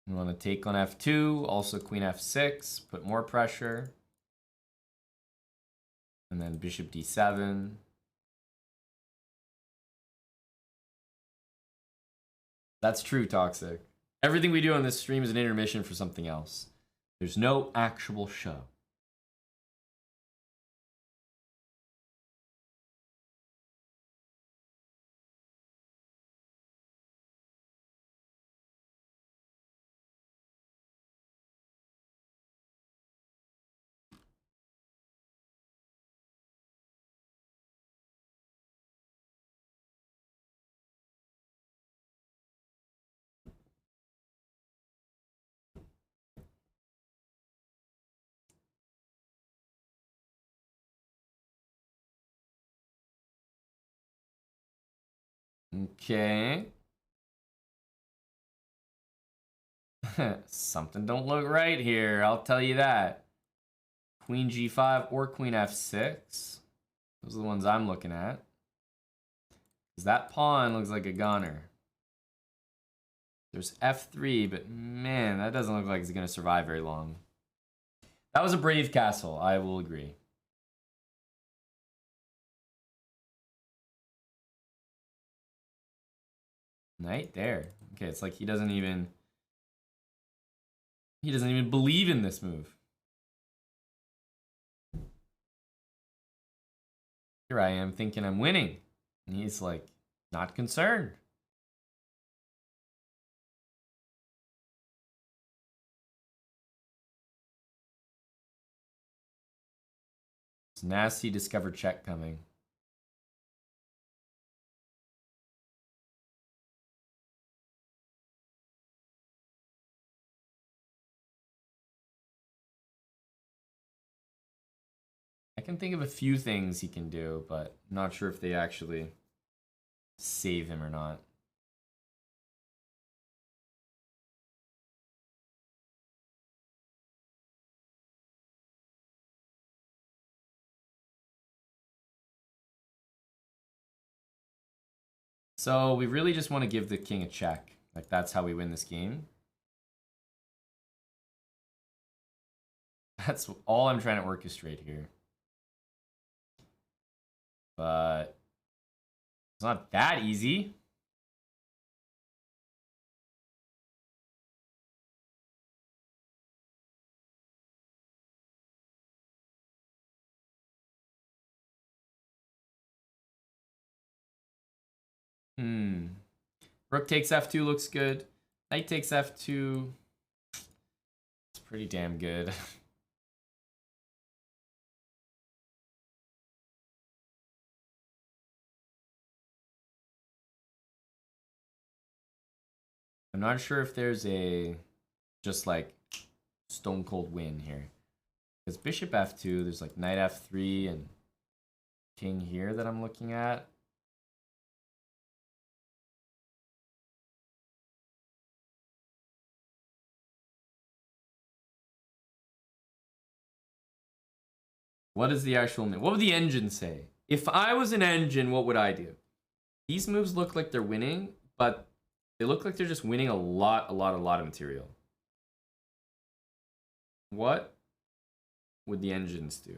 We want to take on f2, also queen f6, put more pressure. And then bishop d7. That's true, Toxic. Everything we do on this stream is an intermission for something else. There's no actual show. Okay. Something don't look right here, I'll tell you that. Queen g5 or queen f6. Those are the ones I'm looking at. Because that pawn looks like a goner. There's f3, but man, that doesn't look like it's going to survive very long. That was a brave castle, I will agree. Knight there. Okay, it's like he doesn't even... He doesn't even believe in this move. Here I am thinking I'm winning. And he's like, not concerned. It's nasty discover check coming. I can think of a few things he can do, but I'm not sure if they actually save him or not. So we really just want to give the king a check. Like, that's how we win this game. That's all I'm trying to orchestrate here. But it's not that easy. Rook takes f2 looks good. Knight takes f2. It's pretty damn good. I'm not sure if there's a just like stone cold win here. Because bishop f2, there's like knight f3 and king here that I'm looking at. What is the actual name? What would the engine say? If I was an engine, what would I do? These moves look like they're winning, but they look like they're just winning a lot of material. What would the engines do?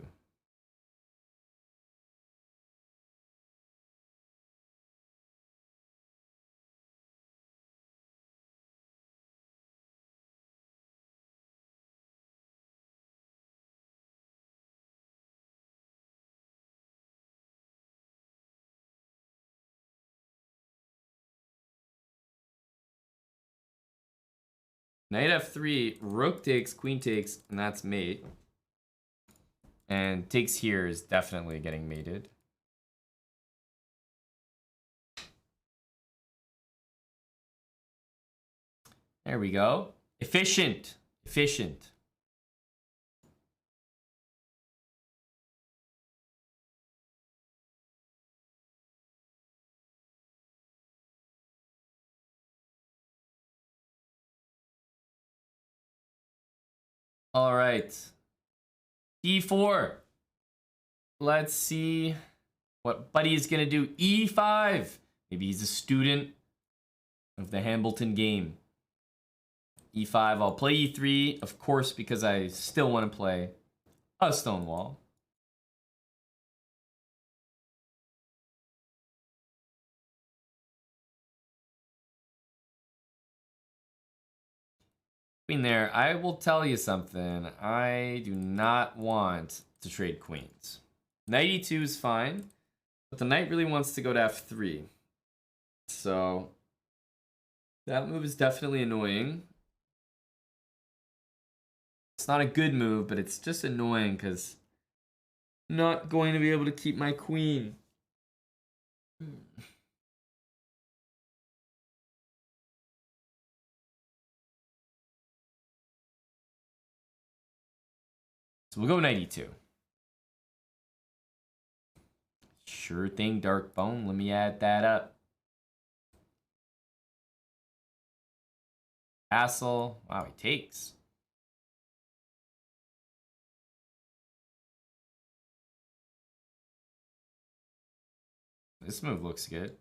Knight f3, rook takes, queen takes, and that's mate. And takes here is definitely getting mated. There we go. Efficient. Efficient. All right. D4. Let's see what Buddy is going to do. E5. Maybe he's a student of the Hambleton game. E5. I'll play E3, of course, because I still want to play a Stonewall. Queen there. I will tell you something. I do not want to trade queens. Knight e2 is fine, but the knight really wants to go to f3. So that move is definitely annoying. It's not a good move, but it's just annoying because I'm not going to be able to keep my queen. So we'll go knight e2. Sure thing, Dark Bone. Let me add that up. Castle. Wow, he takes. This move looks good.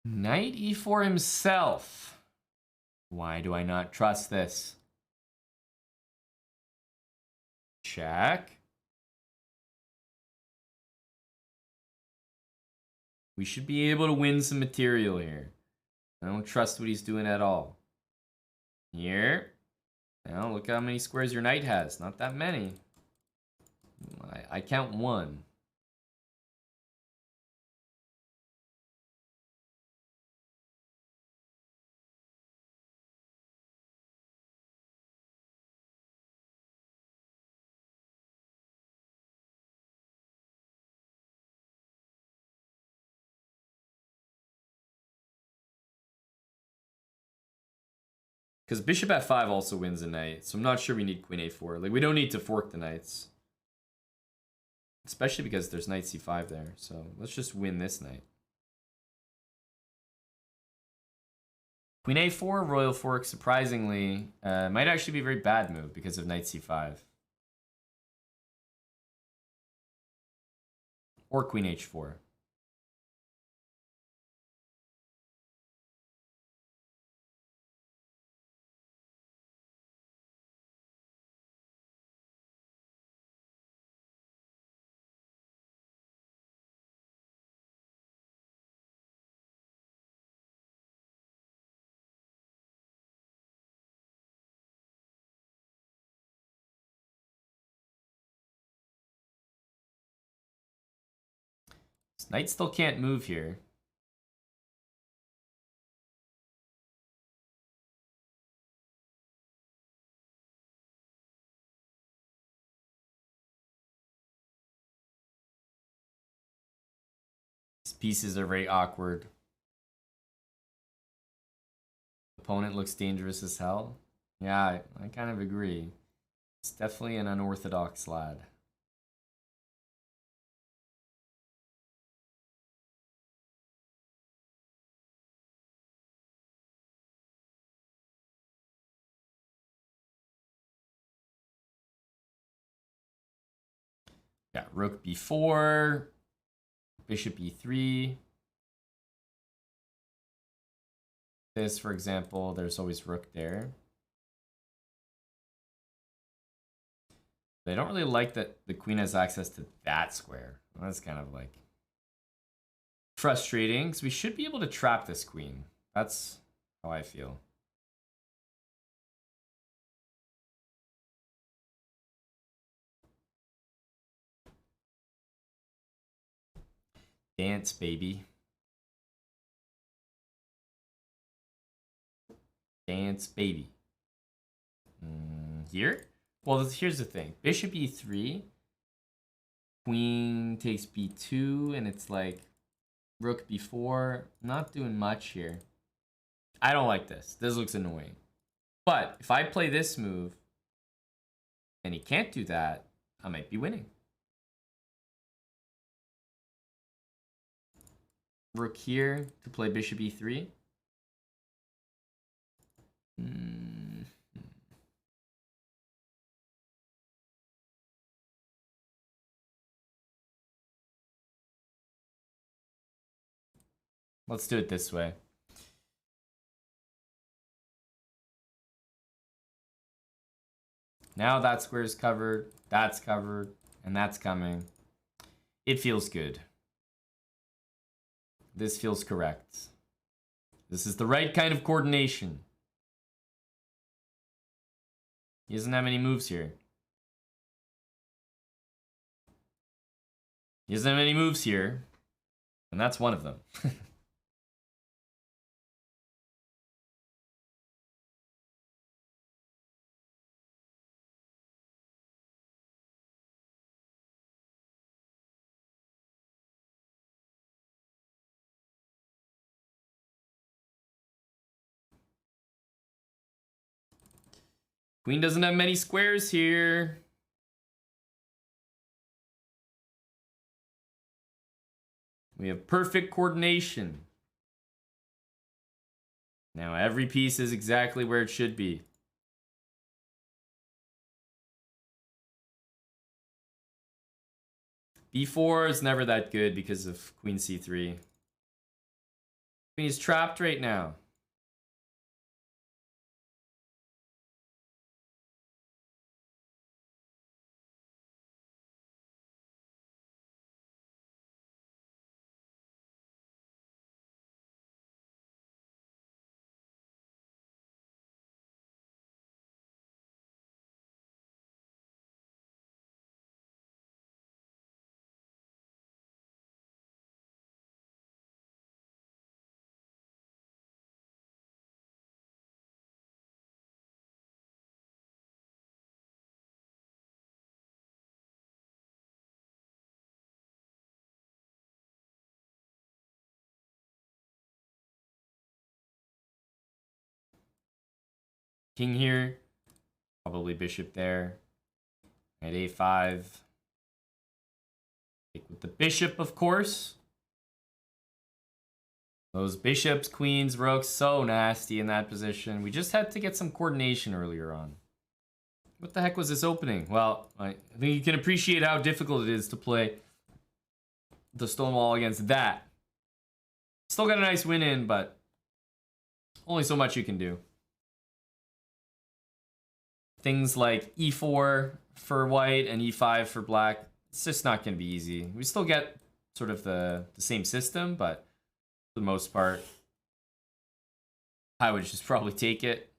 Knight e4 himself. Why do I not trust this? Check. We should be able to win some material here. I don't trust what he's doing at all. Here. Now, look how many squares your knight has. Not that many. I count one. Because bishop f5 also wins a knight, so I'm not sure we need queen a4. Like, we don't need to fork the knights. Especially because there's knight c5 there, so let's just win this knight. Queen a4, royal fork, surprisingly, might actually be a very bad move because of knight c5. Or queen h4. This knight still can't move here. These pieces are very awkward. Opponent looks dangerous as hell. Yeah, I kind of agree. It's definitely an unorthodox lad. Got rook b4, bishop e3. This, for example, there's always rook there. They don't really like that the queen has access to that square. Well, that's kind of like frustrating, because we should be able to trap this queen. That's how I feel. Dance, baby. Dance, baby. Here? Well, here's the thing. Bishop e3. Queen takes b2, and it's like rook b4. Not doing much here. I don't like this. This looks annoying. But if I play this move, and he can't do that, I might be winning. Rook here to play bishop e3. Let's do it this way. Now that square is covered, that's covered, and that's coming. It feels good. This feels correct. This is the right kind of coordination. He doesn't have any moves here. He doesn't have any moves here, and that's one of them. Queen doesn't have many squares here. We have perfect coordination. Now every piece is exactly where it should be. b4 is never that good because of queen c3. Queen is trapped right now. king here. Probably bishop there. At a5. Take with the bishop, of course. Those bishops, queens, rooks, so nasty in that position. We just had to get some coordination earlier on. What the heck was this opening? Well, I think you can appreciate how difficult it is to play the Stonewall against that. Still got a nice win in, but only so much you can do. Things like e4 for white and e5 for black, it's just not going to be easy. We still get sort of the same system, but for the most part, I would just probably take it.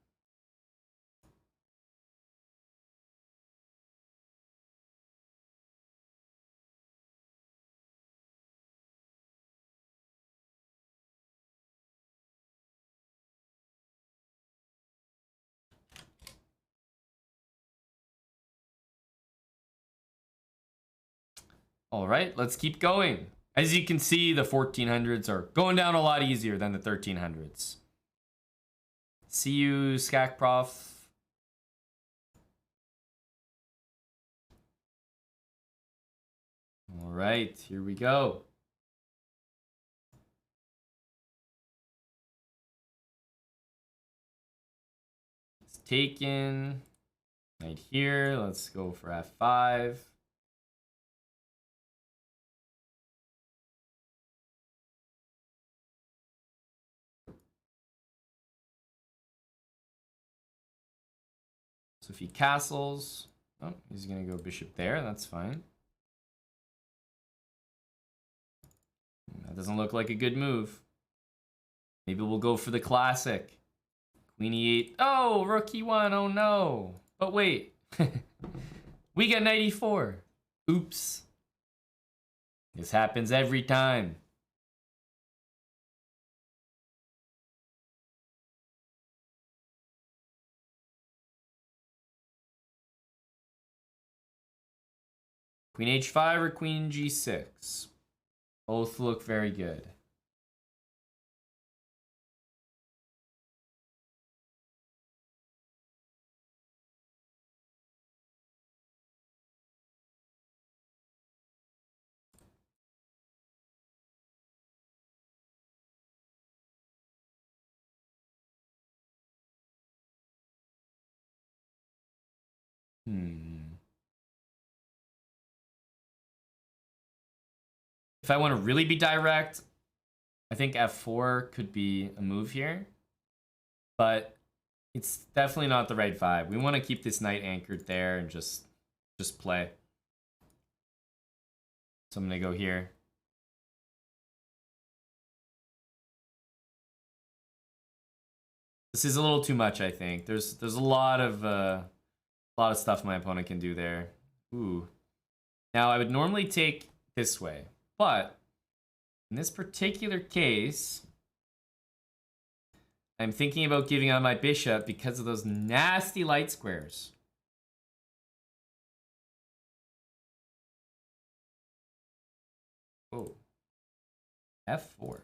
All right, let's keep going. As you can see, the 1400s are going down a lot easier than the 1300s. See you, Skak Prof. All right, here we go. It's taken. Right here, let's go for f5. So if he castles, oh, he's gonna go bishop there, that's fine. That doesn't look like a good move. Maybe we'll go for the classic. Queen e8. Oh, rook e1, oh no. But wait, we get knight e4. Oops. This happens every time. Queen h5 or queen g6. Both look very good. If I want to really be direct, I think f4 could be a move here. But it's definitely not the right vibe. We want to keep this knight anchored there and just play. So I'm going to go here. This is a little too much, I think. There's a lot of stuff my opponent can do there. Ooh. Now I would normally take this way, but in this particular case, I'm thinking about giving up my bishop because of those nasty light squares. Oh. f4.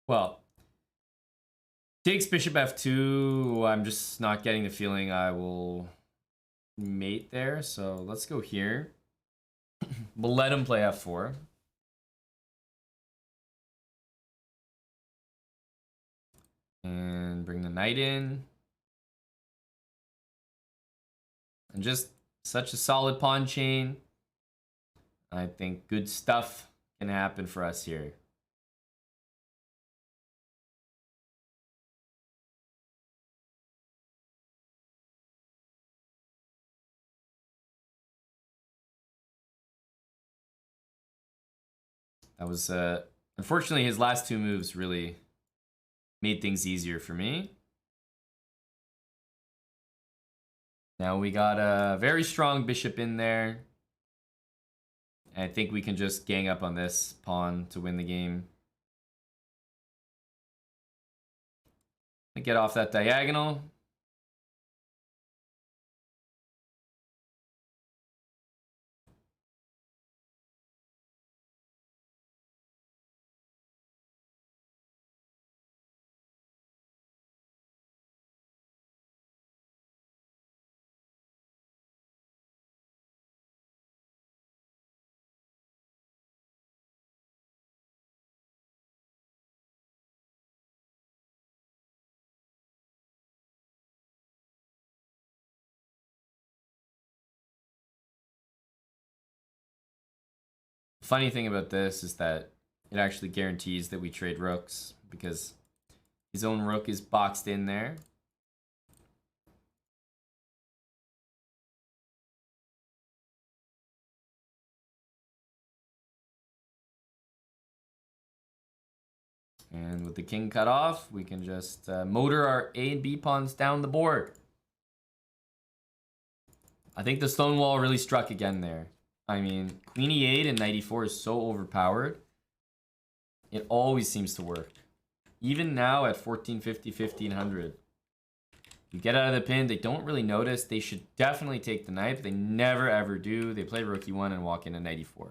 Well, takes bishop f2. I'm just not getting the feeling I will mate there. So let's go here. We'll let him play f4. And bring the knight in. And just such a solid pawn chain. I think good stuff can happen for us here. That was, unfortunately, his last two moves really made things easier for me. Now we got a very strong bishop in there. I think we can just gang up on this pawn to win the game. Get off that diagonal. Funny thing about this is that it actually guarantees that we trade rooks because his own rook is boxed in there. And with the king cut off, we can just motor our A and B pawns down the board. I think the Stonewall really struck again there. I mean, Queen E8 and Knight E4 is so overpowered. It always seems to work. Even now at 1450, 1500. You get out of the pin, they don't really notice. They should definitely take the knight, but they never ever do. They play rook E1 and walk into Knight E4.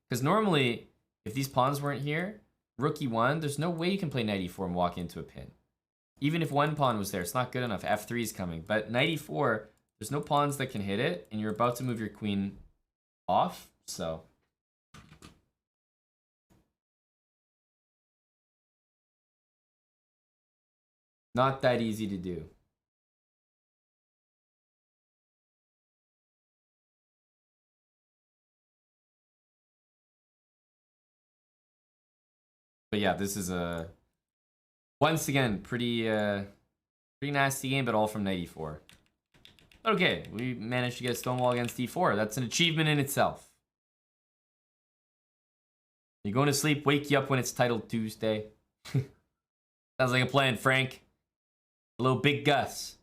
Because normally, if these pawns weren't here, rook E1, there's no way you can play Knight E4 and walk into a pin. Even if one pawn was there, it's not good enough. F3 is coming. But Knight E4, there's no pawns that can hit it, and you're about to move your queen off, so... not that easy to do. But yeah, this is a... once again, pretty nasty game, but all from Knight E4. Okay, we managed to get a Stonewall against E4. That's an achievement in itself. You're going to sleep, wake you up when it's titled Tuesday. Sounds like a plan, Frank. Hello, Big Gus.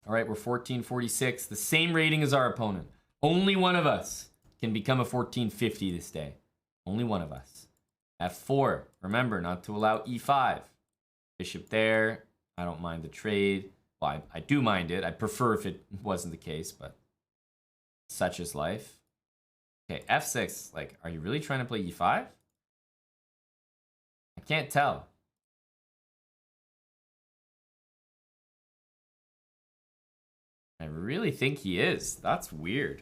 All right, we're 1446. The same rating as our opponent. Only one of us can become a 1450 this day. Only one of us. F4. Remember, not to allow E5. Bishop there. I don't mind the trade. Well, I do mind it. I'd prefer if it wasn't the case, but such is life. Okay, F6. Like, are you really trying to play E5? I can't tell. I really think he is. That's weird.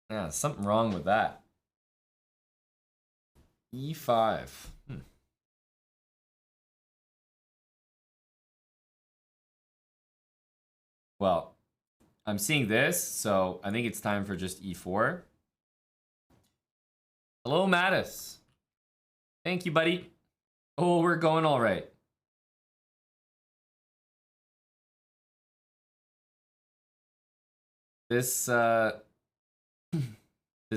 Yeah, something wrong with that. E5. Well, I'm seeing this, so I think it's time for just E4. Hello, Mattis. Thank you, buddy. Oh, we're going all right. This this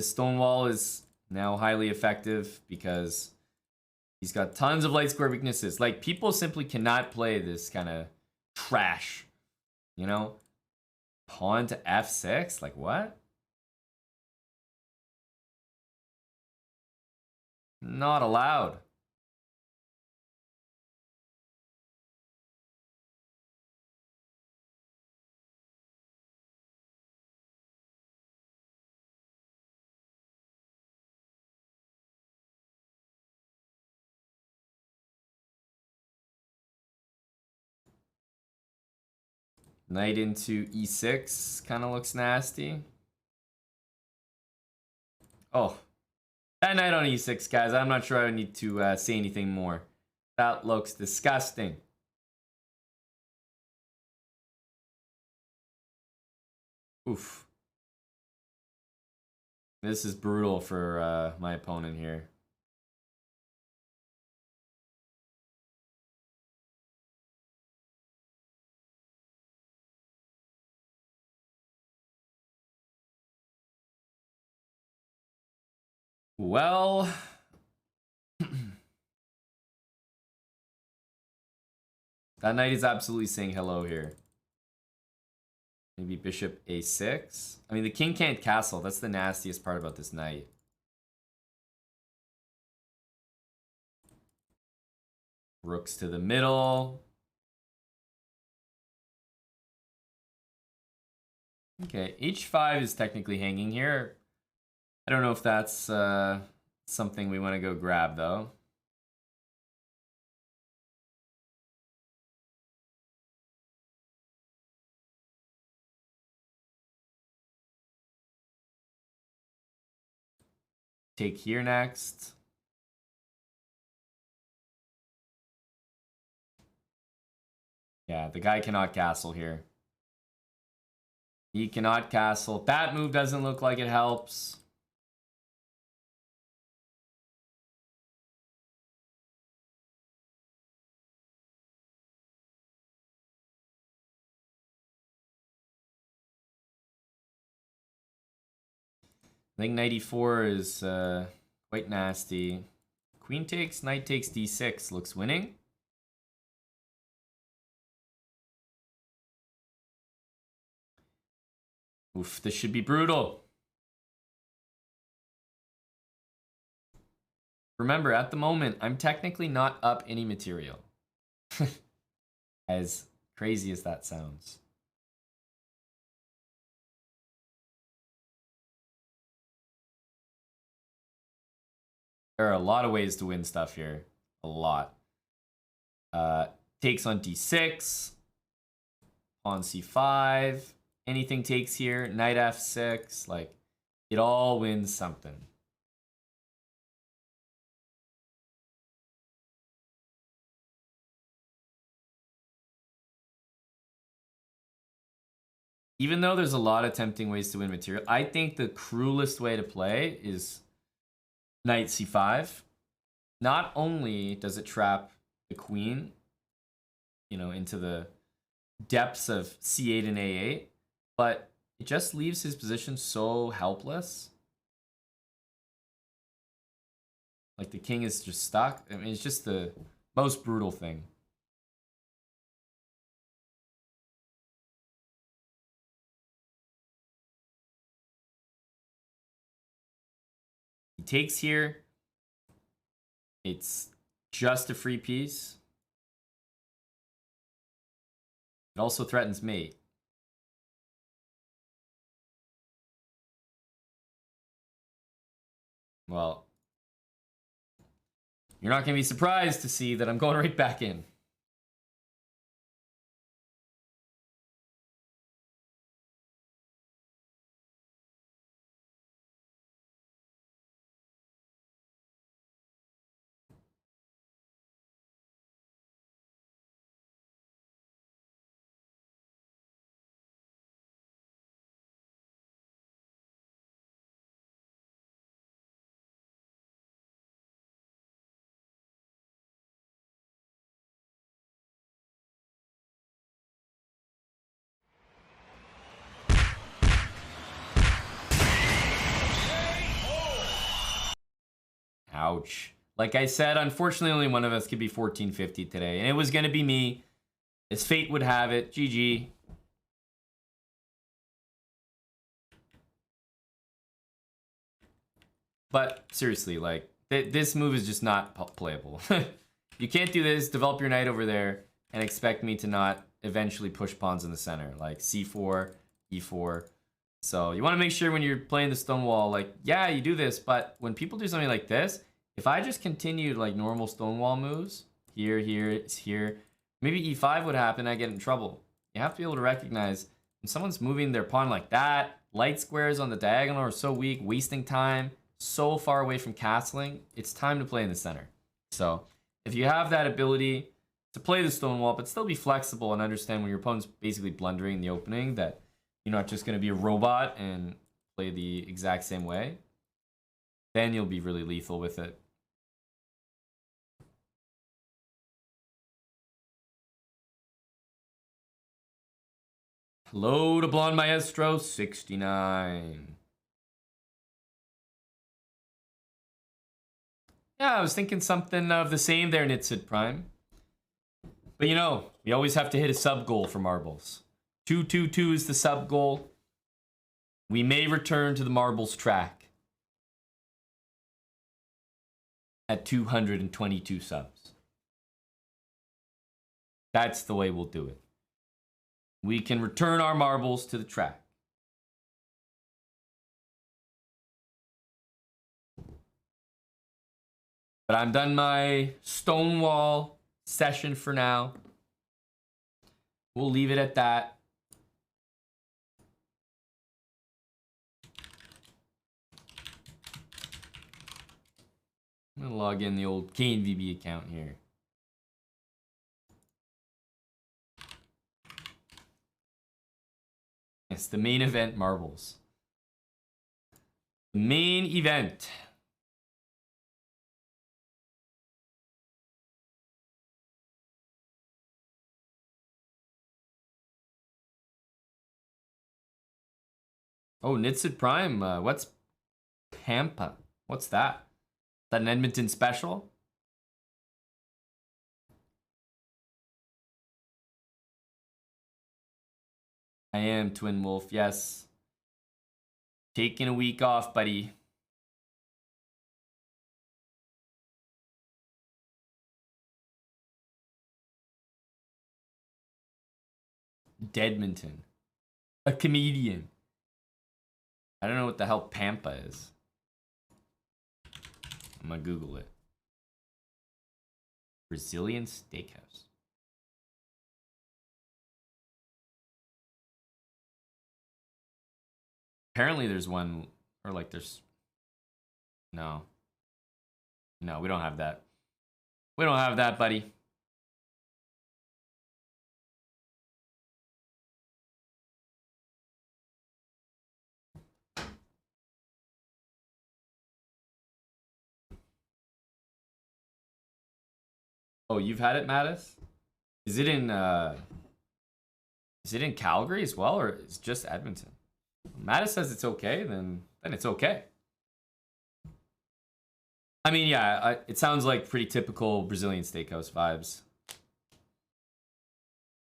Stonewall is now highly effective because he's got tons of light square weaknesses. Like, people simply cannot play this kind of trash, you know? Pawn to F6? Like, what? Not allowed. Knight into E6 kind of looks nasty. Oh, that knight on E6, guys. I'm not sure I need to say anything more. That looks disgusting. Oof. This is brutal for my opponent here. Well, that knight is absolutely saying hello here. Maybe bishop a6. I mean, the king can't castle. That's the nastiest part about this knight. Rooks to the middle. Okay, h5 is technically hanging here. I don't know if that's something we want to go grab, though. Take here next. Yeah, the guy cannot castle here. He cannot castle. That move doesn't look like it helps. I think knight e4 is quite nasty. Queen takes, knight takes d6 looks winning. Oof, this should be brutal. Remember, at the moment, I'm technically not up any material. As crazy as that sounds. There are a lot of ways to win stuff here. A lot. Takes on d6. Pawn c5. Anything takes here. Knight f6. Like, it all wins something. Even though there's a lot of tempting ways to win material, I think the cruelest way to play is knight c5. Not only does it trap the queen, you know, into the depths of c8 and a8, but it just leaves his position so helpless. Like, the king is just stuck. I mean, it's just the most brutal thing. He takes here. It's just a free piece. It also threatens mate. Well, you're not going to be surprised to see that I'm going right back in. Ouch. Like I said, unfortunately, only one of us could be 1450 today, and it was going to be me. As fate would have it. GG. But seriously, like, this move is just not playable. You can't do this, develop your knight over there, and expect me to not eventually push pawns in the center. Like, c4, e4. So you want to make sure when you're playing the Stonewall, like, yeah, you do this, but when people do something like this, if I just continued like normal Stonewall moves, here, here, maybe e5 would happen, I get in trouble. You have to be able to recognize when someone's moving their pawn like that, light squares on the diagonal are so weak, wasting time, so far away from castling, it's time to play in the center. So if you have that ability to play the Stonewall, but still be flexible and understand when your opponent's basically blundering in the opening, that you're not just going to be a robot and play the exact same way, then you'll be really lethal with it. Hello to Blonde Maestro 69. Yeah, I was thinking something of the same there, Nitsid Prime. But you know, we always have to hit a sub goal for marbles. 222 is the sub goal. We may return to the marbles track at 222 subs. That's the way we'll do it. We can return our marbles to the track. But I'm done my Stonewall session for now. We'll leave it at that. I'm gonna log in the old KNVB account here. Yes, the main event marbles. The main event. Oh, Nitsid Prime. What's Pampa? What's that? Is that an Edmonton special? I am Twin Wolf, yes. Taking a week off, buddy. Deadmonton. A comedian. I don't know what the hell Pampa is. I'm gonna Google it. Brazilian steakhouse. Apparently there's one, or like there's... No. No, we don't have that. We don't have that, buddy. Oh, you've had it, Mattis? Is it in Calgary as well, or is it just Edmonton? Mattis says it's okay, then it's okay. I mean, yeah, it sounds like pretty typical Brazilian steakhouse vibes.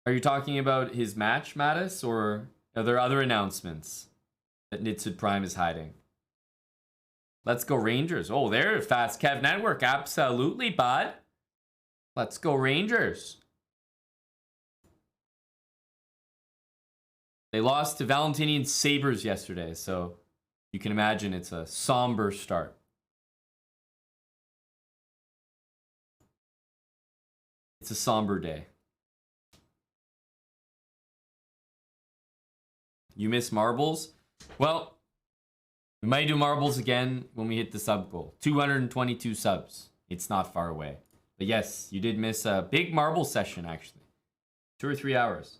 Are you talking about his match, Mattis, or are there other announcements that Nitsid Prime is hiding? Let's go Rangers. Oh, they're Fast Kev Network. Absolutely, bud. Let's go Rangers. They lost to Valentinian Sabres yesterday, so you can imagine it's a somber start. It's a somber day. You miss marbles? Well, we might do marbles again when we hit the sub goal. 222 subs. It's not far away. But yes, you did miss a big marble session, actually. 2 or 3 hours.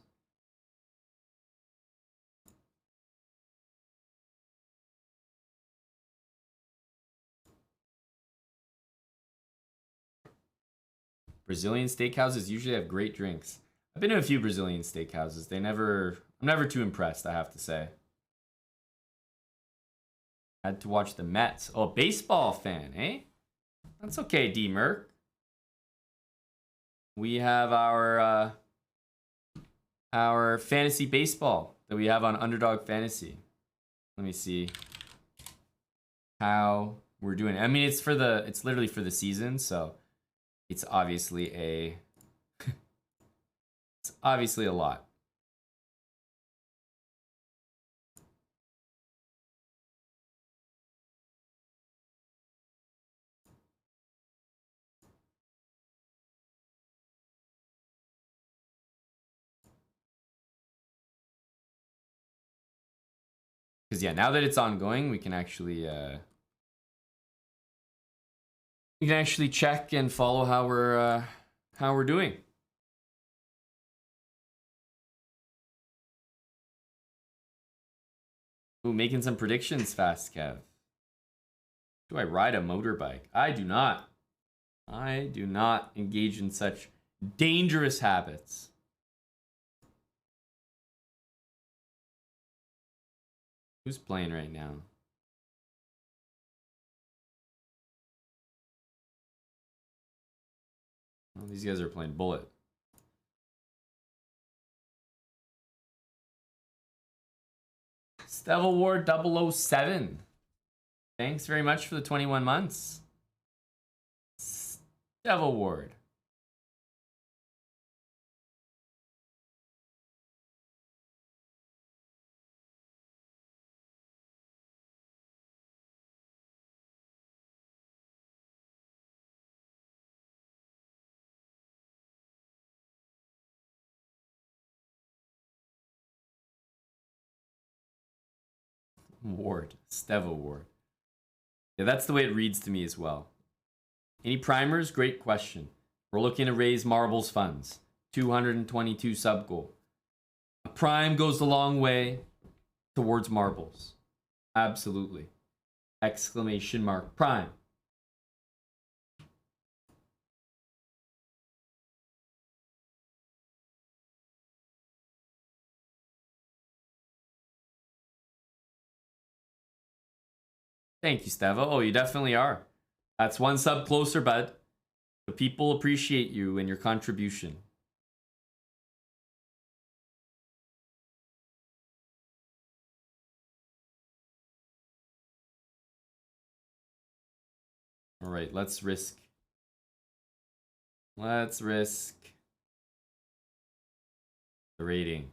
Brazilian steakhouses usually have great drinks. I've been to a few Brazilian steakhouses. I'm never too impressed, I have to say. Had to watch the Mets. Oh, baseball fan, eh? That's okay, D-Merc. We have our fantasy baseball that we have on Underdog Fantasy. Let me see how we're doing. I mean, it's literally for the season, so it's obviously a lot. Because yeah, now that it's ongoing, we can actually check and follow how we're doing. Ooh, making some predictions fast, Kev. Do I ride a motorbike? I do not. I do not engage in such dangerous habits. Who's playing right now? Oh, these guys are playing Bullet. Devil War 007. Thanks very much for the 21 months. Devil Ward. Ward. Steva Ward. Yeah, that's the way it reads to me as well. Any primers? Great question. We're looking to raise Marbles funds. 222 sub goal. A prime goes a long way towards Marbles. Absolutely. Exclamation mark. Prime. Thank you, Steva. Oh, you definitely are. That's one sub closer, bud. The people appreciate you and your contribution. All right, let's risk. Let's risk the rating.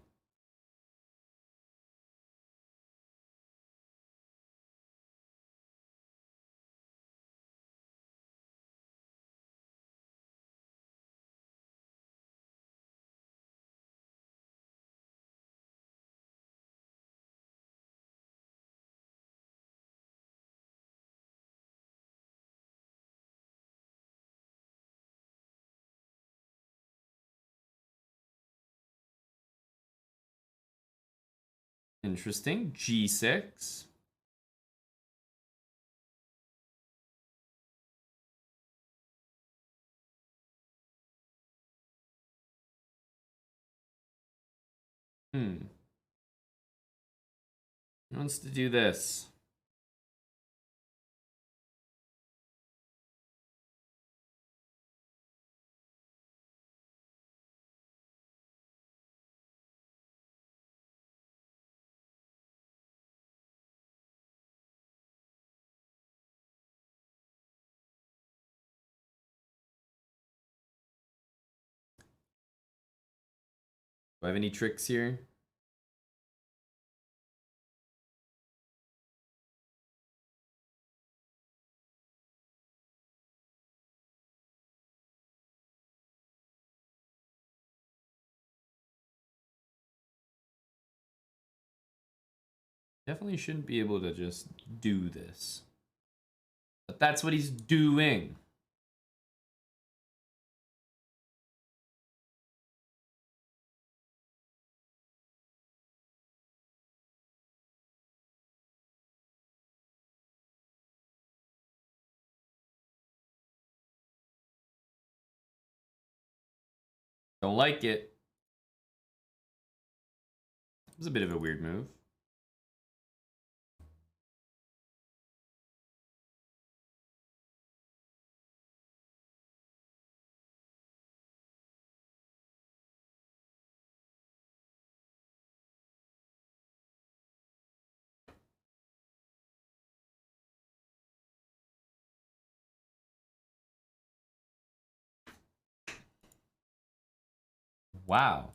Interesting. G6. Hmm. Who wants to do this? Do I have any tricks here? Definitely shouldn't be able to just do this. But that's what he's doing. Don't like it. It was a bit of a weird move. Wow.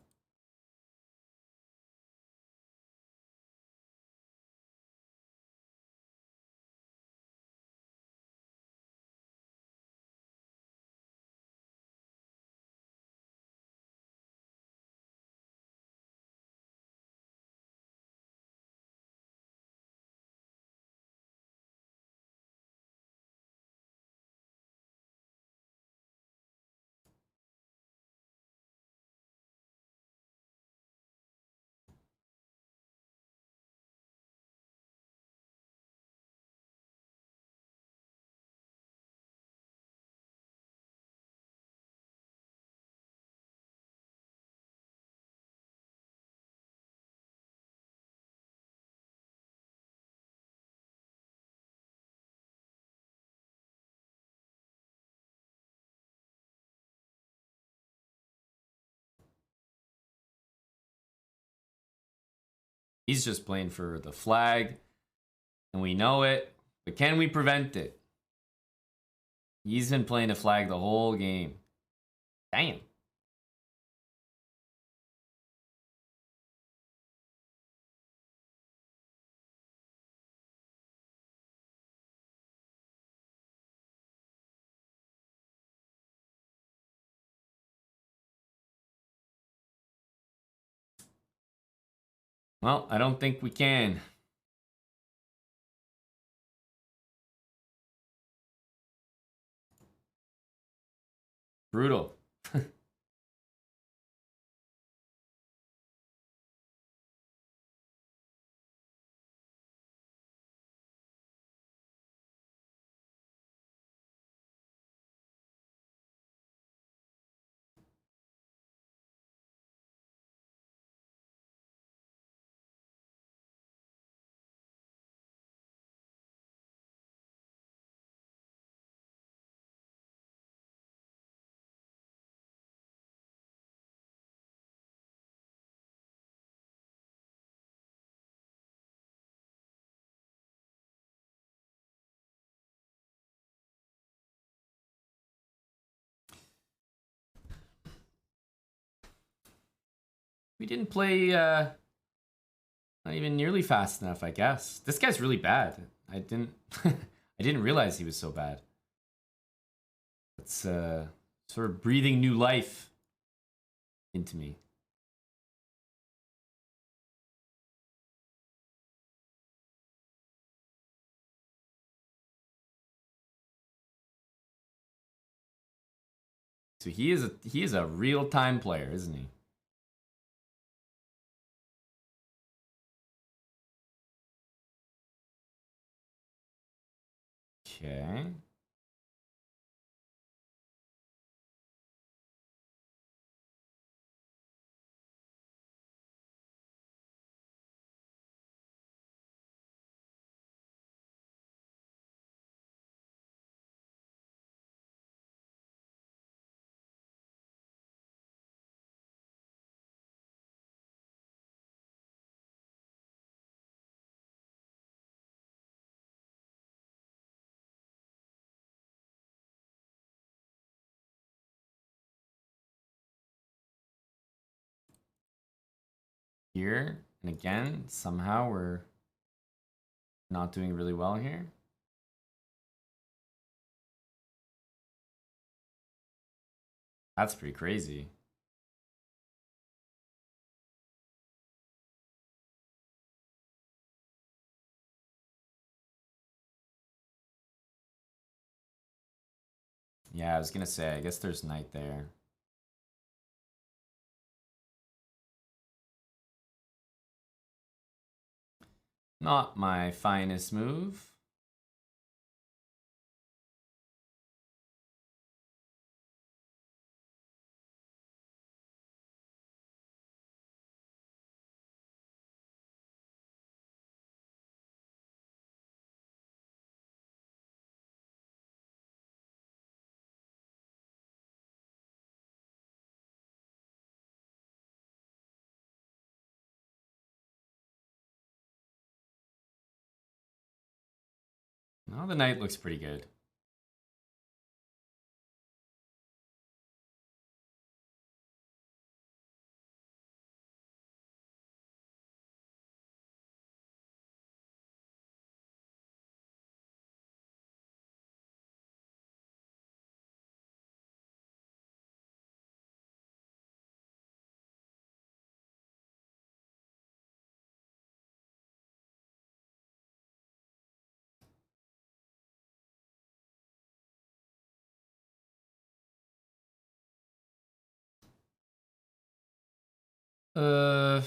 He's just playing for the flag, and we know it. But can we prevent it? He's been playing a flag the whole game. Damn. Well, I don't think we can. Brutal. We didn't play not even nearly fast enough, I guess. This guy's really bad. I didn't I didn't realize he was so bad. It's sort of breathing new life into me. So he is a real-time player, isn't he? Okay. Here, and again, somehow we're not doing really well here. That's pretty crazy. Yeah, I was gonna say, I guess there's knight there. Not my finest move. No, the knight looks pretty good. Uh,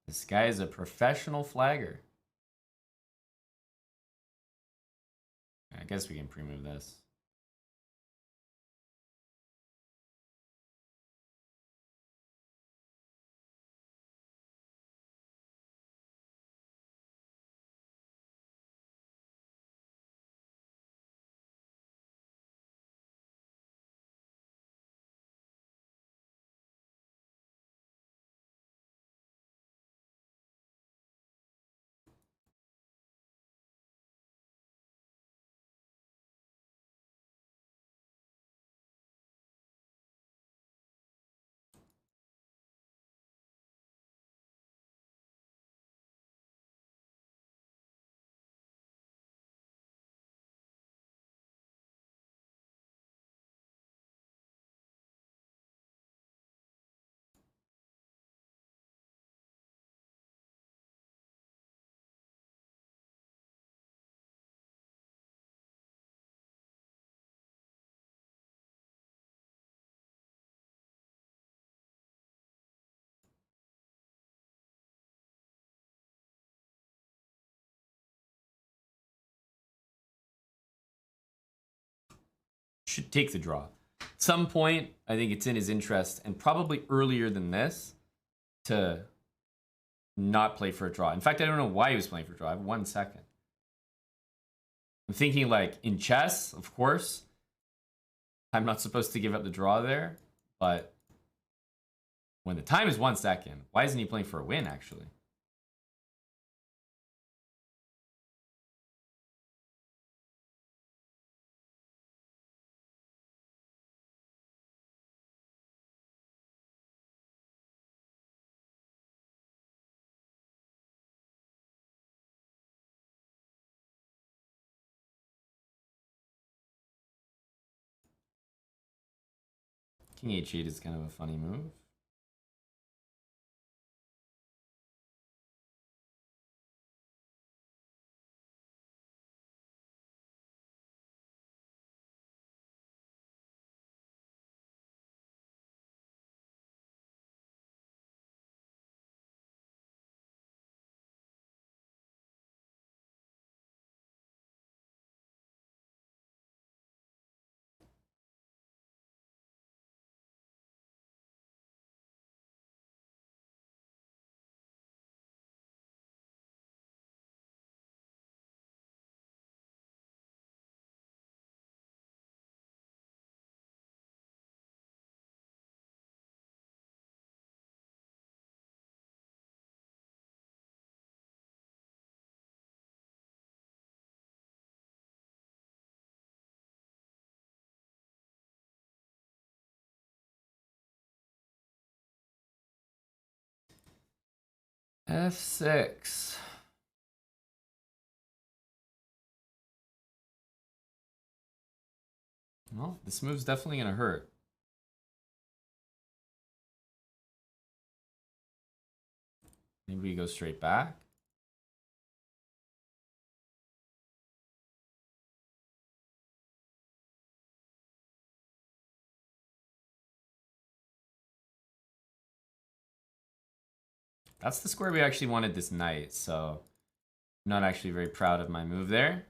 This guy is a professional flagger. I guess we can pre-move this. Should take the draw. At some point, I think it's in his interest, and probably earlier than this, to not play for a draw. In fact, I don't know why he was playing for a draw. I have 1 second. I'm thinking, like, in chess, of course, I'm not supposed to give up the draw there, but when the time is 1 second, why isn't he playing for a win, actually? King h8 is kind of a funny move. F6. Well, this move's definitely going to hurt. Maybe we go straight back. That's the square we actually wanted this knight, so I'm not actually very proud of my move there.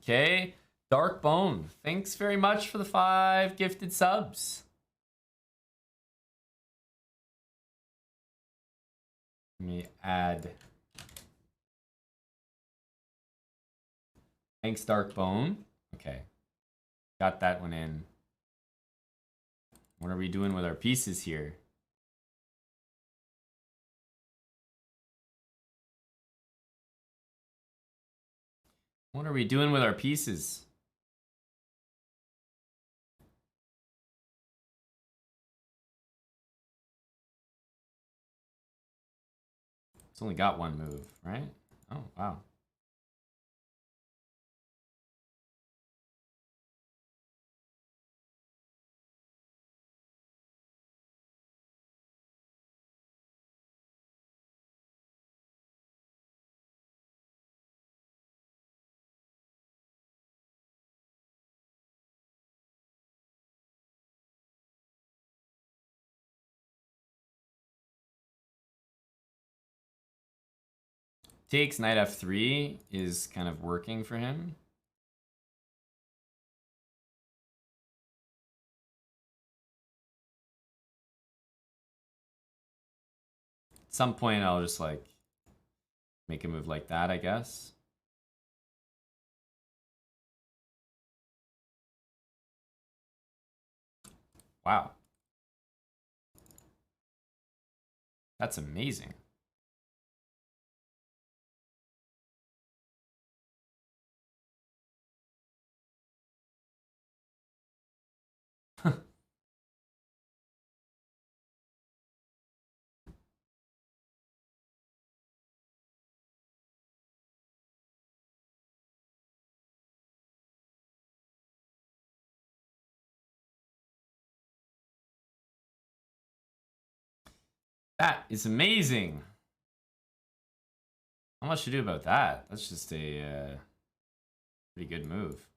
Okay, Dark Bone, thanks very much for the 5 gifted subs. Let me add. Thanks, Dark Bone. Okay, got that one in. What are we doing with our pieces here? What are we doing with our pieces? It's only got one move, right? Oh, wow. Takes knight f3 is kind of working for him. At some point, I'll just like make a move like that, I guess. Wow. That's amazing. That is amazing. Not much to do about that. That's just a pretty good move.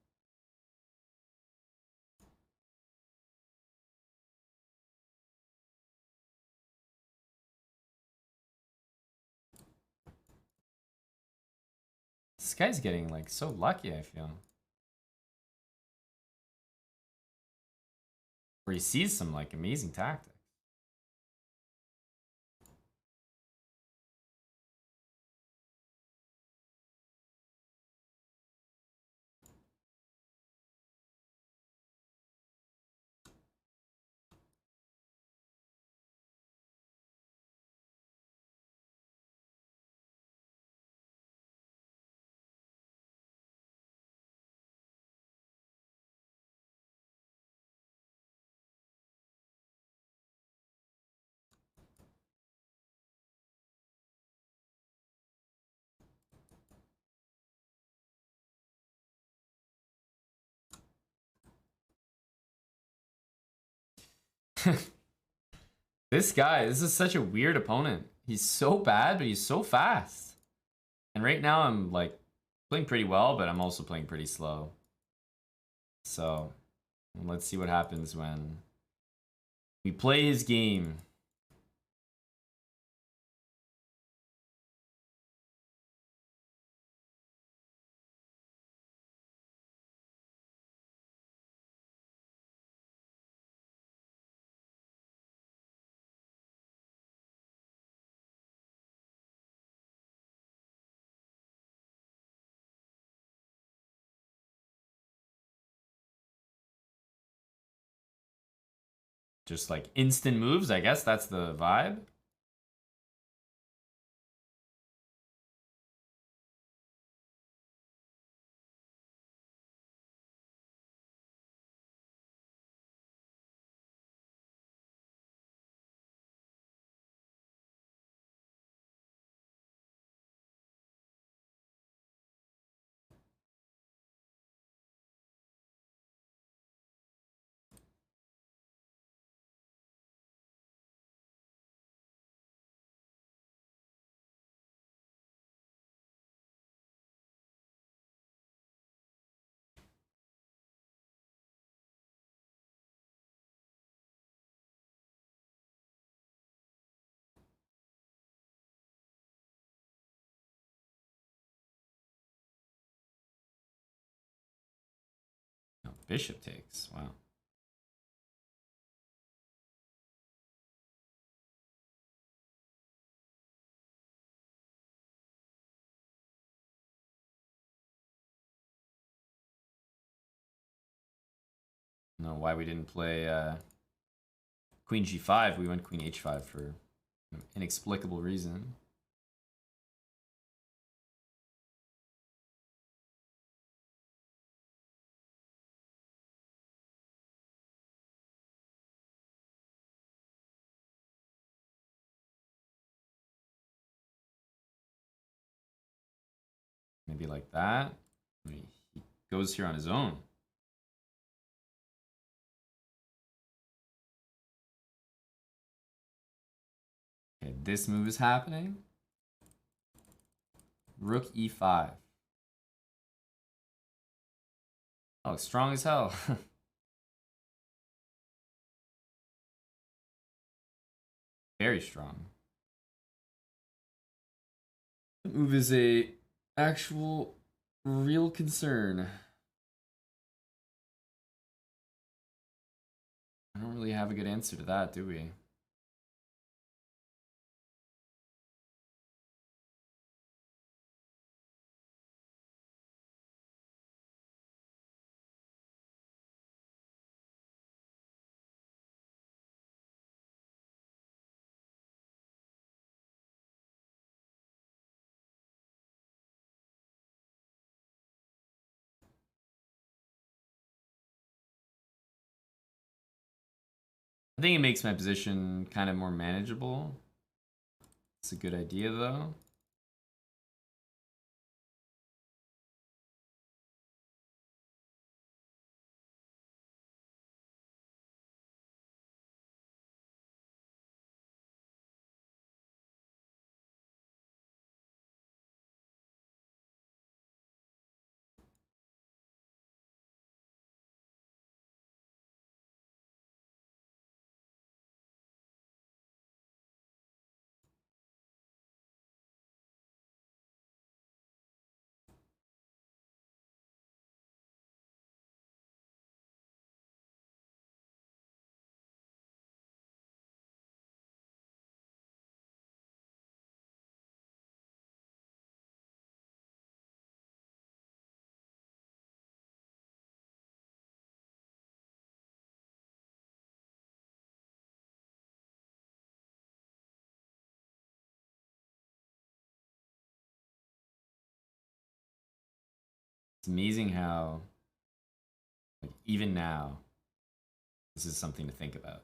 This guy's getting like so lucky, I feel. Where he sees some like amazing tactics. This guy, this is such a weird opponent. He's so bad, but he's so fast. And right now I'm like playing pretty well, but I'm also playing pretty slow. So let's see what happens when we play his game. Just like instant moves, I guess that's the vibe. No, bishop takes. Wow. No, why we didn't play queen g5. We went queen h5 for an inexplicable reason. be like that. I mean, he goes here on his own. Okay, this move is happening. Rook e5. Oh, strong as hell. Very strong. The move is a actual real concern. I don't really have a good answer to that, do we? I think it makes my position kind of more manageable. It's a good idea, though. It's amazing how, like, even now, this is something to think about.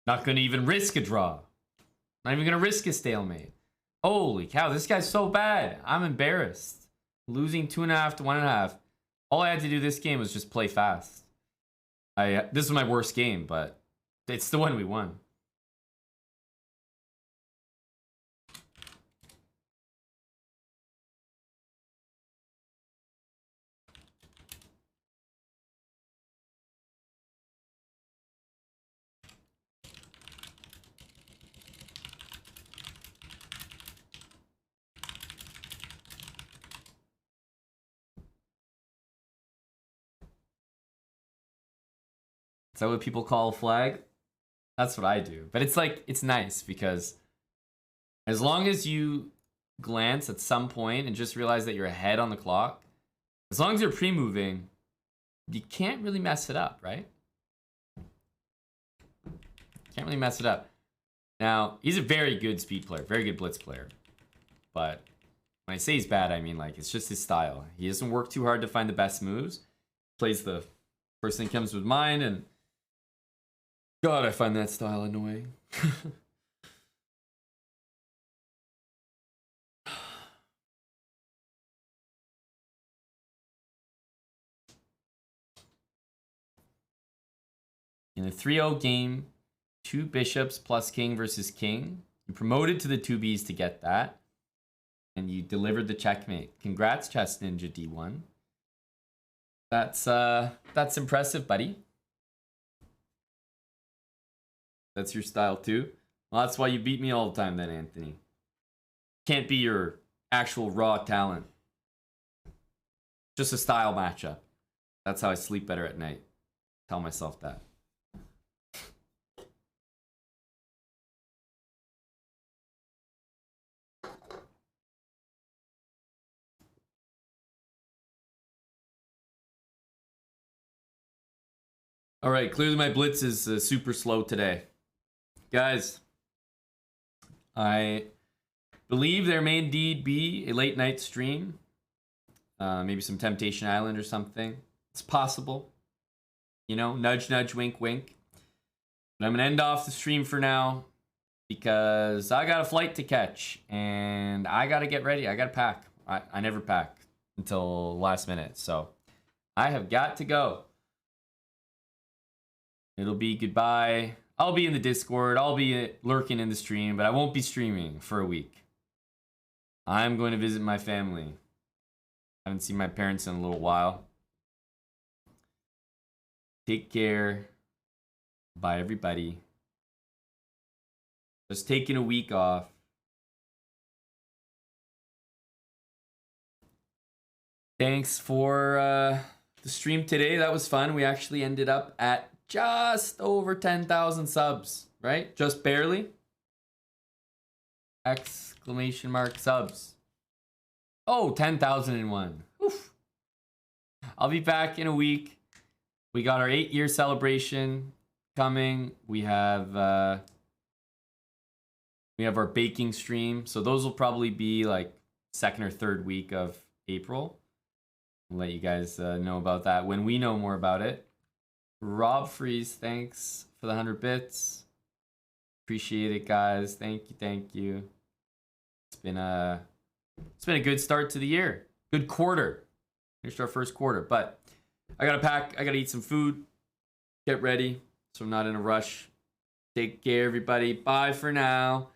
Not gonna even risk a draw. Not even gonna risk a stalemate. Holy cow, this guy's so bad. I'm embarrassed. Losing 2.5 to 1.5. All I had to do this game was just play fast. This is my worst game, but it's the one we won. Is that what people call a flag? That's what I do. But it's like, it's nice because as long as you glance at some point and just realize that you're ahead on the clock, as long as you're pre-moving, you can't really mess it up, right? Can't really mess it up. Now, he's a very good speed player, very good blitz player. But when I say he's bad, I mean like it's just his style. He doesn't work too hard to find the best moves. Plays the first thing comes with mind, and God, I find that style annoying. In the 3-0 game, 2 bishops plus king versus king. You promoted to the 2Bs to get that. And you delivered the checkmate. Congrats, Chess Ninja D1. That's impressive, buddy. That's your style too. Well, that's why you beat me all the time then, Anthony. Can't be your actual raw talent. Just a style matchup. That's how I sleep better at night. Tell myself that. All right, clearly my blitz is super slow today. Guys, I believe there may indeed be a late night stream. Maybe some Temptation Island or something. It's possible. You know, nudge, nudge, wink, wink. But I'm going to end off the stream for now because I got a flight to catch and I got to get ready. I got to pack. I never pack until last minute. So I have got to go. It'll be goodbye. I'll be in the Discord. I'll be lurking in the stream, but I won't be streaming for a week. I'm going to visit my family. I haven't seen my parents in a little while. Take care. Bye, everybody. Just taking a week off. Thanks for the stream today. That was fun. We actually ended up at just over 10,000 subs, right? Just barely. Exclamation mark subs. Oh, 10,001. Oof. I'll be back in a week. We got our 8-year celebration coming. We have our baking stream. So those will probably be like second or third week of April. I'll let you guys know about that when we know more about it. Rob Freeze, thanks for the 100 bits. Appreciate it, guys. Thank you. It's been a good start to the year. Good quarter. Finished our first quarter, but I gotta pack. I gotta eat some food. Get ready, so I'm not in a rush. Take care, everybody. Bye for now.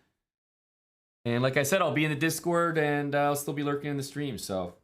And like I said, I'll be in the Discord and I'll still be lurking in the stream. So